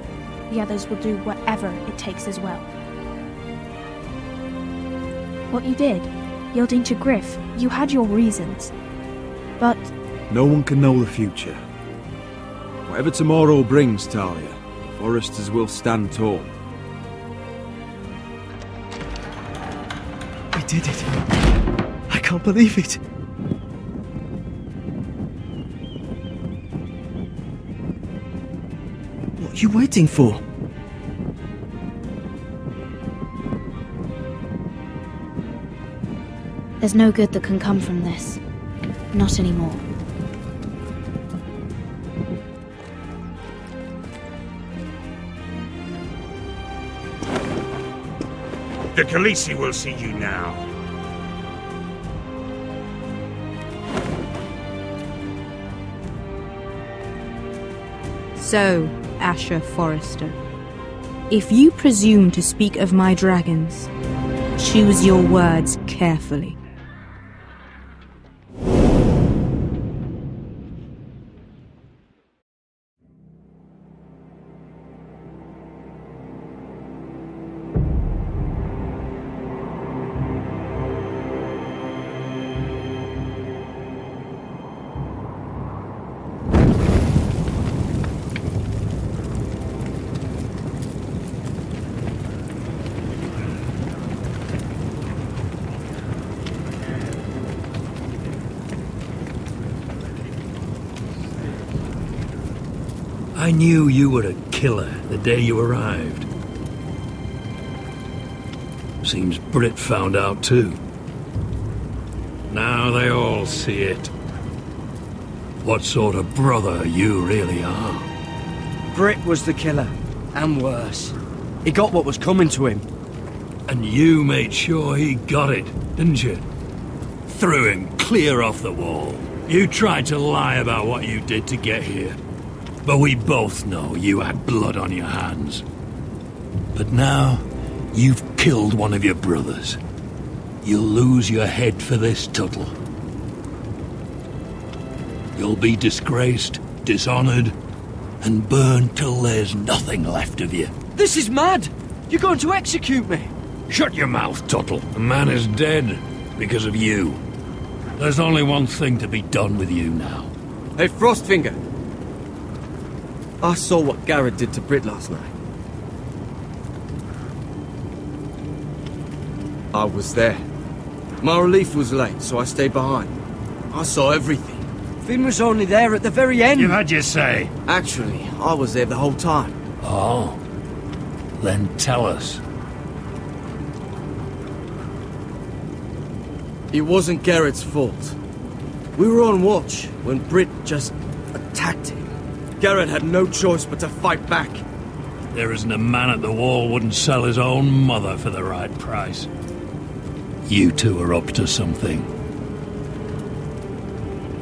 the others will do whatever it takes as well. What you did, yielding to Griff, you had your reasons. But no one can know the future. Whatever tomorrow brings, Talia, the Foresters will stand tall. We did it. I can't believe it. What are you waiting for? there's no good that can come from this. Not anymore. The Khaleesi will see you now. So, Asher Forrester, if you presume to speak of my dragons, choose your words carefully. I knew you were a killer the day you arrived. Seems Britt found out too. Now they all see it. What sort of brother you really are. Britt was the killer, and worse. He got what was coming to him. And you made sure he got it, didn't you? Threw him clear off the wall. You tried to lie about what you did to get here. But we both know you had blood on your hands. But now, you've killed one of your brothers. You'll lose your head for this, Tuttle. You'll be disgraced, dishonored, and burned till there's nothing left of you. This is mad! You're going to execute me! Shut your mouth, Tuttle. The man is dead because of you. There's only one thing to be done with you now. Hey, Frostfinger. I saw what Garrett did to Britt last night. I was there. My relief was late, so I stayed behind. I saw everything. Finn was only there at the very end. You've had your say. Actually, I was there the whole time. Oh. Then tell us. It wasn't Garrett's fault. We were on watch when Britt just attacked him. Garrett had no choice but to fight back. There isn't a man at the wall wouldn't sell his own mother for the right price. You two are up to something.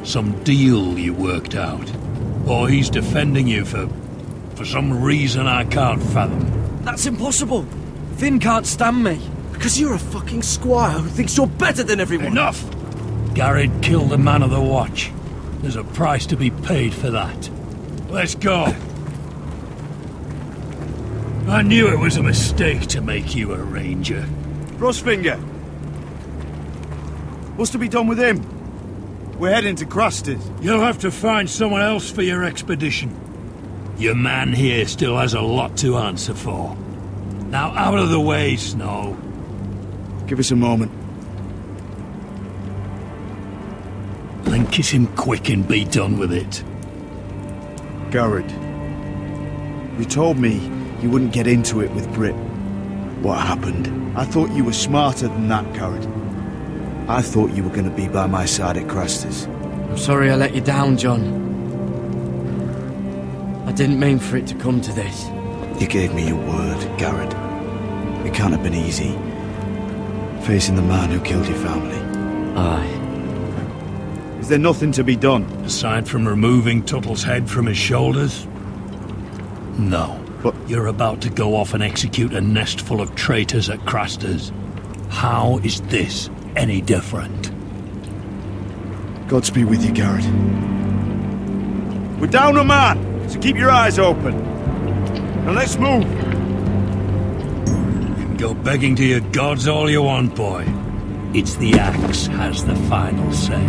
Some deal you worked out. Or he's defending you for some reason I can't fathom. That's impossible. Finn can't stand me. Because you're a fucking squire who thinks you're better than everyone. Enough! Garrett killed the man of the watch. There's a price to be paid for that. Let's go. I knew it was a mistake to make you a ranger. Frostfinger. What's to be done with him? We're heading to Crusters. You'll have to find someone else for your expedition. Your man here still has a lot to answer for. Now out of the way, Snow. Give us a moment. Then kiss him quick and be done with it. Garrett, you told me you wouldn't get into it with Britt. What happened? I thought you were smarter than that, Garrett. I thought you were going to be by my side at Crusters. I'm sorry I let you down, John. I didn't mean for it to come to this. You gave me your word, Garrett. It can't have been easy. Facing the man who killed your family. Aye. Is there nothing to be done? Aside from removing Tuttle's head from his shoulders? No. But you're about to go off and execute a nest full of traitors at Crusters. How is this any different? Godspeed with you, Garrett. We're down a man, so keep your eyes open. Now let's move. You can go begging to your gods all you want, boy. It's the axe has the final say.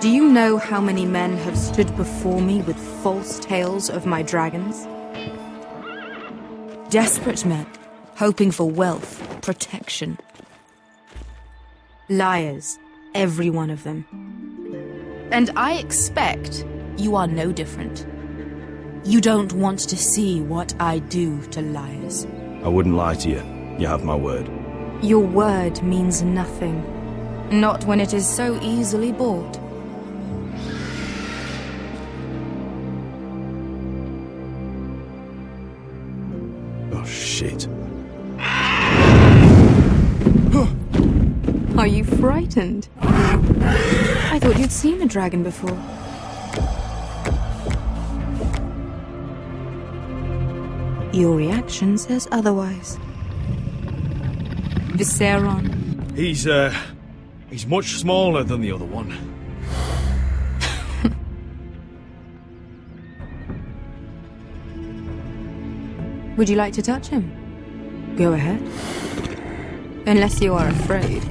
Do you know how many men have stood before me with false tales of my dragons? Desperate men, hoping for wealth, protection. Liars, every one of them. And I expect you are no different. You don't want to see what I do to liars. I wouldn't lie to you. You have my word. Your word means nothing. Not when it is so easily bought. Oh, shit. Are you frightened. I thought you'd seen a dragon before. Your reaction says otherwise. Visceron. He's much smaller than the other one. Would you like to touch him? Go ahead. Unless you are afraid.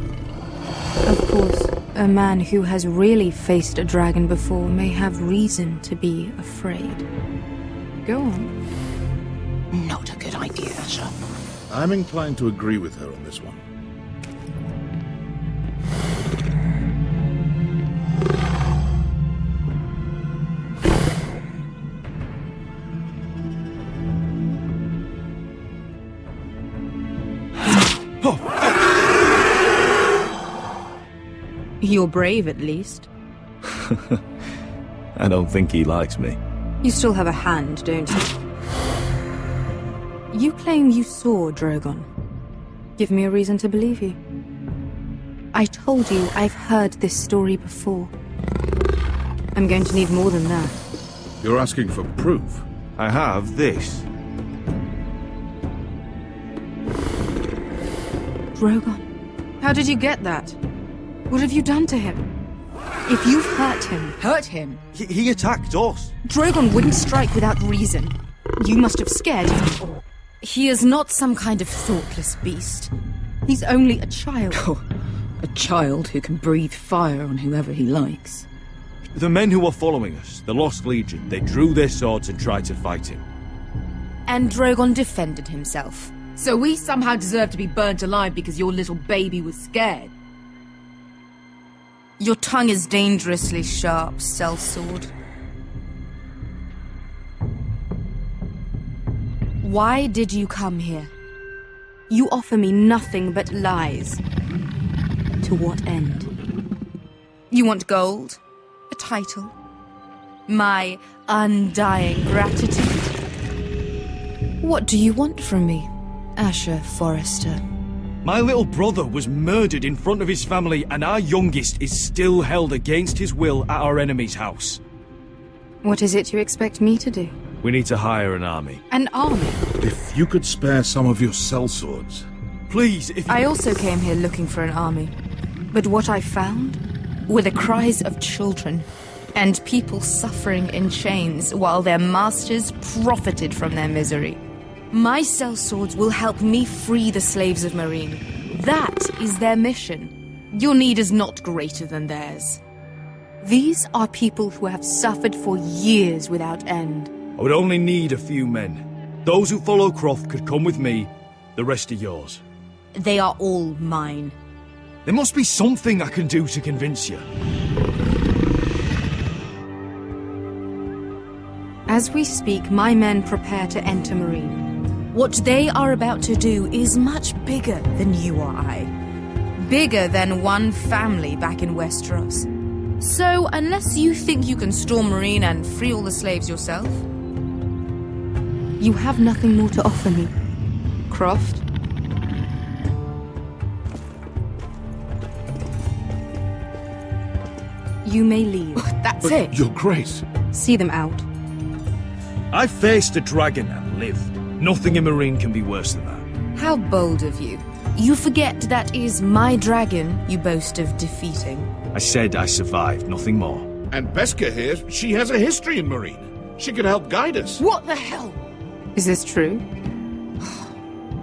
Of course, a man who has really faced a dragon before may have reason to be afraid. Go on. Not a good idea, Asher. I'm inclined to agree with her on this one. You're brave, at least. I don't think he likes me. You still have a hand, don't you? You claim you saw Drogon. Give me a reason to believe you. I told you I've heard this story before. I'm going to need more than that. You're asking for proof? I have this. Drogon. How did you get that? What have you done to him? If you've hurt him... Hurt him? He attacked us. Drogon wouldn't strike without reason. You must have scared him. He is not some kind of thoughtless beast. He's only a child. Oh, a child who can breathe fire on whoever he likes. The men who were following us, the Lost Legion, they drew their swords and tried to fight him. And Drogon defended himself. So we somehow deserve to be burnt alive because your little baby was scared? Your tongue is dangerously sharp, sellsword. Why did you come here? You offer me nothing but lies. To what end? You want gold? A title? My undying gratitude? What do you want from me, Asher Forrester? My little brother was murdered in front of his family, and our youngest is still held against his will at our enemy's house. What is it you expect me to do? We need to hire an army. An army? If you could spare some of your sellswords. Please, if you... I also came here looking for an army. But what I found were the cries of children and people suffering in chains while their masters profited from their misery. My sellswords will help me free the slaves of Meereen. That is their mission. Your need is not greater than theirs. These are people who have suffered for years without end. I would only need a few men. Those who follow Croft could come with me. The rest are yours. They are all mine. There must be something I can do to convince you. As we speak, my men prepare to enter Meereen. What they are about to do is much bigger than you or I. Bigger than one family back in Westeros. So, unless you think you can storm Meereen and free all the slaves yourself, you have nothing more to offer me, Croft. You may leave. That's But it. Your Grace. See them out. I faced a dragon and lived. Nothing in Meereen can be worse than that. How bold of you. You forget that is my dragon you boast of defeating. I said I survived, nothing more. And Beska here, she has a history in Meereen. She could help guide us. What the hell? Is this true?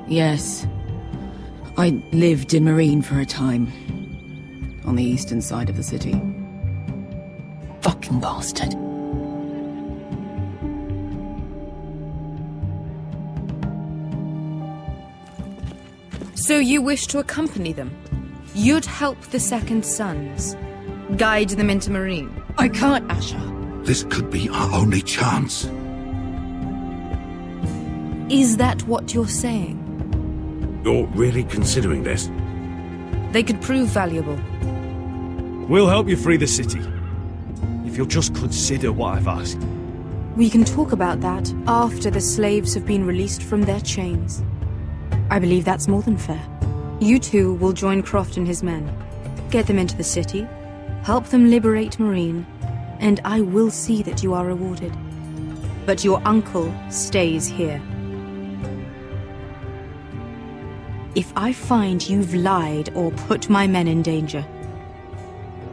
Yes. I lived in Meereen for a time. On the eastern side of the city. Fucking bastard. So you wish to accompany them? You'd help the Second Sons. Guide them into Meereen. I can't, Asher. This could be our only chance. Is that what you're saying? You're really considering this? They could prove valuable. We'll help you free the city. If you'll just consider what I've asked. We can talk about that after the slaves have been released from their chains. I believe that's more than fair. You two will join Croft and his men. Get them into the city, help them liberate Marine, and I will see that you are rewarded. But your uncle stays here. If I find you've lied or put my men in danger...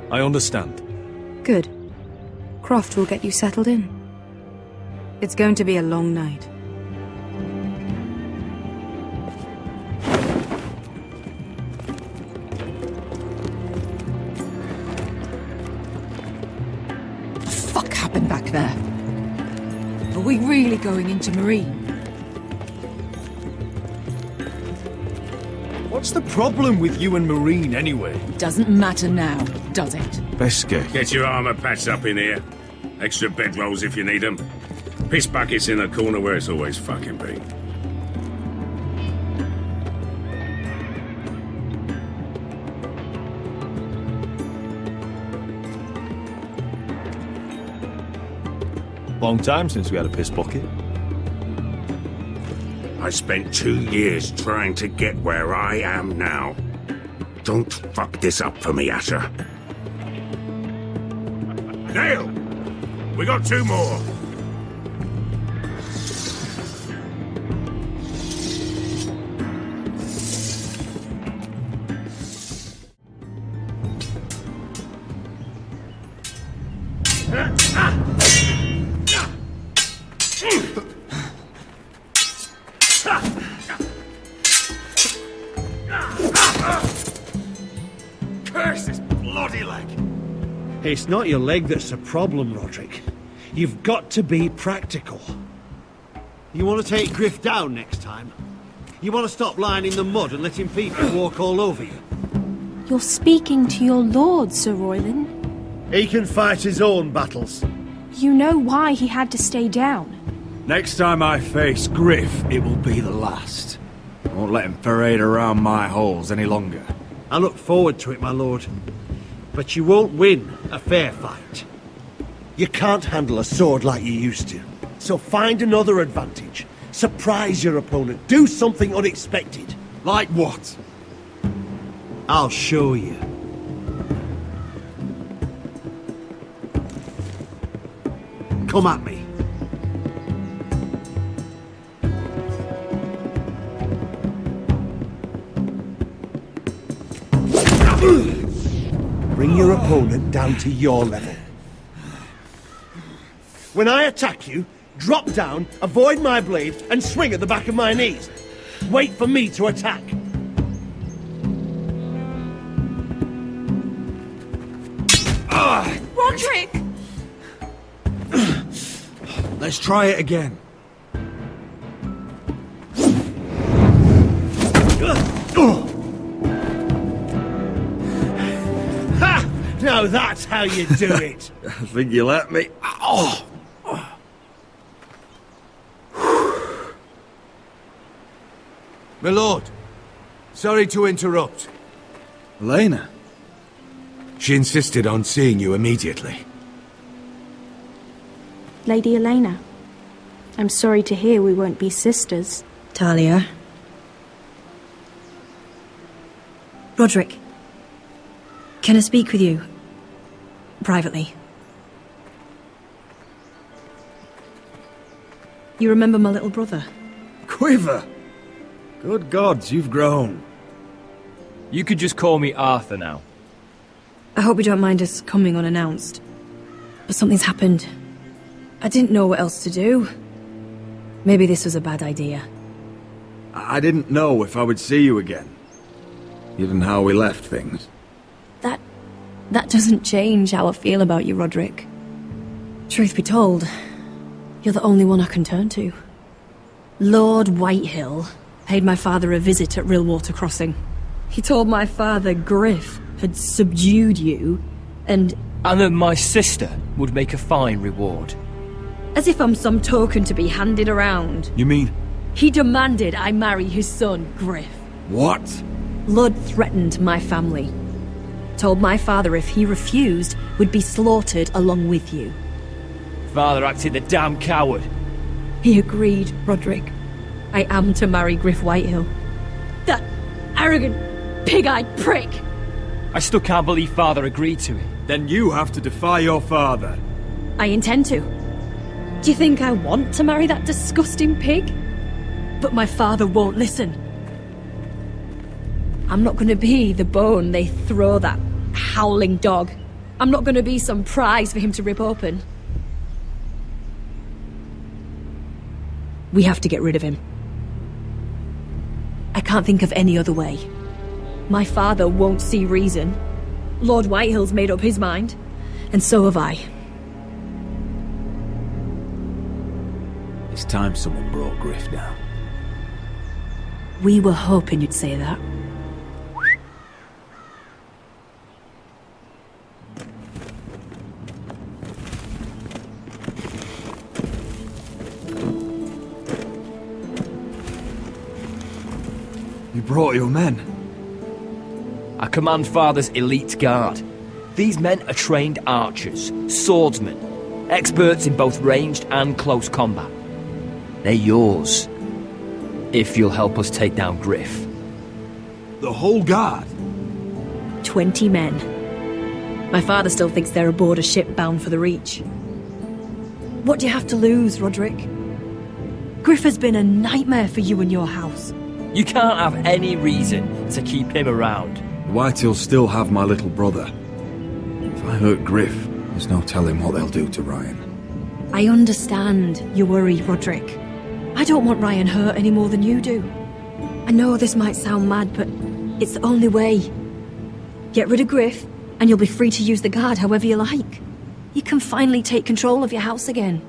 I understand. Good. Croft will get you settled in. It's going to be a long night. Fuck happened back there? Are we really going into Marine? What's the problem with you and Marine, anyway? Doesn't matter now, does it? Beske. Get your armor patched up in here. Extra bedrolls if you need them. Piss buckets in the corner where it's always fucking been. Long time since we had a piss bucket. I spent 2 years trying to get where I am now. Don't fuck this up for me, Asher. Nail! We got 2 more. Curse this bloody leg! It's not your leg that's the problem, Roderick. You've got to be practical. You want to take Griff down next time? You want to stop lying in the mud and letting people walk all over you? You're speaking to your lord, Sir Royland. He can fight his own battles. You know why he had to stay down. Next time I face Griff, it will be the last. I won't let him parade around my halls any longer. I look forward to it, my lord. But you won't win a fair fight. You can't handle a sword like you used to. So find another advantage. Surprise your opponent. Do something unexpected. Like what? I'll show you. Come at me. Bring your opponent down to your level. When I attack you, drop down, avoid my blade, and swing at the back of my knees. Wait for me to attack. Roderick! Let's try it again. Ha! Now that's how you do it. I think you let me. Oh! My lord, sorry to interrupt. Elena? She insisted on seeing you immediately. Lady Elena, I'm sorry to hear we won't be sisters. Talia. Roderick. Can I speak with you? Privately. You remember my little brother? Quiver! Good gods, you've grown. You could just call me Arthur now. I hope you don't mind us coming unannounced. But something's happened. I didn't know what else to do. Maybe this was a bad idea. I didn't know if I would see you again. Given how we left things. That doesn't change how I feel about you, Roderick. Truth be told, you're the only one I can turn to. Lord Whitehill paid my father a visit at Rillwater Crossing. He told my father Griff had subdued you, and that my sister would make a fine reward. As if I'm some token to be handed around. You mean? He demanded I marry his son, Griff. What? Lud threatened my family. Told my father if he refused, would be slaughtered along with you. Father acted the damn coward. He agreed, Roderick. I am to marry Griff Whitehill. That arrogant, pig-eyed prick! I still can't believe Father agreed to it. Then you have to defy your father. I intend to. Do you think I want to marry that disgusting pig? But my father won't listen. I'm not going to be the bone they throw that howling dog. I'm not going to be some prize for him to rip open. We have to get rid of him. I can't think of any other way. My father won't see reason. Lord Whitehill's made up his mind, and so have I. It's time someone brought Griff down. We were hoping you'd say that. You brought your men. I command Father's elite guard. These men are trained archers, swordsmen, experts in both ranged and close combat. They're yours, if you'll help us take down Griff. The whole guard? 20 men. My father still thinks they're aboard a ship bound for the Reach. What do you have to lose, Roderick? Griff has been a nightmare for you and your house. You can't have any reason to keep him around. Whitehills still have my little brother. If I hurt Griff, there's no telling what they'll do to Ryan. I understand your worry, Roderick. I don't want Ryan hurt any more than you do. I know this might sound mad, but it's the only way. Get rid of Griff, and you'll be free to use the guard however you like. You can finally take control of your house again.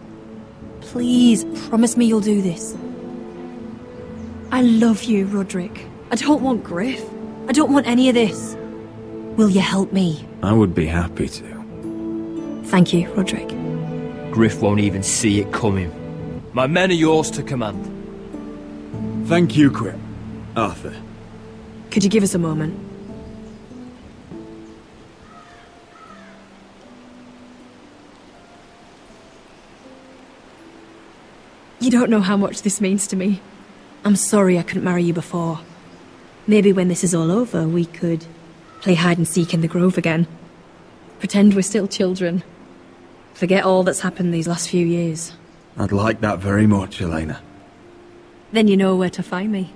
Please, promise me you'll do this. I love you, Roderick. I don't want Griff. I don't want any of this. Will you help me? I would be happy to. Thank you, Roderick. Griff won't even see it coming. My men are yours to command. Thank you, Quip. Arthur. Could you give us a moment? You don't know how much this means to me. I'm sorry I couldn't marry you before. Maybe when this is all over, we could play hide and seek in the grove again. Pretend we're still children. Forget all that's happened these last few years. I'd like that very much, Elena. Then you know where to find me.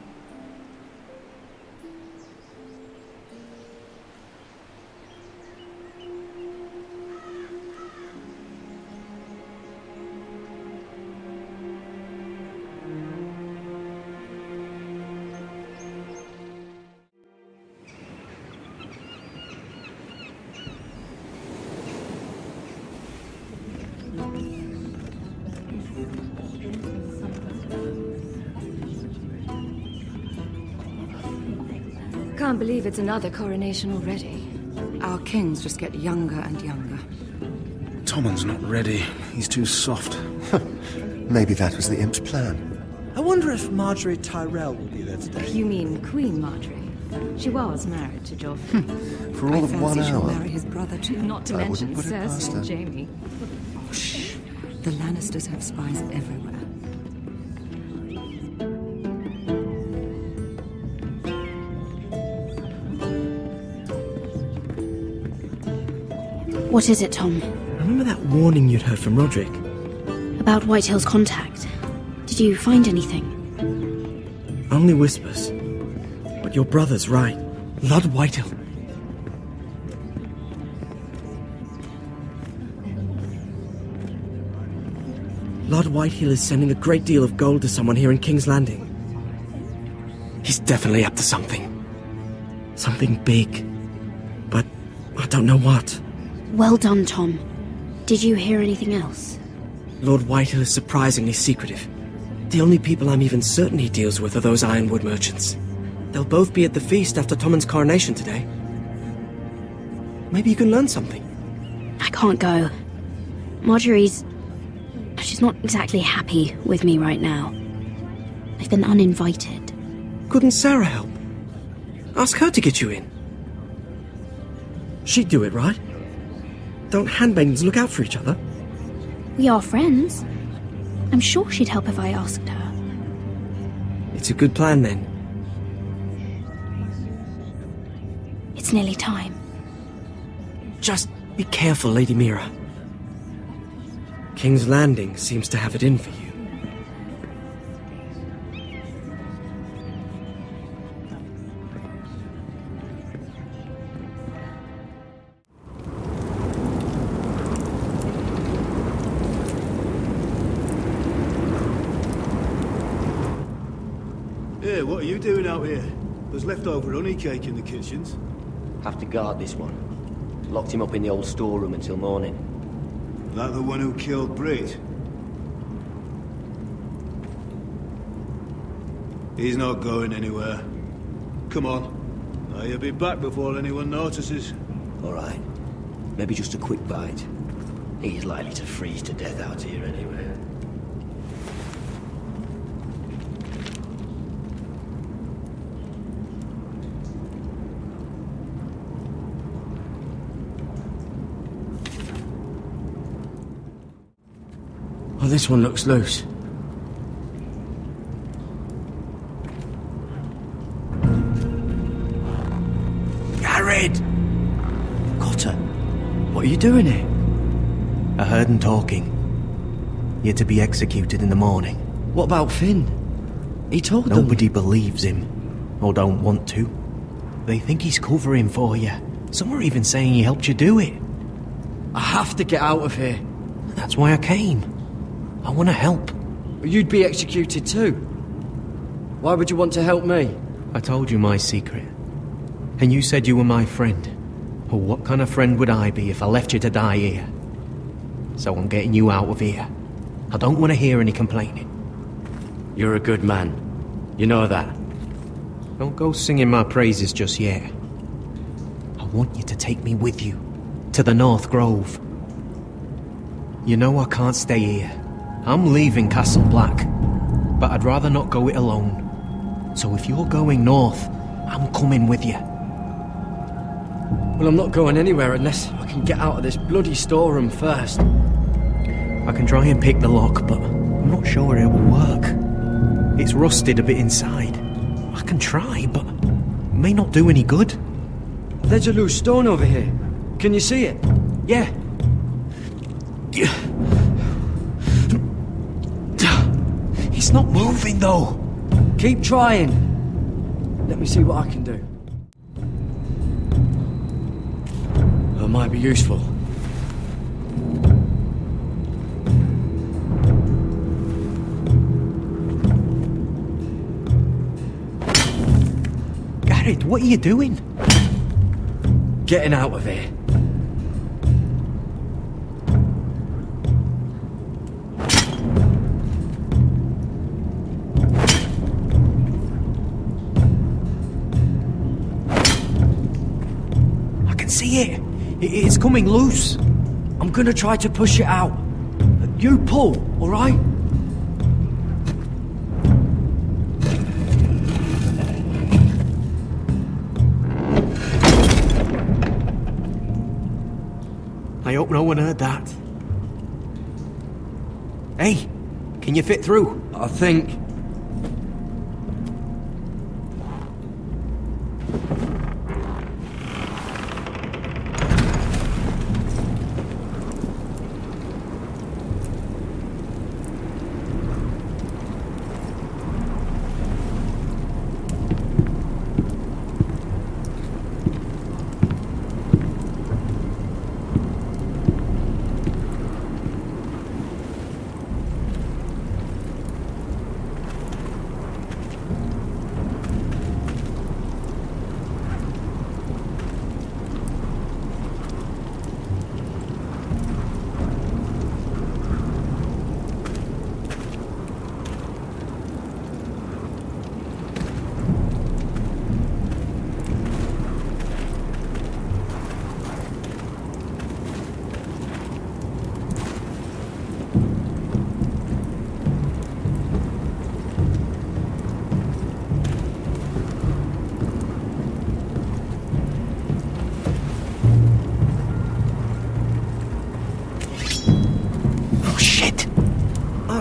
Can't believe it's another coronation already. Our kings just get younger and younger. Tommen's not ready. He's too soft. Maybe that was the imp's plan. I wonder if Marjorie Tyrell will be there today. You mean Queen Marjorie? She was married to Joffrey. For all of 1 hour. She'll marry his brother too. Not to I mention wouldn't put it past Cersei her. and Jaime. Oh, shh. The Lannisters have spies everywhere. What is it, Tom? Remember that warning you'd heard from Roderick? About Whitehill's contact. Did you find anything? Only whispers. But your brother's right. Lord Whitehill. Lord Whitehill is sending a great deal of gold to someone here in King's Landing. He's definitely up to something. Something big. But I don't know what. Well done, Tom. Did you hear anything else? Lord Whitehill is surprisingly secretive. The only people I'm even certain he deals with are those ironwood merchants. They'll both be at the feast after Tommen's coronation today. Maybe you can learn something. I can't go. Marjorie's... she's not exactly happy with me right now. I've been uninvited. Couldn't Sarah help? Ask her to get you in. She'd do it, right? Don't handmaidens look out for each other? We are friends. I'm sure she'd help if I asked her. It's a good plan, then. It's nearly time. Just be careful, Lady Mira. King's Landing seems to have it in for you. Hey, what are you doing out here? There's leftover honey cake in the kitchens. Have to guard this one. Locked him up in the old storeroom until morning. That the one who killed Brit? He's not going anywhere. Come on. Now you'll be back before anyone notices. All right. Maybe just a quick bite. He's likely to freeze to death out here anyway. Oh, this one looks loose. Garrett! Cotter, what are you doing here? I heard him talking. You're to be executed in the morning. What about Finn? He told them... Nobody believes him, or don't want to. They think he's covering for you. Some are even saying he helped you do it. I have to get out of here. That's why I came. I want to help. You'd be executed too. Why would you want to help me? I told you my secret. And you said you were my friend. Well, what kind of friend would I be if I left you to die here? So I'm getting you out of here. I don't want to hear any complaining. You're a good man. You know that. Don't go singing my praises just yet. I want you to take me with you. To the North Grove. You know I can't stay here. I'm leaving Castle Black, but I'd rather not go it alone. So if you're going north, I'm coming with you. Well, I'm not going anywhere unless I can get out of this bloody storeroom first. I can try and pick the lock, but I'm not sure it will work. It's rusted a bit inside. I can try, but it may not do any good. There's a loose stone over here. Can you see it? Yeah. It's not moving, though. Keep trying. Let me see what I can do. That might be useful. Garrett, what are you doing? Getting out of here. See it? It's coming loose. I'm gonna try to push it out. You pull, all right? I hope no one heard that. Hey, can you fit through? I think.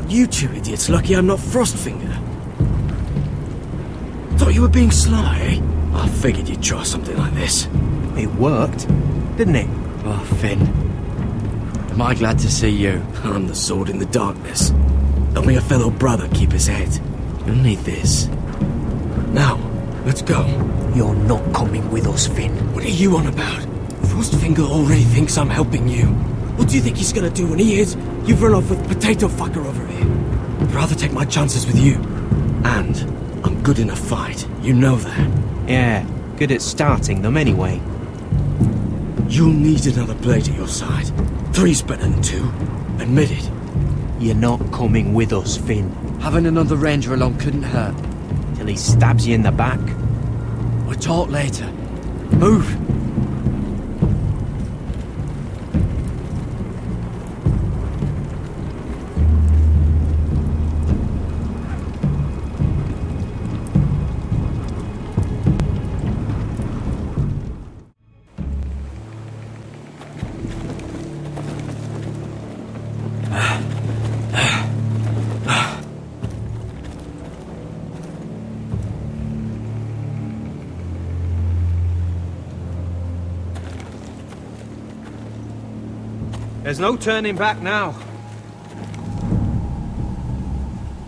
You two idiots lucky I'm not Frostfinger. Thought you were being sly, eh? I figured you'd try something like this. It worked, didn't it? Oh, Finn. Am I glad to see you? I'm the sword in the darkness. Help me a fellow brother keep his head. You'll need this. Now, let's go. You're not coming with us, Finn. What are you on about? Frostfinger already thinks I'm helping you. What do you think he's gonna do when he hears you've run off with Potato Fucker over here? I'd rather take my chances with you. And I'm good in a fight. You know that. Yeah, good at starting them anyway. You'll need another blade at your side. 3's better than 2. Admit it. You're not coming with us, Finn. Having another ranger along couldn't hurt. Till he stabs you in the back. We'll talk later. Move! There's no turning back now.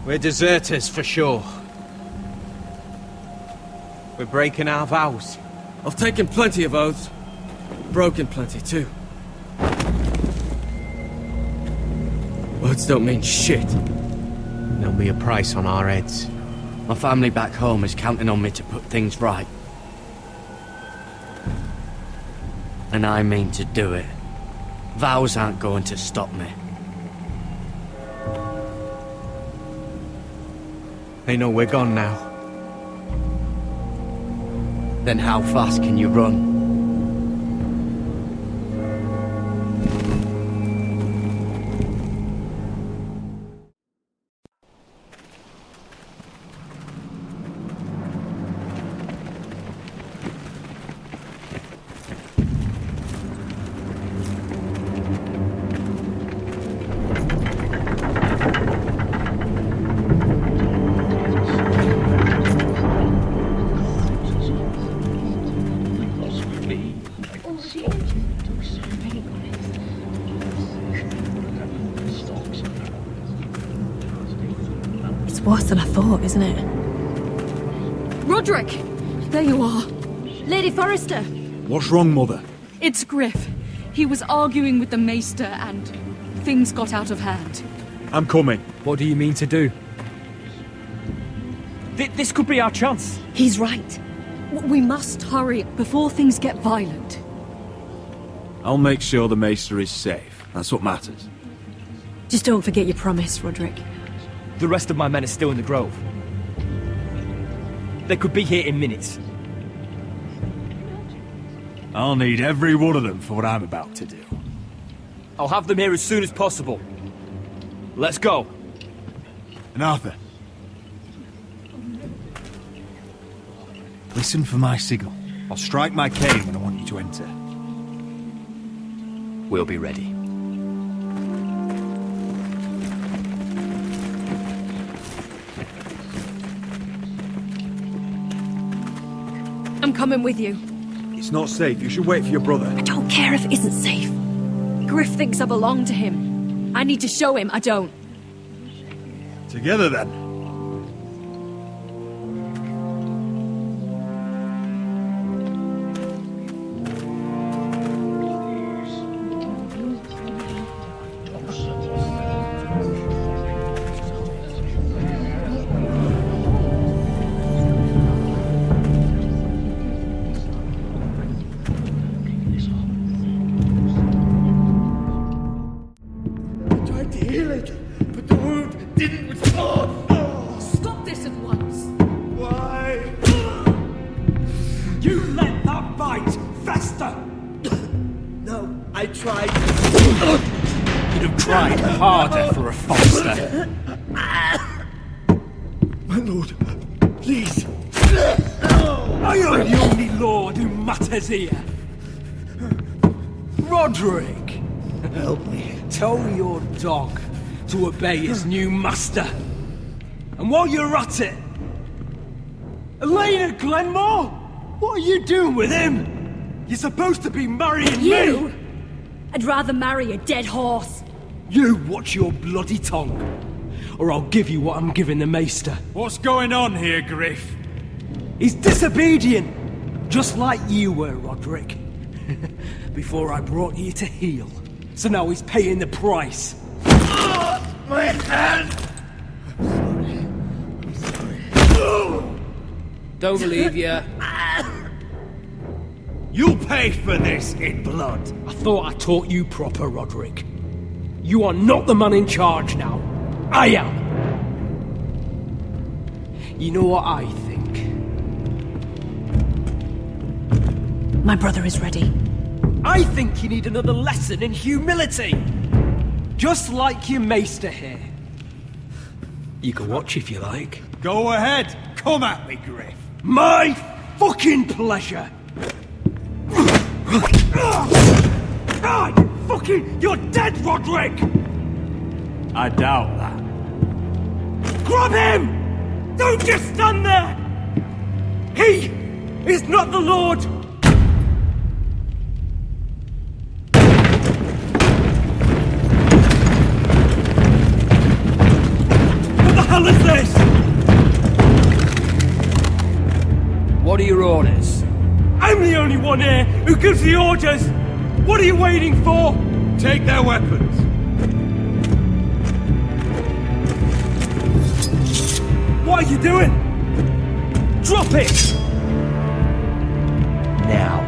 We're deserters for sure. We're breaking our vows. I've taken plenty of oaths. Broken plenty too. Words don't mean shit. There'll be a price on our heads. My family back home is counting on me to put things right. And I mean to do it. Vows aren't going to stop me. They know we're gone now. Then how fast can you run? Worse than I thought, isn't it? Roderick! There you are. Lady Forrester! What's wrong, Mother? It's Griff. He was arguing with the Maester and things got out of hand. I'm coming. What do you mean to do? This could be our chance. He's right. We must hurry before things get violent. I'll make sure the Maester is safe. That's what matters. Just don't forget your promise, Roderick. The rest of my men are still in the grove. They could be here in minutes. I'll need every one of them for what I'm about to do. I'll have them here as soon as possible. Let's go. And Arthur, listen for my signal. I'll strike my cane when I want you to enter. We'll be ready. I'm coming with you. It's not safe. You should wait for your brother. I don't care if it isn't safe. Griff thinks I belong to him. I need to show him I don't. Together, then. Stop this at once. Why? You let that bite fester! No, I tried. You'd have tried harder for a Forrester. My lord, please. I am the only lord who matters here. Roderick! Help me. Tell your dog to obey his new master. And while you're at it, Elena Glenmore? What are you doing with him? You're supposed to be marrying You? me! I'd rather marry a dead horse. You watch your bloody tongue, or I'll give you what I'm giving the Maester. What's going on here, Griff? He's disobedient, just like you were, Roderick. Before I brought you to heel, so now he's paying the price. My hand! Don't believe you. You'll pay for this in blood. I thought I taught you proper, Roderick. You are not the man in charge now. I am. You know what I think? My brother is ready. I think you need another lesson in humility. Just like your Maester here. You can watch if you like. Go ahead. Come at me, Griff. My fucking pleasure. You're dead, Roderick! I doubt that. Grab him! Don't just stand there! He is not the Lord! What the hell is this? What are your orders? I'm the only one here who gives the orders! What are you waiting for? Take their weapons. What are you doing? Drop it! Now.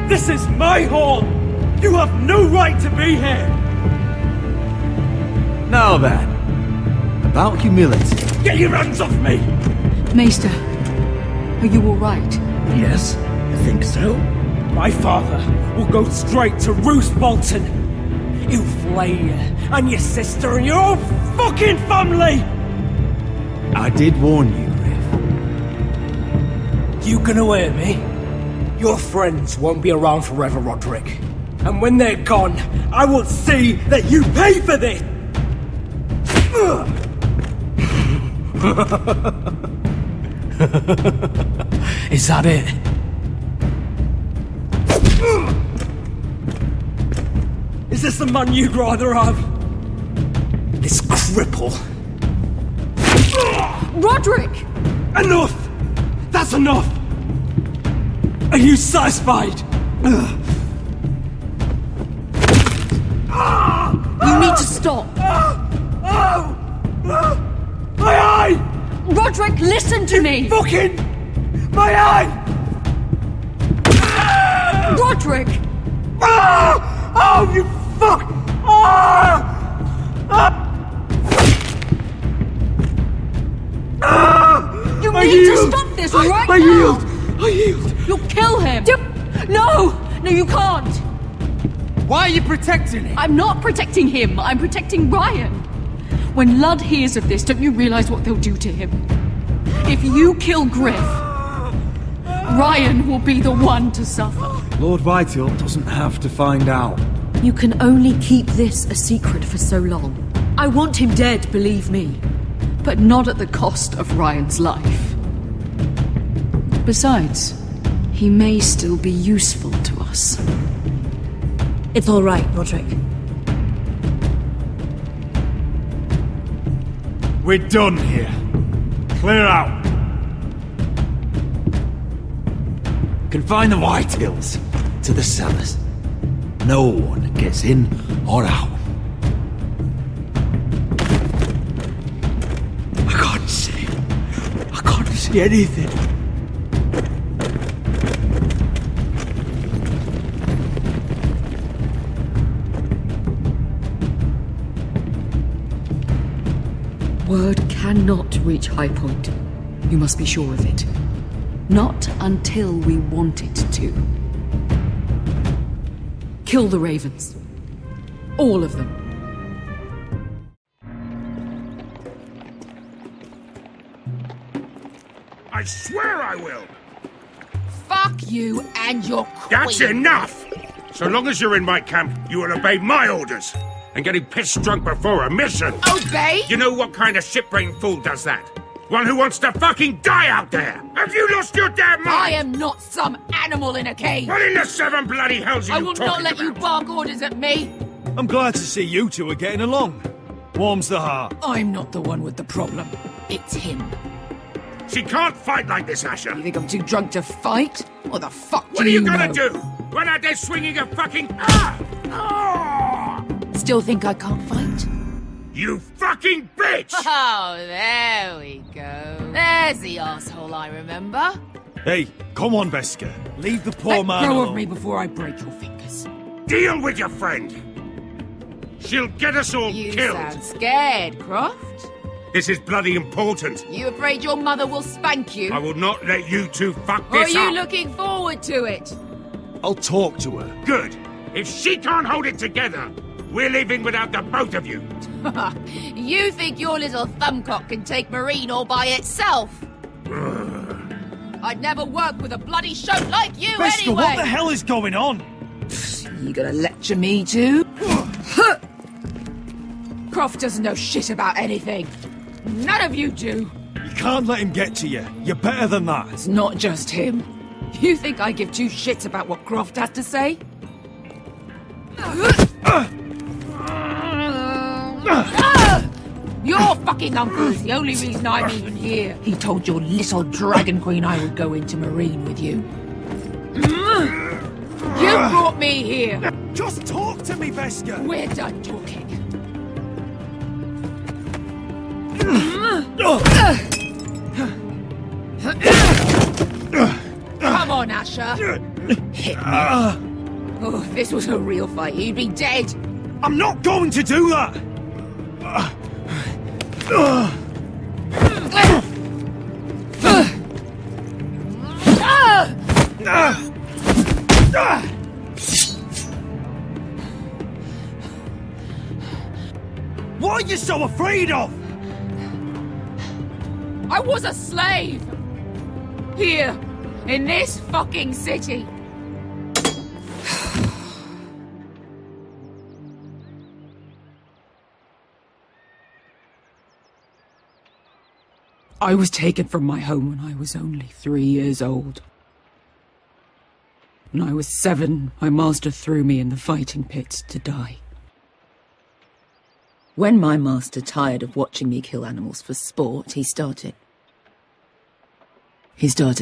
This is my hall! You have no right to be here! Now then, about humility. Get your hands off me! Maester, are you all right? Yes, I think so. My father will go straight to Roose Bolton. He'll flay you, and your sister, and your whole fucking family! I did warn you, Griff. You gonna hear me? Your friends won't be around forever, Roderick. And when they're gone, I will see that you pay for this! Is that it? Is this the man you'd rather have? This cripple? Roderick! Enough! That's enough! Are you satisfied? You need to stop! My eye! Roderick, listen to me! Fucking... My eye! Roderick! Oh, you fuck! You need to stop this right now! I yield! You'll kill him! No! No, you can't! Why are you protecting him? I'm not protecting him, I'm protecting Ryan! When Ludd hears of this, don't you realize what they'll do to him? If you kill Griff, Ryan will be the one to suffer. Lord Whitehill doesn't have to find out. You can only keep this a secret for so long. I want him dead, believe me. But not at the cost of Ryan's life. Besides, he may still be useful to us. It's all right, Roderick. We're done here. Clear out. Confine the Whitehills to the cellars. No one gets in or out. I can't see anything. Word cannot reach High Point. You must be sure of it. Not until we want it to. Kill the ravens. All of them. I swear I will! Fuck you and your queen. That's enough! So long as you're in my camp, you will obey my orders. And getting pissed drunk before a mission. Obey? You know what kind of shit-brained fool does that? One who wants to fucking die out there! Have you lost your damn mind? I am not some animal in a cage! What in the seven bloody hells are I you will talking not let you bark orders at me! I'm glad to see you two are getting along. Warms the heart. I'm not the one with the problem. It's him. She can't fight like this, Asher. You think I'm too drunk to fight? What the fuck What are you gonna do? Run out there swinging a fucking... Still think I can't fight? You fucking bitch! Oh, there we go. There's the asshole I remember. Hey, come on, Veska. Leave the poor man Let go alone. of me before I break your fingers. Deal with your friend. She'll get us all You killed. sound scared, Croft. This is bloody important. You afraid your mother will spank you? I will not let you two fuck Or are this you up. looking forward to it? I'll talk to her. Good. If she can't hold it together, we're leaving without the both of you. You think your little thumbcock can take Marine all by itself? I'd never work with a bloody shote like you Veska, anyway! what the hell is going on? You gonna lecture me too? Croft doesn't know shit about anything. None of you do. You can't let him get to you. You're better than that. It's not just him. You think I give two shits about what Croft has to say? Your fucking uncle is the only reason I'm even here. He told your little dragon queen I would go into Marine with you. You brought me here. Just talk to me, Veska. We're done talking. Come on, Asher. Hit me. Oh, if this was a real fight, you'd be dead. I'm not going to do that. What are you so afraid of? I was a slave. Here, in this fucking city. I was taken from my home when I was only 3 years old. When I was 7, my master threw me in the fighting pits to die. When my master tired of watching me kill animals for sport, he started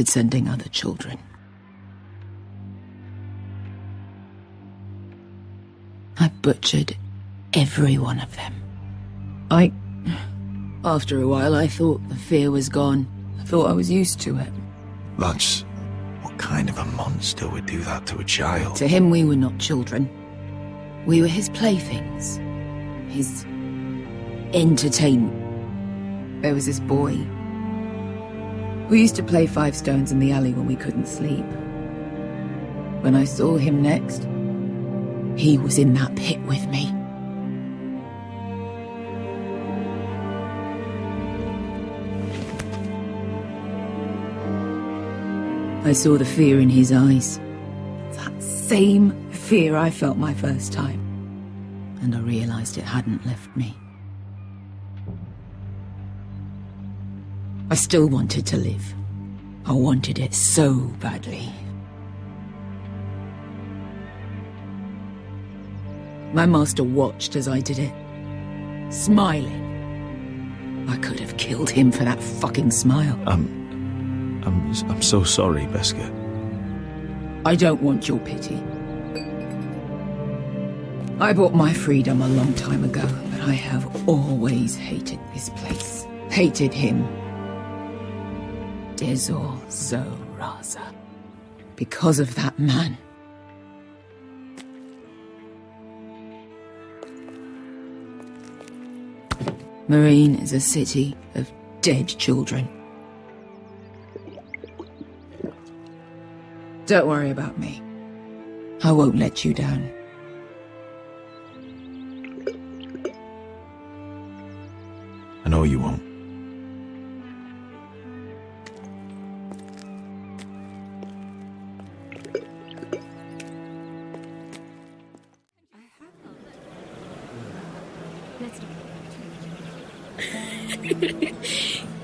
sending other children. I butchered every one of them. After a while, I thought the fear was gone. I thought I was used to it. That's... what kind of a monster would do that to a child? To him, we were not children. We were his playthings. His entertainment. There was this boy. We used to play 5 stones in the alley when we couldn't sleep. When I saw him next, he was in that pit with me. I saw the fear in his eyes. That same fear I felt my first time. And I realized it hadn't left me. I still wanted to live. I wanted it so badly. My master watched as I did it, smiling. I could have killed him for that fucking smile. I'm so sorry, Veska. I don't want your pity. I bought my freedom a long time ago, but I have always hated this place. Hated him. Dezor Zoraza. Because of that man. Marine is a city of dead children. Don't worry about me. I won't let you down. I know you won't.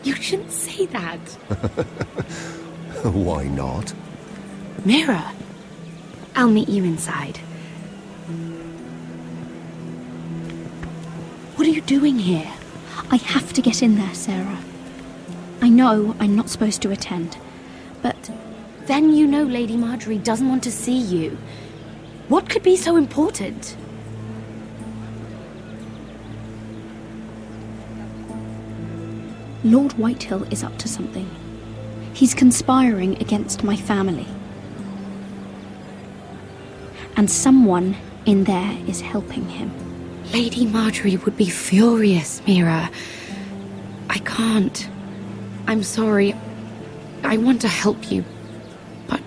You shouldn't say that. Why not? Mira, I'll meet you inside. What are you doing here? I have to get in there, Sarah. I know I'm not supposed to attend, but then you know Lady Marjorie doesn't want to see you. What could be so important? Lord Whitehill is up to something. He's conspiring against my family. And someone in there is helping him. Lady Marjorie would be furious, Mira. I can't. I'm sorry. I want to help you, but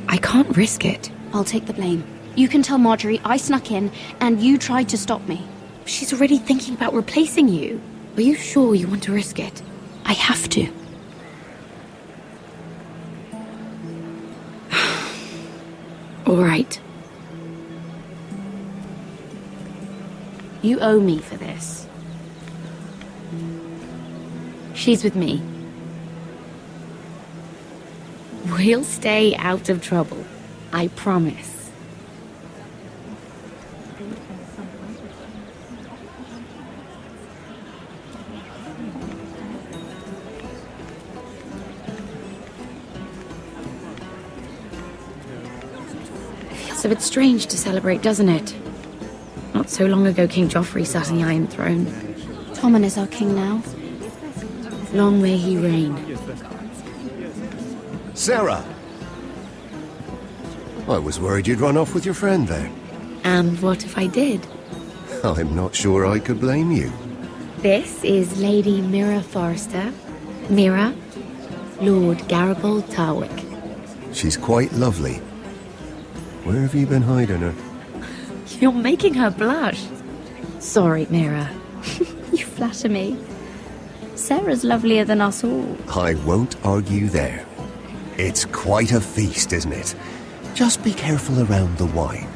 I can't risk it. I'll take the blame. You can tell Marjorie I snuck in and you tried to stop me. She's already thinking about replacing you. Are you sure you want to risk it? I have to. All right. You owe me for this. She's with me. We'll stay out of trouble. I promise. Feels a bit strange to celebrate, doesn't it? Not so long ago, King Joffrey sat on the Iron Throne. Tommen is our king now. Long may he reign. Sarah! I was worried you'd run off with your friend there. And what if I did? I'm not sure I could blame you. This is Lady Mira Forrester. Mira, Lord Garibald Tarwick. She's quite lovely. Where have you been hiding her? You're making her blush. Sorry, Mira. You flatter me. Sarah's lovelier than us all. I won't argue there. It's quite a feast, isn't it? Just be careful around the wine.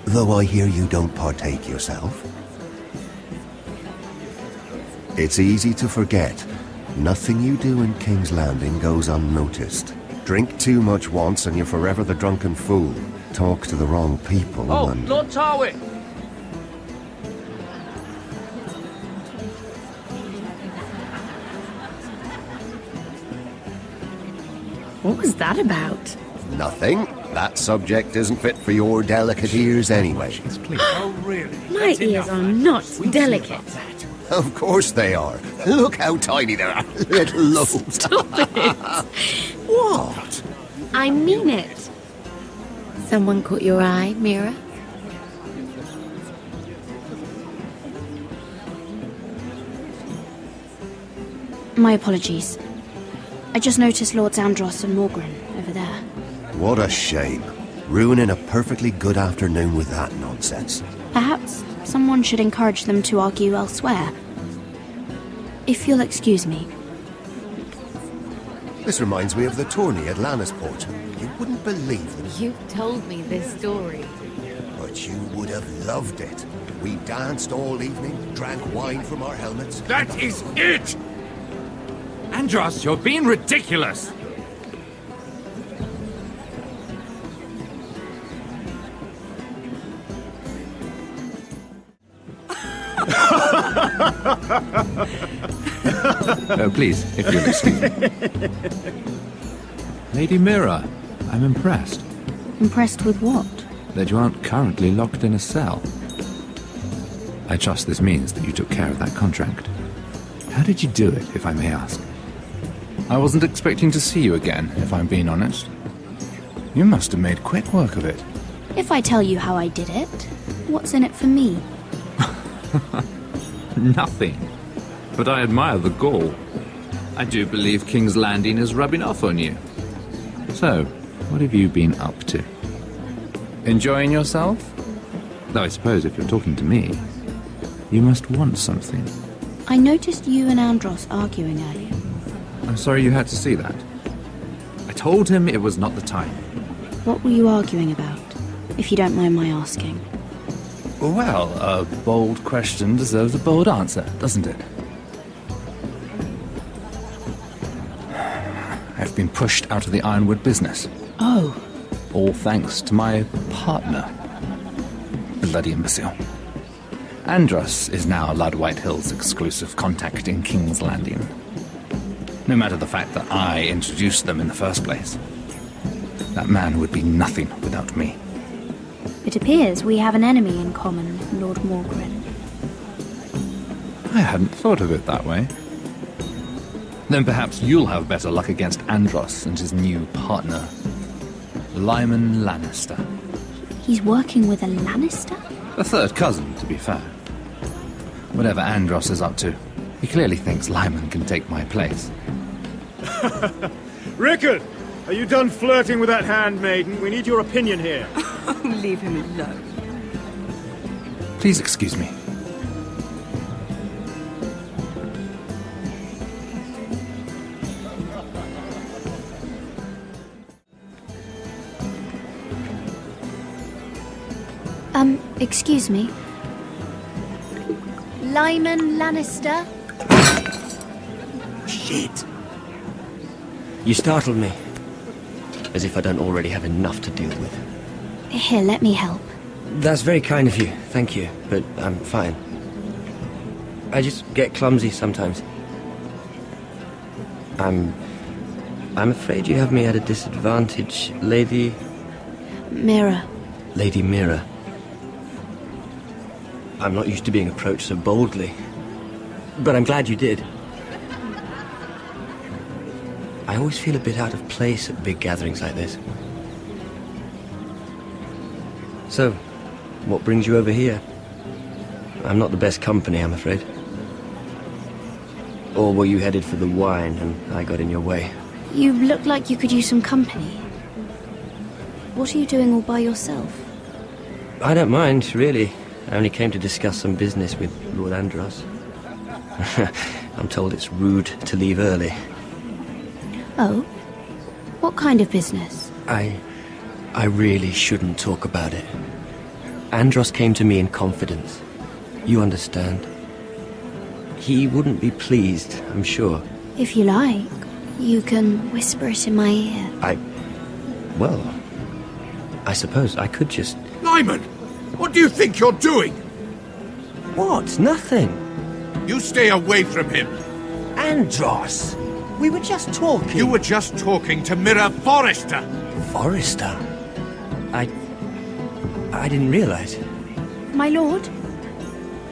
Though I hear you don't partake yourself. It's easy to forget. Nothing you do in King's Landing goes unnoticed. Drink too much once and you're forever the drunken fool. Talk to the wrong people and... Lord Tarwick! What was that about? Nothing. That subject isn't fit for your delicate ears anyway. Oh, really? My ears are not delicate. Of course they are. Look how tiny they are. Little loaves. Stop it. What? I mean it. Someone caught your eye, Mira? My apologies. I just noticed Lords Andros and Morgren over there. What a shame. Ruining a perfectly good afternoon with that nonsense. Perhaps someone should encourage them to argue elsewhere. If you'll excuse me. This reminds me of the tourney at Lannisport. You wouldn't believe them. You've told me this story. But you would have loved it. We danced all evening, drank wine from our helmets. That is it! Andros, you're being ridiculous! Please, if you'll excuse me. Lady Mira, I'm impressed. Impressed with what? That you aren't currently locked in a cell. I trust this means that you took care of that contract. How did you do it, if I may ask? I wasn't expecting to see you again, if I'm being honest. You must have made quick work of it. If I tell you how I did it, what's in it for me? Nothing. But I admire the gall. I do believe King's Landing is rubbing off on you. So, what have you been up to? Enjoying yourself? Though I suppose if you're talking to me, you must want something. I noticed you and Andros arguing earlier. I'm sorry you had to see that. I told him it was not the time. What were you arguing about, if you don't mind my asking? Well, a bold question deserves a bold answer, doesn't it? I've been pushed out of the ironwood business. Oh. All thanks to my partner. Bloody imbecile. Andros is now Lord Whitehill's exclusive contact in King's Landing. No matter the fact that I introduced them in the first place. That man would be nothing without me. It appears we have an enemy in common, Lord Morgren. I hadn't thought of it that way. Then perhaps you'll have better luck against Andros and his new partner, Lyman Lannister. He's working with a Lannister? A third cousin, to be fair. Whatever Andros is up to, he clearly thinks Lyman can take my place. Rickard! Are you done flirting with that handmaiden? We need your opinion here. Leave him alone. Please excuse me. Excuse me. Lyman Lannister? Shit! You startled me. As if I don't already have enough to deal with. Here, let me help. That's very kind of you, thank you, but I'm fine. I just get clumsy sometimes. I'm afraid you have me at a disadvantage, Lady... Mira. Lady Mira. I'm not used to being approached so boldly. But I'm glad you did. I always feel a bit out of place at big gatherings like this. So, what brings you over here? I'm not the best company, I'm afraid. Or were you headed for the wine and I got in your way? You look like you could use some company. What are you doing all by yourself? I don't mind, really. I only came to discuss some business with Lord Andros. I'm told it's rude to leave early. Oh? What kind of business? I really shouldn't talk about it. Andros came to me in confidence. You understand. He wouldn't be pleased, I'm sure. If you like, you can whisper it in my ear. Well, I suppose I could just... Lyman! What do you think you're doing? What? Nothing. You stay away from him. Andros! We were just talking. You were just talking to Mira Forrester. Forrester? I didn't realize. My lord?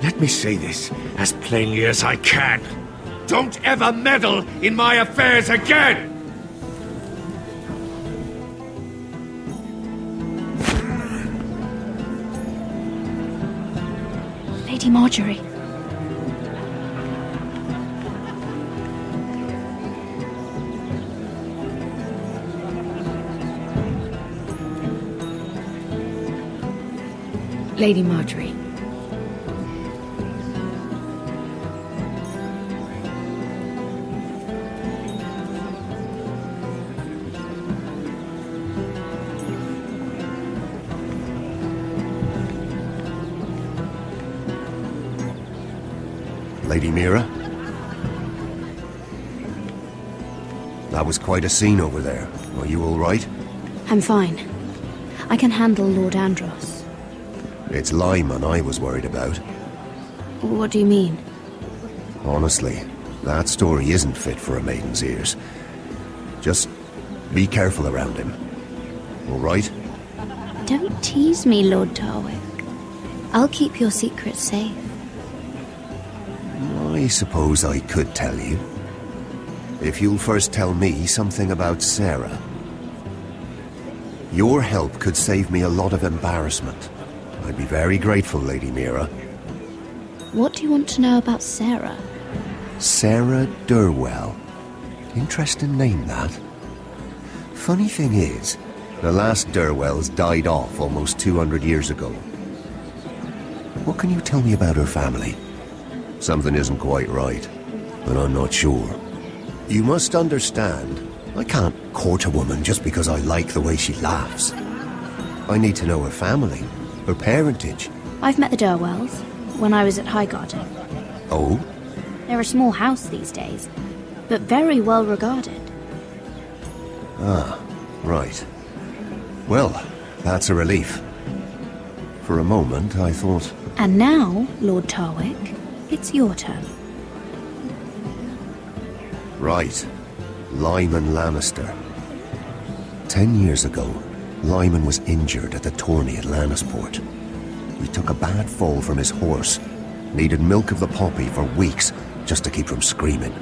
Let me say this as plainly as I can. Don't ever meddle in my affairs again! Lady Marjorie. Lady Marjorie. Lady Mira? That was quite a scene over there. Are you all right? I'm fine. I can handle Lord Andros. It's Lyman I was worried about. What do you mean? Honestly, that story isn't fit for a maiden's ears. Just be careful around him. All right? Don't tease me, Lord Tarwick. I'll keep your secret safe. I suppose I could tell you. If you'll first tell me something about Sarah. Your help could save me a lot of embarrassment. I'd be very grateful, Lady Mira. What do you want to know about Sarah? Sarah Durwell. Interesting name, that. Funny thing is, the last Durwells died off almost 200 years ago. What can you tell me about her family? Something isn't quite right, but I'm not sure. You must understand, I can't court a woman just because I like the way she laughs. I need to know her family, her parentage. I've met the Durwells when I was at Highgarden. Oh? They're a small house these days, but very well regarded. Ah, right. Well, that's a relief. For a moment, I thought... And now, Lord Tarwick, it's your turn. Right. Lyman Lannister. 10 years ago, Lyman was injured at the tourney at Lannisport. He took a bad fall from his horse. Needed milk of the poppy for weeks just to keep from screaming.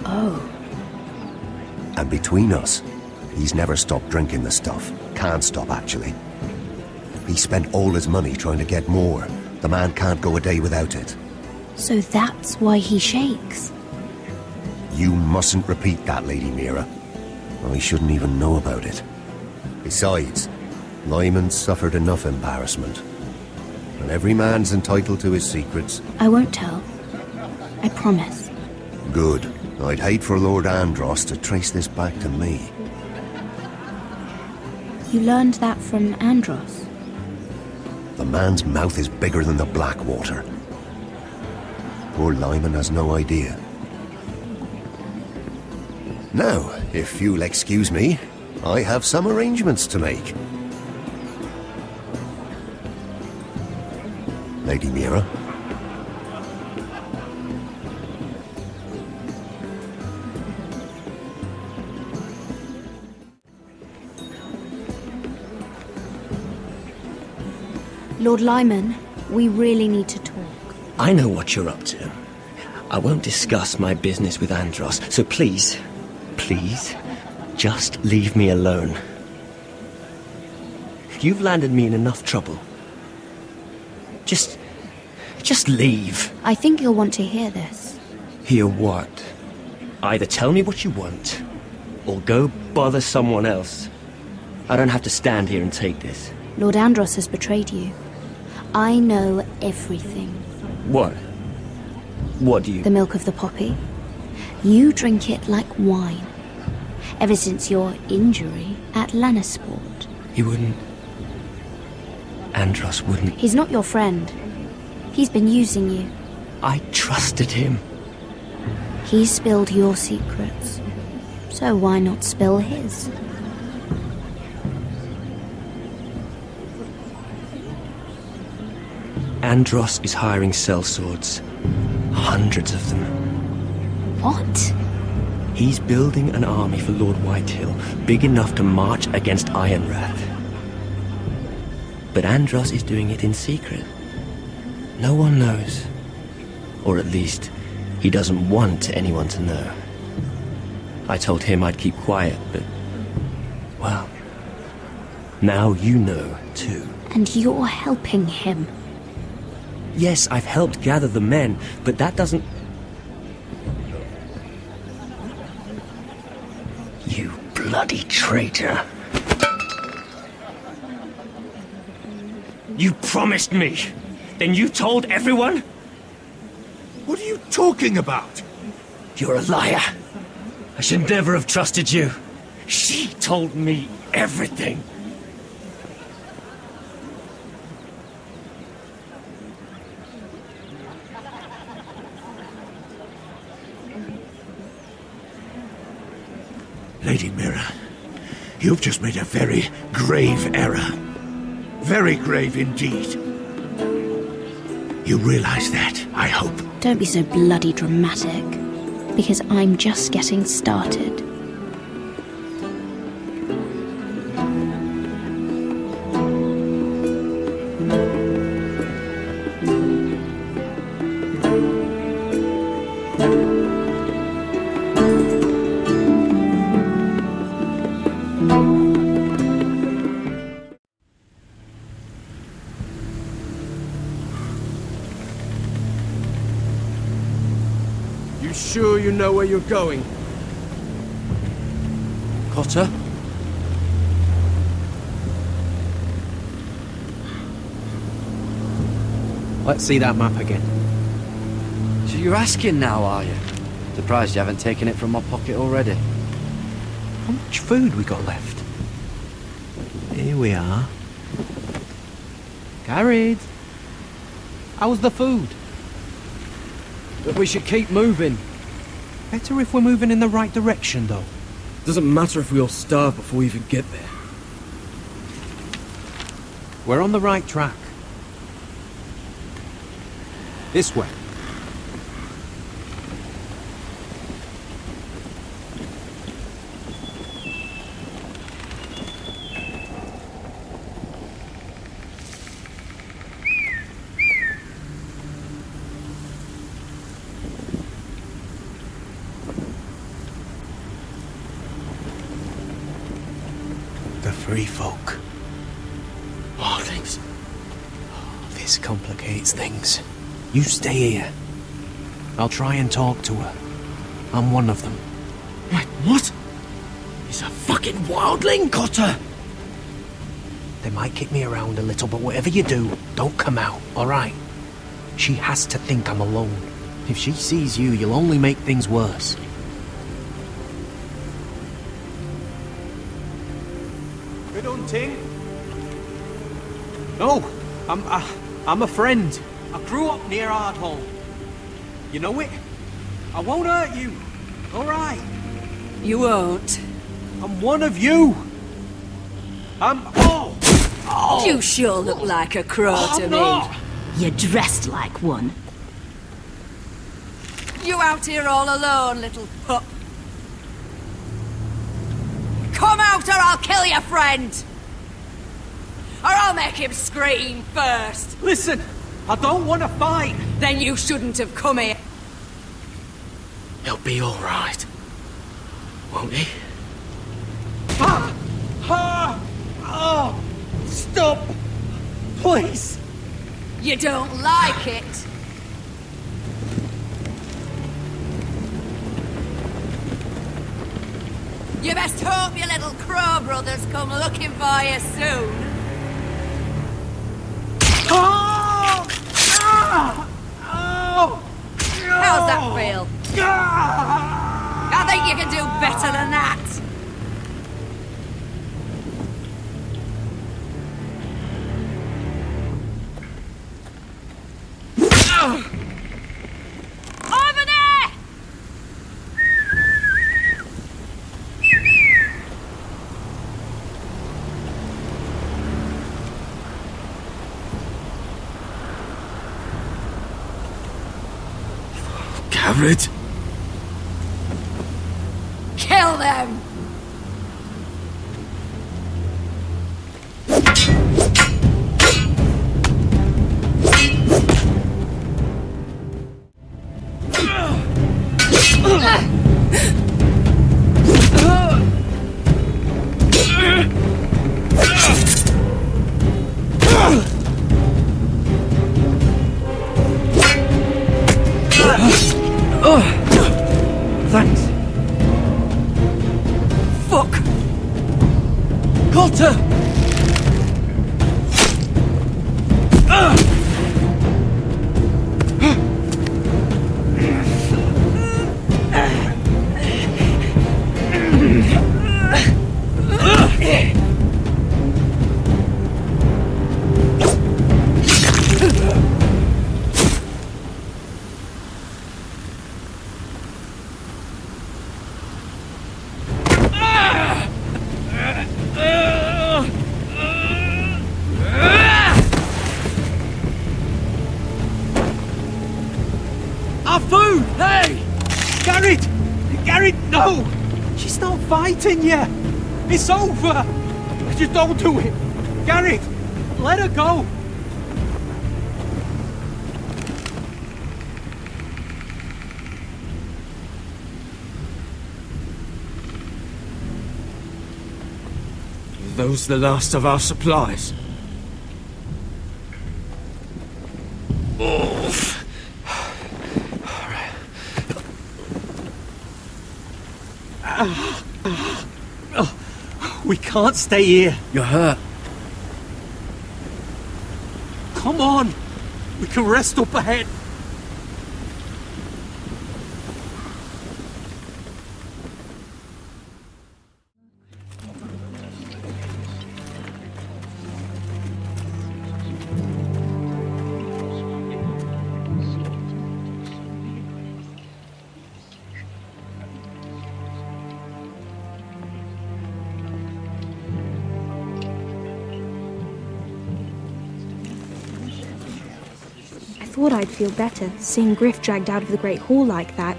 Oh. And between us, he's never stopped drinking the stuff. Can't stop, actually. He spent all his money trying to get more. The man can't go a day without it. So that's why he shakes. You mustn't repeat that, Lady Mira. I shouldn't even know about it. Besides, Lyman suffered enough embarrassment. And every man's entitled to his secrets. I won't tell. I promise. Good. I'd hate for Lord Andros to trace this back to me. You learned that from Andros? The man's mouth is bigger than the Blackwater. Poor Lyman has no idea. Now, if you'll excuse me, I have some arrangements to make. Lady Mira? Lord Lyman, we really need to talk. I know what you're up to. I won't discuss my business with Andros, so please, just leave me alone. You've landed me in enough trouble. Just leave. I think you'll want to hear this. Hear what? Either tell me what you want, or go bother someone else. I don't have to stand here and take this. Lord Andros has betrayed you. I know everything. What? What do you... The milk of the poppy. You drink it like wine. Ever since your injury at Lannisport. He wouldn't... Andros wouldn't... He's not your friend. He's been using you. I trusted him. He spilled your secrets. So why not spill his? Andros is hiring sellswords. Hundreds of them. What? He's building an army for Lord Whitehill, big enough to march against Ironrath. But Andros is doing it in secret. No one knows. Or at least, he doesn't want anyone to know. I told him I'd keep quiet, but... well... now you know, too. And you're helping him. Yes, I've helped gather the men, but that doesn't... You bloody traitor. You promised me. Then you told everyone? What are you talking about? You're a liar. I should never have trusted you. She told me everything. Lady Mira, you've just made a very grave error. Very grave indeed. You realize that, I hope. Don't be so bloody dramatic, because I'm just getting started. Sure you know where you're going? Cotter? Let's see that map again. So you're asking now, are you? Surprised you haven't taken it from my pocket already. How much food we got left? Here we are. Carried. How's the food? But we should keep moving. Better if we're moving in the right direction, though. Doesn't matter if we all starve before we even get there. We're on the right track. This way. The free folk. Wildlings. This complicates things. You stay here. I'll try and talk to her. I'm one of them. Wait, what? He's a fucking wildling? Cotter! They might kick me around a little, but whatever you do, don't come out, alright? She has to think I'm alone. If she sees you, you'll only make things worse. Good hunting. No, I'm a friend. I grew up near Ardhall. You know it? I won't hurt you. All right. You won't. I'm one of you. Oh! You sure look like a crow to me. Not. You're dressed like one. You out here all alone, little pup? Come out or I'll kill your friend! Or I'll make him scream first! Listen, I don't want to fight! Then you shouldn't have come here. He'll be alright. Won't he? Oh! Stop! Please! You don't like it? You best hope your little crow brothers come looking for you soon. Oh! Oh! How's that feel? I think you can do better than that. Over there! Garrett? Kill them! Thanks. Fuck! Cotter! Our food! Hey! Garrett! Garrett, no! She's not fighting yet! It's over! Just don't do it! Garrett! Let her go! Are those the last of our supplies? We can't stay here. You're hurt. Come on! We can rest up ahead. thought I'd feel better seeing Griff dragged out of the Great Hall like that.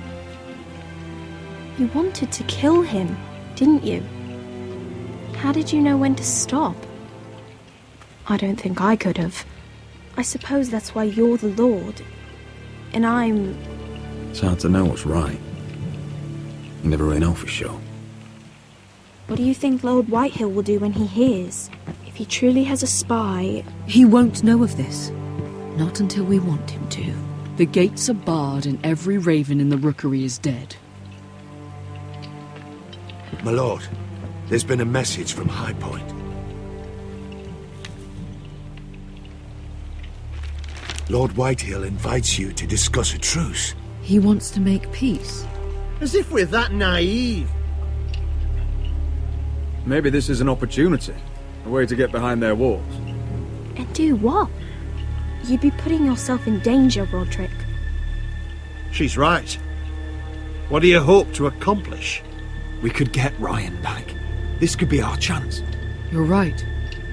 You wanted to kill him, didn't you? How did you know when to stop? I don't think I could have. I suppose that's why you're the Lord. And I'm... It's hard to know what's right. You never really know for sure. What do you think Lord Whitehill will do when he hears? If he truly has a spy... He won't know of this. Not until we want him to. The gates are barred and every raven in the rookery is dead. My lord, there's been a message from High Point. Lord Whitehill invites you to discuss a truce. He wants to make peace. As if we're that naive. Maybe this is an opportunity. A way to get behind their walls. And do what? You'd be putting yourself in danger, Roderick. She's right. What do you hope to accomplish? We could get Ryan back. This could be our chance. You're right.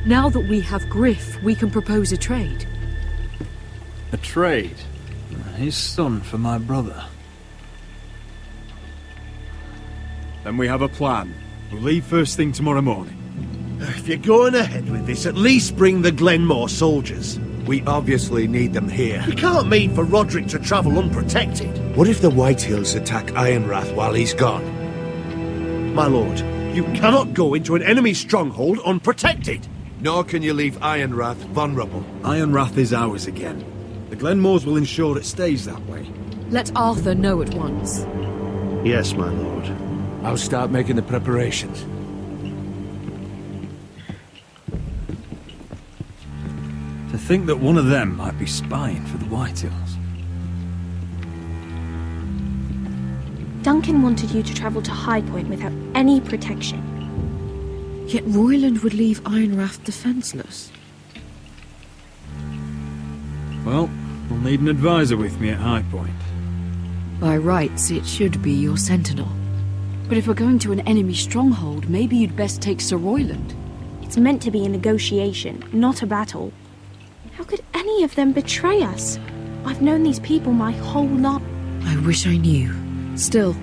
Now that we have Griff, we can propose a trade. A trade? His son for my brother. Then we have a plan. We'll leave first thing tomorrow morning. If you're going ahead with this, at least bring the Glenmore soldiers. We obviously need them here. You can't mean for Roderick to travel unprotected. What if the Whitehills attack Ironrath while he's gone? My lord, you cannot go into an enemy stronghold unprotected. Nor can you leave Ironrath vulnerable. Ironrath is ours again. The Glenmores will ensure it stays that way. Let Arthur know at once. Yes, my lord. I'll start making the preparations. To think that one of them might be spying for the Whitehills. Duncan wanted you to travel to High Point without any protection. Yet Royland would leave Ironrath defenseless. Well, we'll need an advisor with me at High Point. By rights, it should be your sentinel. But if we're going to an enemy stronghold, maybe you'd best take Sir Royland. It's meant to be a negotiation, not a battle. How could any of them betray us? I've known these people my whole life. I wish I knew. Still,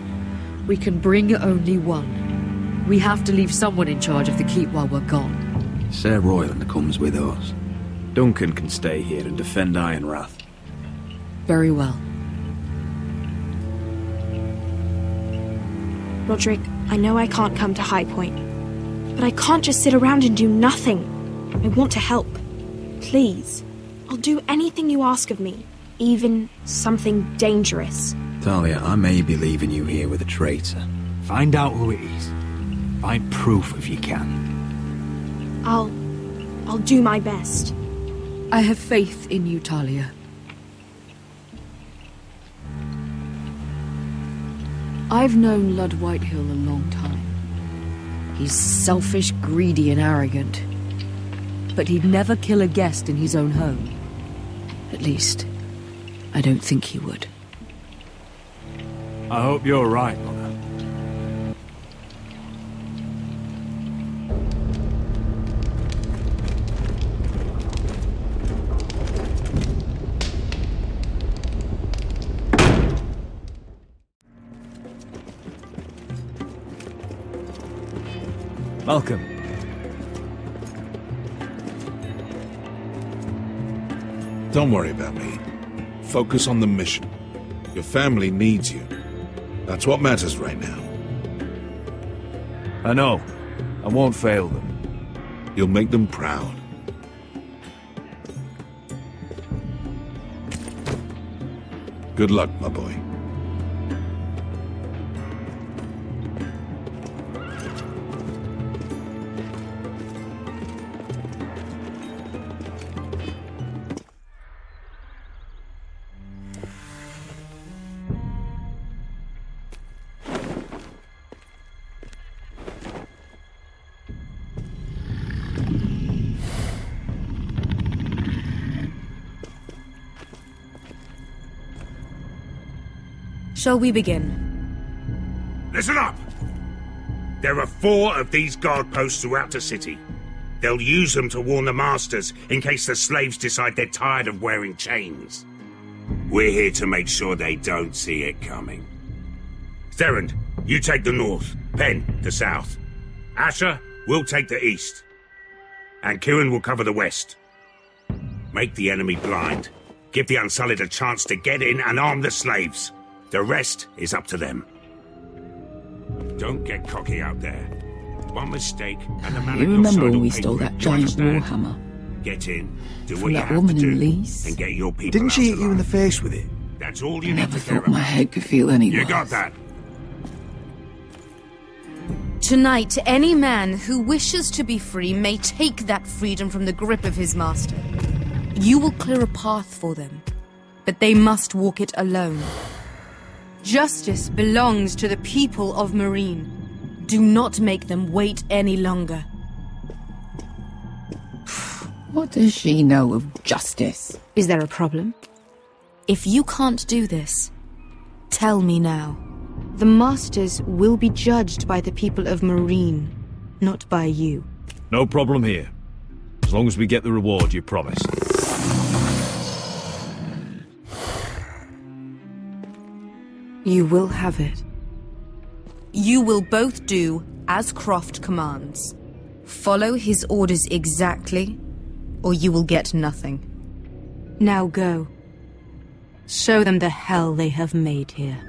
we can bring only one. We have to leave someone in charge of the keep while we're gone. Sir Royland comes with us. Duncan can stay here and defend Ironrath. Very well. Roderick, I know I can't come to High Point, but I can't just sit around and do nothing. I want to help. Please. I'll do anything you ask of me, even something dangerous. Talia, I may be leaving you here with a traitor. Find out who it is. Find proof if you can. I'll do my best. I have faith in you, Talia. I've known Lord Whitehill a long time. He's selfish, greedy, and arrogant. But he'd never kill a guest in his own home. At least, I don't think he would. I hope you're right, Mother. Welcome. Don't worry about me. Focus on the mission. Your family needs you. That's what matters right now. I know. I won't fail them. You'll make them proud. Good luck, my boy. Shall we begin? Listen up! There are 4 of these guard posts throughout the city. They'll use them to warn the masters in case the slaves decide they're tired of wearing chains. We're here to make sure they don't see it coming. Therend, you take the north. Pen, the south. Asher, we'll take the east. And Kieran will cover the west. Make the enemy blind. Give the Unsullied a chance to get in and arm the slaves. The rest is up to them. Don't get cocky out there. One mistake and the man You at your remember side when will we pay stole for it, that do you giant understand? warhammer? Get in, do From what you that have woman to in do, Leeds? and get your people Didn't out she hit alive. you in the face with it? That's all you Never need to care thought my about. head could feel any You worse. got that? Tonight, any man who wishes to be free may take that freedom from the grip of his master. You will clear a path for them, but they must walk it alone. Justice belongs to the people of Marine. Do not make them wait any longer. What does she know of justice? Is there a problem? If you can't do this, tell me now. The Masters will be judged by the people of Marine, not by you. No problem here. As long as we get the reward you promised. You will have it. You will both do as Croft commands. Follow his orders exactly, or you will get nothing. Now go. Show them the hell they have made here.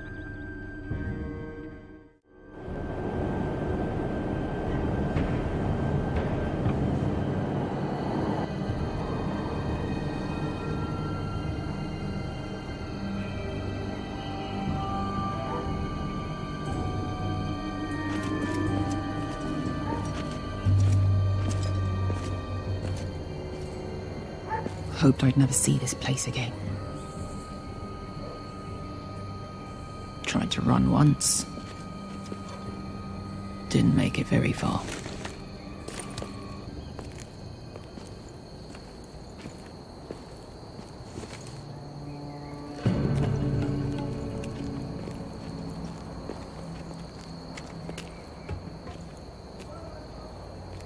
Hoped I'd never see this place again. Tried to run once. Didn't make it very far.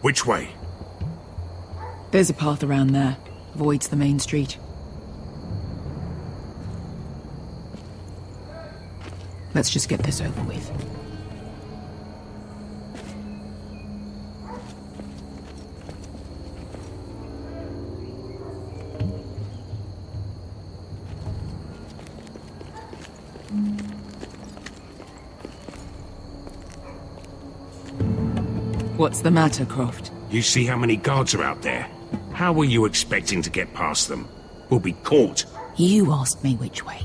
Which way? There's a path around there. Avoids the main street. Let's just get this over with. What's the matter, Croft? You see how many guards are out there? How were you expecting to get past them? We'll be caught. You asked me which way.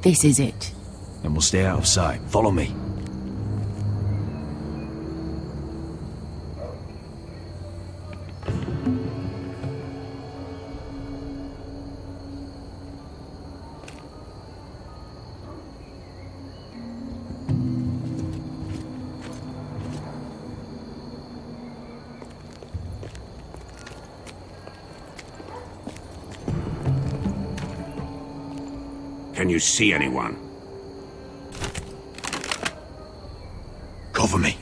This is it. Then we'll stay out of sight. Follow me. Can you see anyone? Cover me.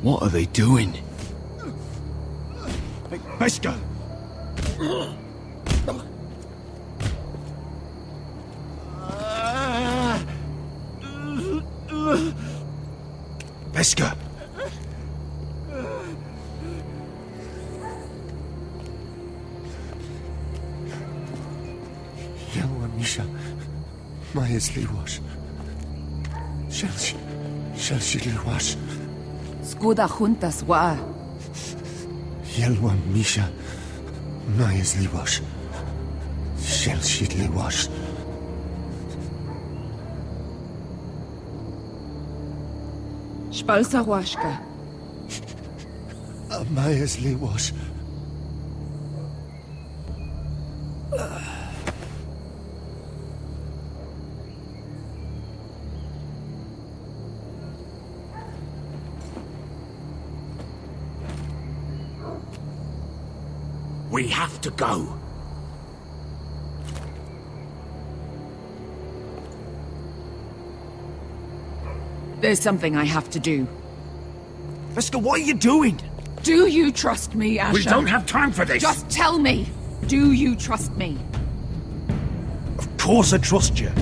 What are they doing? Pesca! Pesca! Yelwa Misha, Majesli wash. Shelshi wash. Skuda juntas wa. Yelwa Misha, Majesli wash. Shelshi wash. Spalsa washka. Majesli wash. We have to go. There's something I have to do. Veska, what are you doing? Do you trust me, Asher? We don't have time for this! Just tell me! Do you trust me? Of course I trust you.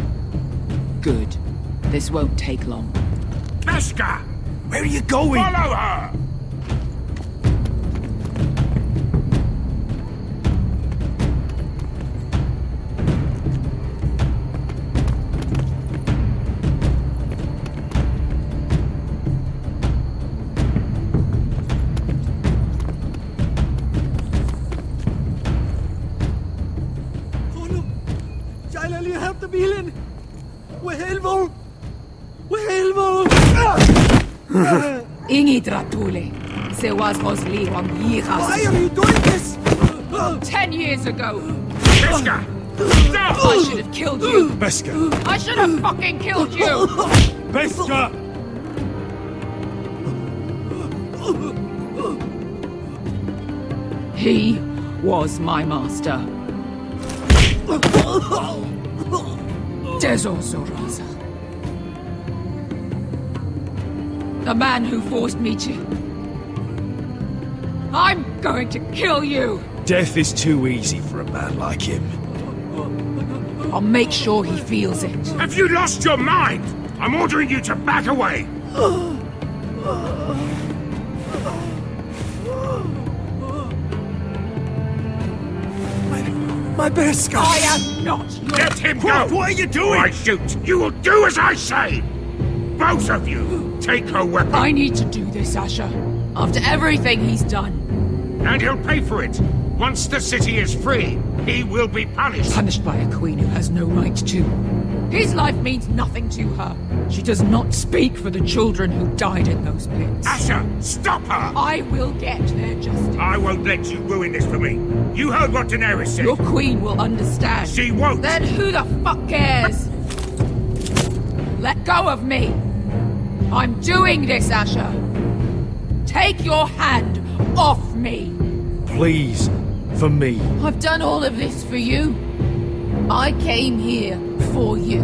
Good. This won't take long. Veska! Where are you going? Follow her! Ingi Dratule, se was Rosli on Yiras. Why are you doing this? 10 years ago. Veska! Stop! I should have killed you. Veska! I should have fucking killed you. Veska! He was my master. Dezozoraza. The man who forced me to... I'm going to kill you! Death is too easy for a man like him. I'll make sure he feels it. Have you lost your mind? I'm ordering you to back away! My best guy! I am not your... Let him go! What are you doing? Or I shoot! You will do as I say! Both of you! Take her weapon! I need to do this, Asher. After everything he's done. And he'll pay for it! Once the city is free, he will be punished! Punished by a queen who has no right to. His life means nothing to her. She does not speak for the children who died in those pits. Asher, stop her! I will get their justice. I won't let you ruin this for me. You heard what Daenerys said. Your queen will understand. She won't. Then who the fuck cares? Let go of me. I'm doing this, Asher. Take your hand off me. Please, for me. I've done all of this for you. I came here for you.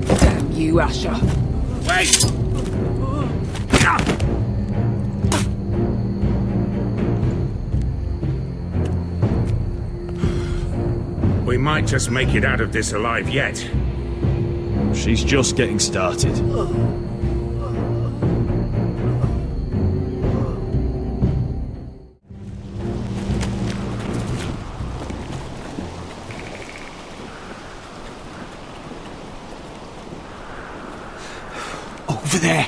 Damn you, Asher. Wait! We might just make it out of this alive yet. She's just getting started. Over there!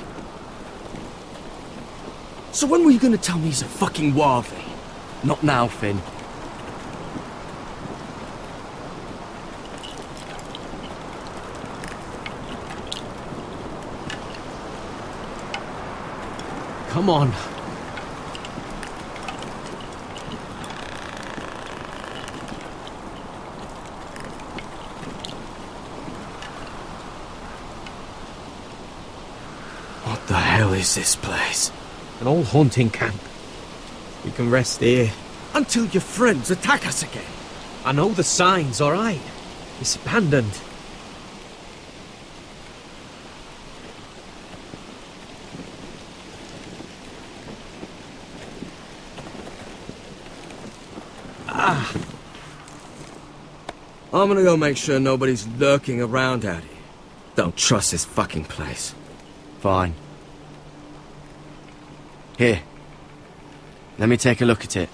So when were you gonna tell me he's a fucking wildling? Not now, Finn. Come on. What the hell is this place? An old hunting camp. We can rest here. Until your friends attack us again. I know the signs, alright? It's abandoned. I'm gonna go make sure nobody's lurking around out here. Don't trust this fucking place. Fine. Here. Let me take a look at it.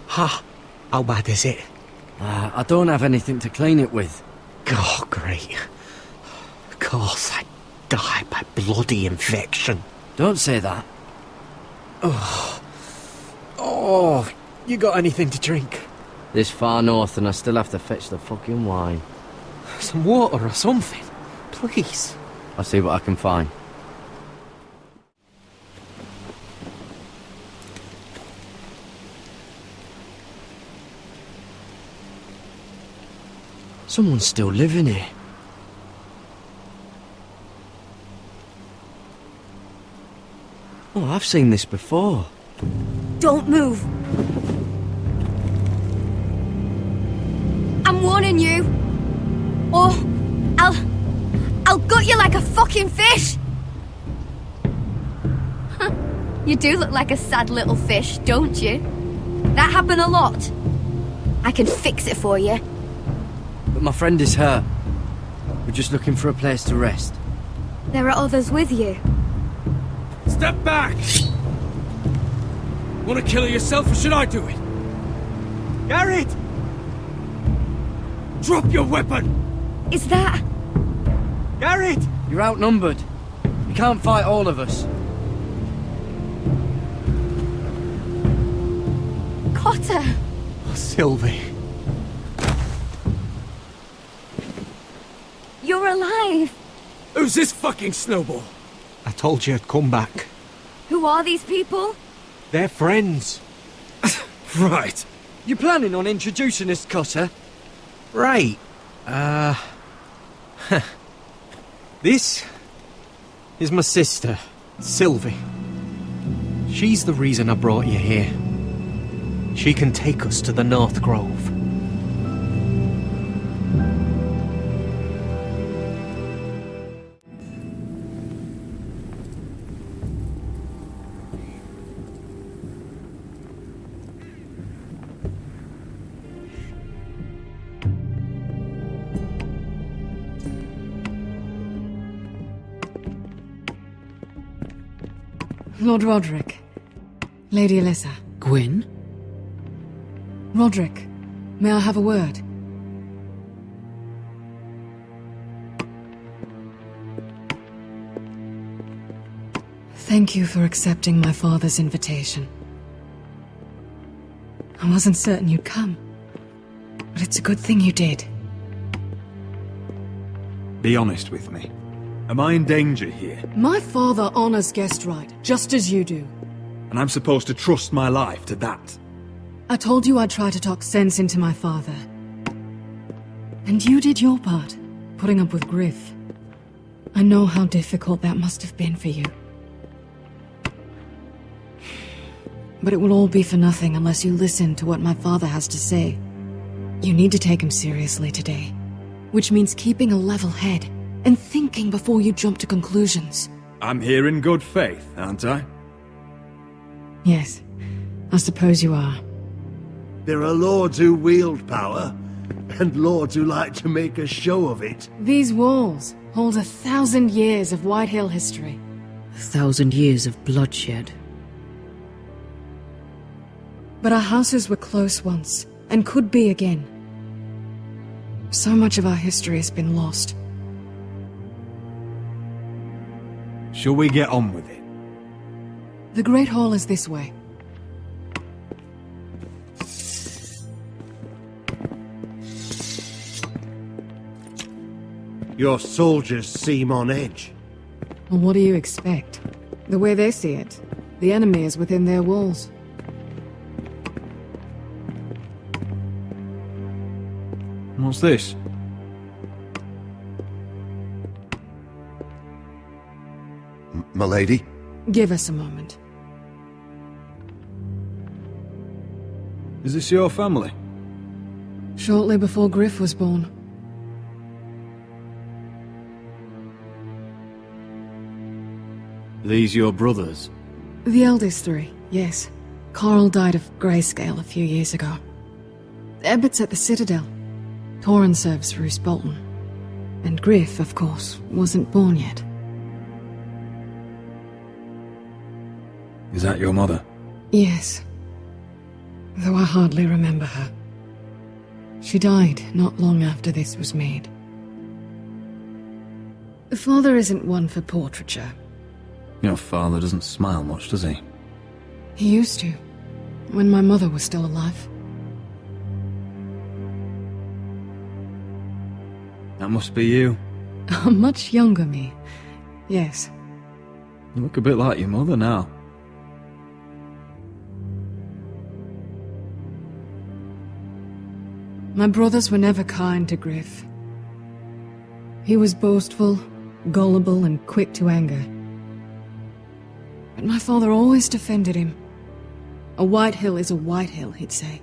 Ha! How bad is it? I don't have anything to clean it with. Oh, great. Of course, I died by bloody infection. Don't say that. Oh, you got anything to drink? This far north and I still have to fetch the fucking wine. Some water or something, please. I'll see what I can find. Someone's still living here. Oh, I've seen this before. Don't move. warning you. Or I'll gut you like a fucking fish. You do look like a sad little fish, don't you? That happened a lot. I can fix it for you. But my friend is hurt. We're just looking for a place to rest. There are others with you. Step back! Want to kill her yourself, or should I do it? Garrett! Drop your weapon! Is that... Garrett! You're outnumbered. You can't fight all of us. Cotter! Sylvie. You're alive! Who's this fucking snowball? I told you I'd come back. Who are these people? They're friends. Right. You planning on introducing us, Cotter? Right. This is my sister, Sylvie. She's the reason I brought you here. She can take us to the North Grove. Lord Roderick. Lady Alyssa. Gwyn? Roderick, may I have a word? Thank you for accepting my father's invitation. I wasn't certain you'd come, but it's a good thing you did. Be honest with me. Am I in danger here? My father honors guest right, just as you do. And I'm supposed to trust my life to that? I told you I'd try to talk sense into my father. And you did your part, putting up with Griff. I know how difficult that must have been for you. But it will all be for nothing unless you listen to what my father has to say. You need to take him seriously today, which means keeping a level head and thinking before you jump to conclusions. I'm here in good faith, aren't I? Yes, I suppose you are. There are lords who wield power, and lords who like to make a show of it. These walls hold 1,000 years of White Hill history. 1,000 years of bloodshed. But our houses were close once, and could be again. So much of our history has been lost. Shall we get on with it? The Great Hall is this way. Your soldiers seem on edge. Well, what do you expect? The way they see it, the enemy is within their walls. What's this? M'lady? Give us a moment. Is this your family? Shortly before Griff was born. These your brothers? The eldest three, yes. Carl died of grayscale a few years ago. Ebbett's at the Citadel. Torrin serves Roose Bolton. And Griff, of course, wasn't born yet. Is that your mother? Yes. Though I hardly remember her. She died not long after this was made. Father isn't one for portraiture. Your father doesn't smile much, does he? He used to, when my mother was still alive. That must be you. A much younger me, yes. You look a bit like your mother now. My brothers were never kind to Griff. He was boastful, gullible, and quick to anger. But my father always defended him. A White Hill is a White Hill, he'd say.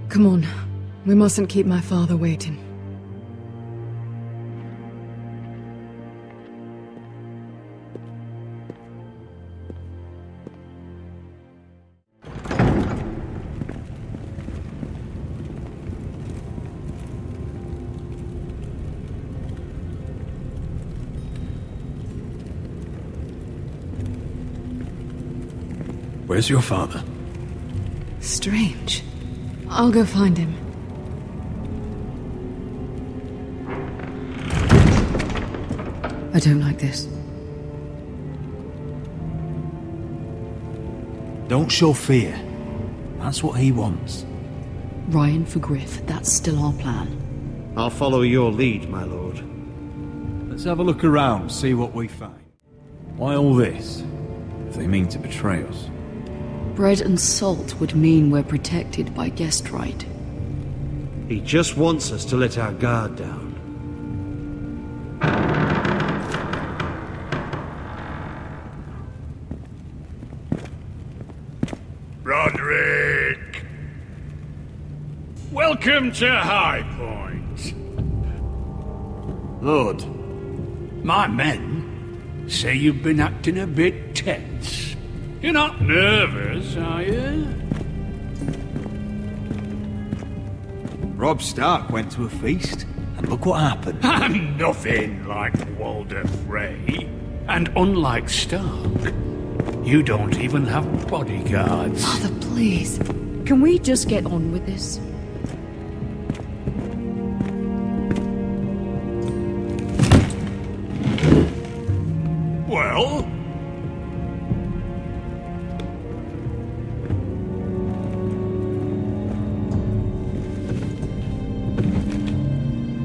Come on. We mustn't keep my father waiting. Where's your father? Strange. I'll go find him. I don't like this. Don't show fear. That's what he wants. Ryan for Griff, that's still our plan. I'll follow your lead, my lord. Let's have a look around, see what we find. Why all this? If they mean to betray us. Bread and salt would mean we're protected by guest right. He just wants us to let our guard down. Roderick! Welcome to High Point. Lord, my men say you've been acting a bit tense. You're not nervous, are you? Robb Stark went to a feast, and look what happened. I'm nothing like Walder Frey. And unlike Stark, you don't even have bodyguards. Father, please. Can we just get on with this? Well?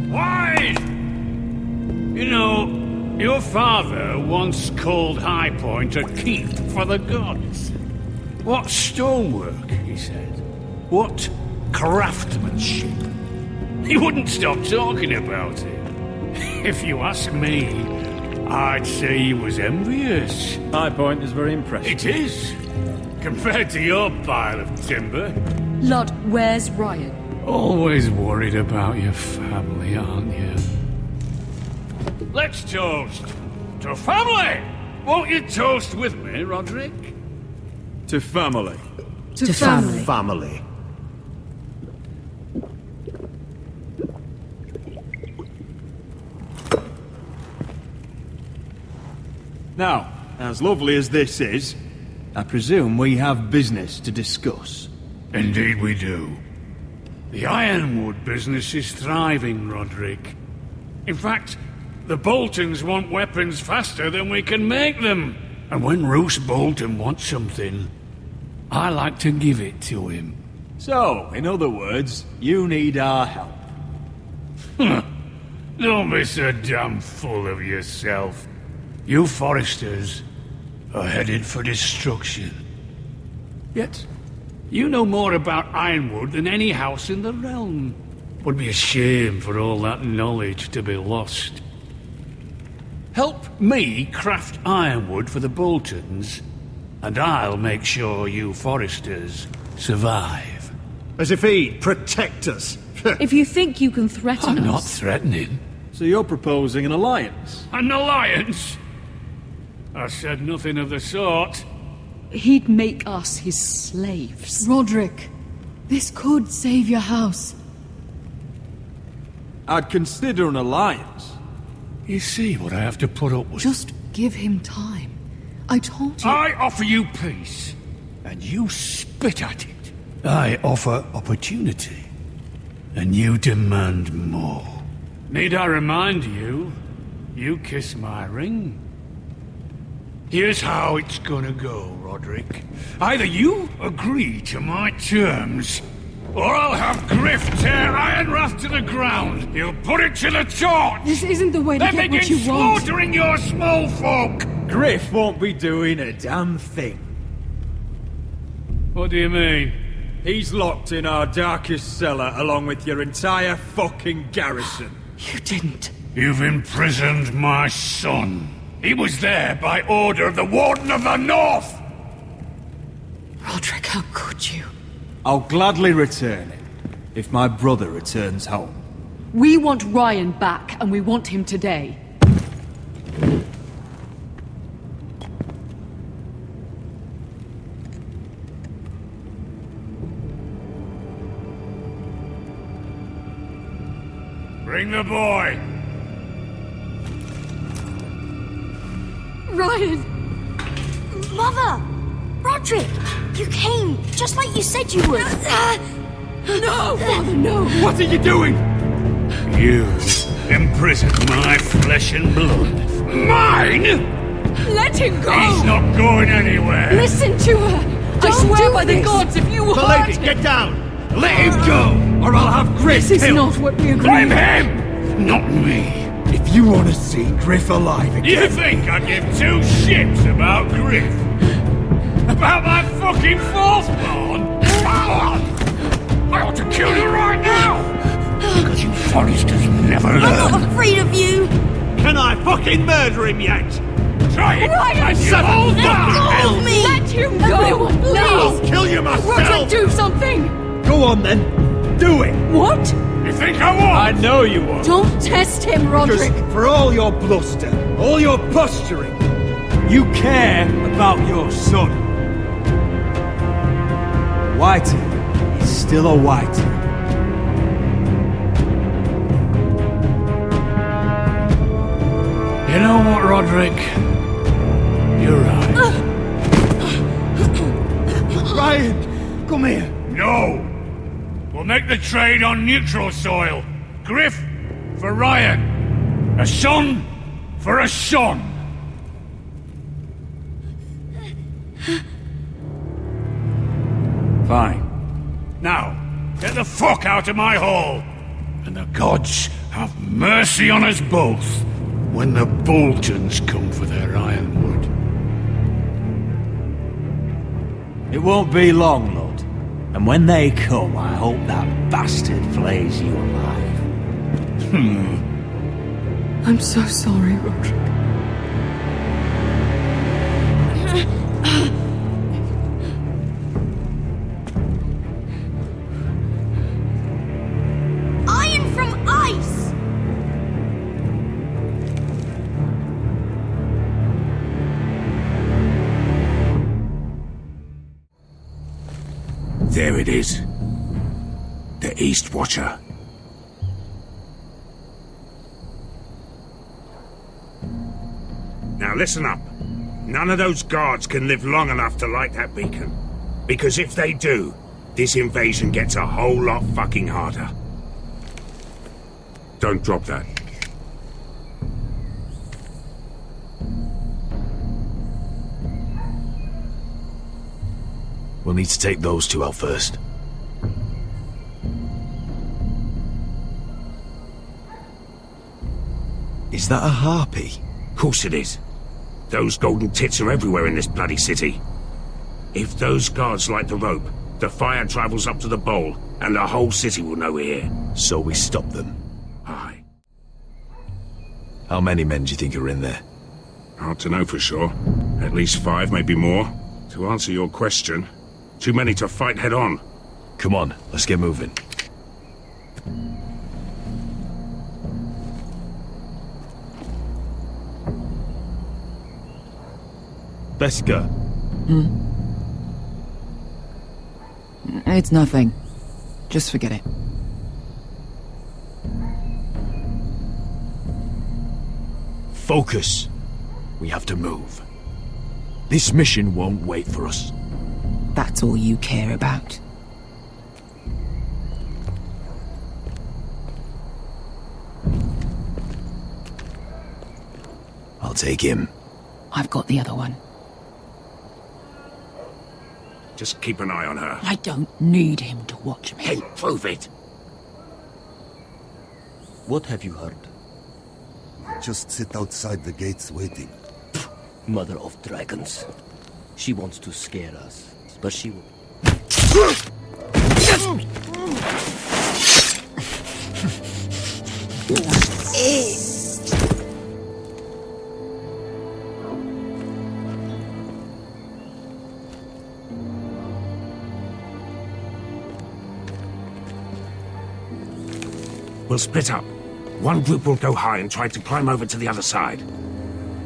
Why? You know, your father once called High Point a keep for the gods. What stonework, he said. What craftsmanship. He wouldn't stop talking about it. If you ask me, I'd say he was envious. High Point is very impressive. It is. Compared to your pile of timber. Lord, where's Ryan? Always worried about your family, aren't you? Let's toast to family! Won't you toast with me, Roderick? To family. To family. Family. Now, as lovely as this is, I presume we have business to discuss. Indeed we do. The Ironwood business is thriving, Roderick. In fact, the Boltons want weapons faster than we can make them. And when Roose Bolton wants something, I like to give it to him. So, in other words, you need our help. Don't be so damn full of yourself. You Foresters are headed for destruction. Yet, you know more about Ironwood than any house in the realm. Would be a shame for all that knowledge to be lost. Help me craft Ironwood for the Boltons, and I'll make sure you Foresters survive. As if he'd protect us. If you think you can threaten us... I'm not threatening. So you're proposing an alliance? An alliance? I said nothing of the sort. He'd make us his slaves. Roderick, this could save your house. I'd consider an alliance. You see what I have to put up with? Just give him time. I told you... I offer you peace, and you spit at it. I offer opportunity, and you demand more. Need I remind you, you kiss my ring? Here's how it's gonna go, Roderick. Either you agree to my terms, or I'll have Griff tear Ironwrath to the ground. He'll put it to the torch. This isn't the way to get what you want. Slaughtering your small folk. Griff won't be doing a damn thing. What do you mean? He's locked in our darkest cellar along with your entire fucking garrison. You didn't. You've imprisoned my son. He was there by order of the Warden of the North! Roderick, how could you? I'll gladly return it. if my brother returns home. We want Ryan back, and we want him today. Bring the boy! Ryan! Mother! Roderick! You came, just like you said you would. No! Father, no! What are you doing? You imprison my flesh and blood. Mine? Let him go! He's not going anywhere. Listen to her! I swear by the gods, if you hurt him... get down! Let him go, or I'll have Griff This is killed. not what we agreed. Blame him, not me. If you want to see Griff alive again... You think I'd give two shits about Griff? About my fucking fourth-born? I ought to kill you right now! Because you Forresters never learn. I'm not afraid of you! Can I fucking murder him yet? Try it! Ryan, and shut you'll up! die! Off me! Let him go! Everyone, please! I'll kill you myself! Roderick, do something! Go on then. Do it. What? You think I won't? I know you won't. Don't test him, Roderick! Because for all your bluster, all your posturing, you care about your son. Whitey is still a Whitey. You know what, Roderick? You're right. Ryan, come here. No! We'll make the trade on neutral soil. Griff for Ryan. A son for a son. Fine. Now, get the fuck out of my hall. And the gods have mercy on us both when the Boltons come for their ironwood. It won't be long, Lord. And when they come, I hope that bastard flays you alive. I'm so sorry, Roderick. Iron from ice! There it is. The East Watcher. Now listen up. None of those guards can live long enough to light that beacon. Because if they do, this invasion gets a whole lot fucking harder. Don't drop that. We'll need to take those two out first. Is that a harpy? Of course it is. Those golden tits are everywhere in this bloody city. If those guards light the rope, the fire travels up to the bowl, and the whole city will know we're here. So we stop them. Aye. How many men do you think are in there? Hard to know for sure. At least 5, maybe more. To answer your question, too many to fight head on. Come on, let's get moving. Beskar. It's nothing. Just forget it. Focus. We have to move. This mission won't wait for us. That's all you care about. I'll take him. I've got the other one. Just keep an eye on her. I don't need him to watch me. Hey, prove it! What have you heard? Just sit outside the gates waiting. Mother of dragons. She wants to scare us, but she will... We'll split up. One group will go high and try to climb over to the other side.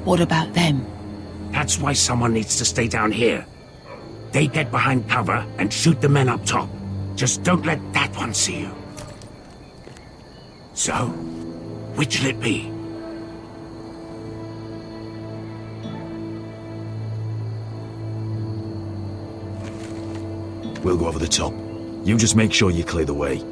What about them? That's why someone needs to stay down here. They get behind cover and shoot the men up top. Just don't let that one see you. So, which'll it be? We'll go over the top. You just make sure you clear the way.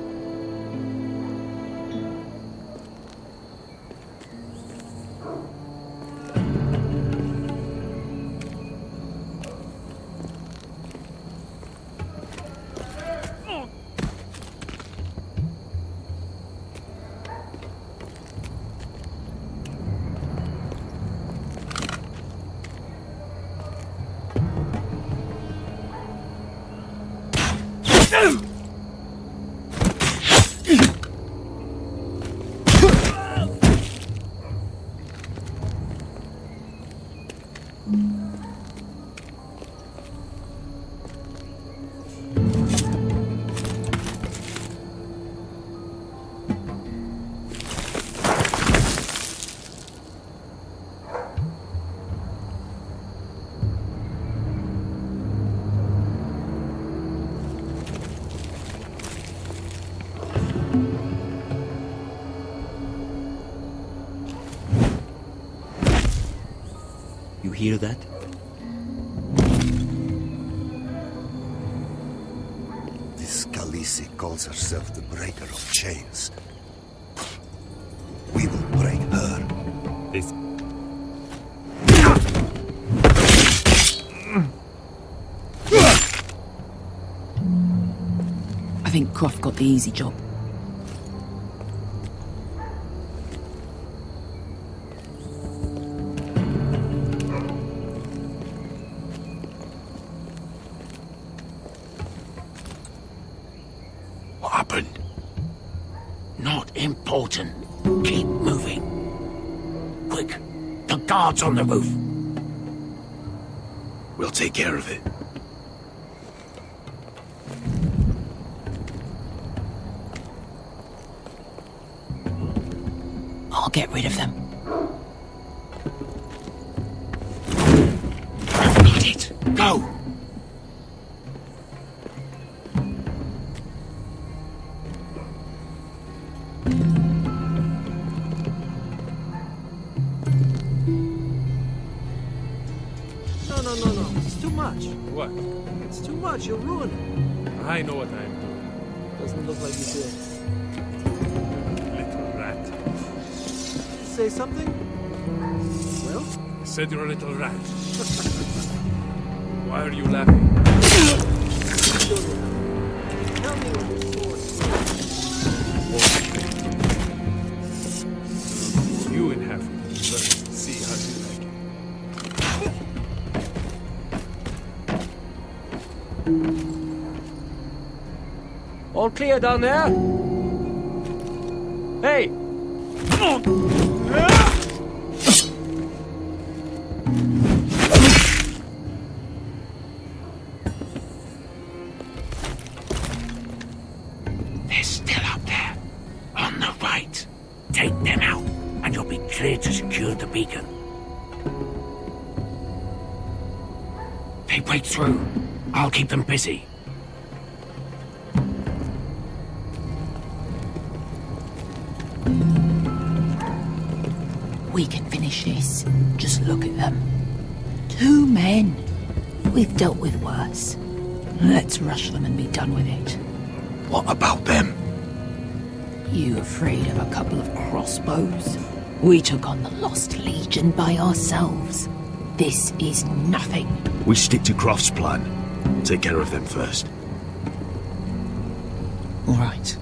You hear that? This Khaleesi calls herself the Breaker of Chains. We will break her. This... I think Croft got the easy job. What happened? Not important. Keep moving. Quick, the guards on the roof. We'll take care of it. I'll get rid of them. Got it. Go! No. It's too much. What? It's too much. You'll ruin it. I know what I'm doing. Doesn't look like you did. Little rat. Say something? Well? I said you're a little rat. Why are you laughing? Tell me when your sword. You inhabit it first. See how you like it. All clear down there? Hey! They're still up there. On the right. Take them out, and you'll be clear to secure the beacon. They break through. I'll keep them busy. We can finish this. Just look at them. 2 men. We've dealt with worse. Let's rush them and be done with it. What about them? You afraid of a couple of crossbows? We took on the Lost Legion by ourselves. This is nothing. We stick to Croft's plan. Take care of them first. All right.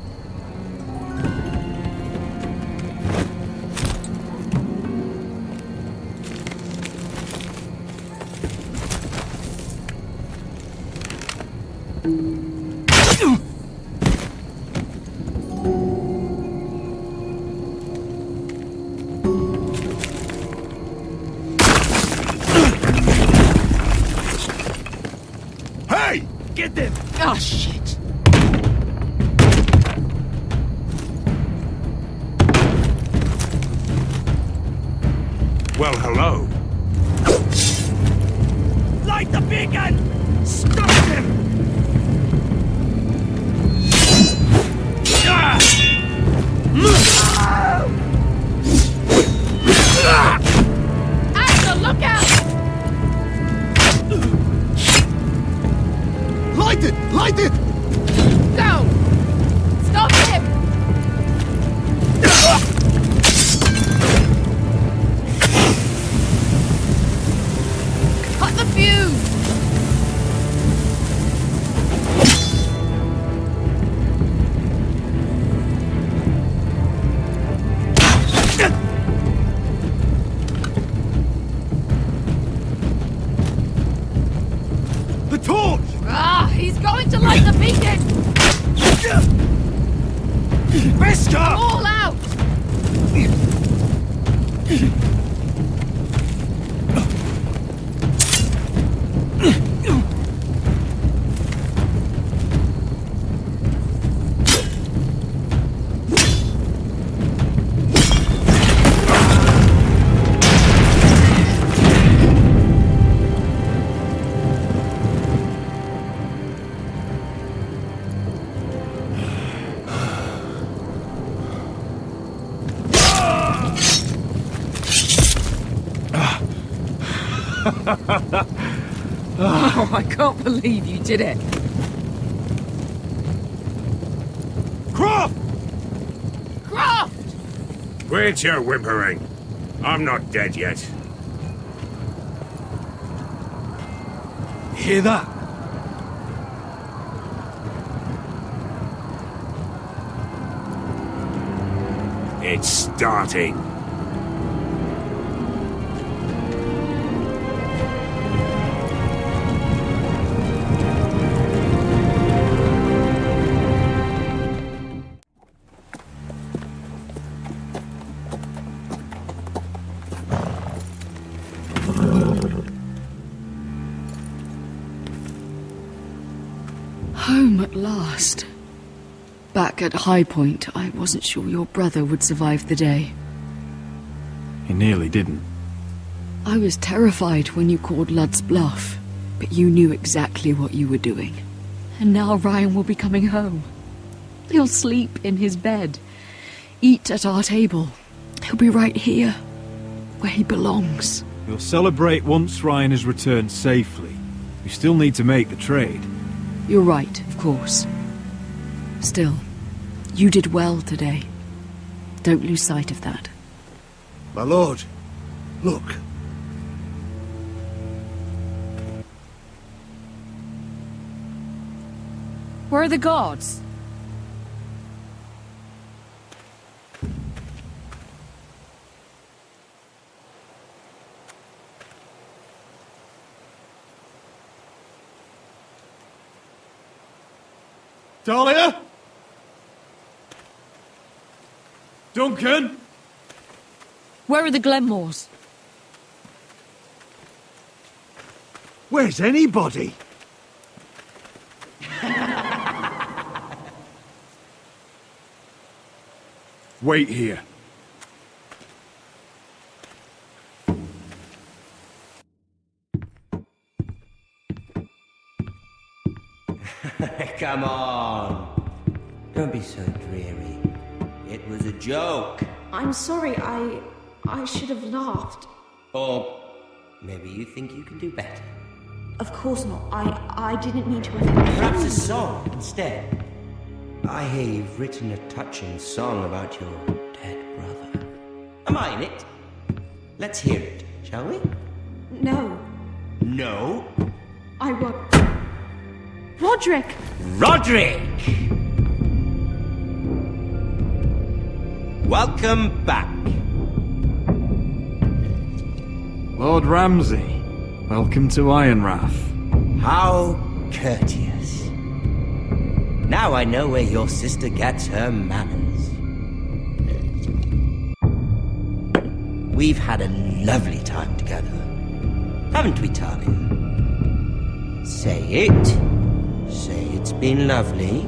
Hey! Get them! Oh, shit. Well, hello. Light the beacon! Stop him! Asher, look out! Light it! Light it! Go! Stop him! Cut the fuse! The torch! Ah, he's going to light the beacon! Bester! All out! Oh, I can't believe you did it. Croft! Croft! Quit your whimpering. I'm not dead yet. Hear that? It's starting. Home at last. Back at High Point, I wasn't sure your brother would survive the day. He nearly didn't. I was terrified when you called Ludd's bluff, but you knew exactly what you were doing. And now Ryan will be coming home. He'll sleep in his bed, eat at our table. He'll be right here, where he belongs. We'll celebrate once Ryan has returned safely. We still need to make the trade. You're right, of course. Still, you did well today. Don't lose sight of that. My lord, look. Where are the guards? Dahlia? Duncan? Where are the Glenmores? Where's anybody? Wait here. Come on. Don't be so dreary. It was a joke. I'm sorry, I should have laughed. Or maybe you think you can do better. Of course not. I didn't mean to offend you. Perhaps a song instead. I hear you've written a touching song about your dead brother. Am I in it? Let's hear it, shall we? No. No? I won't. Roderick! Roderick! Welcome back. Lord Ramsay, welcome to Ironrath. How courteous. Now I know where your sister gets her manners. We've had a lovely time together. Haven't we, Talia? Say it. Say it's been lovely.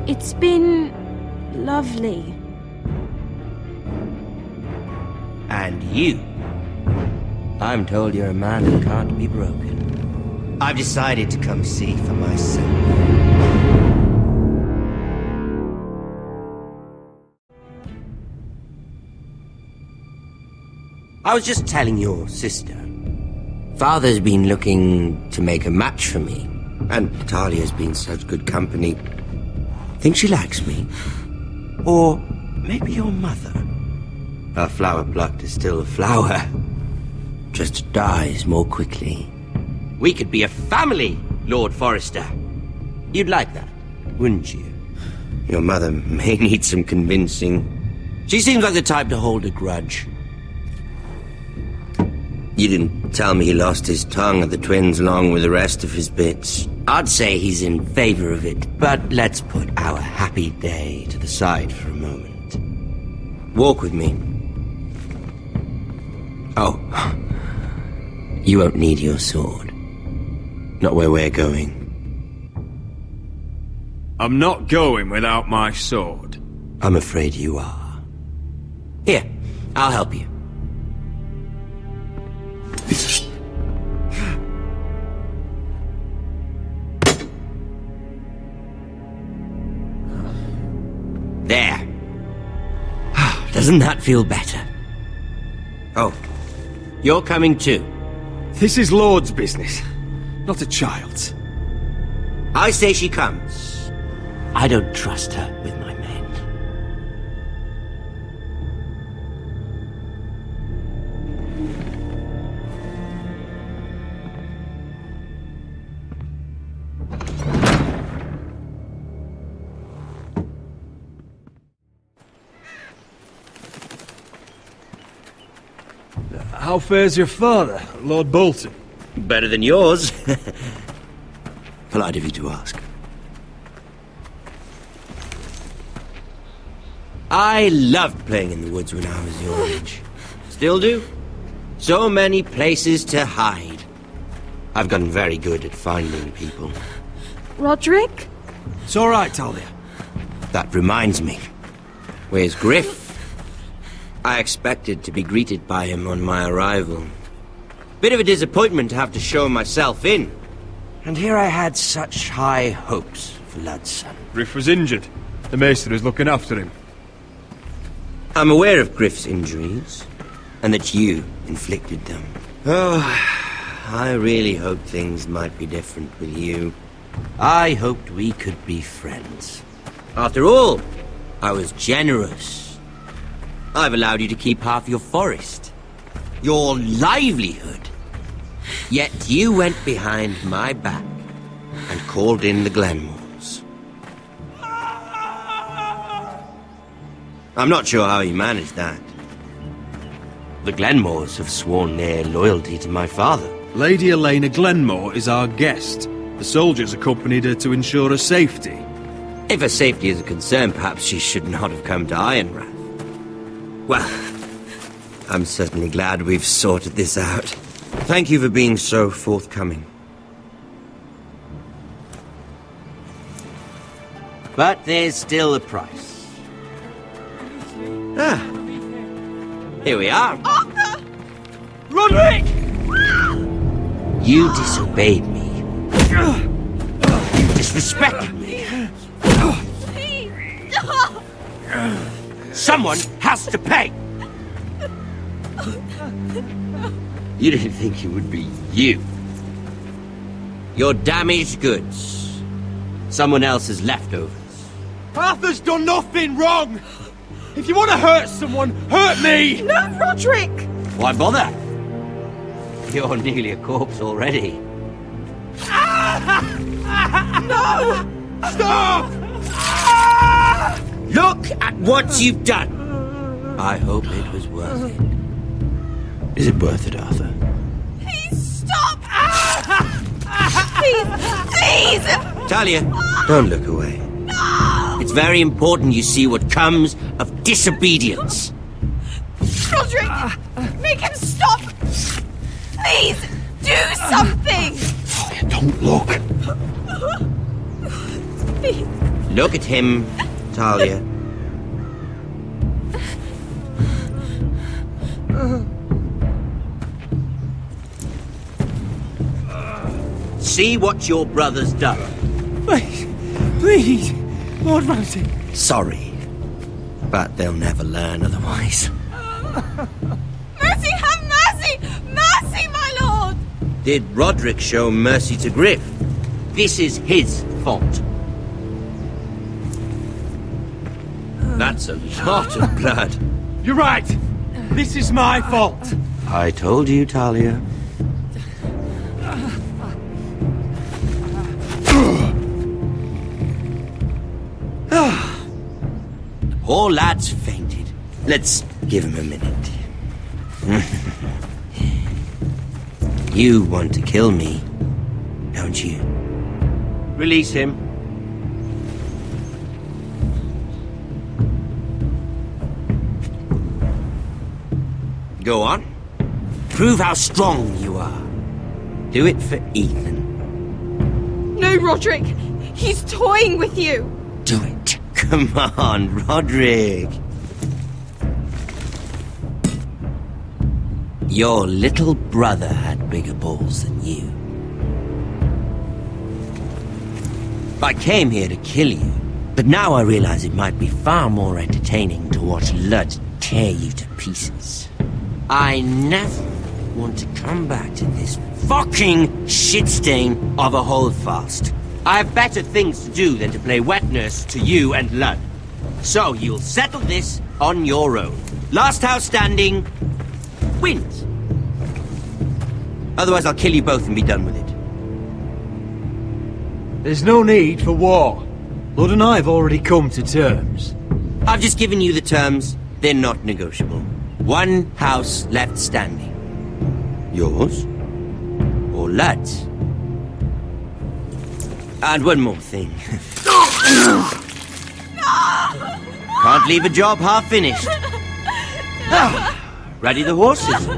It's been lovely. And you I'm told you're a man who can't be broken. I've decided to come see for myself. I was just telling your sister. Father's been looking to make a match for me, and Talia's been such good company. Think she likes me? Or maybe your mother? A flower plucked is still a flower. Just dies more quickly. We could be a family, Lord Forrester. You'd like that, wouldn't you? Your mother may need some convincing. She seems like the type to hold a grudge. You didn't tell me he lost his tongue at the twins along with the rest of his bits. I'd say he's in favor of it, but let's put our happy day to the side for a moment. Walk with me. Oh, you won't need your sword. Not where we're going. I'm not going without my sword. I'm afraid you are. Here, I'll help you. There. Doesn't that feel better? Oh, you're coming too. This is Lord's business, not a child's. I say she comes. I don't trust her with my men. How fares your father, Lord Bolton? Better than yours. Polite of you to ask. I loved playing in the woods when I was your age. Still do. So many places to hide. I've gotten very good at finding people. Roderick? It's all right, Talia. That reminds me. Where's Griff? I expected to be greeted by him on my arrival. Bit of a disappointment to have to show myself in. And here I had such high hopes for Ludson. Griff was injured. The maester is looking after him. I'm aware of Griff's injuries, and that you inflicted them. Oh, I really hoped things might be different with you. I hoped we could be friends. After all, I was generous. I've allowed you to keep half your forest, your livelihood. Yet you went behind my back and called in the Glenmores. I'm not sure how you managed that. The Glenmores have sworn their loyalty to my father. Lady Elena Glenmore is our guest. The soldiers accompanied her to ensure her safety. If her safety is a concern, perhaps she should not have come to Ironrath. Well, I'm certainly glad we've sorted this out. Thank you for being so forthcoming. But there's still a price. Ah. Here we are. Arthur! Roderick! You disobeyed me. You disrespected me. Someone has to pay! You didn't think it would be you. Your damaged goods. Someone else's leftovers. Arthur's done nothing wrong! If you want to hurt someone, hurt me! No, Roderick! Why bother? You're nearly a corpse already. No! Stop! Look at what you've done! I hope it was worth it. Is it worth it, Arthur? Please stop! Please! Talia, don't look away. No! It's very important you see what comes of disobedience. Roderick! Make him stop! Please! Do something! Talia, don't look. Please. Look at him, Talia. See what your brother's done. Please, please, Lord Ramsay. Sorry, but they'll never learn otherwise. Mercy, have mercy! Mercy, my lord! Did Roderick show mercy to Griff? This is his fault. That's a lot of blood. You're right. This is my fault. I told you, Talia. The poor lad's fainted. Let's give him a minute. You want to kill me, don't you? Release him. Go on. Prove how strong you are. Do it for Ethan. No, Roderick! He's toying with you! Do it. Come on, Roderick. Your little brother had bigger balls than you. I came here to kill you, but now I realize it might be far more entertaining to watch Lud tear you to pieces. I never want to come back to this fucking shit stain of a holdfast. I have better things to do than to play wet nurse to you and Lud. So you'll settle this on your own. Last house standing wins. Otherwise I'll kill you both and be done with it. There's no need for war. Lud and I have already come to terms. I've just given you the terms. They're not negotiable. One house left standing. Yours or Lud's? And one more thing. Can't leave a job half finished. Ready the horses?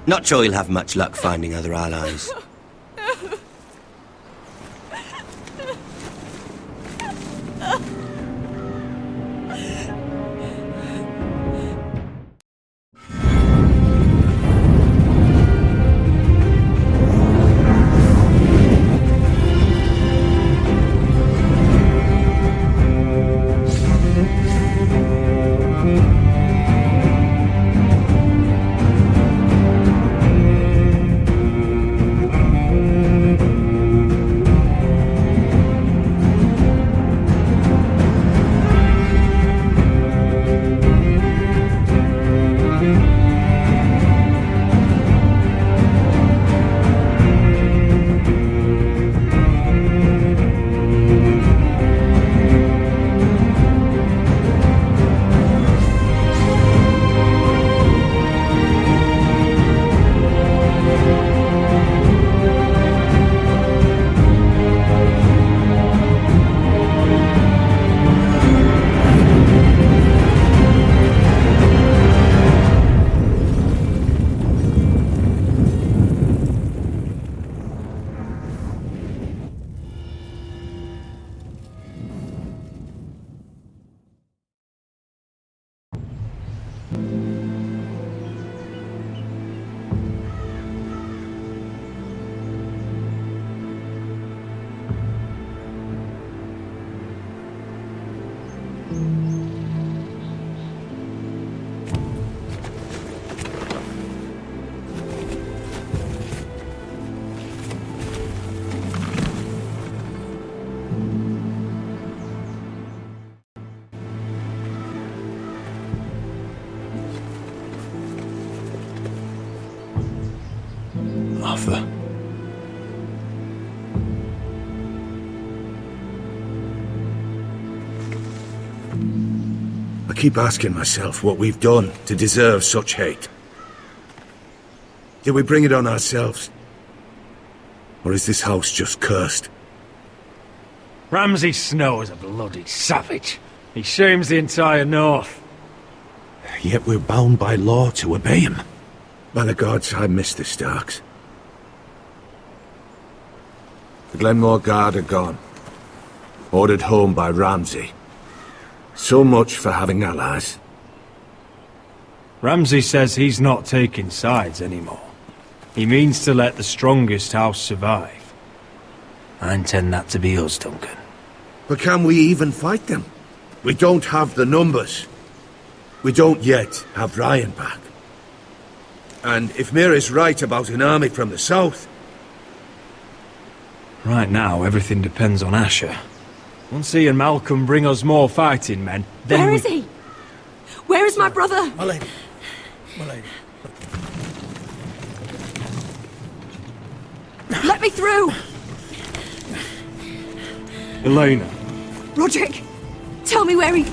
Not sure you'll have much luck finding other allies. Arthur. I keep asking myself what we've done to deserve such hate. Did we bring it on ourselves? Or is this house just cursed? Ramsay Snow is a bloody savage. He shames the entire North. Yet we're bound by law to obey him. By the gods, I miss the Starks. The Glenmore Guard are gone. Ordered home by Ramsay. So much for having allies. Ramsay says he's not taking sides anymore. He means to let the strongest house survive. I intend that to be us, Duncan. But can we even fight them? We don't have the numbers. We don't yet have Ryan back. And if Mira's right about an army from the south... Right now, everything depends on Asher. Once he and Malcolm bring us more fighting men, then Where is he? Where is my brother? My lady. My lady. Let me through! Elena. Roderick, tell me where he...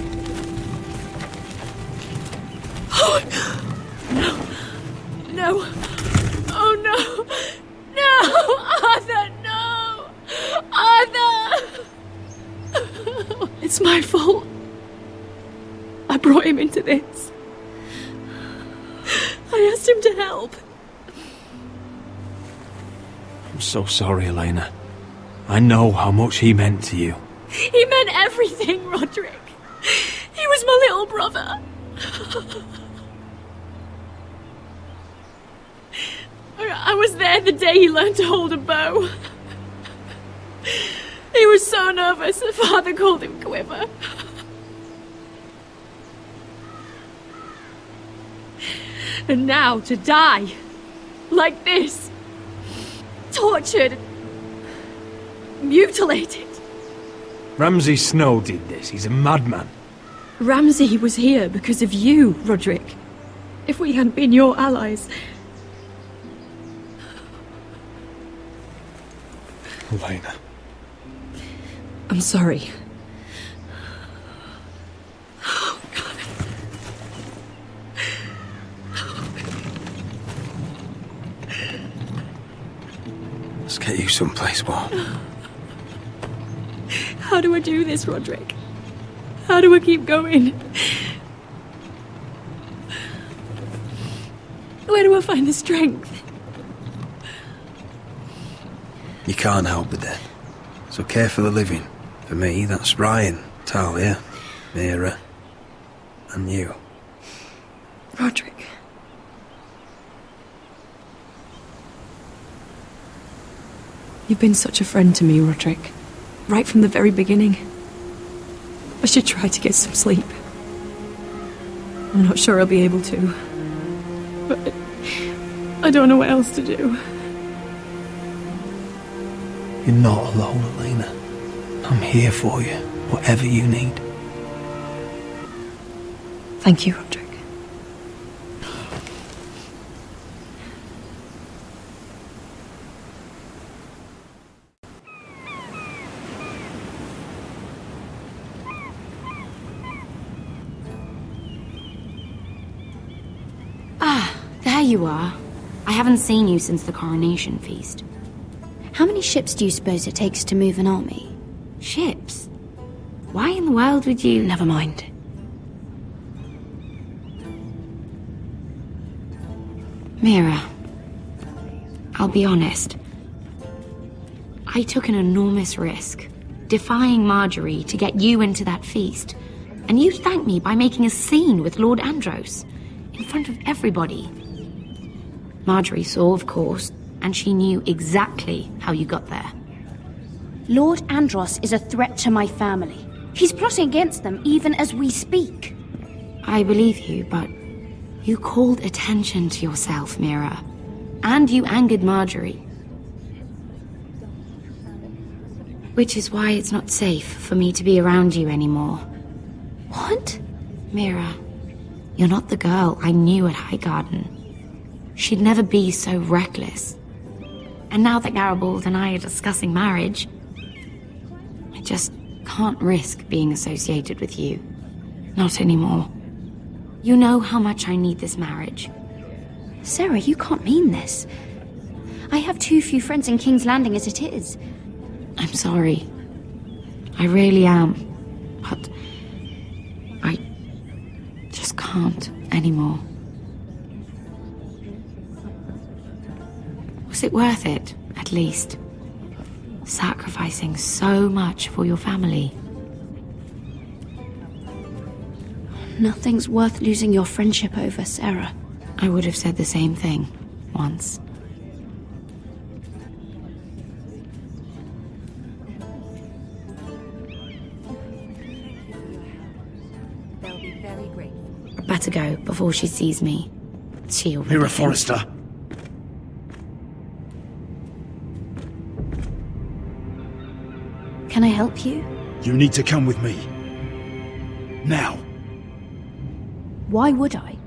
Oh, no. No. Oh, no. No! Arthur, no! Arthur! It's my fault. I brought him into this. I asked him to help. I'm so sorry, Elena. I know how much he meant to you. He meant everything, Roderick. He was my little brother. I was there the day he learned to hold a bow. He was so nervous, the father called him Quiver. And now to die, like this, tortured, mutilated. Ramsay Snow did this. He's a madman. Ramsay was here because of you, Roderick. If we hadn't been your allies... Elena. I'm sorry. Let's get you someplace warm. How do I do this, Roderick? How do I keep going? Where do I find the strength? You can't help the dead. So care for the living. For me, that's Ryan, Talia, Mira, and you. Roderick. You've been such a friend to me, Roderick. Right from the very beginning. I should try to get some sleep. I'm not sure I'll be able to. But I don't know what else to do. You're not alone, Elena. I'm here for you, whatever you need. Thank you, Roderick. There you are. I haven't seen you since the coronation feast. How many ships do you suppose it takes to move an army? Ships? Why in the world would you... Never mind. Mira, I'll be honest. I took an enormous risk, defying Marjorie to get you into that feast. And you thanked me by making a scene with Lord Andros, in front of everybody. Marjorie saw, of course, and she knew exactly how you got there. Lord Andros is a threat to my family. He's plotting against them even as we speak. I believe you, but you called attention to yourself, Mira. And you angered Marjorie. Which is why it's not safe for me to be around you anymore. What? Mira, you're not the girl I knew at Highgarden. She'd never be so reckless. And now that Garibald and I are discussing marriage, I just can't risk being associated with you. Not anymore. You know how much I need this marriage. Sarah, you can't mean this. I have too few friends in King's Landing as it is. I'm sorry. I really am. But I just can't anymore. Was it worth it, at least? Sacrificing so much for your family. Nothing's worth losing your friendship over, Sarah. I would have said the same thing, once. better go before she sees me. She already Mira thinks- Forrester. Can I help you? You need to come with me. Now. Why would I?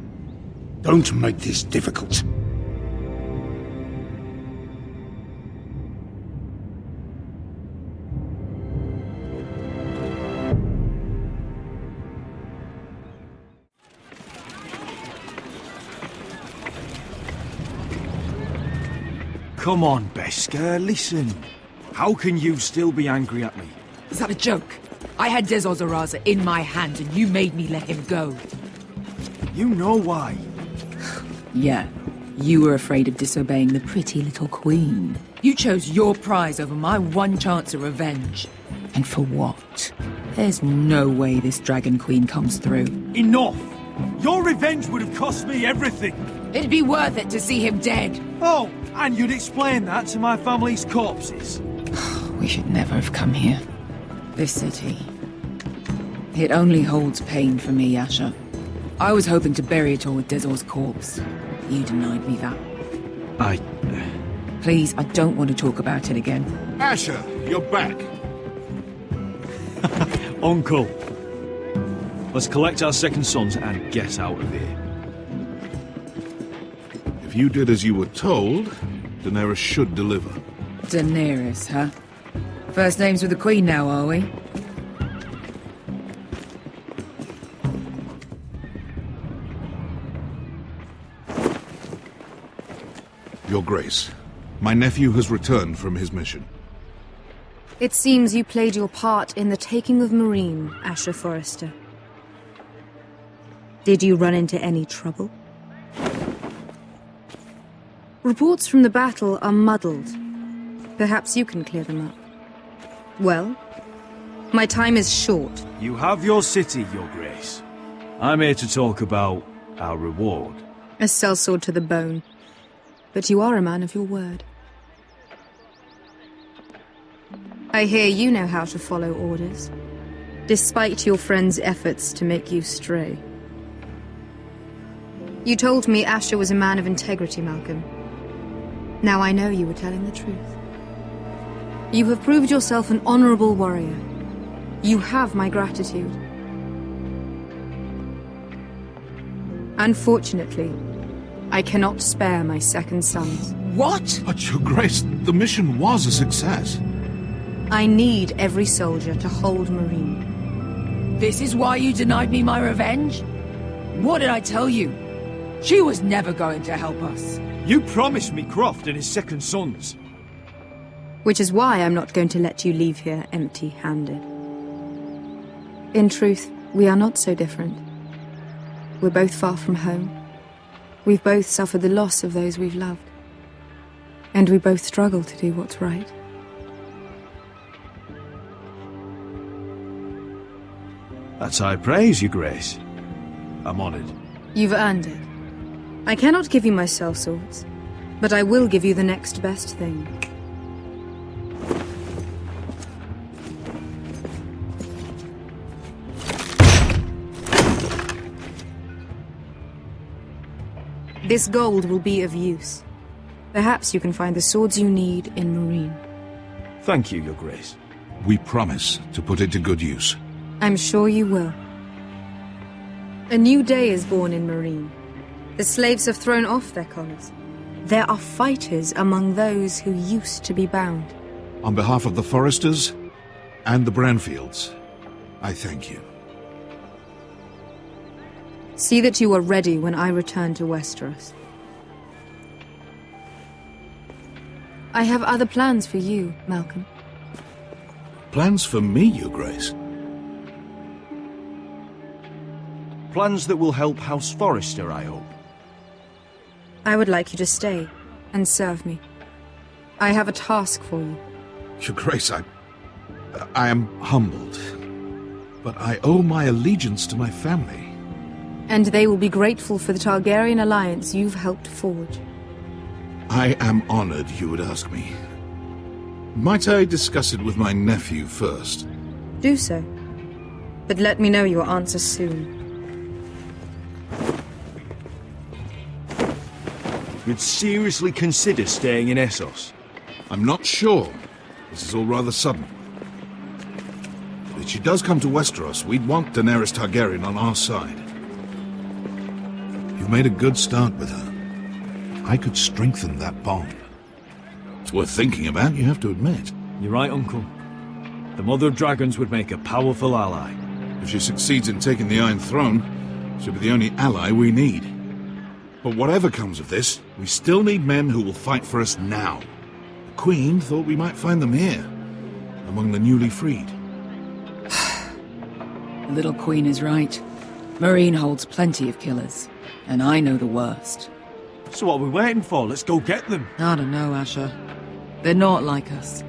Don't make this difficult. Come on, Beskar, listen. How can you still be angry at me? Is that a joke? I had Dezor Zaraza in my hand and you made me let him go. You know why. Yeah, you were afraid of disobeying the pretty little queen. You chose your prize over my one chance of revenge. And for what? There's no way this Dragon Queen comes through. Enough! Your revenge would have cost me everything. It'd be worth it to see him dead. Oh, and you'd explain that to my family's corpses. We should never have come here. This city. It only holds pain for me, Asher. I was hoping to bury it all with Dezor's corpse. You denied me that. Please, I don't want to talk about it again. Asher, you're back. Uncle. Let's collect our second sons and get out of here. If you did as you were told, Daenerys should deliver. Daenerys, huh? First names with the Queen now, are we? Your Grace, my nephew has returned from his mission. It seems you played your part in the taking of Marine, Asher Forrester. Did you run into any trouble? Reports from the battle are muddled. Perhaps you can clear them up. Well, my time is short. You have your city, Your Grace. I'm here to talk about our reward. A sellsword to the bone. But you are a man of your word. I hear you know how to follow orders, despite your friend's efforts to make you stray. You told me Asher was a man of integrity, Malcolm. Now I know you were telling the truth. You have proved yourself an honorable warrior. You have my gratitude. Unfortunately, I cannot spare my second sons. What? But, Your Grace, the mission was a success. I need every soldier to hold Marine. This is why you denied me my revenge? What did I tell you? She was never going to help us. You promised me Croft and his second sons. Which is why I'm not going to let you leave here empty-handed. In truth, we are not so different. We're both far from home. We've both suffered the loss of those we've loved. And we both struggle to do what's right. That's high praise, Your Grace. I'm honored. You've earned it. I cannot give you my sellswords, but I will give you the next best thing. This gold will be of use. Perhaps you can find the swords you need in Marine. Thank you, Your Grace. We promise to put it to good use. I'm sure you will. A new day is born in Marine. The slaves have thrown off their collars. There are fighters among those who used to be bound. On behalf of the Forresters and the Branfields, I thank you. See that you are ready when I return to Westeros. I have other plans for you, Malcolm. Plans for me, Your Grace? Plans that will help House Forrester, I hope. I would like you to stay and serve me. I have a task for you. Your Grace, I am humbled, but I owe my allegiance to my family. And they will be grateful for the Targaryen alliance you've helped forge. I am honored you would ask me. Might I discuss it with my nephew first? Do so. But let me know your answer soon. you'd seriously consider staying in Essos? I'm not sure. This is all rather sudden. If she does come to Westeros, we'd want Daenerys Targaryen on our side. You've made a good start with her. I could strengthen that bond. It's worth thinking about, you have to admit. You're right, Uncle. The Mother of Dragons would make a powerful ally. If she succeeds in taking the Iron Throne, she'll be the only ally we need. But whatever comes of this, we still need men who will fight for us now. The Queen thought we might find them here, among the newly freed. The little Queen is right. Marine holds plenty of killers, and I know the worst. So what are we waiting for? Let's go get them. I don't know, Asher. They're not like us.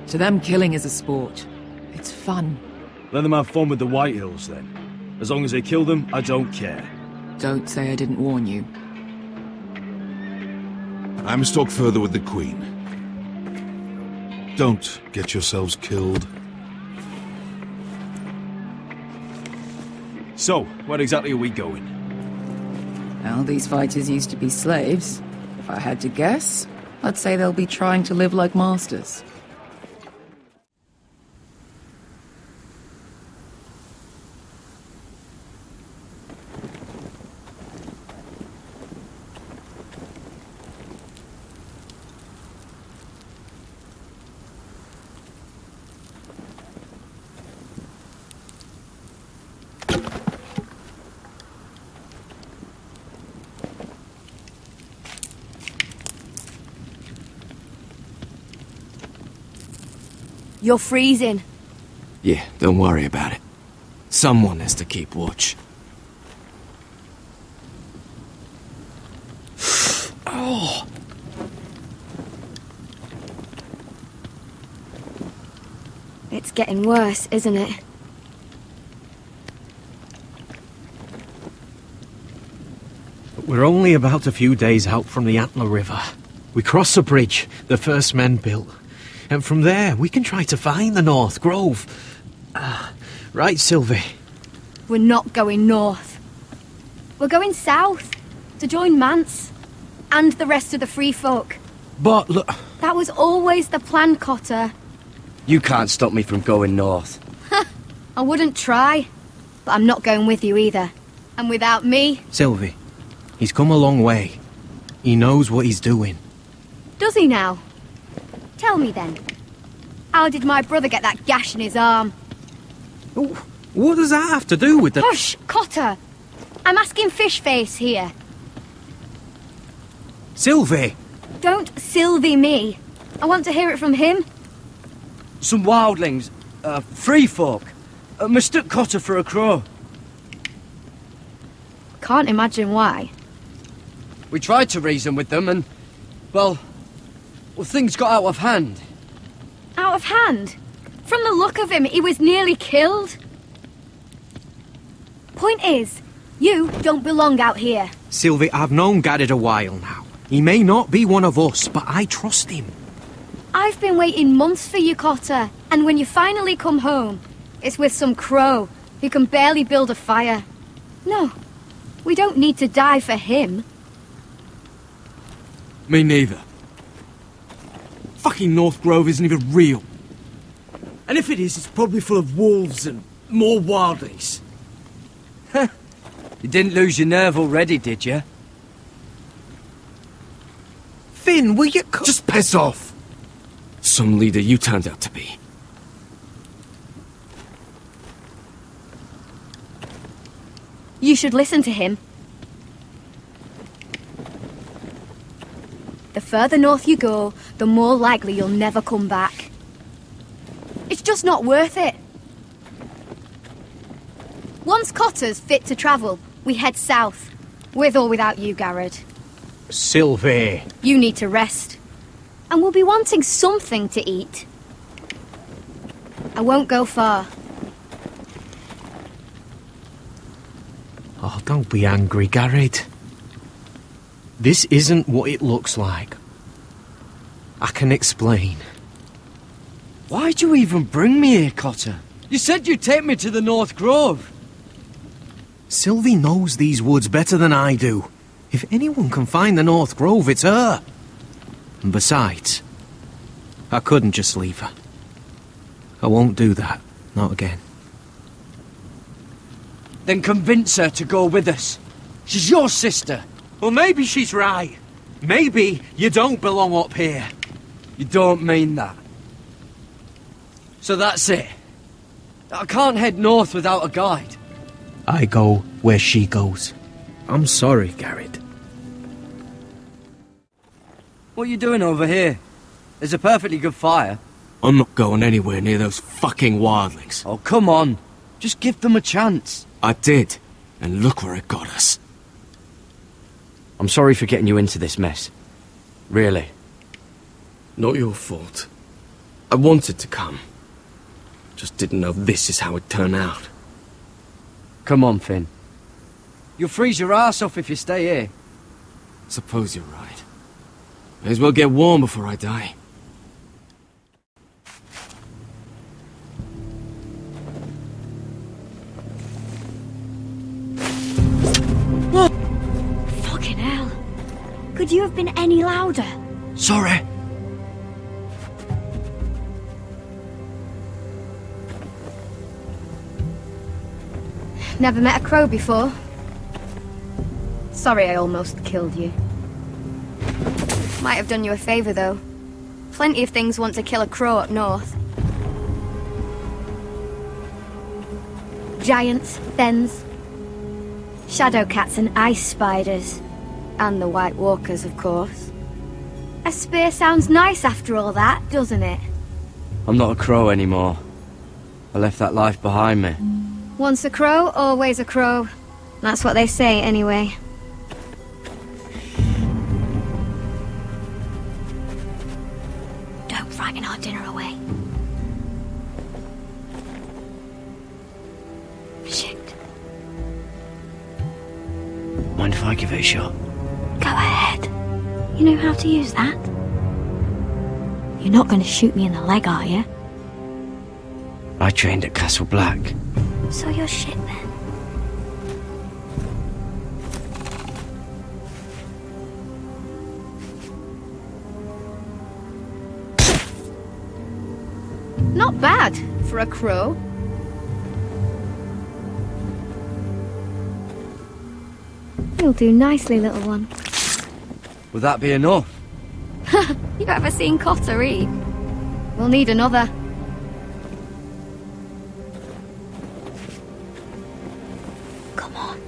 To them, killing is a sport. It's fun. Let them have fun with the White Hills, then. As long as they kill them, I don't care. Don't say I didn't warn you. I must talk further with the Queen. Don't get yourselves killed. So, where exactly are we going? Well, these fighters used to be slaves. If I had to guess, I'd say they'll be trying to live like masters. You're freezing. Yeah, don't worry about it. Someone has to keep watch. Oh. It's getting worse, isn't it? We're only about a few days out from the Antler River. We cross the bridge the first men built. And from there, we can try to find the North Grove. Right, Sylvie? We're not going north. We're going south, to join Mance, and the rest of the free folk. But look... That was always the plan, Cotter. You can't stop me from going north. I wouldn't try, but I'm not going with you either. And without me... Sylvie, he's come a long way. He knows what he's doing. Does he now? Tell me then. How did my brother get that gash in his arm? What does that have to do with the... Hush, Cotter! I'm asking Fishface here. Sylvie! Don't Sylvie me. I want to hear it from him. Some wildlings, free folk, mistook Cotter for a crow. Can't imagine why. We tried to reason with them and, well, things got out of hand. Out of hand? From the look of him, he was nearly killed. Point is, you don't belong out here. Sylvie, I've known Garrett a while now. He may not be one of us, but I trust him. I've been waiting months for you, Cotter, and when you finally come home, it's with some crow who can barely build a fire. No, we don't need to die for him. Me neither. Fucking North Grove isn't even real. And if it is, it's probably full of wolves and more wildlings. You didn't lose your nerve already, did you? Finn, will you... Just piss off! Some leader you turned out to be. You should listen to him. The further north you go, the more likely you'll never come back. It's just not worth it. Once Cotter's fit to travel, we head south. With or without you, Garrett. Sylvie. You need to rest. And we'll be wanting something to eat. I won't go far. Oh, don't be angry, Garrett. This isn't what it looks like. I can explain. Why'd you even bring me here, Cotter? You said you'd take me to the North Grove. Sylvie knows these woods better than I do. If anyone can find the North Grove, it's her. And besides, I couldn't just leave her. I won't do that. Not again. Then convince her to go with us. She's your sister. Well, maybe she's right. Maybe you don't belong up here. You don't mean that. So that's it. I can't head north without a guide. I go where she goes. I'm sorry, Garrett. What are you doing over here? There's a perfectly good fire. I'm not going anywhere near those fucking wildlings. Oh, come on. Just give them a chance. I did, and look where it got us. I'm sorry for getting you into this mess. Really. Not your fault. I wanted to come. Just didn't know this is how it'd turn out. Come on, Finn. You'll freeze your ass off if you stay here. Suppose you're right. May as well get warm before I die. Fucking hell. Could you have been any louder? Sorry. Never met a crow before. Sorry I almost killed you. Might have done you a favour, though. Plenty of things want to kill a crow up north. Giants, thens, shadow cats and ice spiders. And the White Walkers, of course. A spear sounds nice after all that, doesn't it? I'm not a crow anymore. I left that life behind me. Once a crow, always a crow. That's what they say, anyway. Don't frighten our dinner away. Shit. Mind if I give it a shot? Go ahead. You know how to use that? You're not going to shoot me in the leg, are you? I trained at Castle Black. So you're shit then. Not bad for a crow. You'll do nicely, little one. Will that be enough? You ever seen Cotter eat? We'll need another. Come on.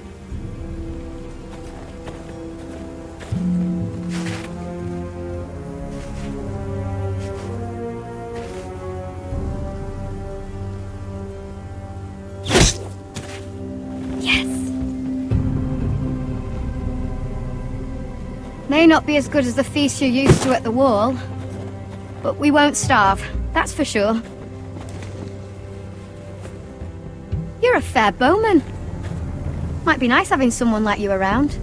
Yes. May not be as good as the feast you're used to at the wall, but we won't starve, that's for sure. You're a fair bowman. Might be nice having someone like you around.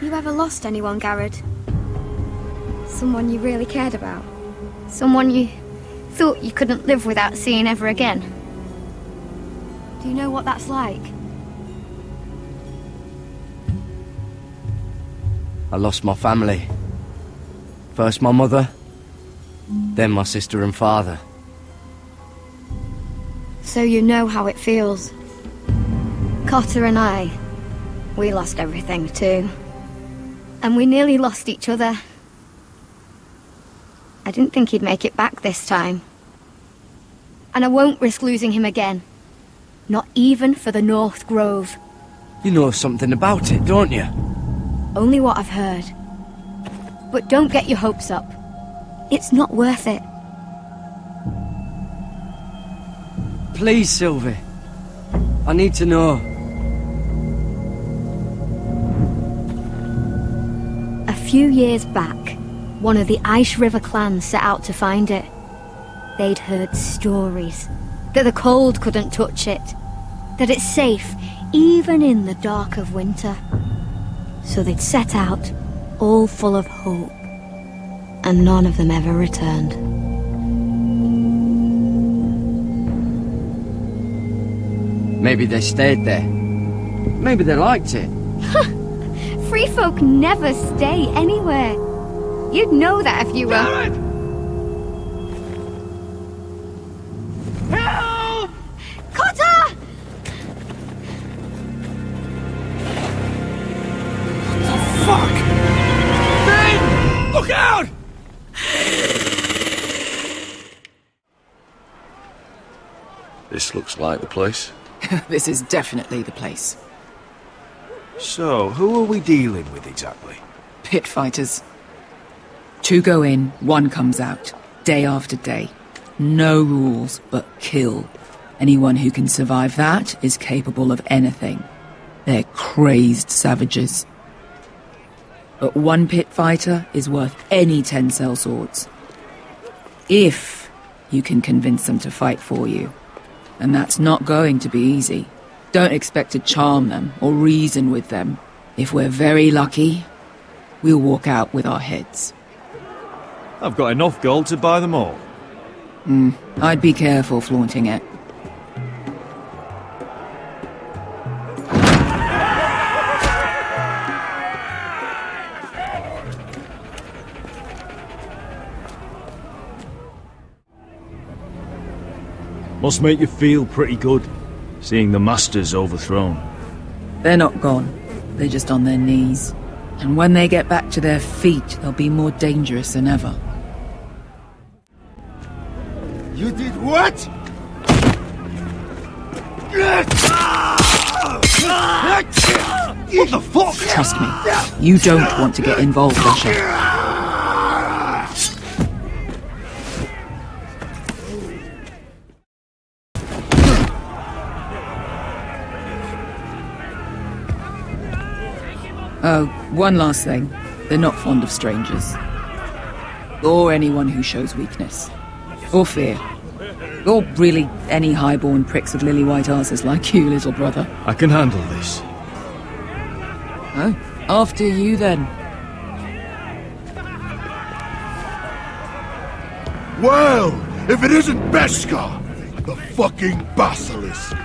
You ever lost anyone, Garrett? Someone you really cared about? Someone you thought you couldn't live without seeing ever again? Do you know what that's like? I lost my family. First my mother, then my sister and father. So you know how it feels. Cotter and I, we lost everything too. And we nearly lost each other. I didn't think he'd make it back this time. And I won't risk losing him again. Not even for the North Grove. You know something about it, don't you? Only what I've heard. But don't get your hopes up. It's not worth it. Please, Sylvie. I need to know. A few years back, one of the Ice River clans set out to find it. They'd heard stories that the cold couldn't touch it, that it's safe even in the dark of winter. So they'd set out, all full of hope, and none of them ever returned. Maybe they stayed there. Maybe they liked it. Free folk never stay anywhere. You'd know that if you were... Help! Cotter! Fuck! Ben! Look out! This looks like the place. This is definitely the place. So, who are we dealing with exactly? Pit fighters. 2 go in, 1 comes out. Day after day. No rules, but kill. Anyone who can survive that is capable of anything. They're crazed savages. But 1 pit fighter is worth any 10 sellswords. If you can convince them to fight for you. And that's not going to be easy. Don't expect to charm them or reason with them. If we're very lucky, we'll walk out with our heads. I've got enough gold to buy them all. I'd be careful flaunting it. Must make you feel pretty good, seeing the Masters overthrown. They're not gone. They're just on their knees. And when they get back to their feet, they'll be more dangerous than ever. You did what? What the fuck? Trust me, you don't want to get involved, Asher. Oh, one last thing. They're not fond of strangers. Or anyone who shows weakness. Or fear. Or really any highborn pricks with lily-white asses like you, little brother. I can handle this. Oh, after you then. Well, if it isn't Beskar, the fucking basilisk.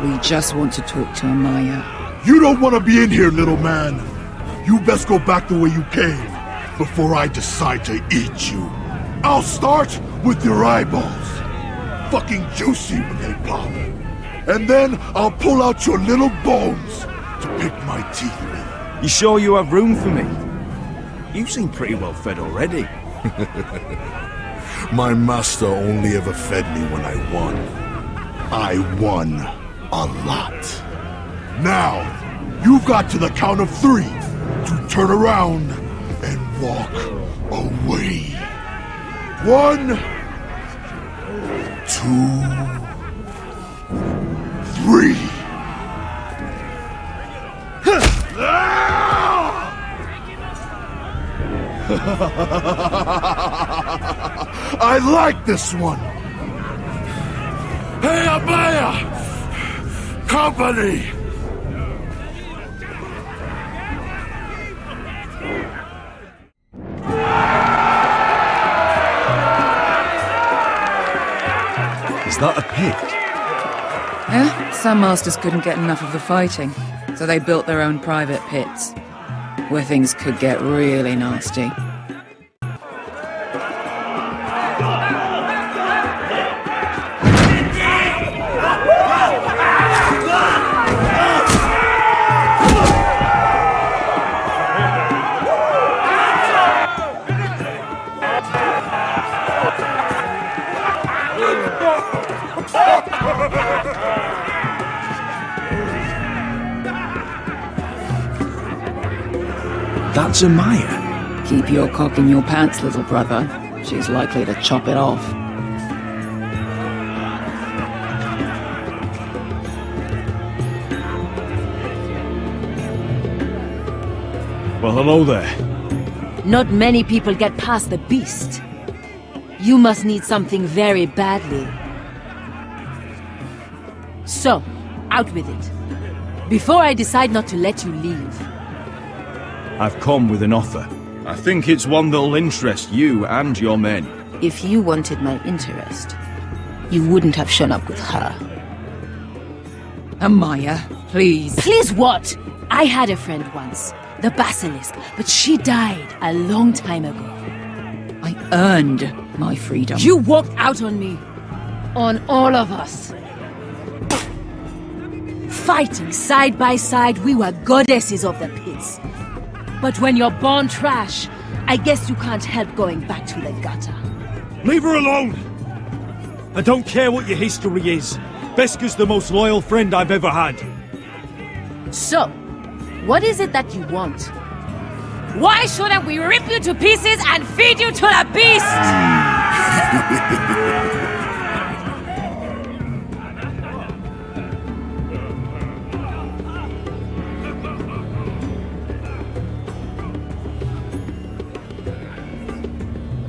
We just want to talk to Amaya. You don't want to be in here, little man. You best go back the way you came before I decide to eat you. I'll start with your eyeballs. Fucking juicy when they pop. And then I'll pull out your little bones to pick my teeth with. You sure you have room for me? You seem pretty well fed already. My master only ever fed me when I won. I won a lot. Now, you've got to the count of 3 to turn around and walk away. 1, 2, 3. I like this one. Hey, Amaya! Company! Is that a pit? Yeah, some masters couldn't get enough of the fighting, so they built their own private pits, where things could get really nasty. That's Amaya. Keep your cock in your pants, little brother. She's likely to chop it off. Well, hello there. Not many people get past the beast. You must need something very badly. So, out with it. Before I decide not to let you leave. I've come with an offer. I think it's one that'll interest you and your men. If you wanted my interest, you wouldn't have shown up with her. Amaya, please. Please what? I had a friend once, the Basilisk, but she died a long time ago. I earned my freedom. You walked out on me. On all of us. Fighting side by side, we were goddesses of the pits. But when you're born trash, I guess you can't help going back to the gutter. Leave her alone! I don't care what your history is. Beskha's the most loyal friend I've ever had. So, what is it that you want? Why shouldn't we rip you to pieces and feed you to the beast?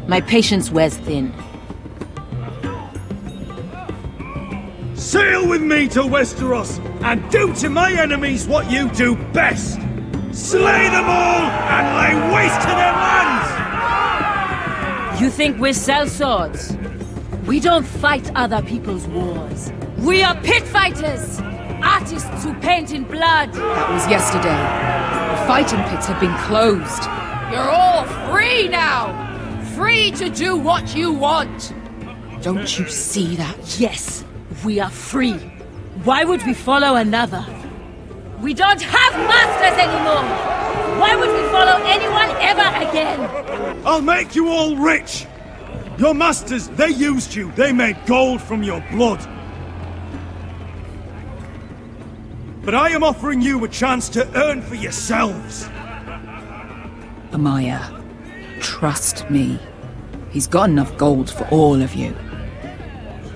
My patience wears thin. Sail with me to Westeros and do to my enemies what you do best. Slay them all and lay waste to their lands! You think we sell swords? We don't fight other people's wars. We are pit fighters! Artists who paint in blood! That was yesterday. The fighting pits have been closed. You're all free now! Free to do what you want! Don't you see that? Yes, we are free. Why would we follow another? We don't have masters anymore! Why would we follow anyone ever again? I'll make you all rich! Your masters, they used you. They made gold from your blood. But I am offering you a chance to earn for yourselves. Amaya, trust me. He's got enough gold for all of you.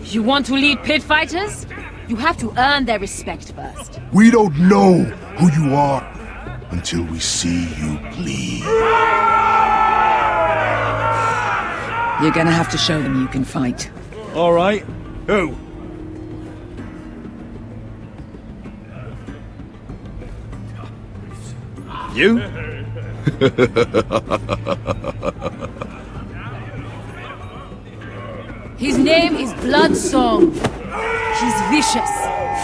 You want to lead pit fighters? You have to earn their respect first. We don't know who you are until we see you bleed. You're gonna have to show them you can fight. All right. Who? You? His name is Bloodsong. He's vicious,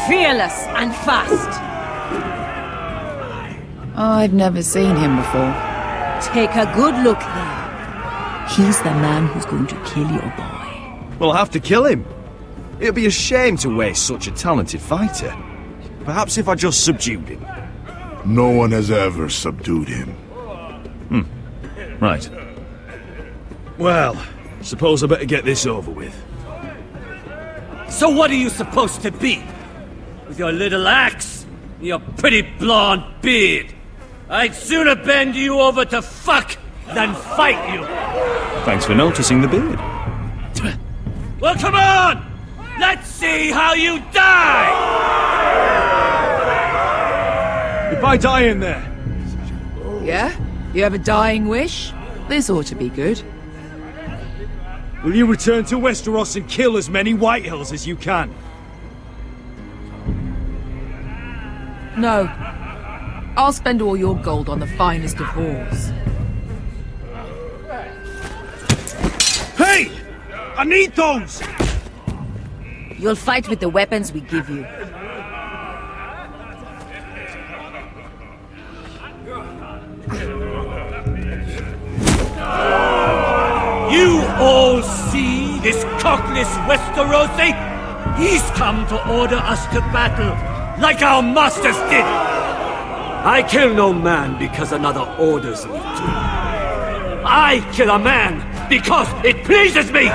fearless, and fast. I've never seen him before. Take a good look there. He's the man who's going to kill your boy. We'll have to kill him. It'd be a shame to waste such a talented fighter. Perhaps if I just subdued him. No one has ever subdued him. Right. Well, suppose I better get this over with. So what are you supposed to be? With your little axe and your pretty blonde beard? I'd sooner bend you over to fuck than fight you. Thanks for noticing the beard. Well, come on! Let's see how you die! If I die in there. Yeah? You have a dying wish? This ought to be good. Will you return to Westeros and kill as many Whitehills as you can? No. I'll spend all your gold on the finest of whores. Hey! I need those! You'll fight with the weapons we give you. You all see this cockless Westerosi? He's come to order us to battle, like our masters did! I kill no man because another orders me to. I kill a man because it pleases me!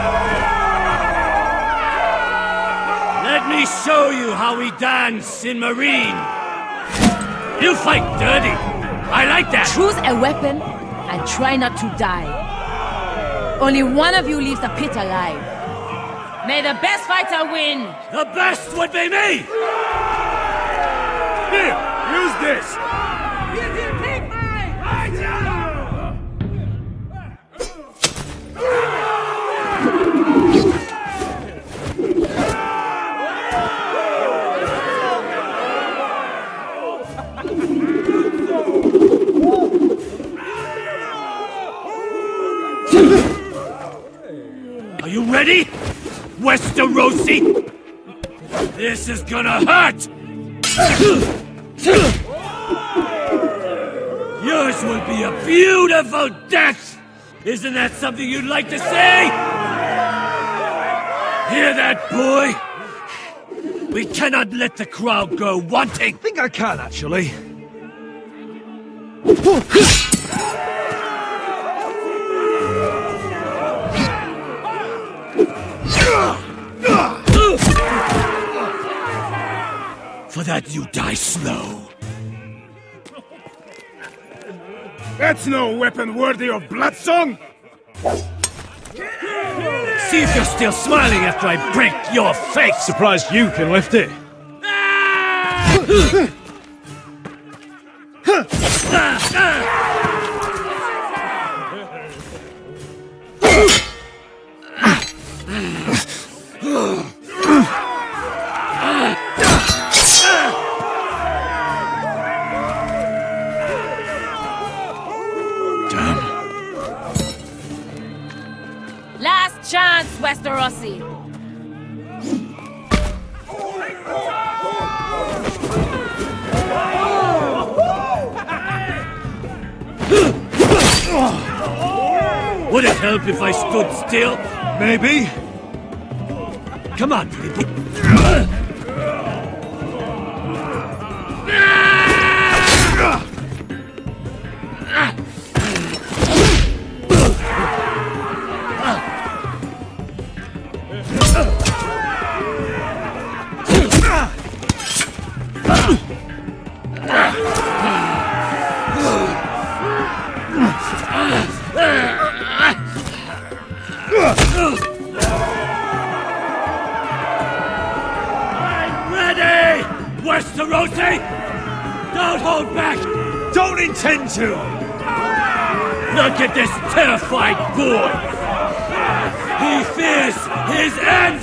Let me show you how we dance in Marine. You fight dirty. I like that. Choose a weapon and try not to die. Only one of you leaves the pit alive. May the best fighter win! The best would be me! Here, use this! Are you ready, Westerosi? This is gonna hurt! Yours will be a beautiful death! Isn't that something you'd like to say? Hear that, boy? We cannot let the crowd go wanting! I think I can, actually. For that you die slow. That's no weapon worthy of Bloodsong! See if you're still smiling after I break your face! Surprised you can lift it. Last chance, Westerosi. Would it help if I stood still? Maybe. Come on, people. I'm ready! Westerosi! Don't hold back! Don't intend to! Look at this terrified boy! He fears his end!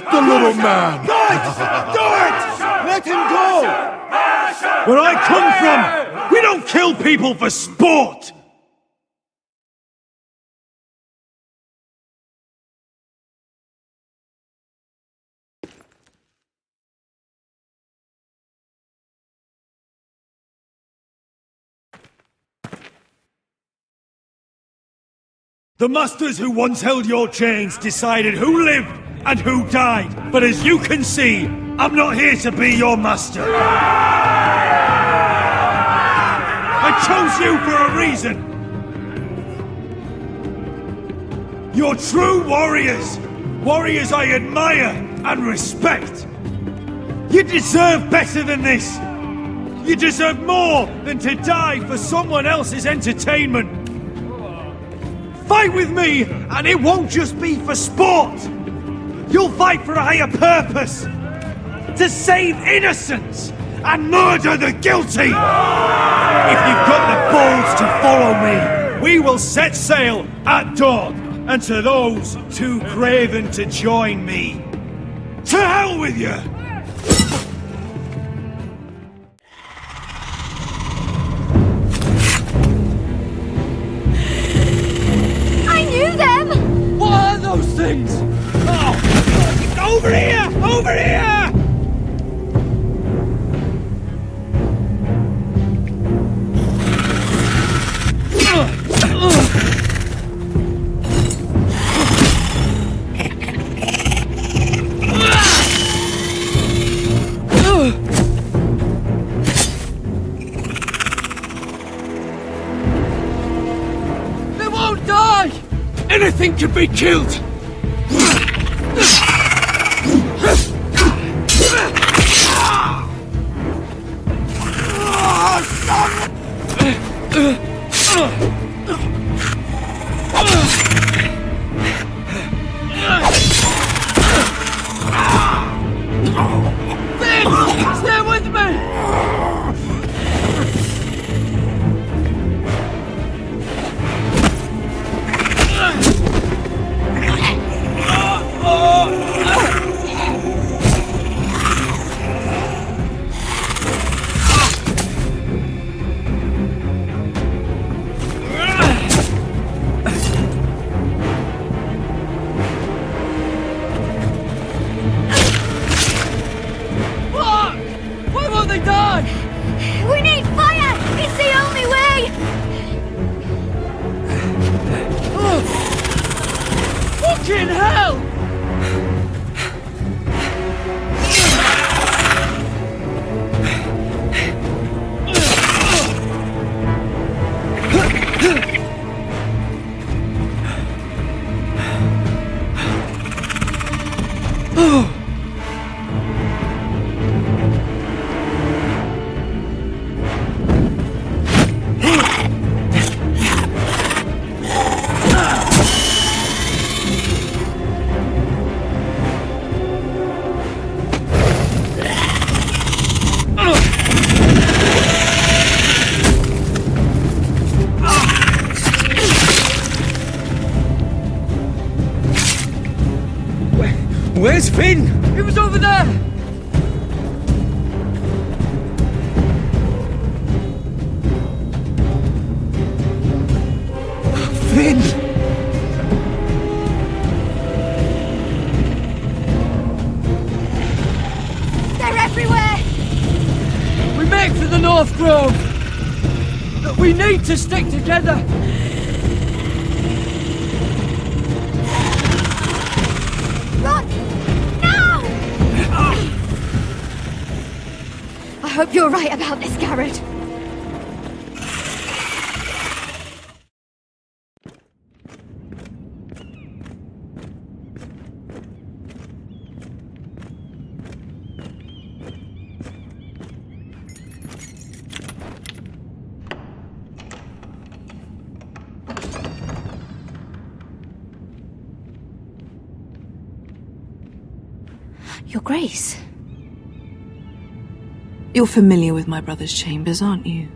The little man! Do it! Do it! Let him go! Where I come from, we don't kill people for sport! The masters who once held your chains decided who lived and who died. But as you can see, I'm not here to be your master. I chose you for a reason. You're true warriors. Warriors I admire and respect. You deserve better than this. You deserve more than to die for someone else's entertainment. Fight with me, and it won't just be for sport. You'll fight for a higher purpose! To save innocents and murder the guilty! If you've got the balls to follow me, we will set sail at dawn. And to those too craven to join me, to hell with you! I knew them! What are those things? Oh! Over here! Over here! king can be killed! Stay with me! Why won't they die? We need fire! It's the only way! Fucking hell! Where's Finn? He was over there! Finn! They're everywhere! We make for the North Grove! We need to stick together! Run! No! I hope you're right about this, Garrett. Your Grace. You're familiar with my brother's chambers, aren't you?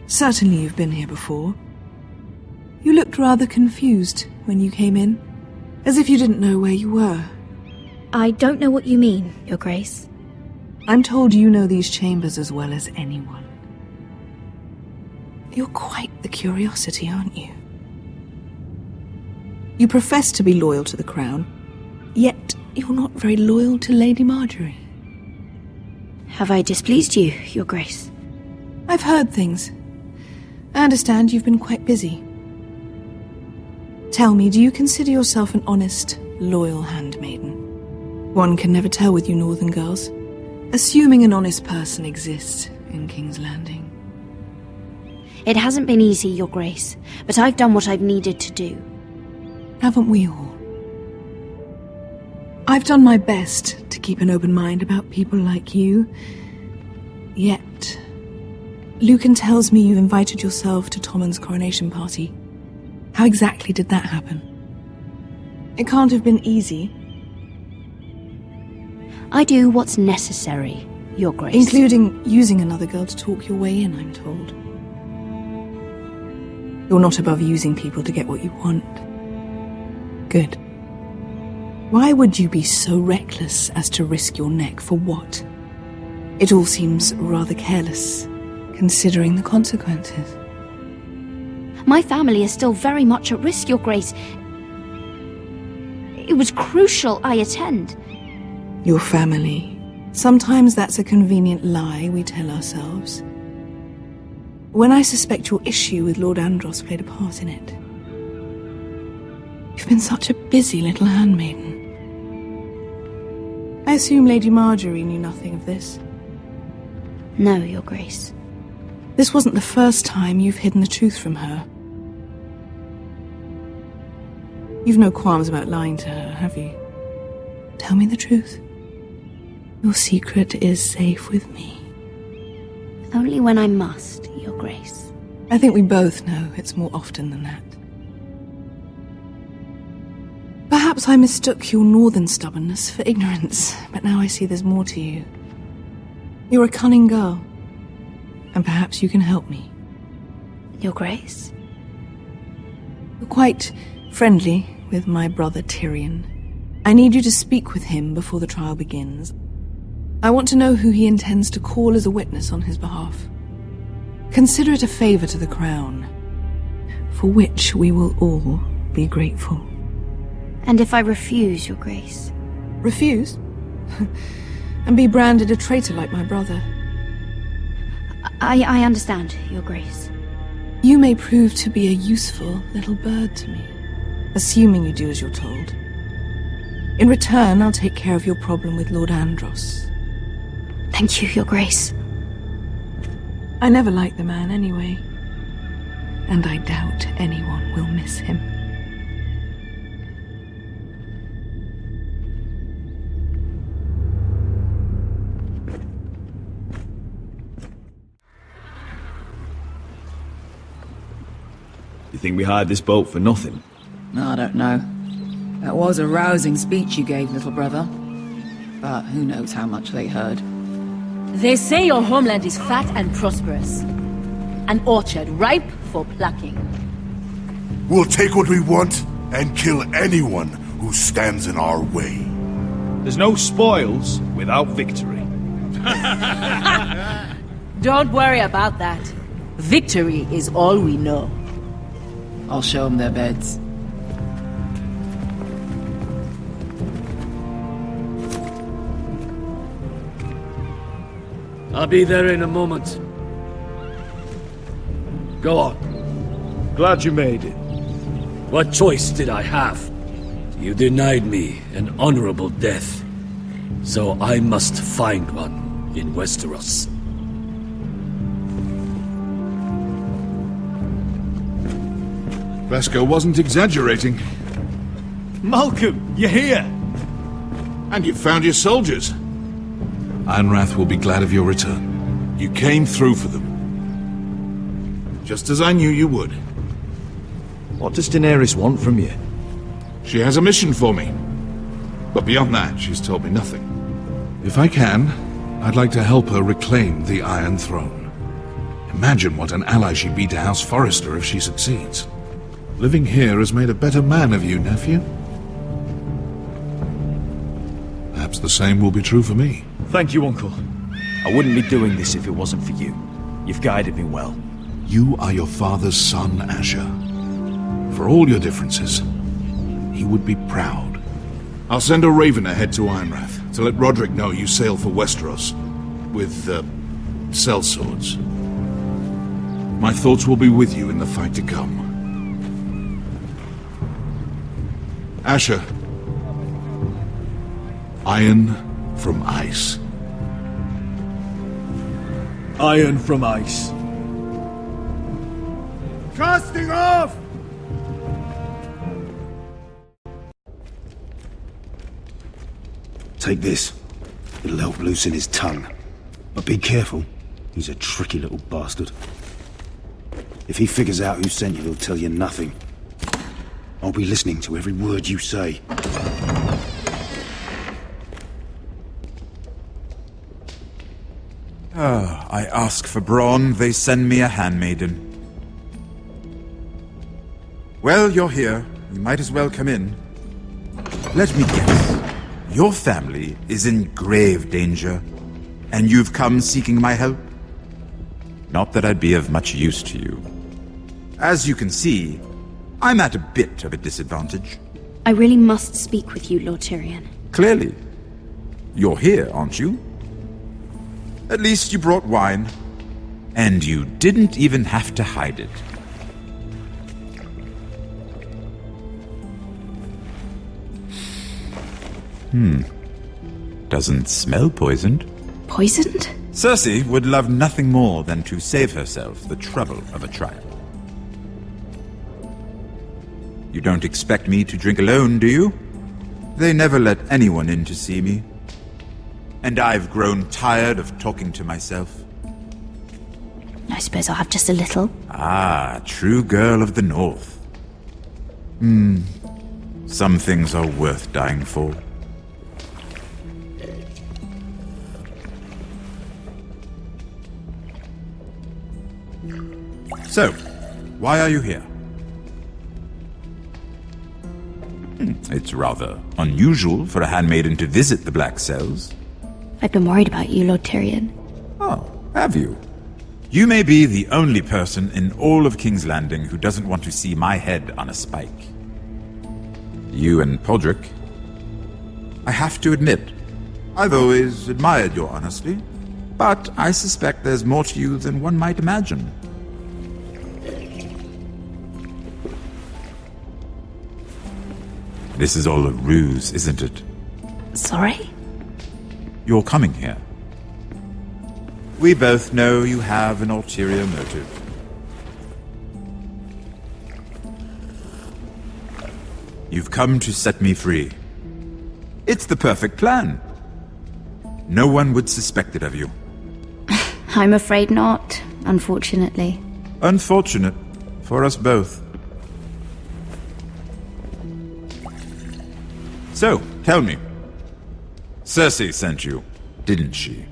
Certainly you've been here before. You looked rather confused when you came in, as if you didn't know where you were. I don't know what you mean, Your Grace. I'm told you know these chambers as well as anyone. You're quite the curiosity, aren't you? You profess to be loyal to the crown, yet you're not very loyal to Lady Marjorie. Have I displeased you, Your Grace? I've heard things. I understand you've been quite busy. Tell me, do you consider yourself an honest, loyal handmaiden? One can never tell with you northern girls. Assuming an honest person exists in King's Landing. It hasn't been easy, Your Grace, but I've done what I've needed to do. Haven't we all? I've done my best to keep an open mind about people like you. Yet, Lucan tells me you invited yourself to Tommen's coronation party. How exactly did that happen? It can't have been easy. I do what's necessary, Your Grace. Including using another girl to talk your way in, I'm told. You're not above using people to get what you want. Good. Why would you be so reckless as to risk your neck for what? It all seems rather careless, considering the consequences. My family is still very much at risk, Your Grace. It was crucial I attend. Your family. Sometimes that's a convenient lie we tell ourselves. When I suspect your issue with Lord Andros played a part in it. You've been such a busy little handmaiden. I assume Lady Marjorie knew nothing of this. No, Your Grace. This wasn't the first time you've hidden the truth from her. You've no qualms about lying to her, have you? Tell me the truth. Your secret is safe with me. Only when I must, Your Grace. I think we both know it's more often than that. Perhaps I mistook your northern stubbornness for ignorance, but now I see there's more to you. You're a cunning girl, and perhaps you can help me. Your Grace? You're quite friendly with my brother Tyrion. I need you to speak with him before the trial begins. I want to know who he intends to call as a witness on his behalf. Consider it a favor to the crown, for which we will all be grateful. And if I refuse, Your Grace? Refuse? And be branded a traitor like my brother? I understand, Your Grace. You may prove to be a useful little bird to me, assuming you do as you're told. In return, I'll take care of your problem with Lord Andros. Thank you, Your Grace. I never liked the man anyway, and I doubt anyone will miss him. You think we hired this boat for nothing? I don't know. That was a rousing speech you gave, little brother. But who knows how much they heard. They say your homeland is fat and prosperous. An orchard ripe for plucking. We'll take what we want and kill anyone who stands in our way. There's no spoils without victory. Don't worry about that. Victory is all we know. I'll show them their beds. I'll be there in a moment. Go on. Glad you made it. What choice did I have? You denied me an honorable death. So I must find one in Westeros. Vesco wasn't exaggerating. Malcolm, you're here! And you found your soldiers. Ironrath will be glad of your return. You came through for them. Just as I knew you would. What does Daenerys want from you? She has a mission for me. But beyond that, she's told me nothing. If I can, I'd like to help her reclaim the Iron Throne. Imagine what an ally she'd be to House Forrester if she succeeds. Living here has made a better man of you, nephew. Perhaps the same will be true for me. Thank you, Uncle. I wouldn't be doing this if it wasn't for you. You've guided me well. You are your father's son, Asher. For all your differences, he would be proud. I'll send a raven ahead to Ironrath to let Roderick know you sail for Westeros with, sellswords. My thoughts will be with you in the fight to come. Asher. Iron from ice. Iron from ice. Casting off! Take this. It'll help loosen his tongue. But be careful. He's a tricky little bastard. If he figures out who sent you, he'll tell you nothing. I'll be listening to every word you say. I ask for brawn, they send me a handmaiden. Well, you're here. You might as well come in. Let me guess. Your family is in grave danger, and you've come seeking my help? Not that I'd be of much use to you. As you can see, I'm at a bit of a disadvantage. I really must speak with you, Lord Tyrion. Clearly. You're here, aren't you? At least you brought wine. And you didn't even have to hide it. Doesn't smell poisoned. Poisoned? Cersei would love nothing more than to save herself the trouble of a trial. You don't expect me to drink alone, do you? They never let anyone in to see me. And I've grown tired of talking to myself. I suppose I'll have just a little. Ah, true girl of the North. Some things are worth dying for. So, why are you here? It's rather unusual for a handmaiden to visit the Black Cells. I've been worried about you, Lord Tyrion. Oh, have you? You may be the only person in all of King's Landing who doesn't want to see my head on a spike. You and Podrick. I have to admit, I've always admired your honesty, but I suspect there's more to you than one might imagine. This is all a ruse, isn't it? Sorry? You're coming here. We both know you have an ulterior motive. You've come to set me free. It's the perfect plan. No one would suspect it of you. I'm afraid not, unfortunately. Unfortunate for us both. So, tell me. Cersei sent you, didn't she?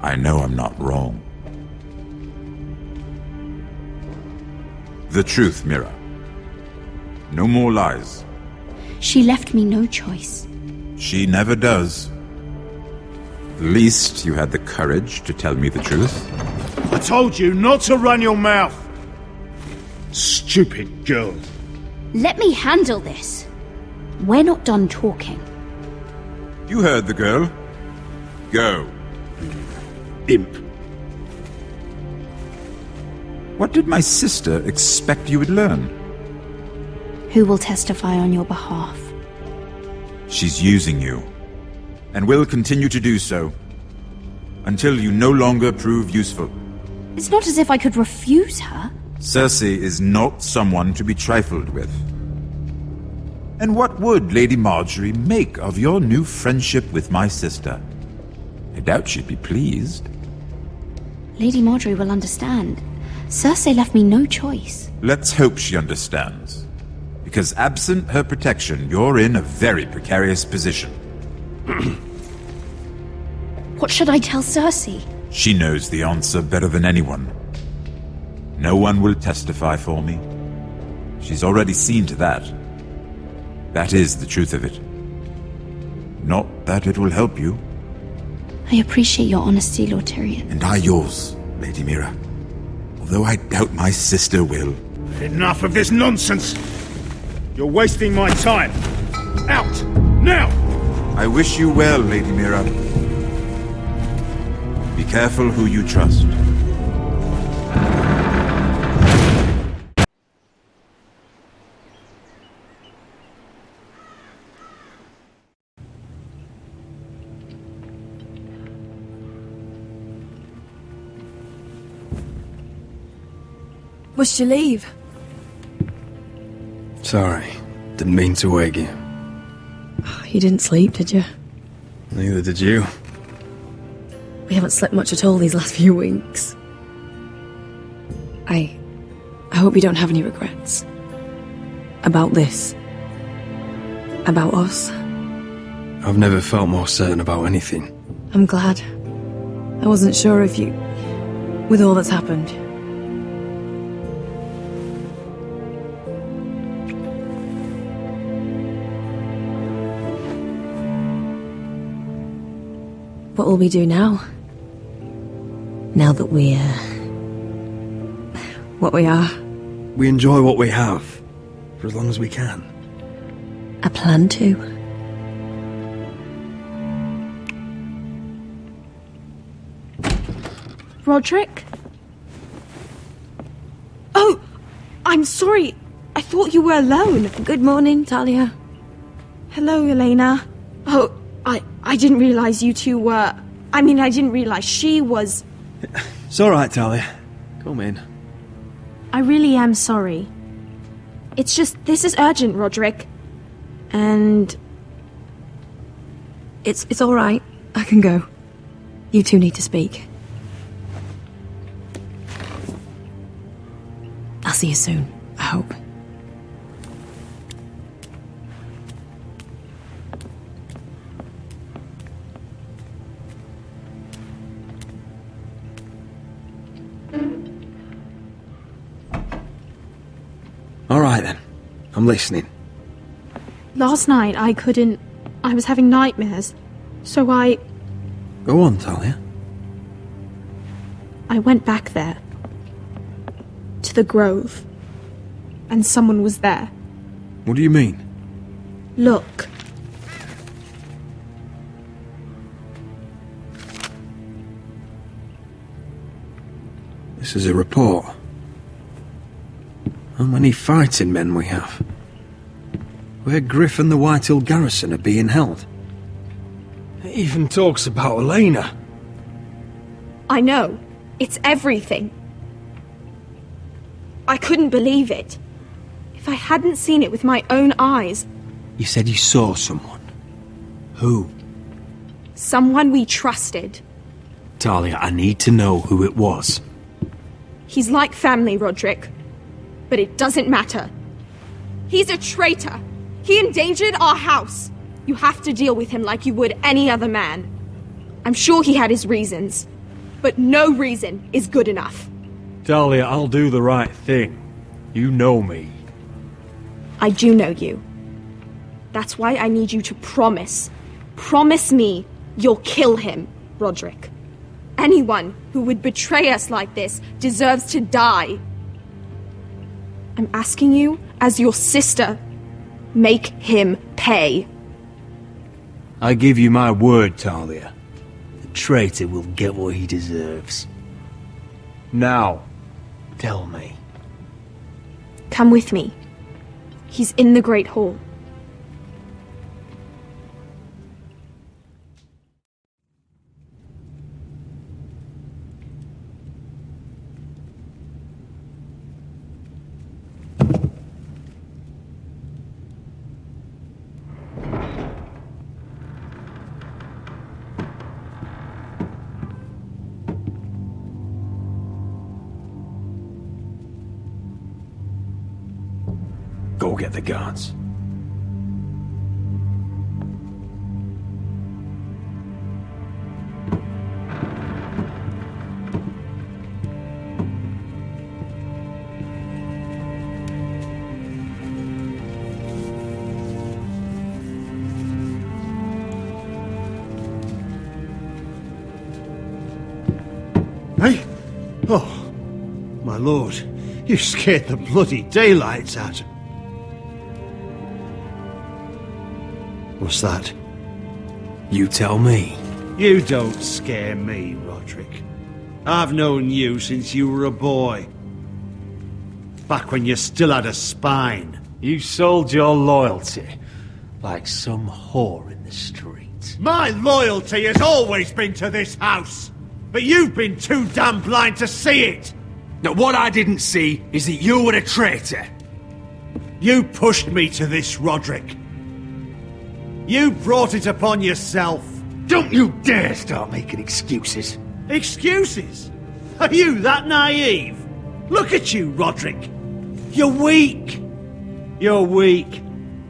I know I'm not wrong. The truth, Mira. No more lies. She left me no choice. She never does. At least you had the courage to tell me the truth. I told you not to run your mouth! Stupid girl. Let me handle this. We're not done talking. You heard the girl. Go. Imp. What did my sister expect you would learn? Who will testify on your behalf? She's using you, and will continue to do so, until you no longer prove useful. It's not as if I could refuse her. Cersei is not someone to be trifled with. And what would Lady Marjorie make of your new friendship with my sister? I doubt she'd be pleased. Lady Marjorie will understand. Cersei left me no choice. Let's hope she understands. Because absent her protection, you're in a very precarious position. What should I tell Cersei? She knows the answer better than anyone. No one will testify for me. She's already seen to that. That is the truth of it. Not that it will help you. I appreciate your honesty, Lord Tyrion. And I yours, Lady Mira. Although I doubt my sister will. Enough of this nonsense! You're wasting my time! Out! Now! I wish you well, Lady Mira. Be careful who you trust. Must you leave? Sorry, didn't mean to wake you. You didn't sleep, did you? Neither did you. We haven't slept much at all these last few weeks. I hope you don't have any regrets. About this. About us. I've never felt more certain about anything. I'm glad. I wasn't sure if you... with all that's happened. What will we do now? Now that we're... what we are? We enjoy what we have, for as long as we can. I plan to. Roderick? Oh! I'm sorry. I thought you were alone. Good morning, Talia. Hello, Elena. Oh, I didn't realize you two were... I didn't realize she was... It's alright, Talia. Come in. I really am sorry. It's just, this is urgent, Roderick. And... It's all right. I can go. You two need to speak. I'll see you soon, I hope. All right then. I'm listening. Last night I couldn't... I was having nightmares. So I Go on, Talia. went back there. To the grove. And someone was there. What do you mean? Look. This is a report. How many fighting men we have? Where Griff and the Whitehill garrison are being held? It even talks about Elena. I know. It's everything. I couldn't believe it. If I hadn't seen it with my own eyes, You said you saw someone. Who? someone we trusted. Talia, I need to know who it was. He's like family, Roderick. But it doesn't matter. He's a traitor. He endangered our house. You have to deal with him like you would any other man. I'm sure he had his reasons. But no reason is good enough. Talia, I'll do the right thing. You know me. I do know you. That's why I need you to promise. Promise me you'll kill him, Roderick. Anyone who would betray us like this deserves to die. I'm asking you, as your sister, make him pay. I give you my word, Talia. The traitor will get what he deserves. Now, tell me. Come with me. He's in the Great Hall. Go get the guards. Hey? Oh, my lord. You scared the bloody daylights out of... What's that? You tell me. You don't scare me, Roderick. I've known you since you were a boy. Back when you still had a spine. You sold your loyalty like some whore in the street. My loyalty has always been to this house, but you've been too damn blind to see it. Now, what I didn't see is that you were a traitor. You pushed me to this, Roderick. You brought it upon yourself. Don't you dare start making excuses. Excuses? Are you that naive? Look at you, Roderick. You're weak. You're weak.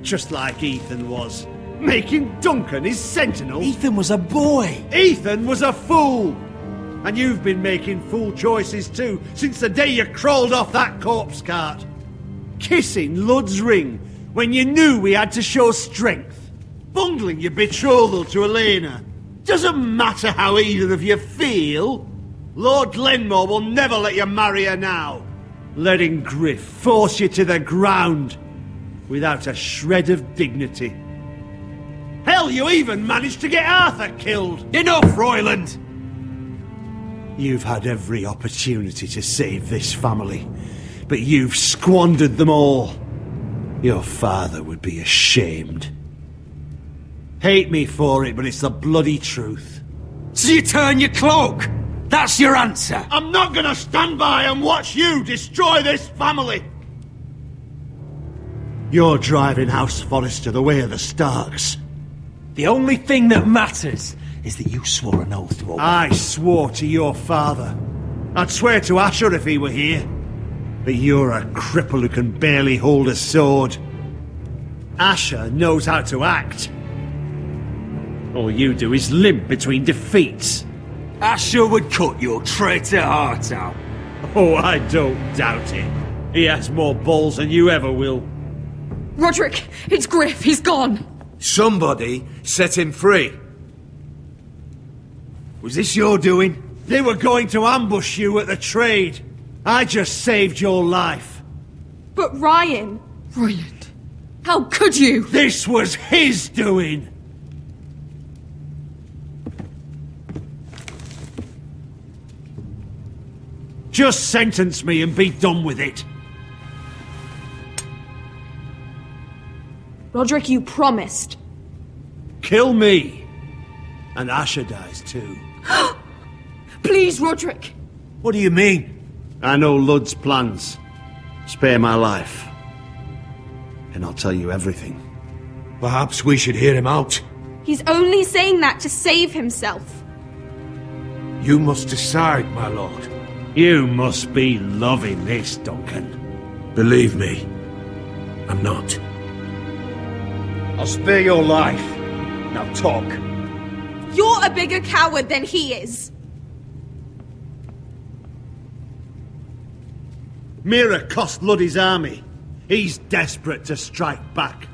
Just like Ethan was. Making Duncan his sentinel. Ethan was a boy. Ethan was a fool. And you've been making fool choices too, since the day you crawled off that corpse cart. Kissing Lud's ring when you knew we had to show strength. Bungling your betrothal to Elena. Doesn't matter how either of you feel. Lord Glenmore will never let you marry her now. Letting Griff force you to the ground without a shred of dignity. Hell, you even managed to get Arthur killed. Enough, Royland! You've had every opportunity to save this family, but you've squandered them all. Your father would be ashamed. Hate me for it, but it's the bloody truth. So you turn your cloak? That's your answer! I'm not gonna stand by and watch you destroy this family! You're driving House Forrester the way of the Starks. The only thing that matters is that you swore an oath to obey. I swore to your father. I'd swear to Asher if he were here. But you're a cripple who can barely hold a sword. Asher knows how to act. All you do is limp between defeats. Asher would cut your traitor heart out. Oh, I don't doubt it. He has more balls than you ever will. Roderick, it's Griff. He's gone. Somebody set him free. Was this your doing? They were going to ambush you at the trade. I just saved your life. But Ryan... Roland, how could you? This was his doing. Just sentence me and be done with it. Roderick, you promised. Kill me. And Asher dies too. Please, Roderick. What do you mean? I know Lud's plans. Spare my life. And I'll tell you everything. Perhaps we should hear him out. He's only saying that to save himself. You must decide, my lord. You must be loving this, Duncan. Believe me, I'm not. I'll spare your life. Now talk. You're a bigger coward than he is. Mira cost Lud his army. He's desperate to strike back.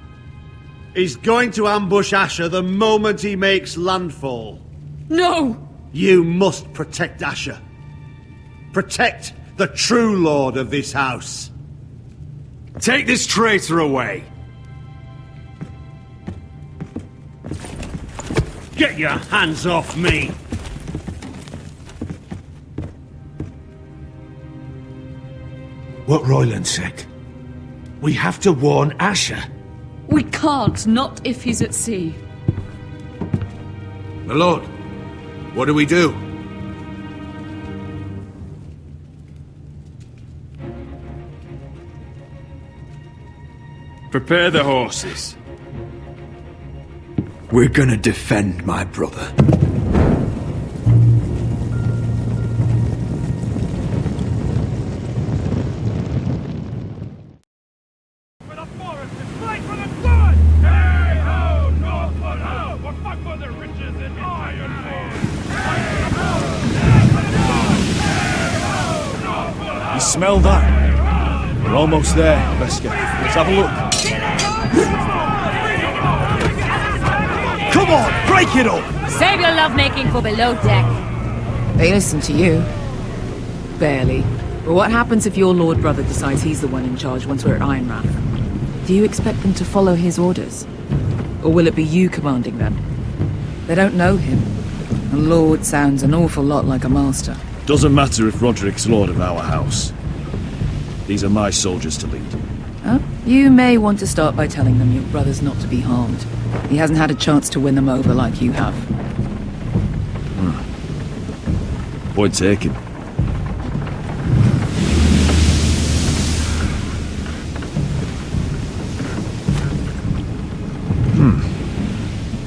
He's going to ambush Asher the moment he makes landfall. No! You must protect Asher. Protect the true lord of this house. Take this traitor away. Get your hands off me! What Royland said. We have to warn Asher. We can't, not if he's at sea. My lord, what do we do? Prepare the horses. We're gonna defend my brother. You smell that? We're almost there, Veska. Let's have a look. Come on, break it up! Save your lovemaking for below deck. They listen to you. Barely. But what happens if your lord brother decides he's the one in charge once we're at Ironrath? Do you expect them to follow his orders? Or will it be you commanding them? They don't know him. A lord sounds an awful lot like a master. Doesn't matter if Roderick's lord of our house. These are my soldiers to lead. Huh? You may want to start by telling them your brother's not to be harmed. He hasn't had a chance to win them over like you have. Point taken.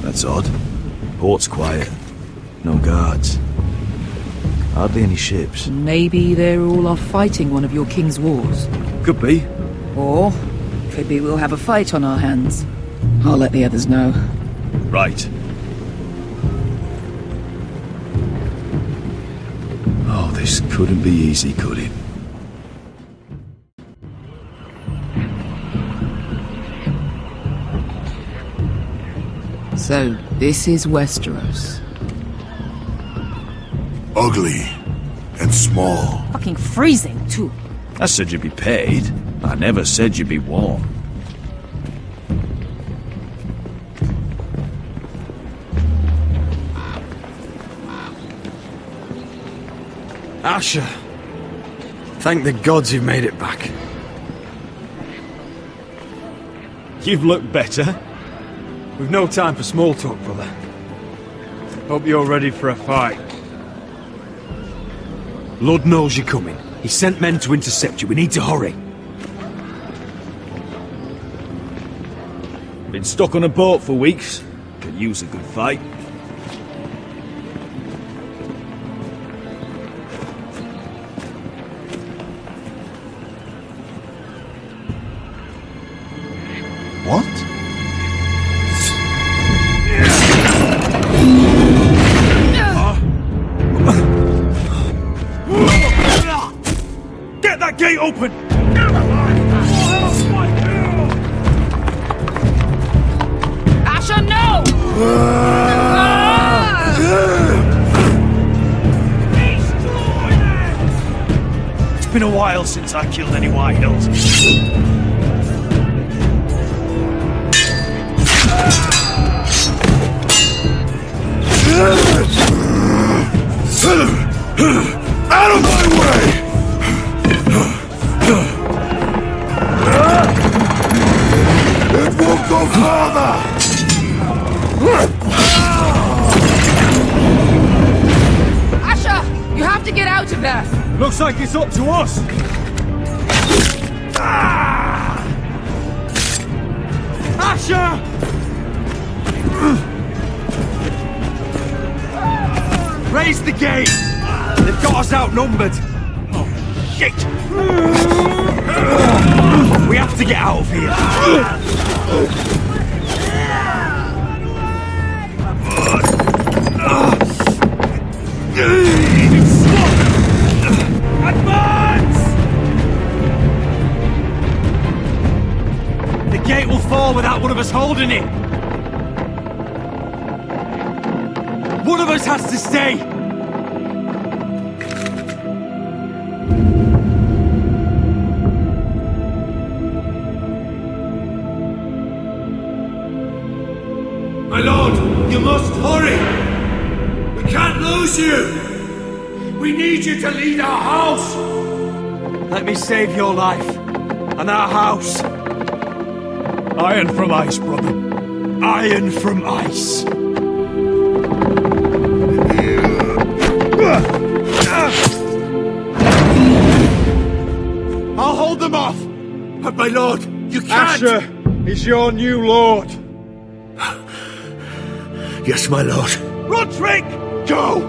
That's odd. Port's quiet. No guards. Hardly any ships. Maybe they're all off fighting one of your king's wars. Could be. Or could be we'll have a fight on our hands. I'll let the others know. Right. Oh, this couldn't be easy, could it? So, this is Westeros. Ugly and small. Fucking freezing, too. I said you'd be paid. I never said you'd be warm. Asher. Thank the gods you've made it back. You've looked better. We've no time for small talk, brother. Hope you're ready for a fight. Lud knows you're coming. He sent men to intercept you. We need to hurry. Been stuck on a boat for weeks. Could use a good fight. What? Get that gate open! Asher, no! It's been a while since I killed any White Hills. Out of my way! It won't go farther! Asher, you have to get out of there. Looks like it's up to us. Asher! Raise the gate! They've got us outnumbered! Oh, shit! We have to get out of here! Advance! The gate will fall without one of us holding it! One of us has to stay! My lord, you must hurry! We can't lose you! We need you to lead our house! Let me save your life, and our house. Iron from ice, brother. Iron from ice. I'll hold them off! But my lord, you can't! Asher is your new lord. Yes, my lord. Roderick! Go!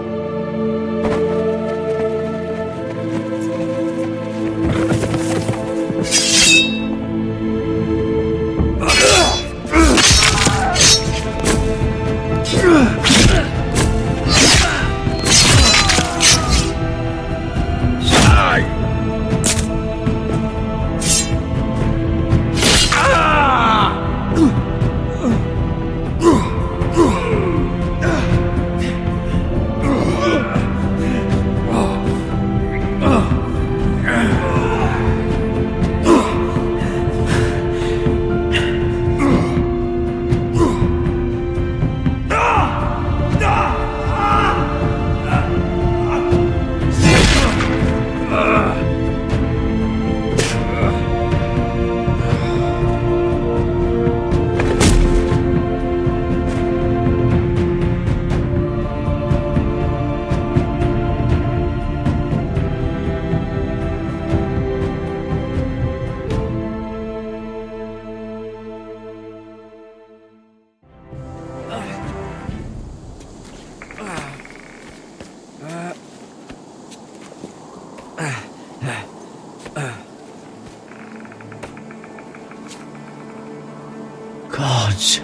Gods.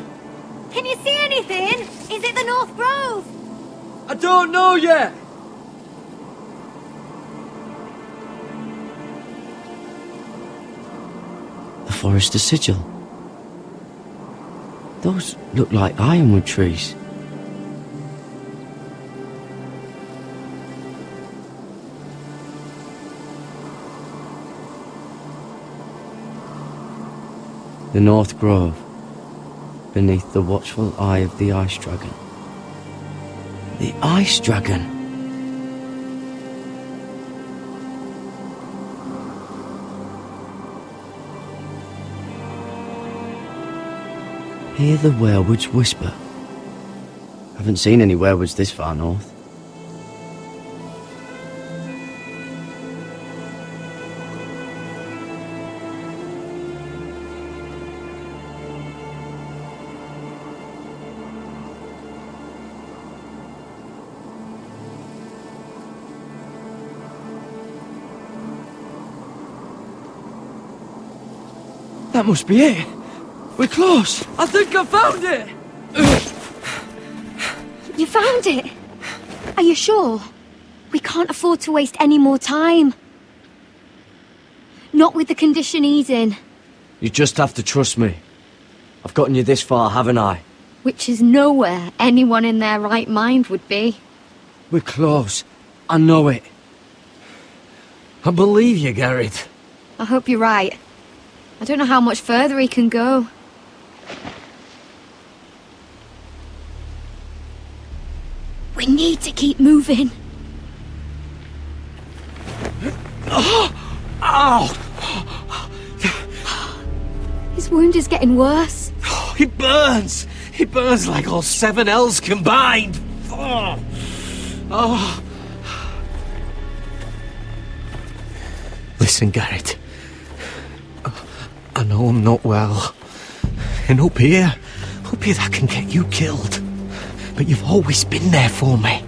Can you see anything? Is it the North Grove? I don't know yet. The Forester Sigil. Those look like ironwood trees. The North Grove, beneath the watchful eye of the Ice Dragon. The Ice Dragon! Hear the werewoods whisper. Haven't seen any werewoods this far north. That must be it. We're close. I think I found it! You found it? Are you sure? We can't afford to waste any more time. Not with the condition he's in. You just have to trust me. I've gotten you this far, haven't I? Which is nowhere anyone in their right mind would be. We're close. I know it. I believe you, Garrett. I hope you're right. I don't know how much further he can go. We need to keep moving. Ow! His wound is getting worse. He burns! He burns like all 7 L's combined! Oh. Listen, Garrett. I know I'm not well. And up here that can get you killed. But you've always been there for me.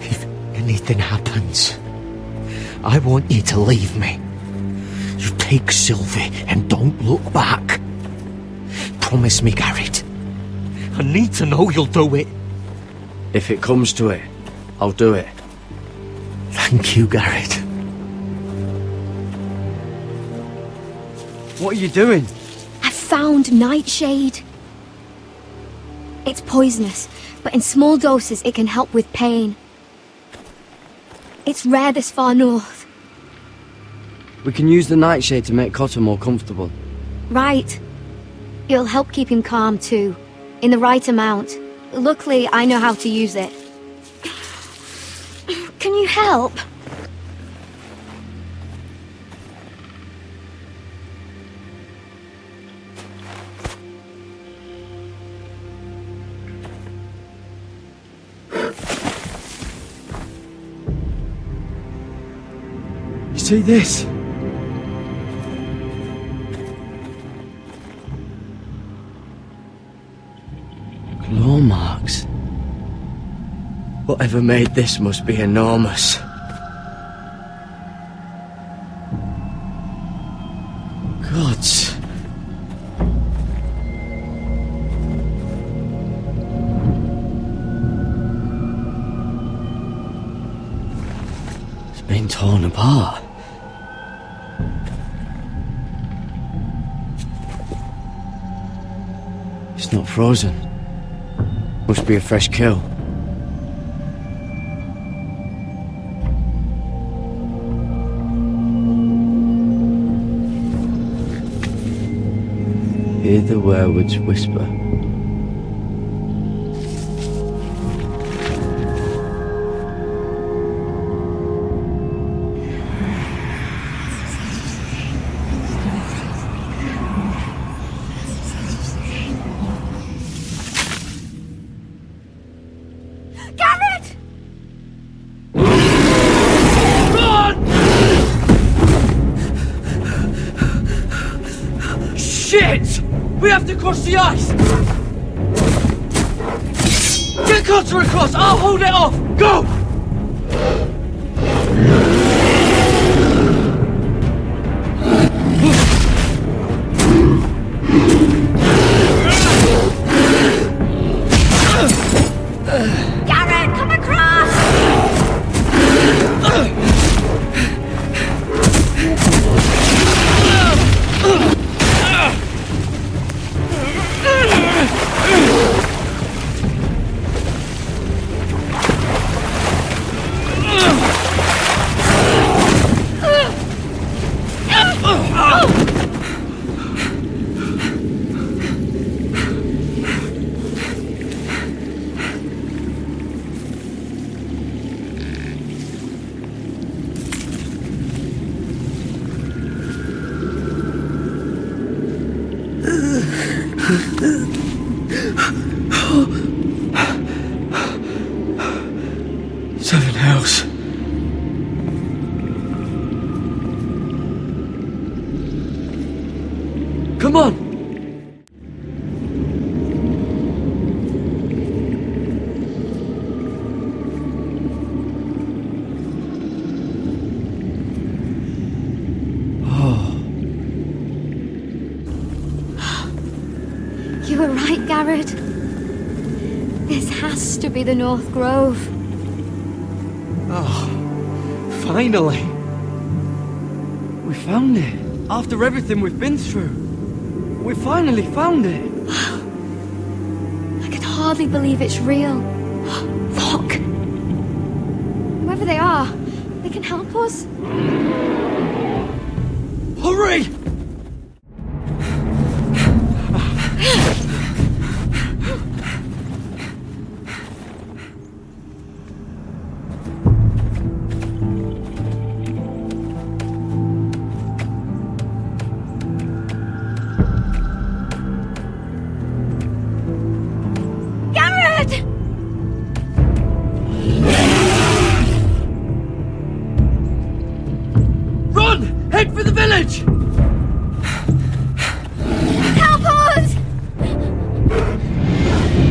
If anything happens, I want you to leave me. You take Sylvie and don't look back. Promise me, Garrett. I need to know you'll do it. If it comes to it, I'll do it. Thank you, Garrett. What are you doing? I found Nightshade. It's poisonous, but in small doses it can help with pain. It's rare this far north. We can use the nightshade to make Cotter more comfortable. Right. It'll help keep him calm too, in the right amount. Luckily, I know how to use it. Can you help? You see this? Claw marks. Whatever made this must be enormous. Gods. It's been torn apart. It's not frozen. Must be a fresh kill. Hear the werewolves whisper. Shit! We have to cross the ice! Get Cotter across! I'll hold it off! Go! Garrett, come across! Seven Hells. Come on! You were right, Garrett. This has to be the North Grove. Oh, finally. We found it. After everything we've been through. We finally found it. I can hardly believe it's real. Look! Whoever they are, they can help us. Hurry! Head for the village! Help us!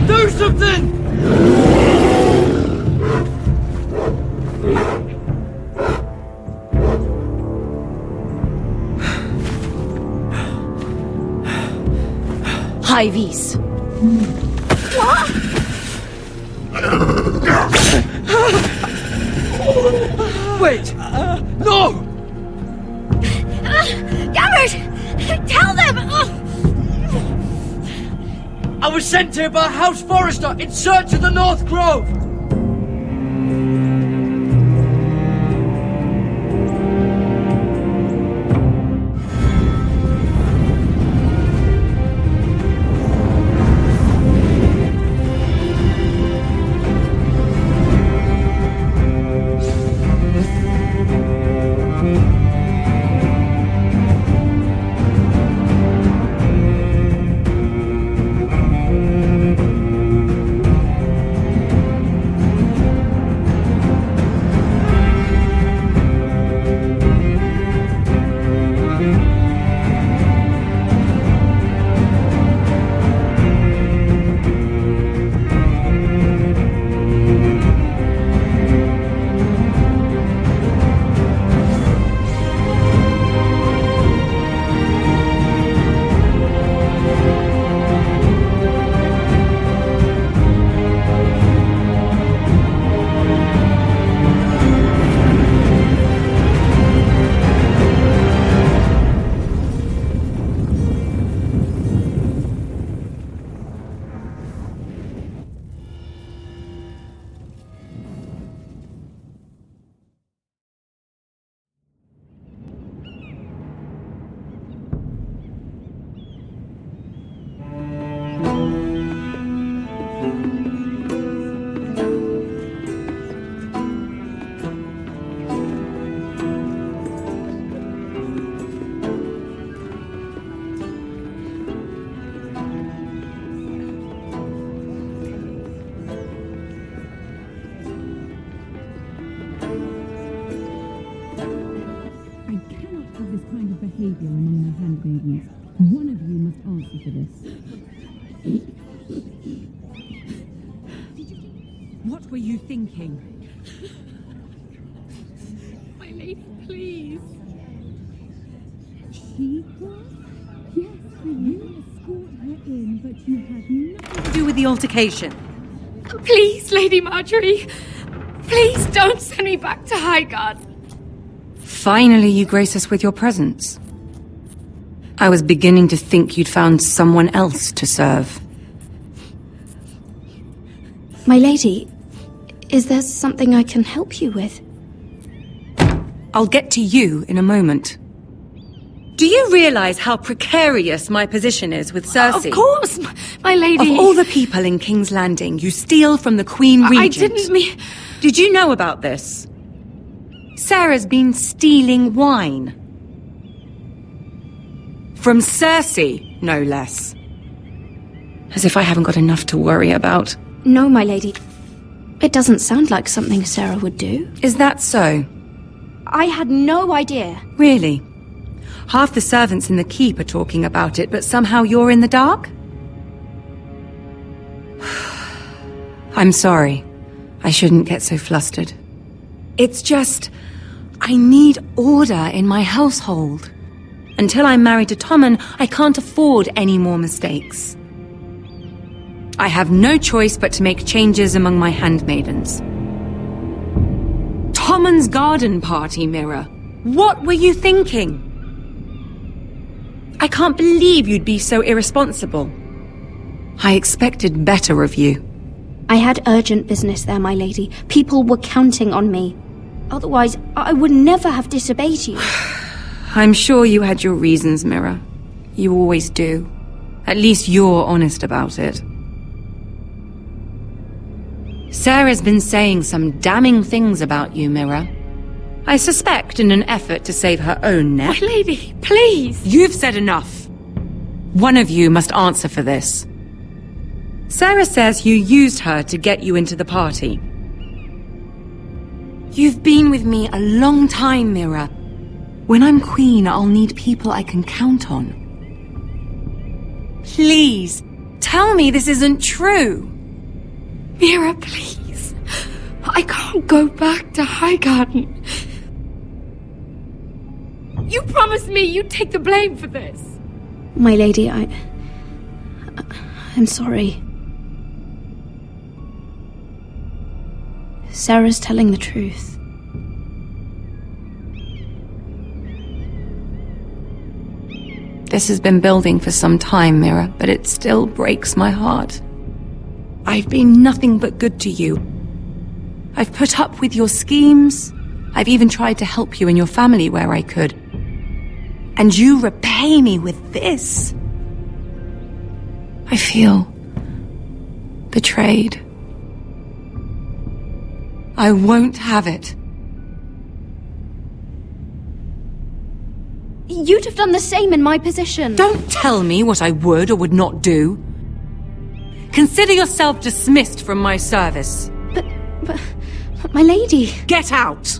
Do something! High vis. What? Wait! No! Garrett! Tell them! I was sent here by a house forester in search of the North Grove! behavior among my handmaidens. One of you must answer for this. What were you thinking? My lady, please. She was? Yes, you escort her in, but you had nothing To do with the altercation. Please, Lady Marjorie. Please don't send me back to Highgarden. Finally, you grace us with your presence. I was beginning to think you'd found someone else to serve. My lady, is there something I can help you with? I'll get to you in a moment. Do you realize how precarious my position is with Cersei? Of course, my lady. Of all the people in King's Landing, you steal from the Queen Regent. I didn't mean... Did you know about this? Sarah's been stealing wine. From Cersei, no less. As if I haven't got enough to worry about. No, my lady. It doesn't sound like something Sarah would do. Is that so? I had no idea. Really? Half the servants in the keep are talking about it, but somehow you're in the dark? I'm sorry. I shouldn't get so flustered. It's just... I need order in my household. Until I'm married to Tommen, I can't afford any more mistakes. I have no choice but to make changes among my handmaidens. Tommen's garden party, Mira. What were you thinking? I can't believe you'd be so irresponsible. I expected better of you. I had urgent business there, my lady. People were counting on me. Otherwise, I would never have disobeyed you. I'm sure you had your reasons, Mira. You always do. At least you're honest about it. Sarah's been saying some damning things about you, Mira. I suspect in an effort to save her own neck. My lady, please! You've said enough. One of you must answer for this. Sarah says you used her to get you into the party. You've been with me a long time, Mira. When I'm queen, I'll need people I can count on. Please, tell me this isn't true. Mira, please. I can't go back to Highgarden. You promised me you'd take the blame for this. My lady, I'm sorry. Sarah's telling the truth. This has been building for some time, Mira, but it still breaks my heart. I've been nothing but good to you. I've put up with your schemes. I've even tried to help you and your family where I could. And you repay me with this. I feel betrayed. I won't have it. You'd have done the same in my position. Don't tell me what I would or would not do. Consider yourself dismissed from my service. But my lady... Get out!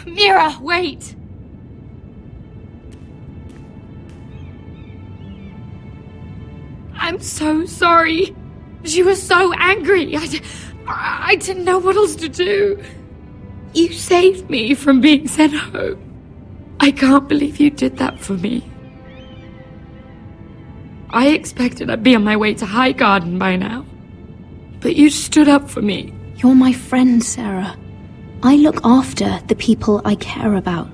Mira, wait! I'm so sorry. She was so angry. I didn't know what else to do. You saved me from being sent home. I can't believe you did that for me. I expected I'd be on my way to Highgarden by now. But you stood up for me. You're my friend, Sarah. I look after the people I care about.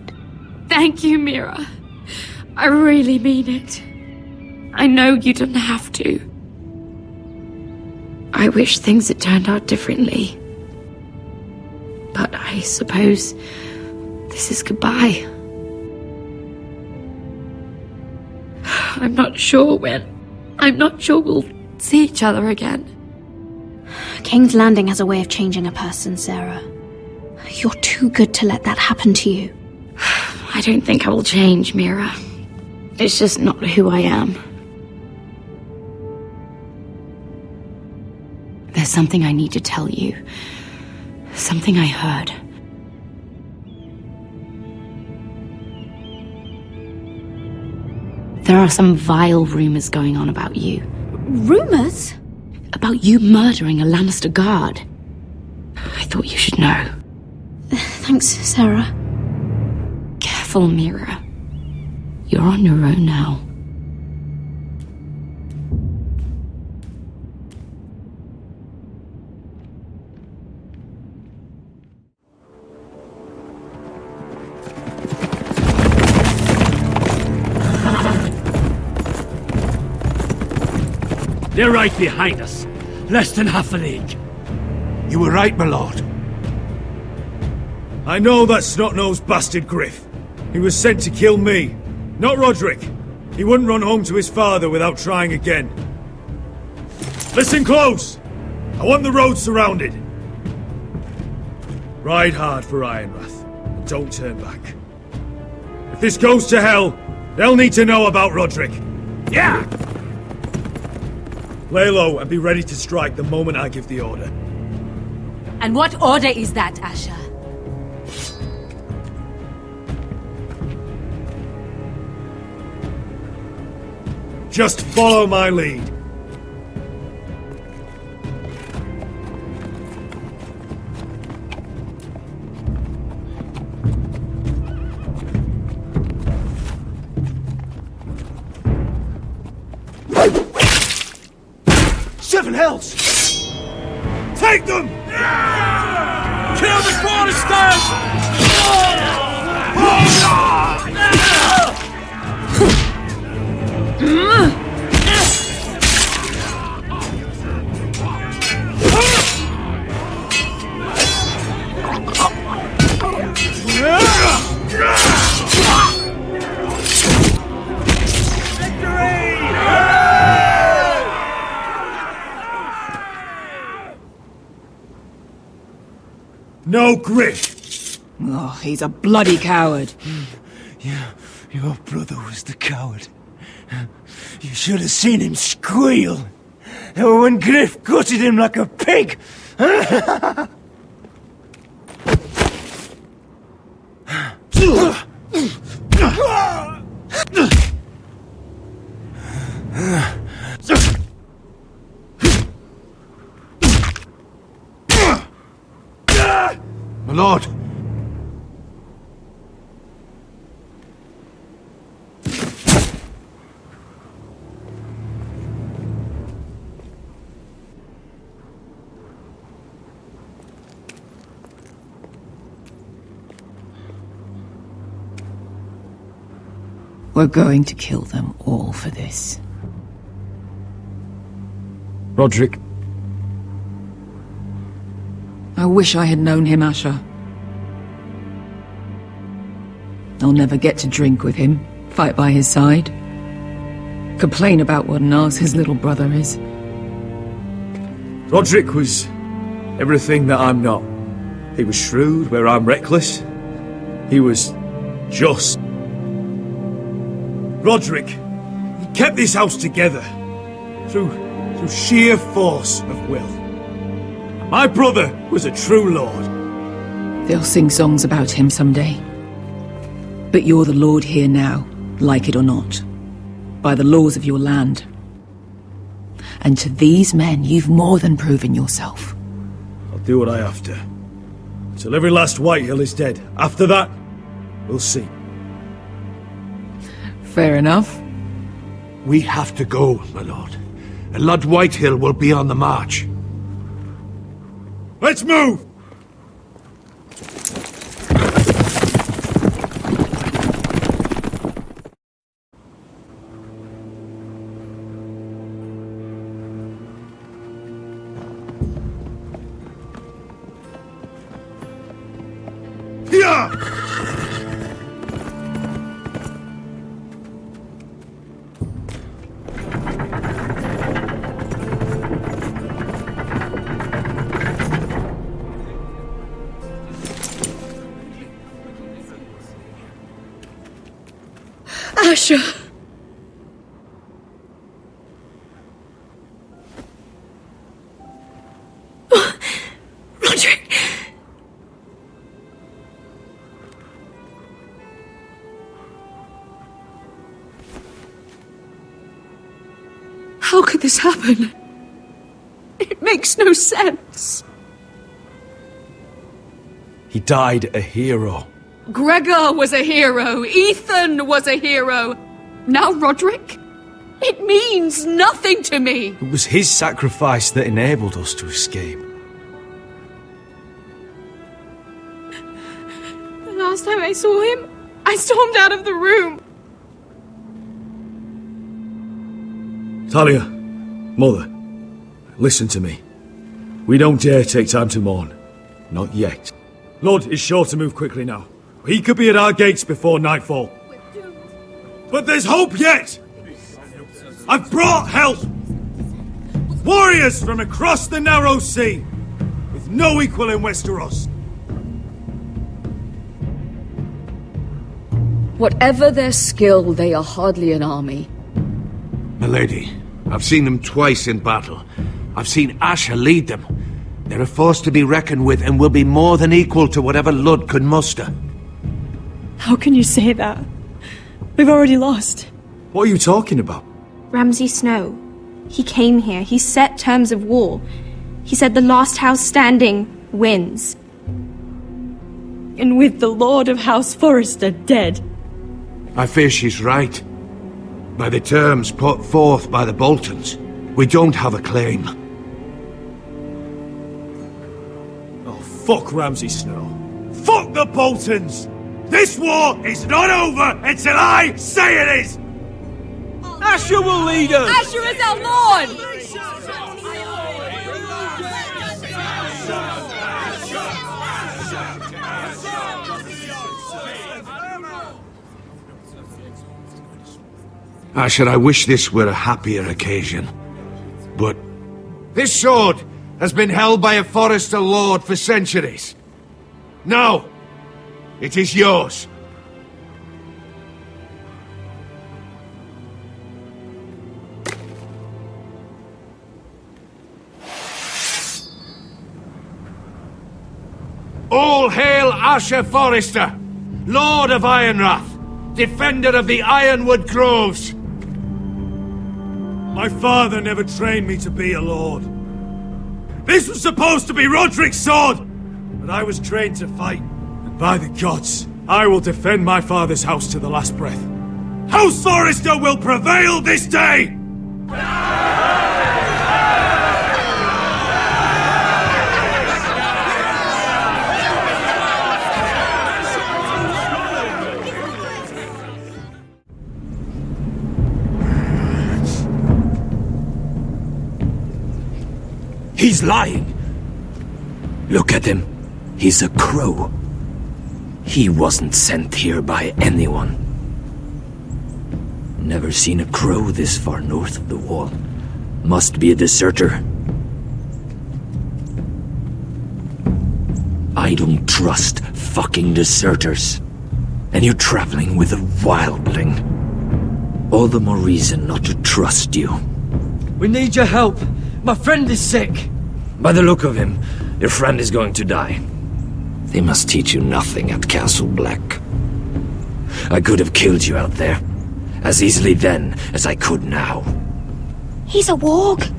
Thank you, Mira. I really mean it. I know you didn't have to. I wish things had turned out differently. But I suppose this is goodbye. I'm not sure when. I'm not sure we'll see each other again. King's Landing has a way of changing a person, Sarah. You're too good to let that happen to you. I don't think I will change, Mira. It's just not who I am. There's something I need to tell you. Something I heard. There are some vile rumors going on about you. Rumors? About you murdering a Lannister guard. I thought you should know. Thanks, Sarah. Careful, Mira. You're on your own now. They're right behind us. Less than half a league. You were right, my lord. I know that snot-nosed bastard Griff. He was sent to kill me, not Roderick. He wouldn't run home to his father without trying again. Listen close! I want the road surrounded. Ride hard for Ironrath, and don't turn back. If this goes to hell, they'll need to know about Roderick. Yeah! Lay low and be ready to strike the moment I give the order. And what order is that, Asher? Just follow my lead. Seven hells! Take them! Kill the Cornerstones! No Griff! Oh, he's a bloody coward. Yeah, your brother was the coward. You should have seen him squeal. When Griff gutted him like a pig. My lord! We're going to kill them all for this. Roderick. I wish I had known him, Asher. I'll never get to drink with him, fight by his side, complain about what an arse his little brother is. Roderick was everything that I'm not. He was shrewd where I'm reckless. He was just. Roderick, he kept this house together through sheer force of will. My brother was a true lord. They'll sing songs about him someday. But you're the lord here now, like it or not, by the laws of your land. And to these men, you've more than proven yourself. I'll do what I have to. Till every last Whitehill is dead. After that, we'll see. Fair enough. We have to go, my lord. And Lord Whitehill will be on the march. Let's move! Asher! Roderick! How could this happen? It makes no sense. He died a hero. Gregor was a hero. Ethan was a hero. Now Roderick? It means nothing to me. It was his sacrifice that enabled us to escape. The last time I saw him, I stormed out of the room. Talia, Mother, listen to me. We don't dare take time to mourn. Not yet. Lord is sure to move quickly now. He could be at our gates before nightfall. But there's hope yet! I've brought help! Warriors from across the narrow sea, with no equal in Westeros. Whatever their skill, they are hardly an army. Milady, I've seen them twice in battle. I've seen Asher lead them. They're a force to be reckoned with and will be more than equal to whatever Lud could muster. How can you say that? We've already lost. What are you talking about? Ramsay Snow. He came here. He set terms of war. He said the last house standing wins. And with the Lord of House Forrester dead. I fear she's right. By the terms put forth by the Boltons, we don't have a claim. Oh, fuck Ramsay Snow. Fuck the Boltons! This war is not over until I say it is! Asher will lead us! Asher is our lord! Asher, I wish this were a happier occasion. But This sword has been held by a Forrester Lord for centuries. Now, it is yours. All hail Asher Forrester, Lord of Ironrath, defender of the Ironwood Groves. My father never trained me to be a lord. This was supposed to be Roderick's sword, but I was trained to fight. And by the gods, I will defend my father's house to the last breath. House Forrester will prevail this day! he's lying. Look at him. He's a crow. He wasn't sent here by anyone. Never seen a crow this far north of the wall. Must be a deserter. I don't trust fucking deserters. And you're traveling with a wildling. All the more reason not to trust you. We need your help. My friend is sick. By the look of him, your friend is going to die. They must teach you nothing at Castle Black. I could have killed you out there, as easily then as I could now. He's a warg.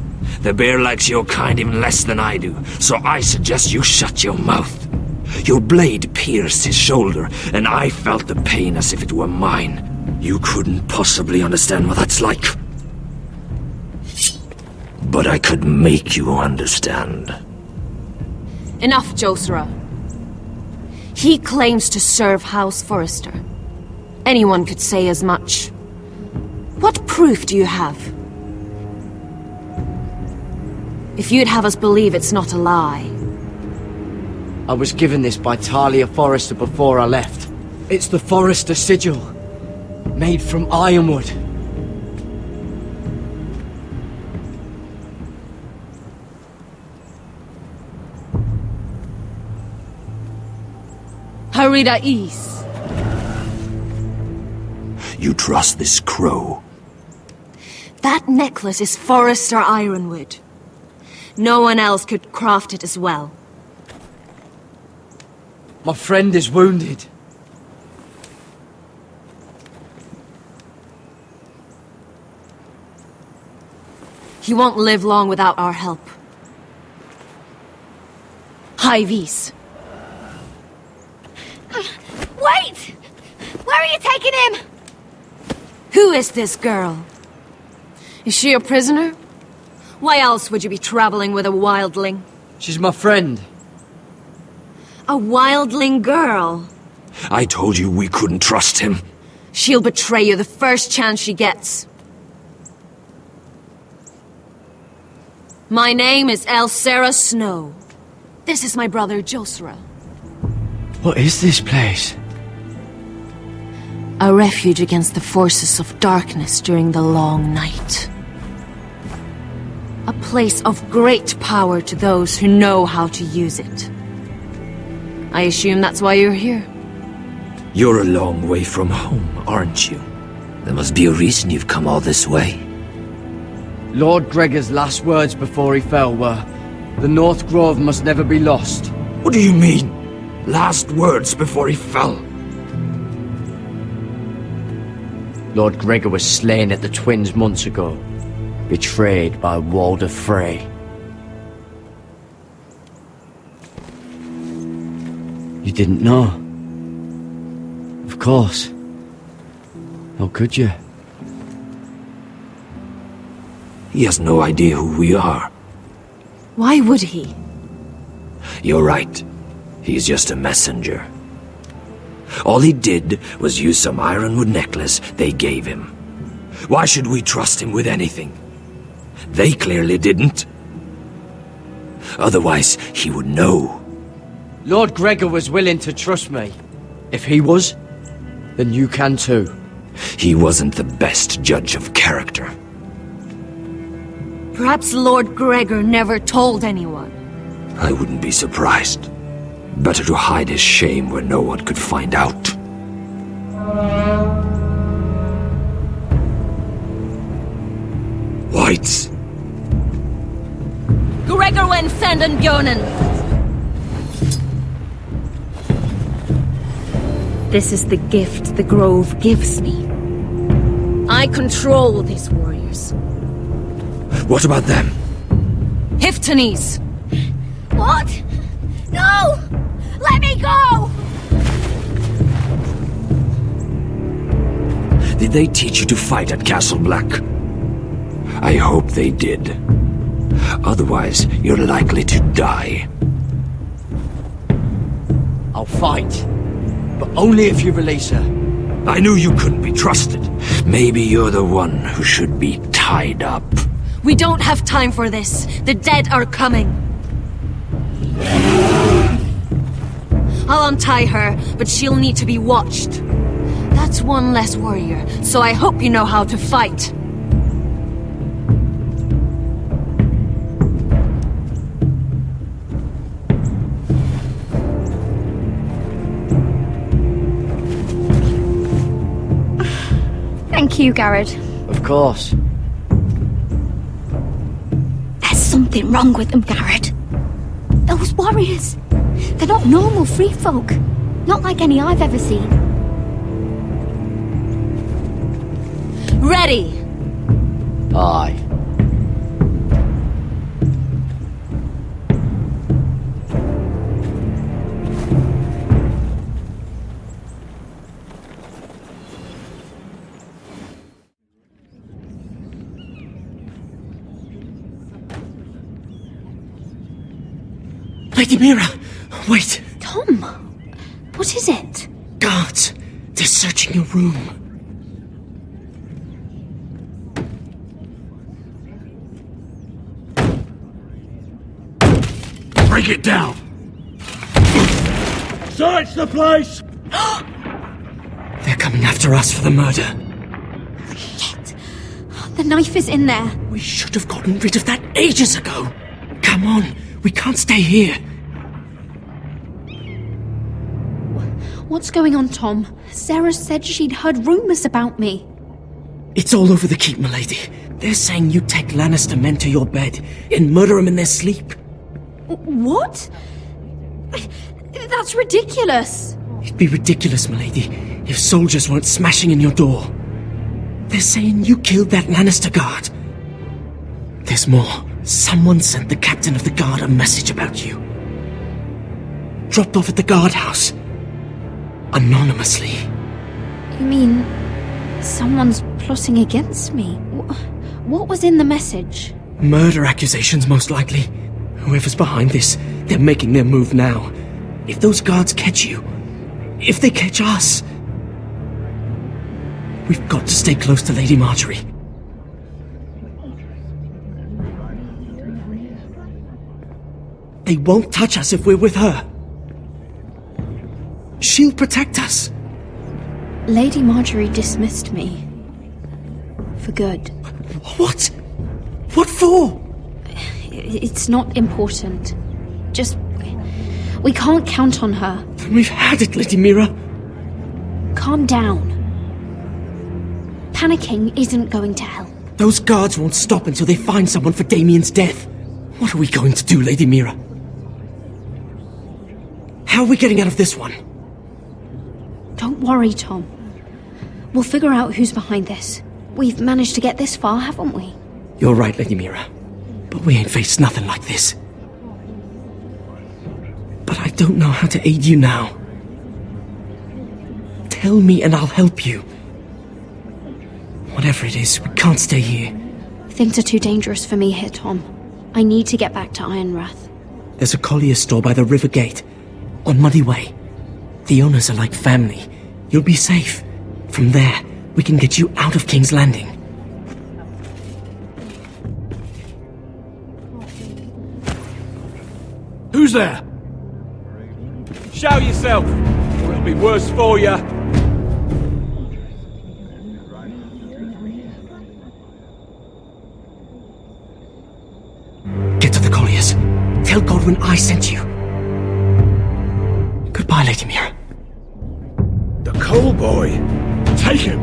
The bear likes your kind even less than I do, so I suggest you shut your mouth. Your blade pierced his shoulder, and I felt the pain as if it were mine. You couldn't possibly understand what that's like. But I could make you understand. Enough, Josra. He claims to serve House Forrester. Anyone could say as much. What proof do you have? If you'd have us believe it's not a lie. I was given this by Talia Forrester before I left. It's the Forrester sigil, made from ironwood. Harida East. You trust this crow? That necklace is Forrester Ironwood. No one else could craft it as well. My friend is wounded. He won't live long without our help. Hyvis. Wait! Where are you taking him? Who is this girl? Is she a prisoner? Why else would you be traveling with a wildling? She's my friend. A wildling girl? I told you we couldn't trust him. She'll betray you the first chance she gets. My name is Elsera Snow. This is my brother Josra. What is this place? A refuge against the forces of darkness during the long night. A place of great power to those who know how to use it. I assume that's why you're here. You're a long way from home, aren't you? There must be a reason you've come all this way. Lord Gregor's last words before he fell were, "The North Grove must never be lost." What do you mean? Last words before he fell? Lord Gregor was slain at the Twins months ago, betrayed by Walder Frey. You didn't know? Of course. How could you? He has no idea who we are. Why would he? You're right. He's just a messenger. All he did was use some ironwood necklace they gave him. Why should we trust him with anything? They clearly didn't. Otherwise, he would know. Lord Gregor was willing to trust me. If he was, then you can too. He wasn't the best judge of character. Perhaps Lord Gregor never told anyone. I wouldn't be surprised. Better to hide his shame where no one could find out. Whites! Gregor went senden Björnen. This is the gift the Grove gives me. I control these warriors. What about them? Hiftanes! What? No! Let me go! Did they teach you to fight at Castle Black? I hope they did. Otherwise, you're likely to die. I'll fight. But only if you release her. I knew you couldn't be trusted. Maybe you're the one who should be tied up. We don't have time for this. The dead are coming. I'll untie her, but she'll need to be watched. That's one less warrior, so I hope you know how to fight. Thank you, Garrett. Of course. There's something wrong with them, Garrett. Those warriors. They're not normal free folk. Not like any I've ever seen. Ready! Aye. Lady Mira! Wait! Tom! What is it? Guards! They're searching your room. Break it down! Search the place! They're coming after us for the murder. Shit! The knife is in there. We should have gotten rid of that ages ago. Come on, we can't stay here. What's going on, Tom? Sarah said she'd heard rumors about me. It's all over the keep, milady. They're saying you take Lannister men to your bed and murder them in their sleep. What? That's ridiculous. It'd be ridiculous, milady, if soldiers weren't smashing in your door. They're saying you killed that Lannister guard. There's more. Someone sent the captain of the guard a message about you. Dropped off at the guardhouse. Anonymously. You mean someone's plotting against me? What was in the message? Murder accusations, most likely. Whoever's behind this, they're making their move now. If those guards catch you, if they catch us, we've got to stay close to Lady Marjorie. They won't touch us if we're with her. She'll protect us. Lady Marjorie dismissed me. For good. What? What for? It's not important. Just... we can't count on her. Then we've had it, Lady Mira. Calm down. Panicking isn't going to help. Those guards won't stop until they find someone for Damien's death. What are we going to do, Lady Mira? How are we getting out of this one? Don't worry, Tom. We'll figure out who's behind this. We've managed to get this far, haven't we? You're right, Lady Mira. But we ain't faced nothing like this. But I don't know how to aid you now. Tell me and I'll help you. Whatever it is, we can't stay here. Things are too dangerous for me here, Tom. I need to get back to Ironrath. There's a collier store by the river gate, on Muddy Way. The owners are like family. You'll be safe. From there, we can get you out of King's Landing. Who's there? Show yourself, or it'll be worse for you. Get to the colliers. Tell Godwin I sent you. Goodbye, Lady Mira. The coal boy. Take him.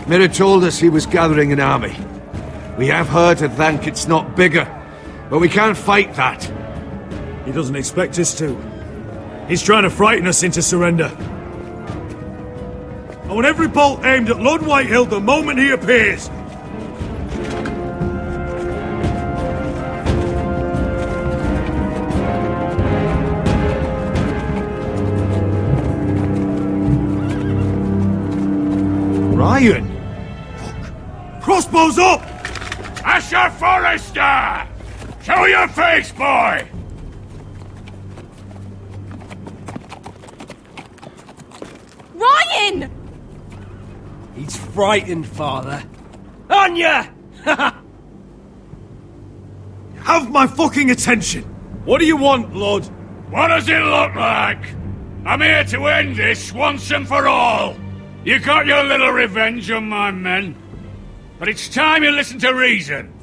Mira told us he was gathering an army. We have heard that Thankit's not bigger, but we can't fight that. He doesn't expect us to. He's trying to frighten us into surrender. I want every bolt aimed at Lord Whitehill the moment he appears. Ryan! Crossbows up! Asher Forrester! Show your face, boy! Ryan! He's frightened, Father. On ya! Have my fucking attention! What do you want, Lord? What does it look like? I'm here to end this once and for all. You got your little revenge on my men, but it's time you listen to reason.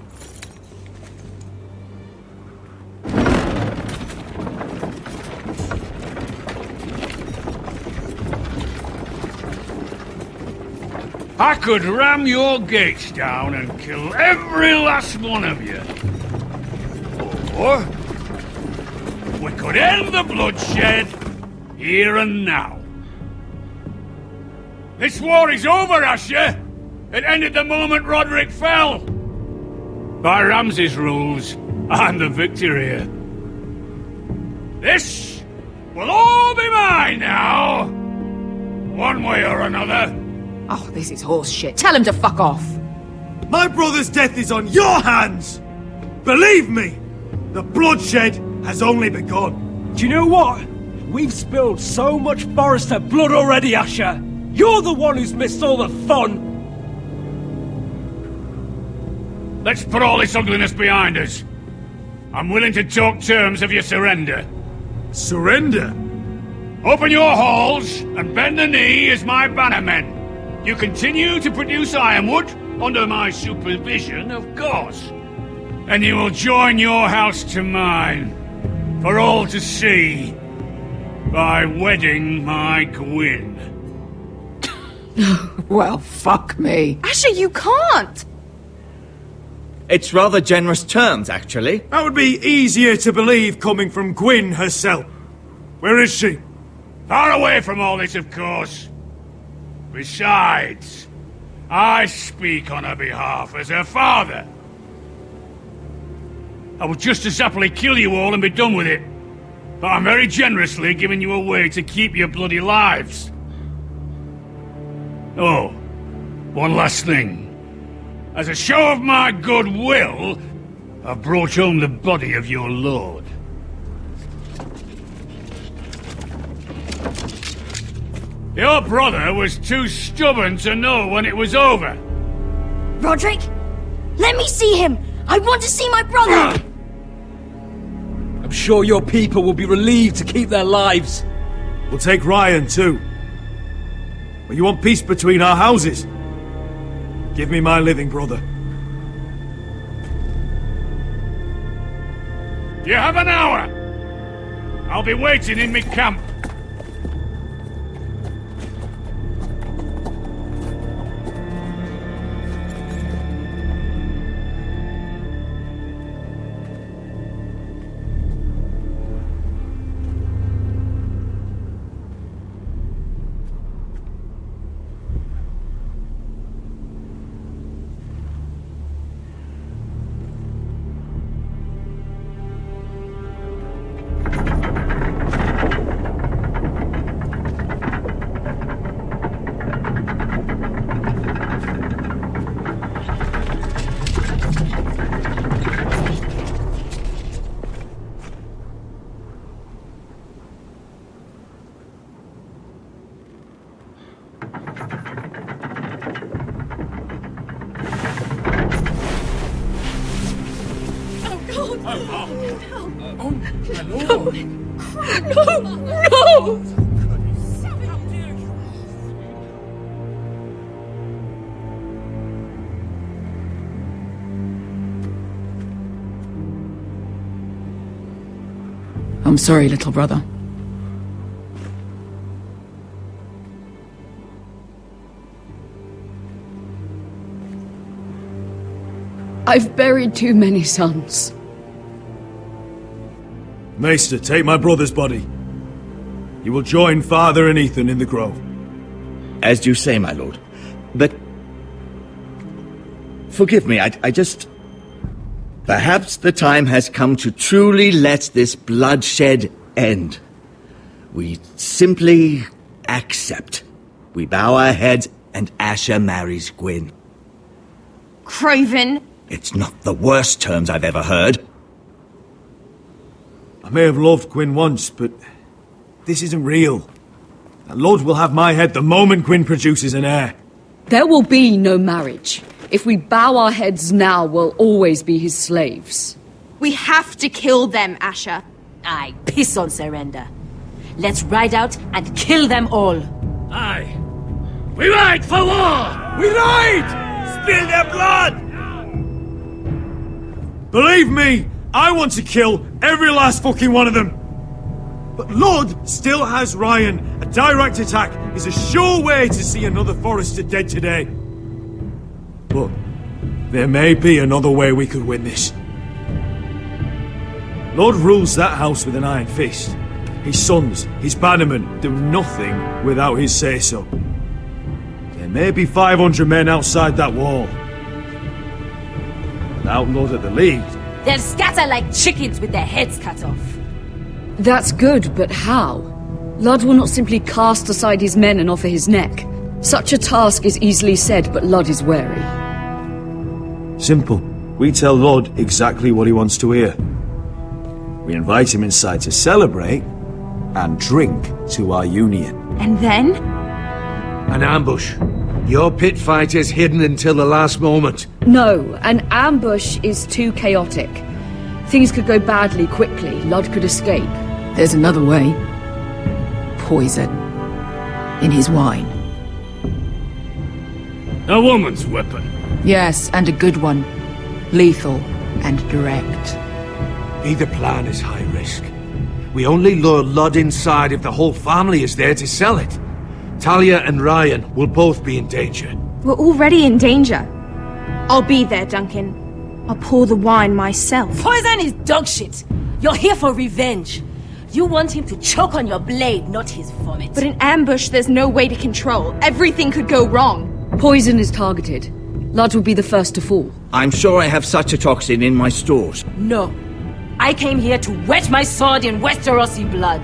I could ram your gates down and kill every last one of you. Or we could end the bloodshed here and now. This war is over, Asher. It ended the moment Roderick fell. By Ramsay's rules, I'm the victor here. This will all be mine now. One way or another. Oh, this is horse shit. Tell him to fuck off. My brother's death is on your hands! Believe me, the bloodshed has only begun. Do you know what? We've spilled so much Forrester blood already, Asher. You're the one who's missed all the fun! Let's put all this ugliness behind us. I'm willing to talk terms of your surrender. Surrender? Open your halls and bend the knee as my bannermen. You continue to produce ironwood under my supervision, of course. And you will join your house to mine, for all to see, by wedding my Gwyn. Well, fuck me. Asher, you can't! It's rather generous terms, actually. That would be easier to believe coming from Gwyn herself. Where is she? Far away from all this, of course. Besides, I speak on her behalf as her father. I would just as happily kill you all and be done with it. But I'm very generously giving you a way to keep your bloody lives. Oh, one last thing. As a show of my goodwill, I've brought home the body of your lord. Your brother was too stubborn to know when it was over. Roderick? Let me see him! I want to see my brother! I'm sure your people will be relieved to keep their lives. We'll take Ryan too. But you want peace between our houses? Give me my living brother. You have an hour. I'll be waiting in my camp. I'm sorry, little brother. I've buried too many sons. Maester, take my brother's body. You will join Father and Ethan in the grove. As you say, my lord. But... forgive me, I just... Perhaps the time has come to truly let this bloodshed end. We simply accept. We bow our heads and Asher marries Gwyn. Craven! It's not the worst terms I've ever heard. I may have loved Gwyn once, but this isn't real. And Lord will have my head the moment Gwyn produces an heir. There will be no marriage. If we bow our heads now, we'll always be his slaves. We have to kill them, Asher. Aye, piss on surrender. Let's ride out and kill them all. Aye. We ride for war! We ride! Spill their blood! Believe me, I want to kill every last fucking one of them. But Lord still has Ryan. A direct attack is a sure way to see another Forrester dead today. But there may be another way we could win this. Lord rules that house with an iron fist. His sons, his bannermen, do nothing without his say-so. There may be 500 men outside that wall. Without Lord at the lead, They'll scatter like chickens with their heads cut off. That's good, but how? Ludd will not simply cast aside his men and offer his neck. Such a task is easily said, but Ludd is wary. simple. We tell Lord exactly what he wants to hear. We invite him inside to celebrate and drink to our union. And then? An ambush. Your pit fight is hidden until the last moment. No, an ambush is too chaotic. Things could go badly quickly. Ludd could escape. There's another way. Poison. In his wine. A woman's weapon. Yes, and a good one. Lethal and direct. Either plan is high risk. We only lure Ludd inside if the whole family is there to sell it. Talia and Ryan will both be in danger. We're already in danger. I'll be there, Duncan. I'll pour the wine myself. Poison is dog shit. You're here for revenge. You want him to choke on your blade, not his vomit. But in ambush, there's no way to control. Everything could go wrong. Poison is targeted. Ludd will be the first to fall. I'm sure I have such a toxin in my stores. No. I came here to wet my sword in Westerosi blood.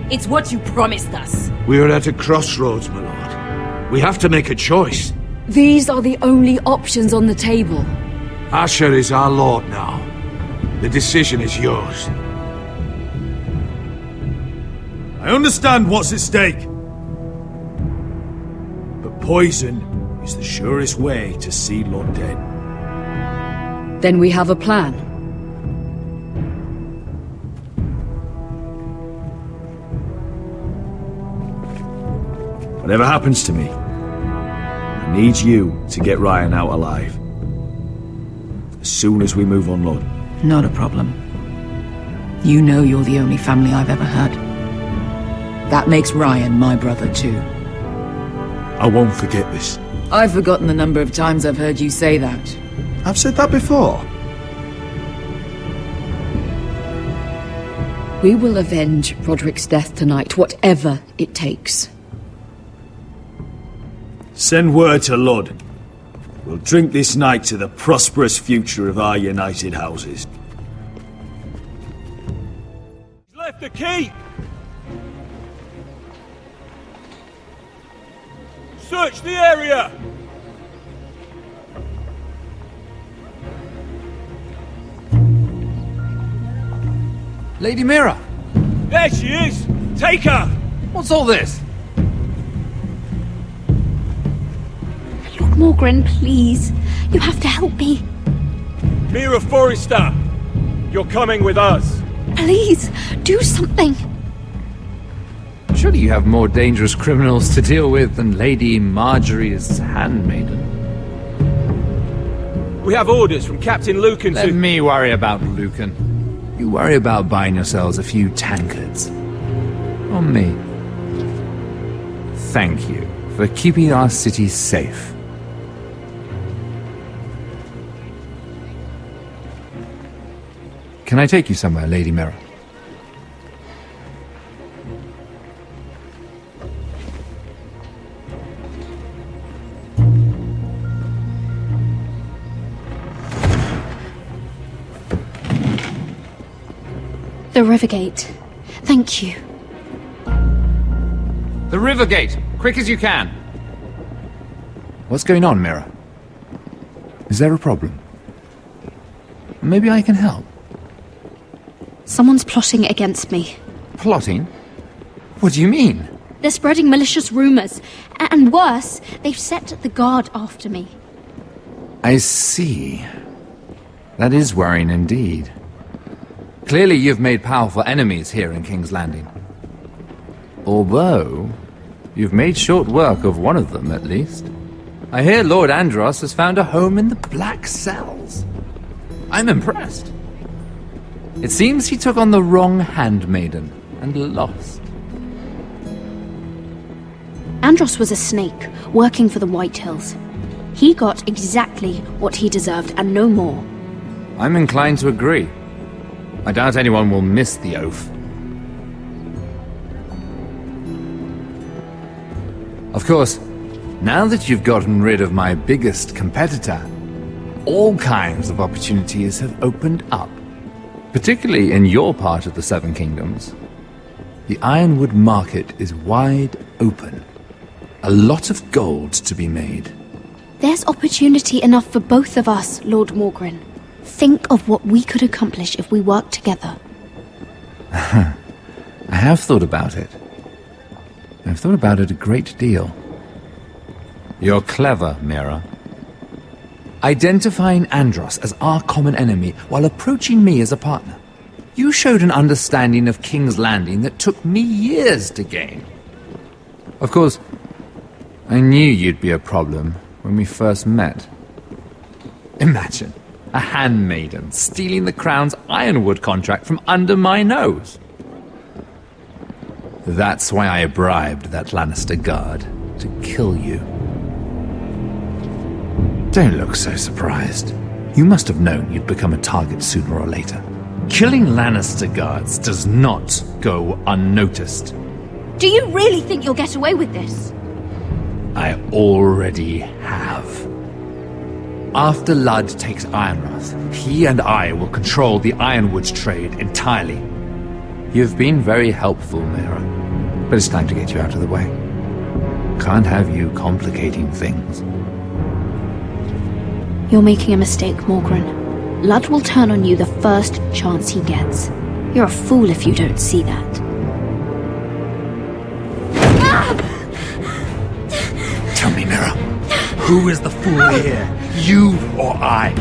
It's what you promised us. We're at a crossroads, my lord. We have to make a choice. These are the only options on the table. Asher is our lord now. The decision is yours. I understand what's at stake. But poison is the surest way to see Lord dead. Then we have a plan. Whatever happens to me, I need you to get Ryan out alive. As soon as we move on, Lord. Not a problem. You know you're the only family I've ever had. That makes Ryan my brother too. I won't forget this. I've forgotten the number of times I've heard you say that. I've said that before. We will avenge Roderick's death tonight, whatever it takes. Send word to Lud. We'll drink this night to the prosperous future of our united houses. He's left the keep! Search the area! Lady Mira! There she is! Take her! What's all this? Lord Morgren, please. You have to help me. Mira Forrester! You're coming with us! Please, do something. Surely you have more dangerous criminals to deal with than Lady Marjorie's handmaiden. We have orders from Captain Lucan Let to... me worry about Lucan. You worry about buying yourselves a few tankards. On me. Thank you for keeping our city safe. Can I take you somewhere, Lady Mira? The Rivergate. Thank you. The Rivergate! Quick as you can! What's going on, Mira? Is there a problem? Maybe I can help. Someone's plotting against me. Plotting? What do you mean? They're spreading malicious rumors. And worse, they've set the guard after me. I see. That is worrying indeed. Clearly you've made powerful enemies here in King's Landing. Although, you've made short work of one of them, at least. I hear Lord Andros has found a home in the Black Cells. I'm impressed. It seems he took on the wrong handmaiden and lost. Andros was a snake, working for the Whitehills. He got exactly what he deserved and no more. I'm inclined to agree. I doubt anyone will miss the oath. Of course, now that you've gotten rid of my biggest competitor, all kinds of opportunities have opened up. Particularly in your part of the Seven Kingdoms. The Ironwood market is wide open. A lot of gold to be made. There's opportunity enough for both of us, Lord Morgren. Think of what we could accomplish if we worked together. I have thought about it. I've thought about it a great deal. You're clever, Mira. Identifying Andros as our common enemy while approaching me as a partner. You showed an understanding of King's Landing that took me years to gain. Of course, I knew you'd be a problem when we first met. Imagine a handmaiden stealing the Crown's Ironwood contract from under my nose. That's why I bribed that Lannister guard to kill you. Don't look so surprised. You must have known you'd become a target sooner or later. Killing Lannister guards does not go unnoticed. Do you really think you'll get away with this? I already have. After Ludd takes Ironrath, he and I will control the Ironwood trade entirely. You've been very helpful, Mira, but it's time to get you out of the way. Can't have you complicating things. You're making a mistake, Morgren. Ludd will turn on you the first chance he gets. You're a fool if you don't see that. Tell me, Mira, who is the fool here? You or I?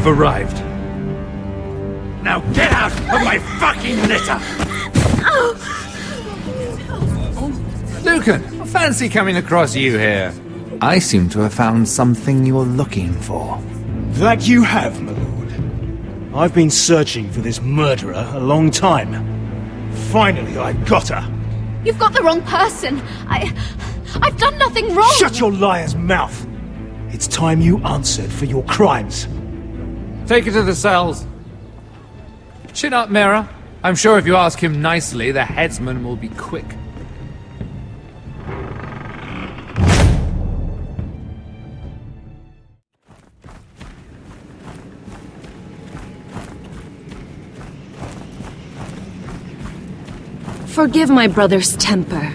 I've arrived. Now get out of my fucking litter! Lucan, fancy coming across you here. I seem to have found something you're looking for. That you have, my lord. I've been searching for this murderer a long time. Finally, I got her. You've got the wrong person. I've done nothing wrong. Shut your liar's mouth. It's time you answered for your crimes. Take her to the cells. Chin up, Mira. I'm sure if you ask him nicely, the headsman will be quick. Forgive my brother's temper.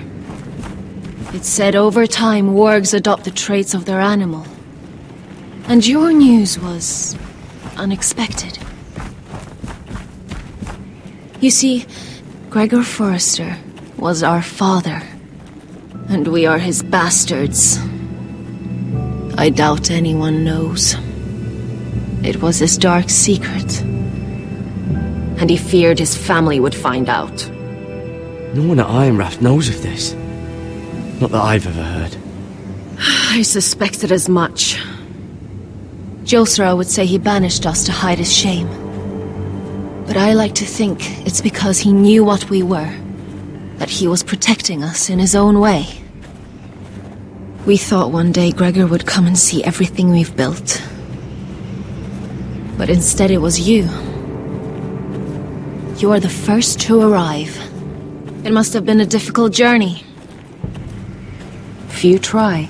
It's said over time wargs adopt the traits of their animal. And your news was unexpected. You see, Gregor Forrester was our father, and we are his bastards. I doubt anyone knows. It was his dark secret, and he feared his family would find out. No one at Ironrath knows of this. Not that I've ever heard. I suspected as much. Josra would say he banished us to hide his shame. But I like to think it's because he knew what we were, that he was protecting us in his own way. We thought one day Gregor would come and see everything we've built. But instead it was you. You are the first to arrive. It must have been a difficult journey. Few try,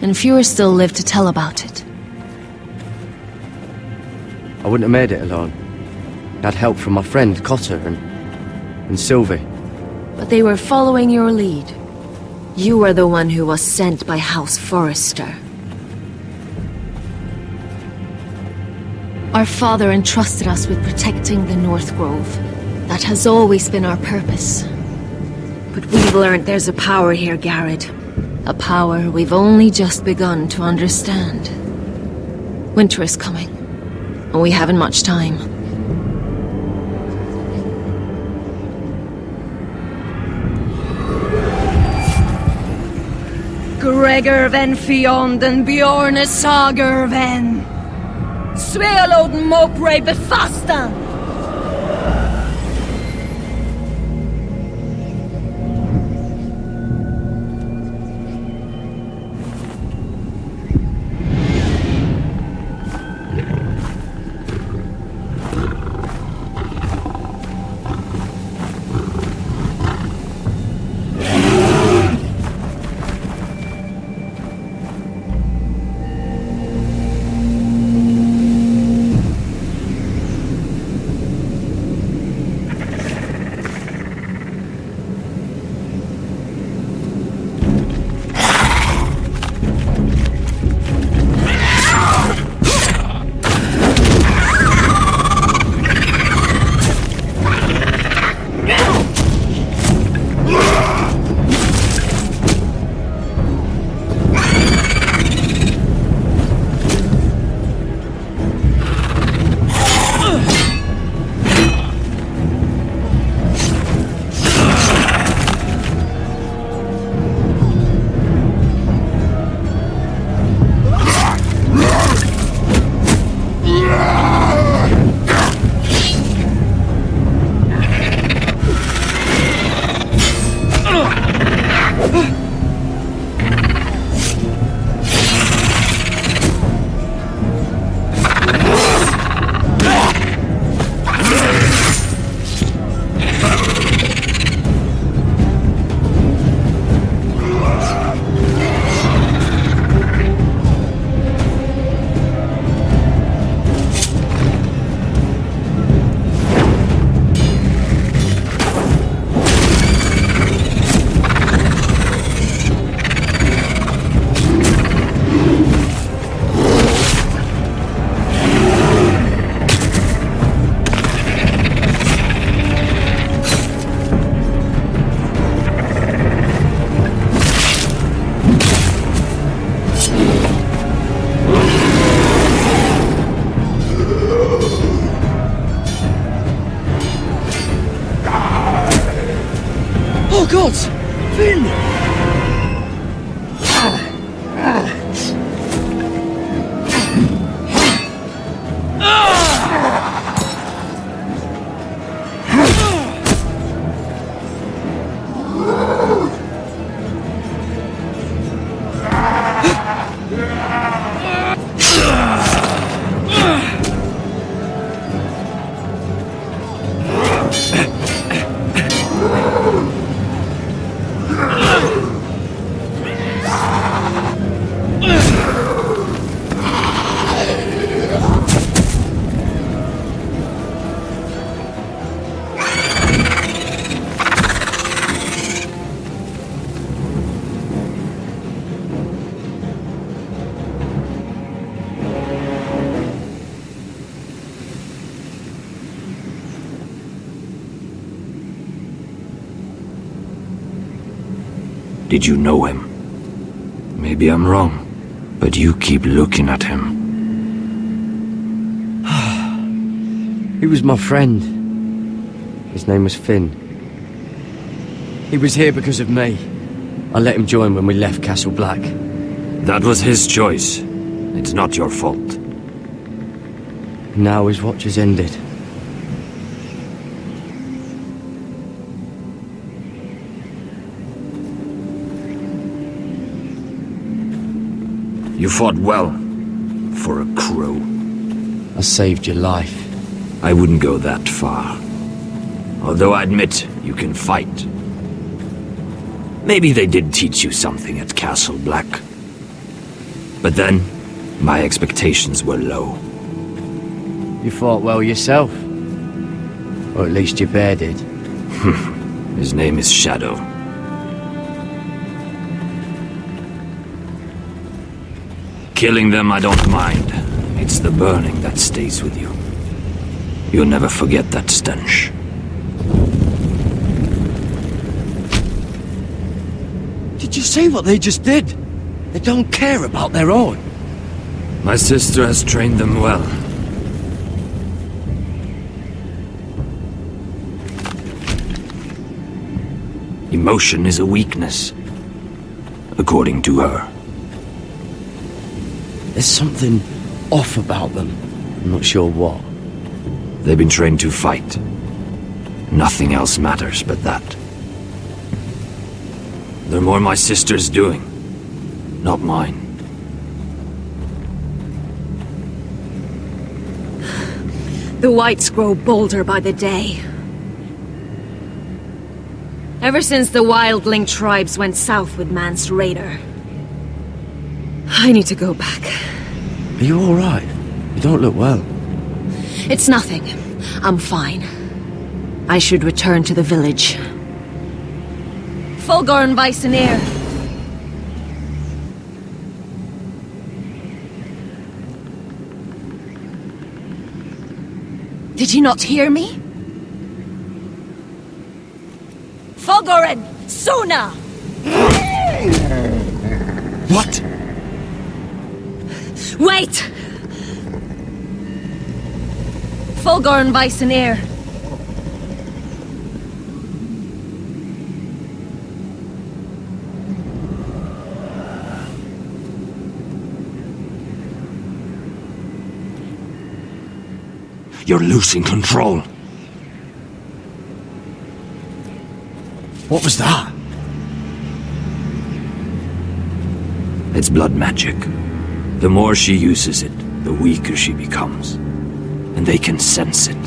and fewer still live to tell about it. I wouldn't have made it alone. I had help from my friend Cotter and Sylvie. But they were following your lead. You were the one who was sent by House Forrester. Our father entrusted us with protecting the North Grove. That has always been our purpose. But we've learned there's a power here, Garrett. A power we've only just begun to understand. Winter is coming, and we haven't much time. Gregor ven Fionden Bjorne Sager ven. Svealoden Mopre befasta. Did you know him? Maybe I'm wrong, but you keep looking at him. He was my friend. His name was Finn. He was here because of me. I let him join when we left Castle Black. That was his choice. It's not your fault. Now his watch has ended. You fought well. For a crow. I saved your life. I wouldn't go that far. Although I admit, you can fight. Maybe they did teach you something at Castle Black. But then, my expectations were low. You fought well yourself. Or at least your bear did. His name is Shadow. Killing them I don't mind. It's the burning that stays with you. You'll never forget that stench. Did you see what they just did? They don't care about their own. My sister has trained them well. Emotion is a weakness, according to her. There's something off about them. I'm not sure what. They've been trained to fight. Nothing else matters but that. They're more my sister's doing, not mine. The whites grow bolder by the day. Ever since the wildling tribes went south with Man's raider. I need to go back. Are you alright? You don't look well. It's nothing. I'm fine. I should return to the village. Fulgorn Viceneer. Did you not hear me? Fulgoren! Sona! What? Wait! Fulgorn Viceneer. You're losing control. What was that? It's blood magic. The more she uses it, the weaker she becomes. And they can sense it.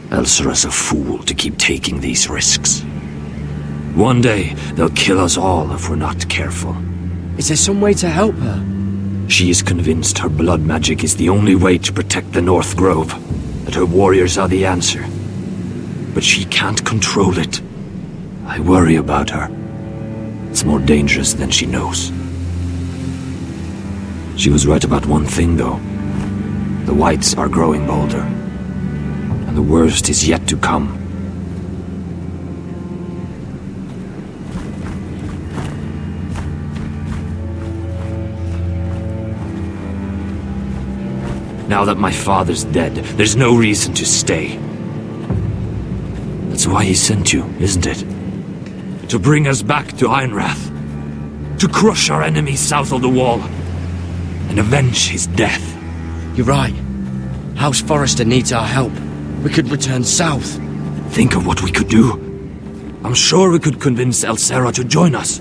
Elsera's a fool to keep taking these risks. One day, they'll kill us all if we're not careful. Is there some way to help her? She is convinced her blood magic is the only way to protect the North Grove, that her warriors are the answer. But she can't control it. I worry about her. It's more dangerous than she knows. She was right about one thing, though. The whites are growing bolder. And the worst is yet to come. Now that my father's dead, there's no reason to stay. That's why he sent you, isn't it? To bring us back to Ironrath. To crush our enemies south of the wall. And avenge his death. You're right. House Forrester needs our help. We could return south. Think of what we could do. I'm sure we could convince Elsera to join us.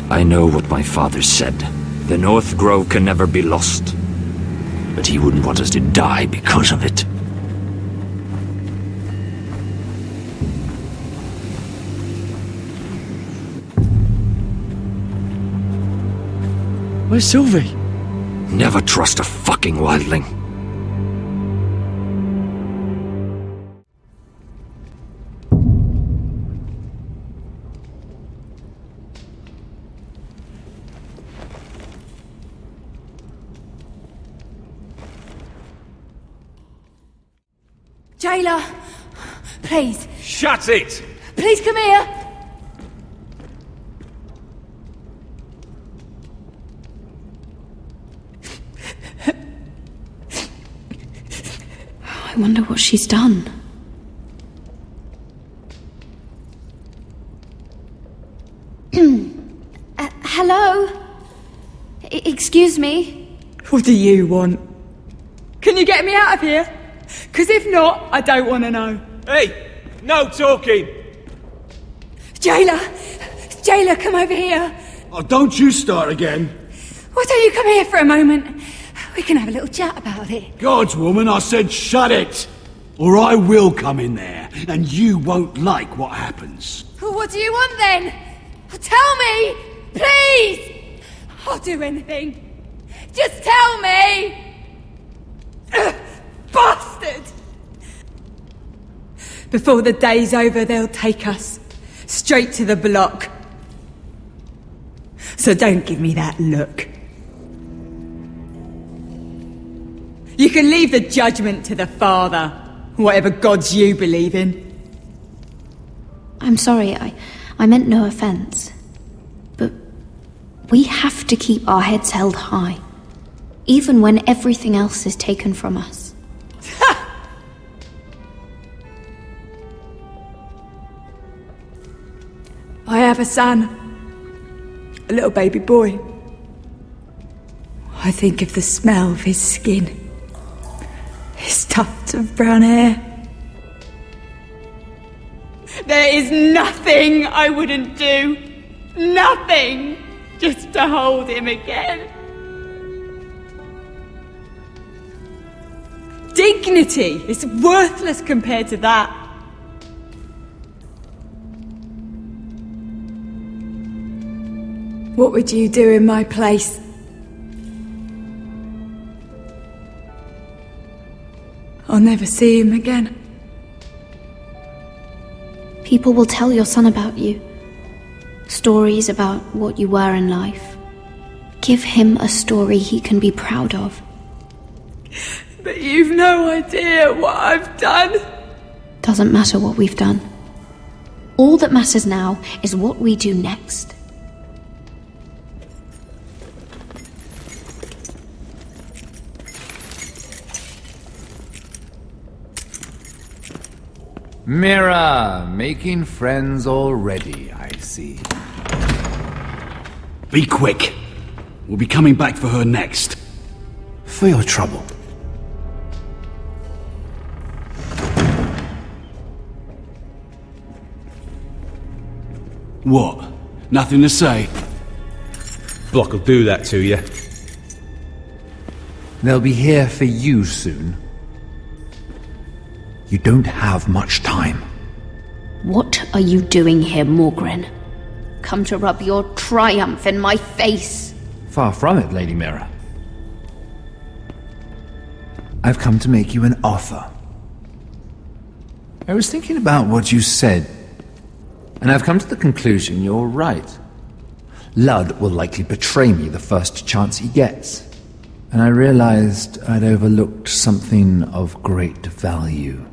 I know what my father said. The North Grove can never be lost. But he wouldn't want us to die because of it. Where's Sylvie? Never trust a fucking wildling. Jailer, please. Shut it! Please come here. I wonder what she's done. Hello? Excuse me? What do you want? Can you get me out of here? Because if not, I don't want to know. Hey, no talking. Jailer! Jailer, come over here. Oh, don't you start again. Why don't you come here for a moment? We can have a little chat about it. Gods, woman, I said shut it! Or I will come in there, and you won't like what happens. What do you want then? Tell me! Please! I'll do anything. Just tell me! Bastard! Before the day's over, they'll take us straight to the block. So don't give me that look. You can leave the judgment to the Father, whatever gods you believe in. I'm sorry, I meant no offense. But we have to keep our heads held high, even when everything else is taken from us. I have a son, a little baby boy. I think of the smell of his skin, his tufts of brown hair. There is nothing I wouldn't do. Nothing! Just to hold him again. Dignity is worthless compared to that. What would you do in my place? I'll never see him again. People will tell your son about you. Stories about what you were in life. Give him a story he can be proud of. But you've no idea what I've done. Doesn't matter what we've done. All that matters now is what we do next. Mira, making friends already, I see. Be quick. We'll be coming back for her next. For your trouble. What? Nothing to say? Block will do that to you. They'll be here for you soon. You don't have much time. What are you doing here, Morgren? Come to rub your triumph in my face? Far from it, Lady Mira. I've come to make you an offer. I was thinking about what you said, and I've come to the conclusion you're right. Ludd will likely betray me the first chance he gets. And I realized I'd overlooked something of great value.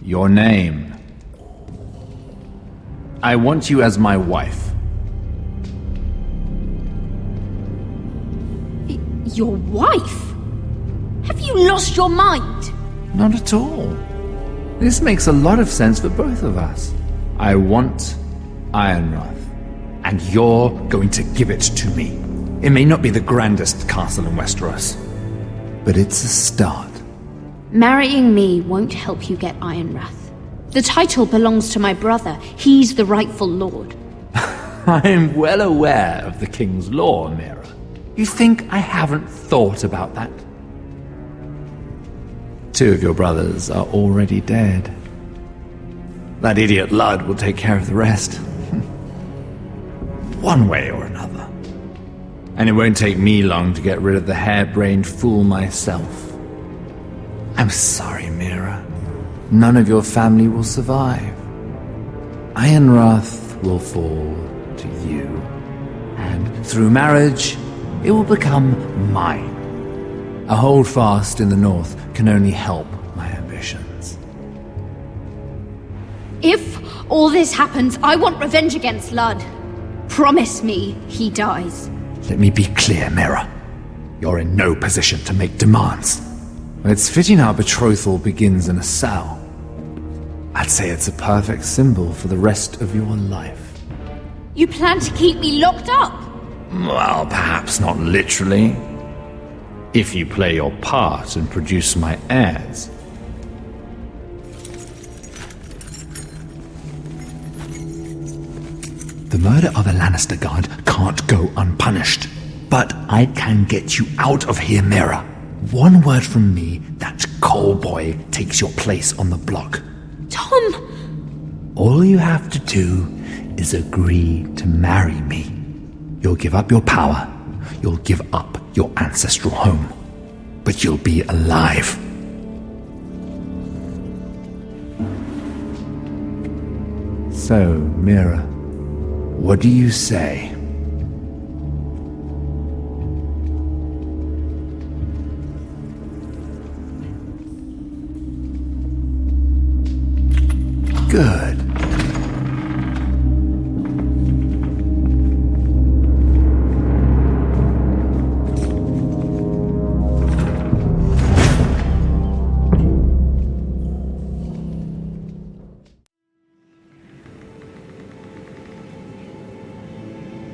Your name. I want you as my wife. Your wife? Have you lost your mind? Not at all. This makes a lot of sense for both of us. I want Ironrath, and you're going to give it to me. It may not be the grandest castle in Westeros, but it's a start. Marrying me won't help you get Ironrath. The title belongs to my brother. He's the rightful lord. I'm well aware of the king's law, Mira. You think I haven't thought about that? 2 of your brothers are already dead. That idiot Ludd will take care of the rest. One way or another. And it won't take me long to get rid of the harebrained fool myself. I'm sorry, Mira. None of your family will survive. Ironrath will fall to you. And through marriage, it will become mine. A holdfast in the north can only help my ambitions. If all this happens, I want revenge against Lud. Promise me he dies. Let me be clear, Mira. You're in no position to make demands. It's fitting our betrothal begins in a cell. I'd say it's a perfect symbol for the rest of your life. You plan to keep me locked up? Well, perhaps not literally. If you play your part and produce my heirs. The murder of a Lannister guard can't go unpunished. But I can get you out of here, Mira. One word from me, that coal boy takes your place on the block. Tom! All you have to do is agree to marry me. You'll give up your power. You'll give up your ancestral home. But you'll be alive. So, Mira, what do you say? Good.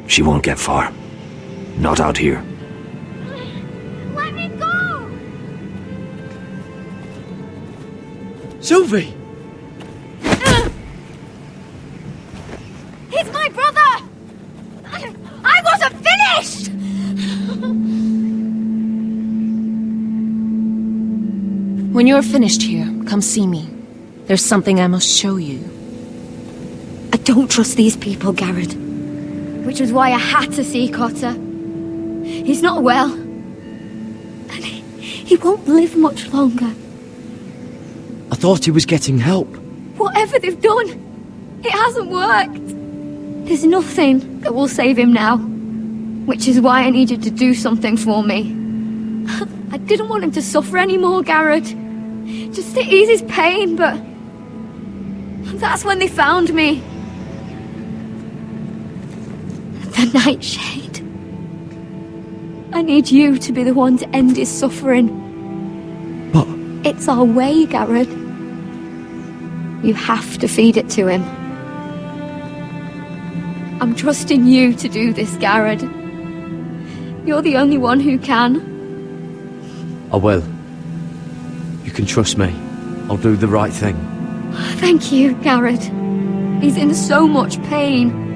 She won't get far. Not out here. Let me go! Sylvie! He's my brother! I wasn't finished! When you're finished here, come see me. There's something I must show you. I don't trust these people, Garrett. Which was why I had to see Cotter. He's not well. And he won't live much longer. I thought he was getting help. Whatever they've done, it hasn't worked. There's nothing that will save him now. Which is why I need you to do something for me. I didn't want him to suffer anymore, Garrett. Just to ease his pain, but... that's when they found me. The Nightshade. I need you to be the one to end his suffering. But... it's our way, Garrett. You have to feed it to him. I'm trusting you to do this, Garrett. You're the only one who can. I will. You can trust me. I'll do the right thing. Thank you, Garrett. He's in so much pain.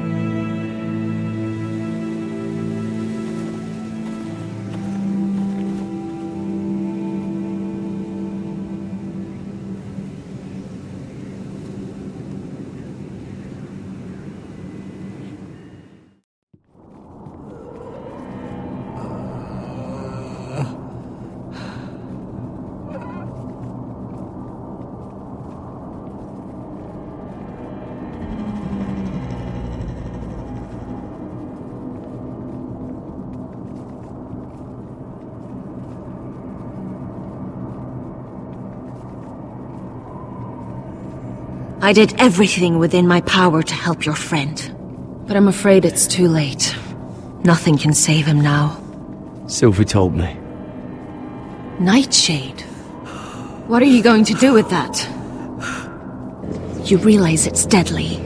I did everything within my power to help your friend. But I'm afraid it's too late. Nothing can save him now. Sylvie told me. Nightshade? What are you going to do with that? You realize it's deadly.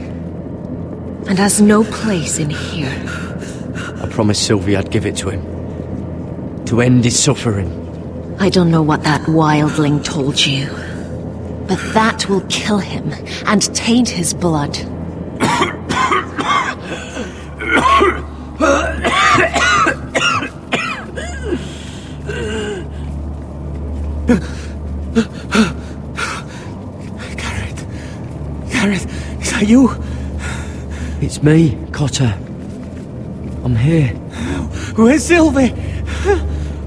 And has no place in here. I promised Sylvie I'd give it to him. To end his suffering. I don't know what that wildling told you. But that will kill him and taint his blood. Garrett, is that you? It's me, Cotter. I'm here. Where's Sylvie?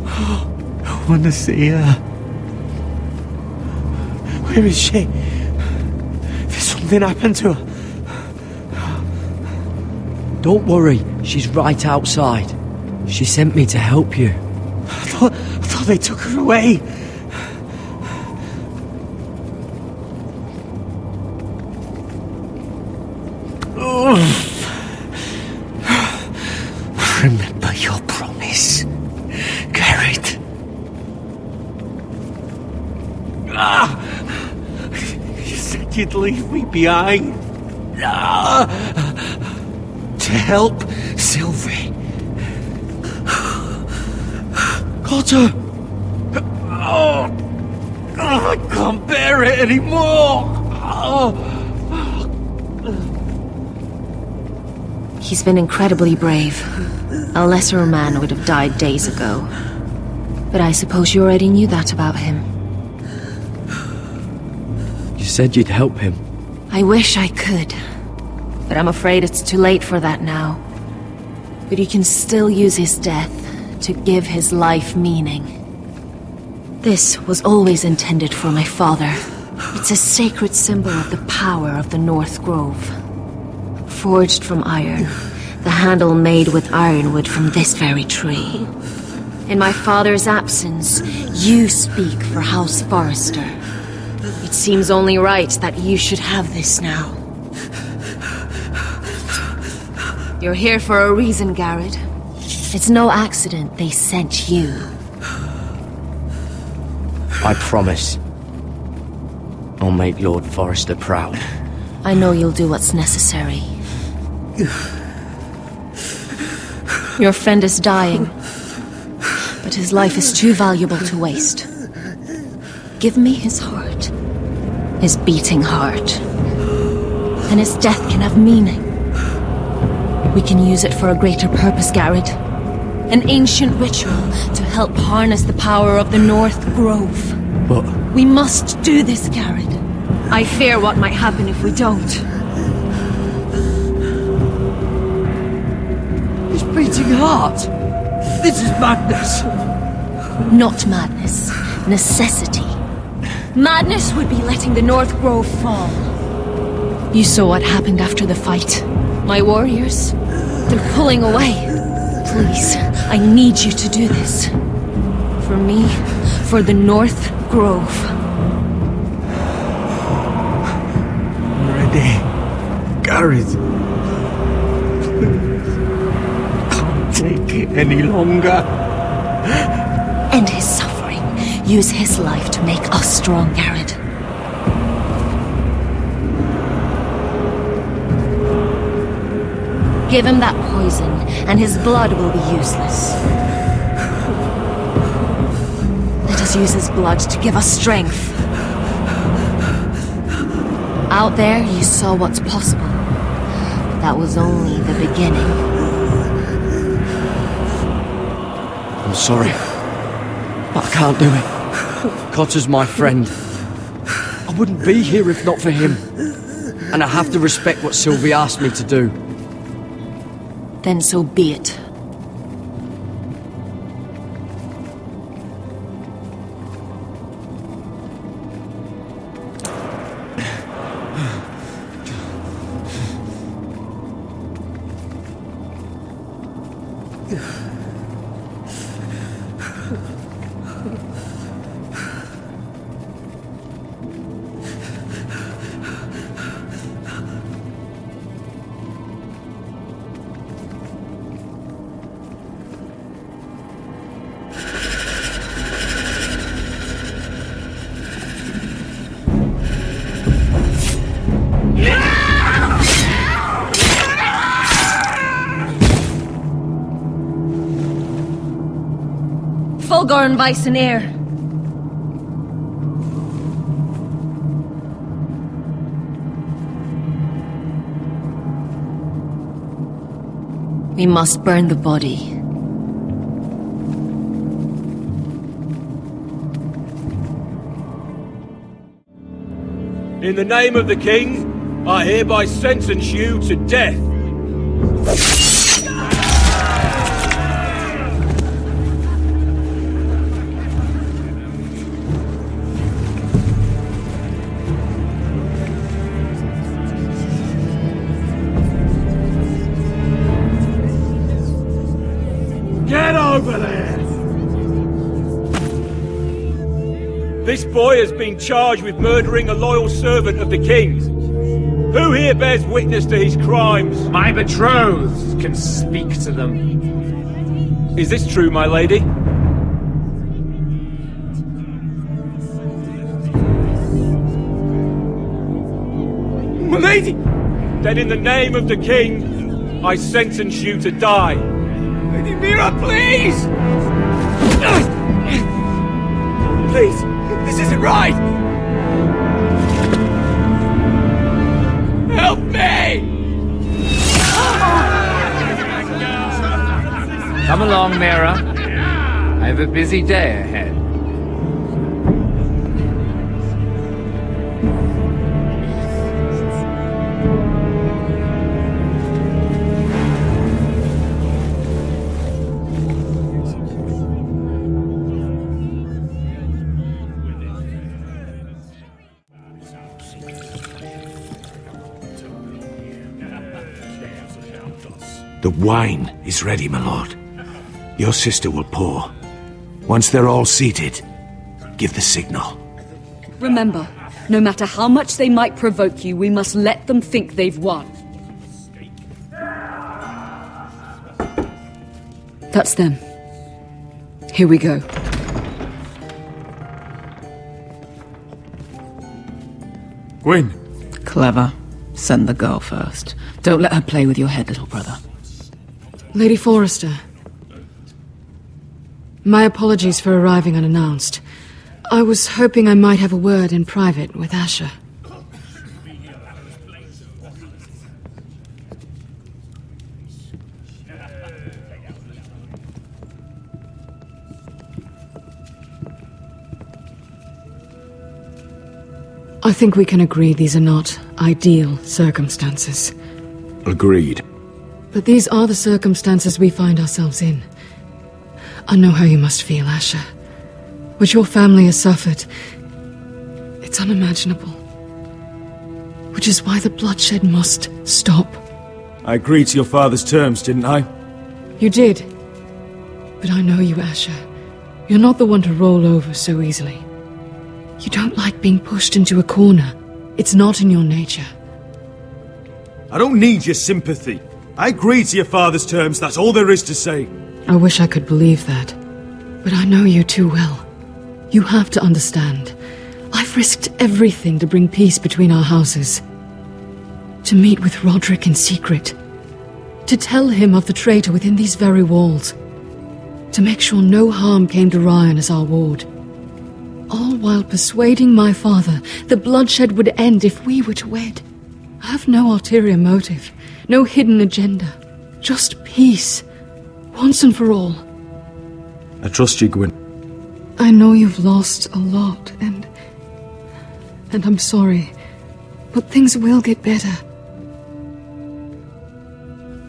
Oh, I want to see her. Where is she? There's something happened to her. Don't worry, she's right outside. She sent me to help you. I thought they took her away. Remember your promise, Garrett. You said you'd leave me behind. To help Sylvie. Cotter! I can't bear it anymore! He's been incredibly brave. A lesser man would have died days ago. But I suppose you already knew that about him. You said you'd help him. I wish I could. But I'm afraid it's too late for that now. But you can still use his death to give his life meaning. This was always intended for my father. It's a sacred symbol of the power of the North Grove. Forged from iron, the handle made with ironwood from this very tree. In my father's absence, you speak for House Forrester. It seems only right that you should have this now. You're here for a reason, Garrett. It's no accident they sent you. I promise. I'll make Lord Forrester proud. I know you'll do what's necessary. Your friend is dying, but his life is too valuable to waste. Give me his heart, his beating heart, and his death can have meaning. We can use it for a greater purpose, Garrett. An ancient ritual to help harness the power of the North Grove. But we must do this, Garrett. I fear what might happen if we don't. His beating heart! This is madness! Not madness. Necessity. Madness would be letting the North Grove fall. You saw what happened after the fight. My warriors, they're pulling away. Please, I need you to do this. For me, for the North Grove. I'm ready. Garrett. Can't take it any longer. End his suffering. Use his life to make us strong, Garrett. Give him that poison, and his blood will be useless. Let us use his blood to give us strength. Out there, you saw what's possible. That was only the beginning. I'm sorry, but I can't do it. Cotter's my friend. I wouldn't be here if not for him. And I have to respect what Sylvie asked me to do. Then so be it. Fulgorn Vicenair. We must burn the body. In the name of the king, I hereby sentence you to death. Get over there! This boy has been charged with murdering a loyal servant of the king. Who here bears witness to his crimes? My betrothed can speak to them. Is this true, my lady? My lady! Then in the name of the king, I sentence you to die. Lady Mira, please! Please, this isn't right! Help me! Come along, Mira. I have a busy day ahead. The wine is ready, my lord. Your sister will pour. Once they're all seated, give the signal. Remember, no matter how much they might provoke you, we must let them think they've won. That's them. Here we go. Gwyn. Clever. Send the girl first. Don't let her play with your head, little brother. Lady Forrester. My apologies for arriving unannounced. I was hoping I might have a word in private with Asher. I think we can agree these are not ideal circumstances. Agreed. But these are the circumstances we find ourselves in. I know how you must feel, Asher. What your family has suffered, it's unimaginable. Which is why the bloodshed must stop. I agreed to your father's terms, didn't I? You did. But I know you, Asher. You're not the one to roll over so easily. You don't like being pushed into a corner. It's not in your nature. I don't need your sympathy. I agreed to your father's terms, that's all there is to say. I wish I could believe that. But I know you too well. You have to understand. I've risked everything to bring peace between our houses. To meet with Roderick in secret. To tell him of the traitor within these very walls. To make sure no harm came to Ryan as our ward. All while persuading my father the bloodshed would end if we were to wed. I have no ulterior motive, no hidden agenda. Just peace, once and for all. I trust you, Gwyn. I know you've lost a lot, and I'm sorry, but things will get better.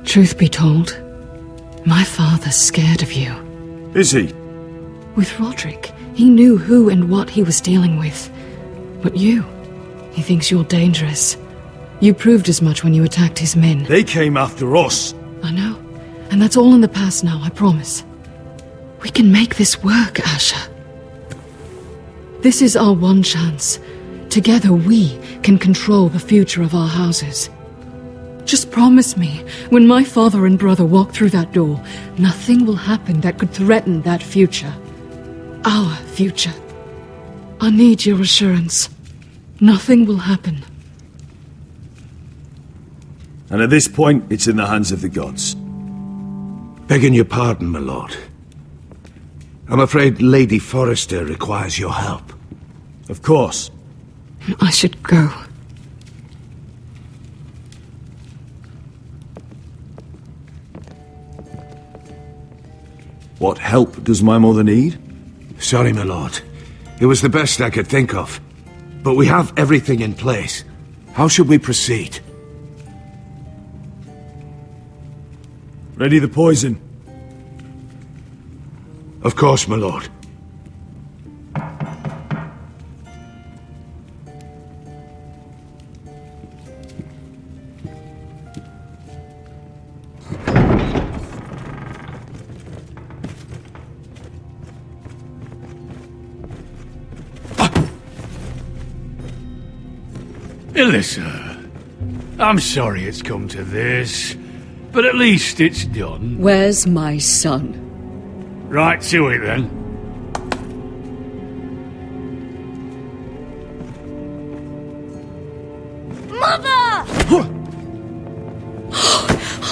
Truth be told, my father's scared of you. Is he? With Roderick, he knew who and what he was dealing with. But you, he thinks you're dangerous. You proved as much when you attacked his men. They came after us. I know, and that's all in the past now, I promise. We can make this work, Asher. This is our one chance. Together we can control the future of our houses. Just promise me, when my father and brother walk through that door, nothing will happen that could threaten that future. Our future. I need your assurance. Nothing will happen. And at this point, it's in the hands of the gods. Begging your pardon, my lord. I'm afraid Lady Forrester requires your help. Of course. I should go. What help does my mother need? Sorry, my lord. It was the best I could think of. But we have everything in place. How should we proceed? Ready the poison? Of course, my lord. Elissa, I'm sorry it's come to this, but at least it's done. Where's my son? Right to it then. Mother! Oh,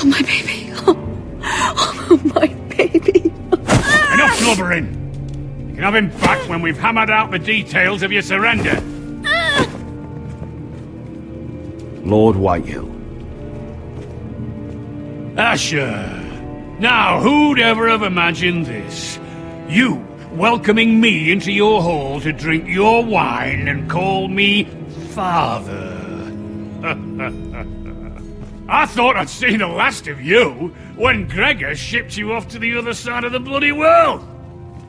my baby. Oh, my baby. Enough blubbering! You can have him back when we've hammered out the details of your surrender. Lord Whitehill. Asher. Now, who'd ever have imagined this? You welcoming me into your hall to drink your wine and call me father. I thought I'd seen the last of you when Gregor shipped you off to the other side of the bloody world.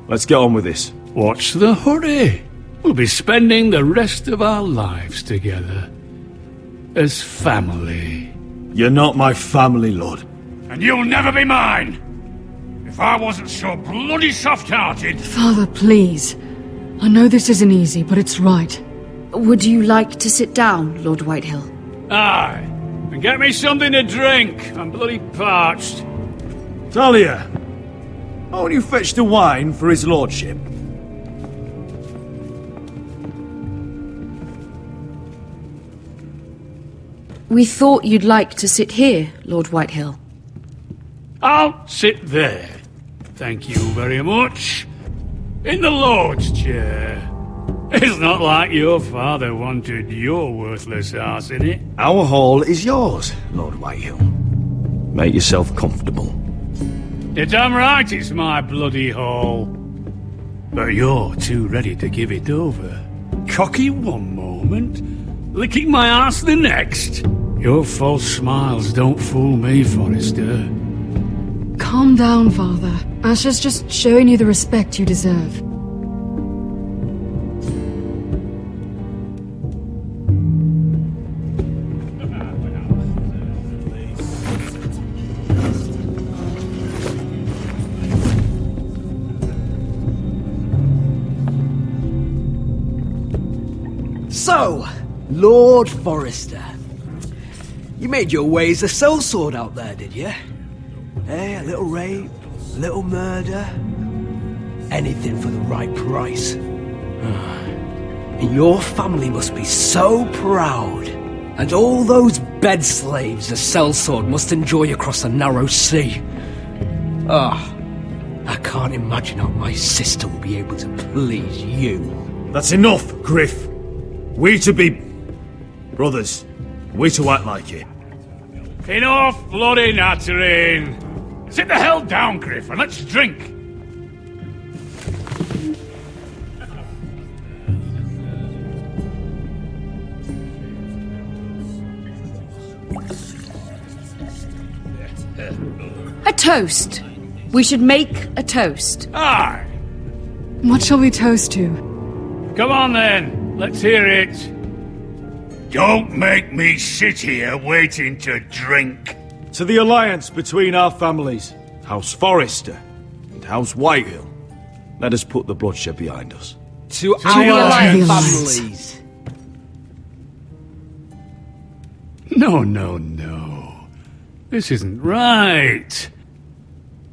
Let's get on with this. What's the hurry? We'll be spending the rest of our lives together. As family. You're not my family, Lord. And you'll never be mine! If I wasn't so bloody soft-hearted... Father, please. I know this isn't easy, but it's right. Would you like to sit down, Lord Whitehill? Aye. And get me something to drink. I'm bloody parched. Talia, won't you fetch the wine for his lordship? We thought you'd like to sit here, Lord Whitehill. I'll sit there. Thank you very much. In the Lord's chair. It's not like your father wanted your worthless ass in it. Our hall is yours, Lord Whitehill. Make yourself comfortable. You're damn right it's my bloody hall. But you're too ready to give it over. Cocky one moment, licking my ass the next. Your false smiles don't fool me, Forrester. Calm down, Father. Asher's just showing you the respect you deserve. So, Lord Forrester, you made your way as a sellsword out there, did you? Eh, a little rape, a little murder, anything for the right price. And your family must be so proud. And all those bed slaves a sellsword must enjoy across the narrow sea. I can't imagine how my sister will be able to please you. That's enough, Griff. We to be brothers. We to act like it. Enough bloody nattering. Sit the hell down, Griff, and let's drink. A toast. We should make a toast. Aye. What shall we toast to? Come on then, let's hear it. Don't make me sit here waiting to drink. To the alliance between our families, House Forrester and House Whitehill. Let us put the bloodshed behind us. To our families. No. This isn't right.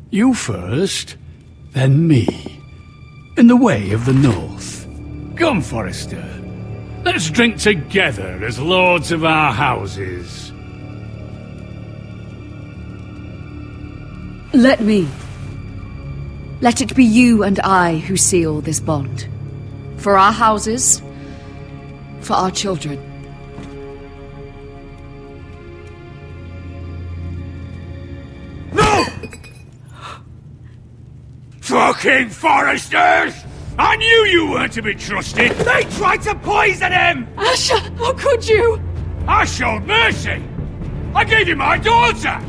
You first, then me. In the way of the North. Come, Forrester. Let's drink together as lords of our houses. Let me. Let it be you and I who seal this bond. For our houses, for our children. No! Fucking Forresters! I knew you weren't to be trusted! They tried to poison him! Asher, how could you? I showed mercy! I gave you my daughter!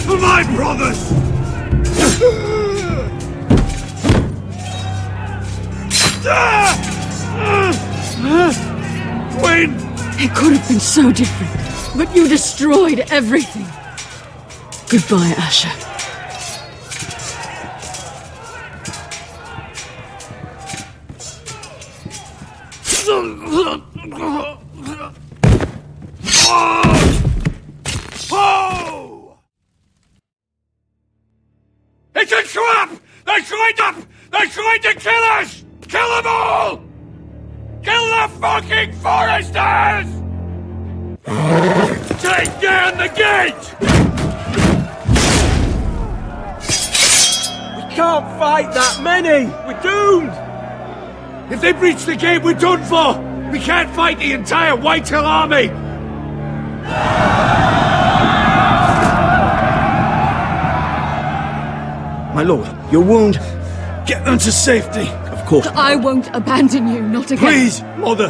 For my brothers! Queen! It could have been so different, but you destroyed everything. Goodbye, Asher. It's a trap! They're trying to kill us! Kill them all! Kill the fucking foresters! Take down the gate! We can't fight that many! We're doomed! If they breach the gate, we're done for! We can't fight the entire Whitetail army! My lord, your wound. Get them to safety. Of course. I won't abandon you, not again. Please, Mother!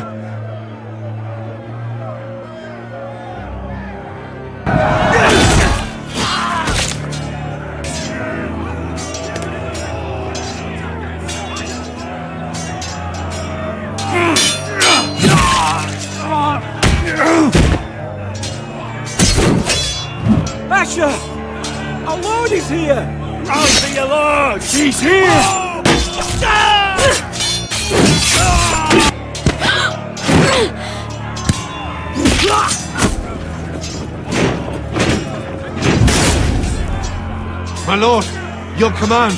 Asher! Our lord is here! I'll see your lord! He's here! My lord, your command!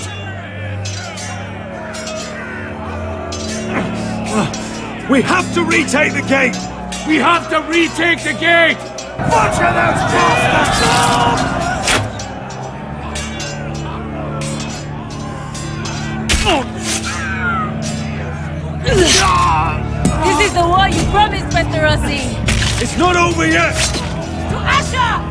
We have to retake the gate! We have to retake the gate! Butcher those bastards! This is the war you promised, Mr. Rossi! It's not over yet! To Asher!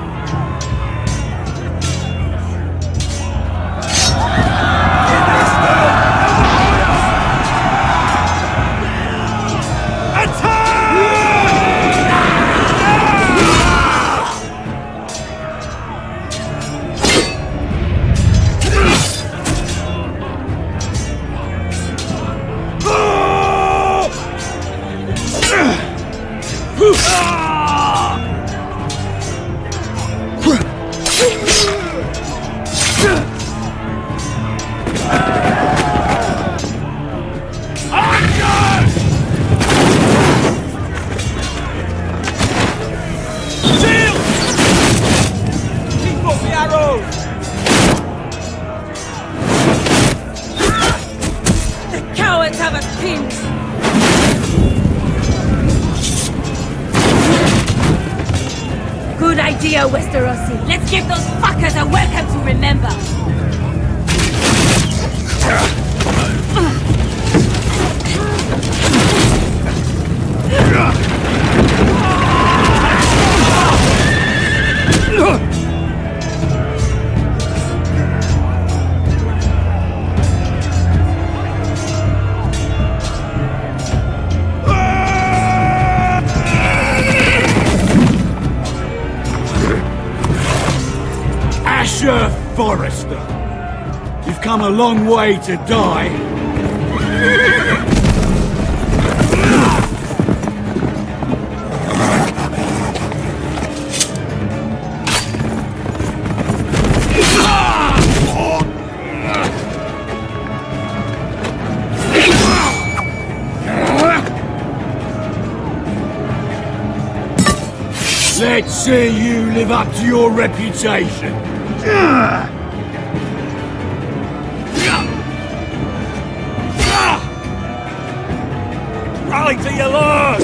Westerosi. Let's give those fuckers a welcome to remember. Forrester, you've come a long way to die. Let's see you live up to your reputation. Rally to your lord!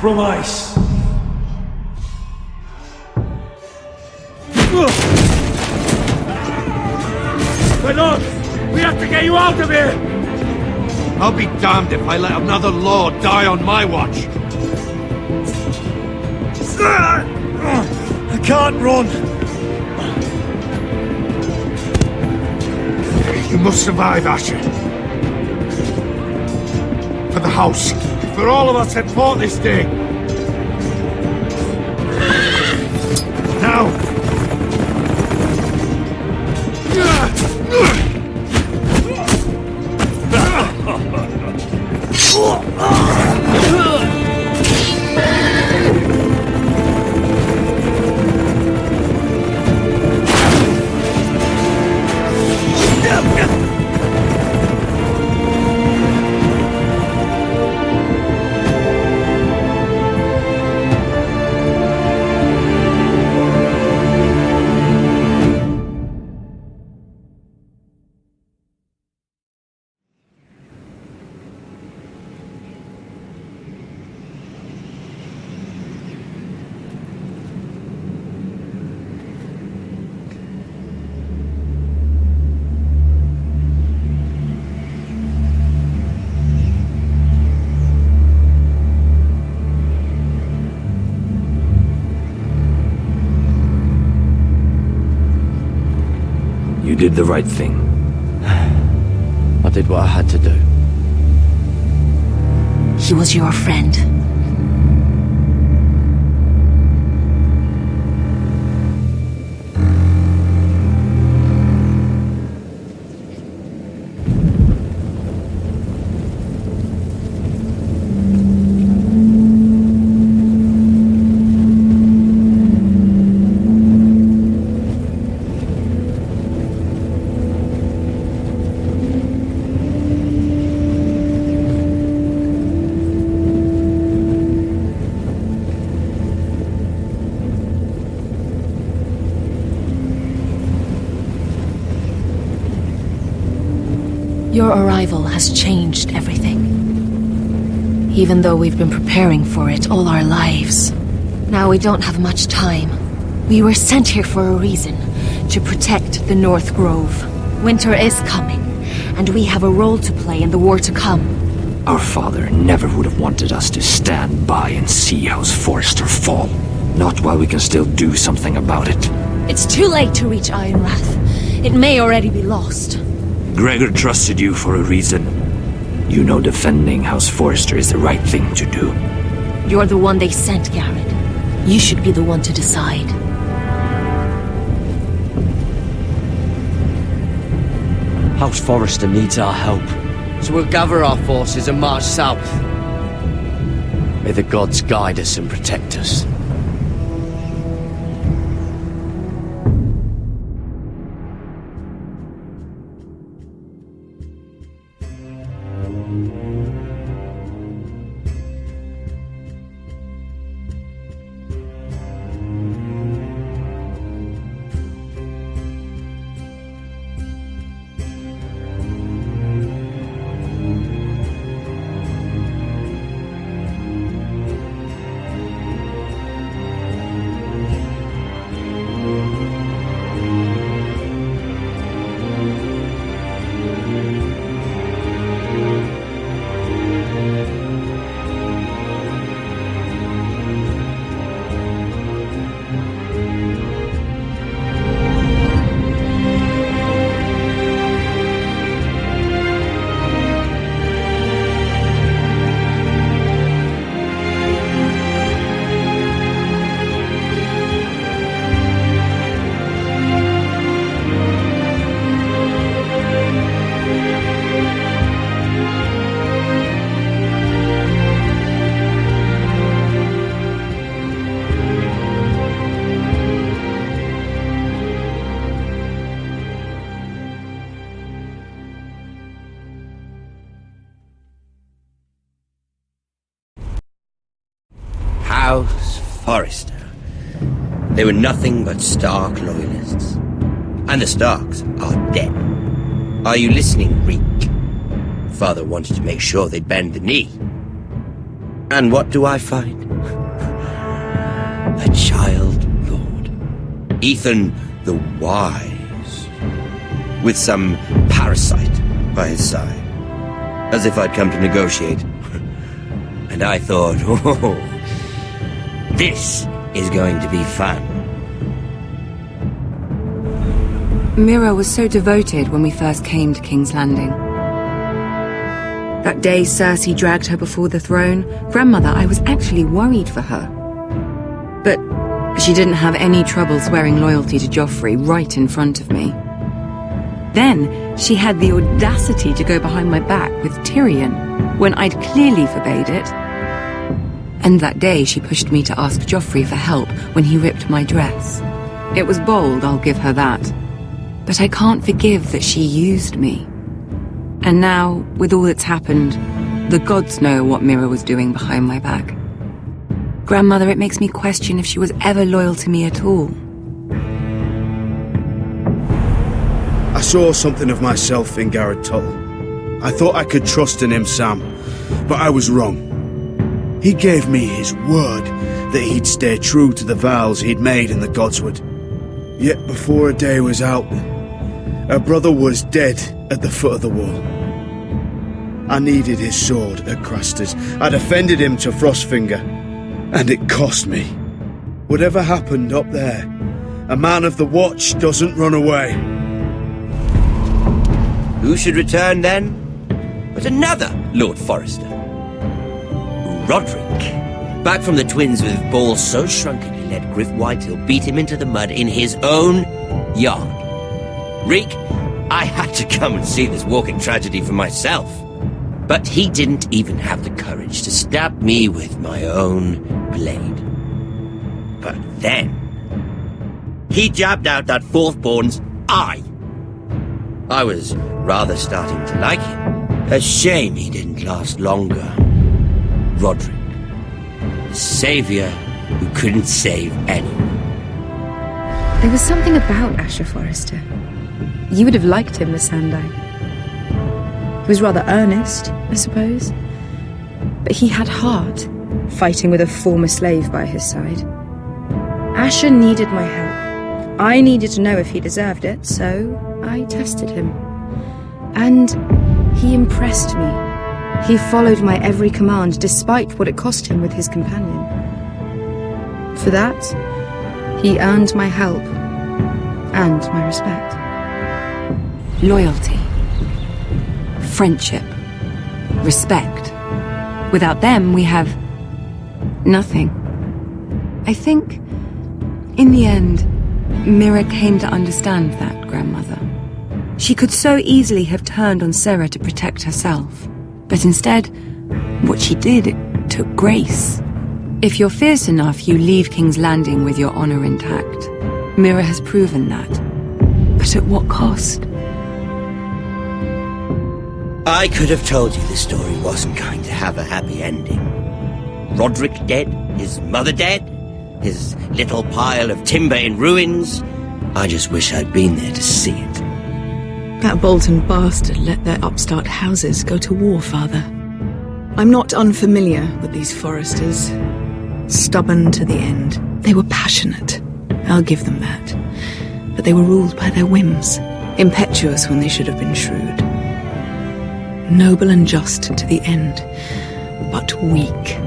compromise. But look! We have to get you out of here! I'll be damned if I let another lord die on my watch. I can't run. You must survive, Asher. For the house. For all of us that fought this day. Now! You did the right thing. I did what I had to do. He was your friend. Your arrival has changed everything. Even though we've been preparing for it all our lives. Now we don't have much time. We were sent here for a reason. To protect the North Grove. Winter is coming, and we have a role to play in the war to come. Our father never would have wanted us to stand by and see House Forrester fall. Not while we can still do something about it. It's too late to reach Ironrath. It may already be lost. Gregor trusted you for a reason. You know defending House Forrester is the right thing to do. You're the one they sent, Garrett. You should be the one to decide. House Forrester needs our help. So we'll gather our forces and march south. May the gods guide us and protect us. House Forrester. They were nothing but Stark loyalists. And the Starks are dead. Are you listening, Reek? Father wanted to make sure they'd bend the knee. And what do I find? a child lord. Ethan the Wise. With some parasite by his side. As if I'd come to negotiate. And I thought, oh, this is going to be fun. Mira was so devoted when we first came to King's Landing. That day Cersei dragged her before the throne, Grandmother, I was actually worried for her. But she didn't have any trouble swearing loyalty to Joffrey right in front of me. Then she had the audacity to go behind my back with Tyrion, when I'd clearly forbade it. And that day she pushed me to ask Joffrey for help when he ripped my dress. It was bold, I'll give her that. But I can't forgive that she used me. And now, with all that's happened, the gods know what Mira was doing behind my back. Grandmother, it makes me question if she was ever loyal to me at all. I saw something of myself in Garrett Tuttle. I thought I could trust in him, Sam, but I was wrong. He gave me his word that he'd stay true to the vows he'd made in the Godswood. Yet before a day was out, her brother was dead at the foot of the wall. I needed his sword at Craster's. I defended him to Frostfinger, and it cost me. Whatever happened up there, a man of the Watch doesn't run away. Who should return then? But another Lord Forrester. Roderick. Back from the Twins with balls so shrunken he let Griff Whitehill beat him into the mud in his own yard. Reek, I had to come and see this walking tragedy for myself. But he didn't even have the courage to stab me with my own blade. But then, he jabbed out that fourth-born's eye. I was rather starting to like him. A shame he didn't last longer. Roderick, the savior who couldn't save anyone. There was something about Asher Forrester. You would have liked him, Miss Sandine. He was rather earnest, I suppose. But he had heart, fighting with a former slave by his side. Asher needed my help. I needed to know if he deserved it, so I tested him. And he impressed me. He followed my every command, despite what it cost him with his companion. For that, he earned my help and my respect. Loyalty. Friendship. Respect. Without them, we have nothing. I think, in the end, Mira came to understand that, Grandmother. She could so easily have turned on Sarah to protect herself. But instead, what she did, it took grace. If you're fierce enough, you leave King's Landing with your honor intact. Mira has proven that. But at what cost? I could have told you this story wasn't going to have a happy ending. Roderick dead, his mother dead, his little pile of timber in ruins. I just wish I'd been there to see it. That Bolton bastard let their upstart houses go to war, Father. I'm not unfamiliar with these Forresters. Stubborn to the end. They were passionate. I'll give them that. But they were ruled by their whims. Impetuous when they should have been shrewd. Noble and just to the end, but weak.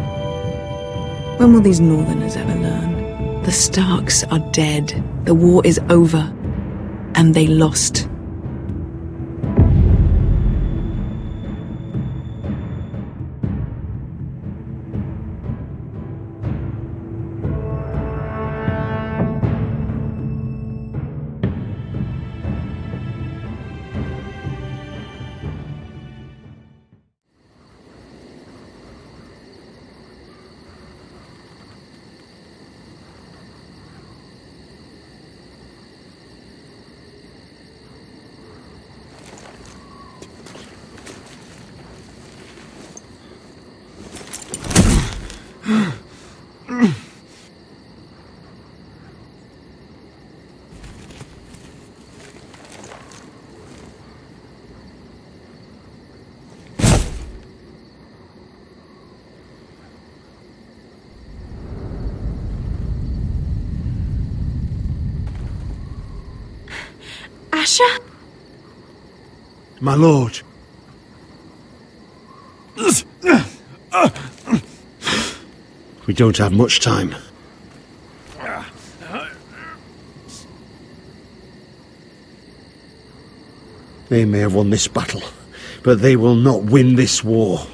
When will these Northerners ever learn? The Starks are dead. The war is over. And they lost. Asher? My lord. We don't have much time. They may have won this battle, but they will not win this war.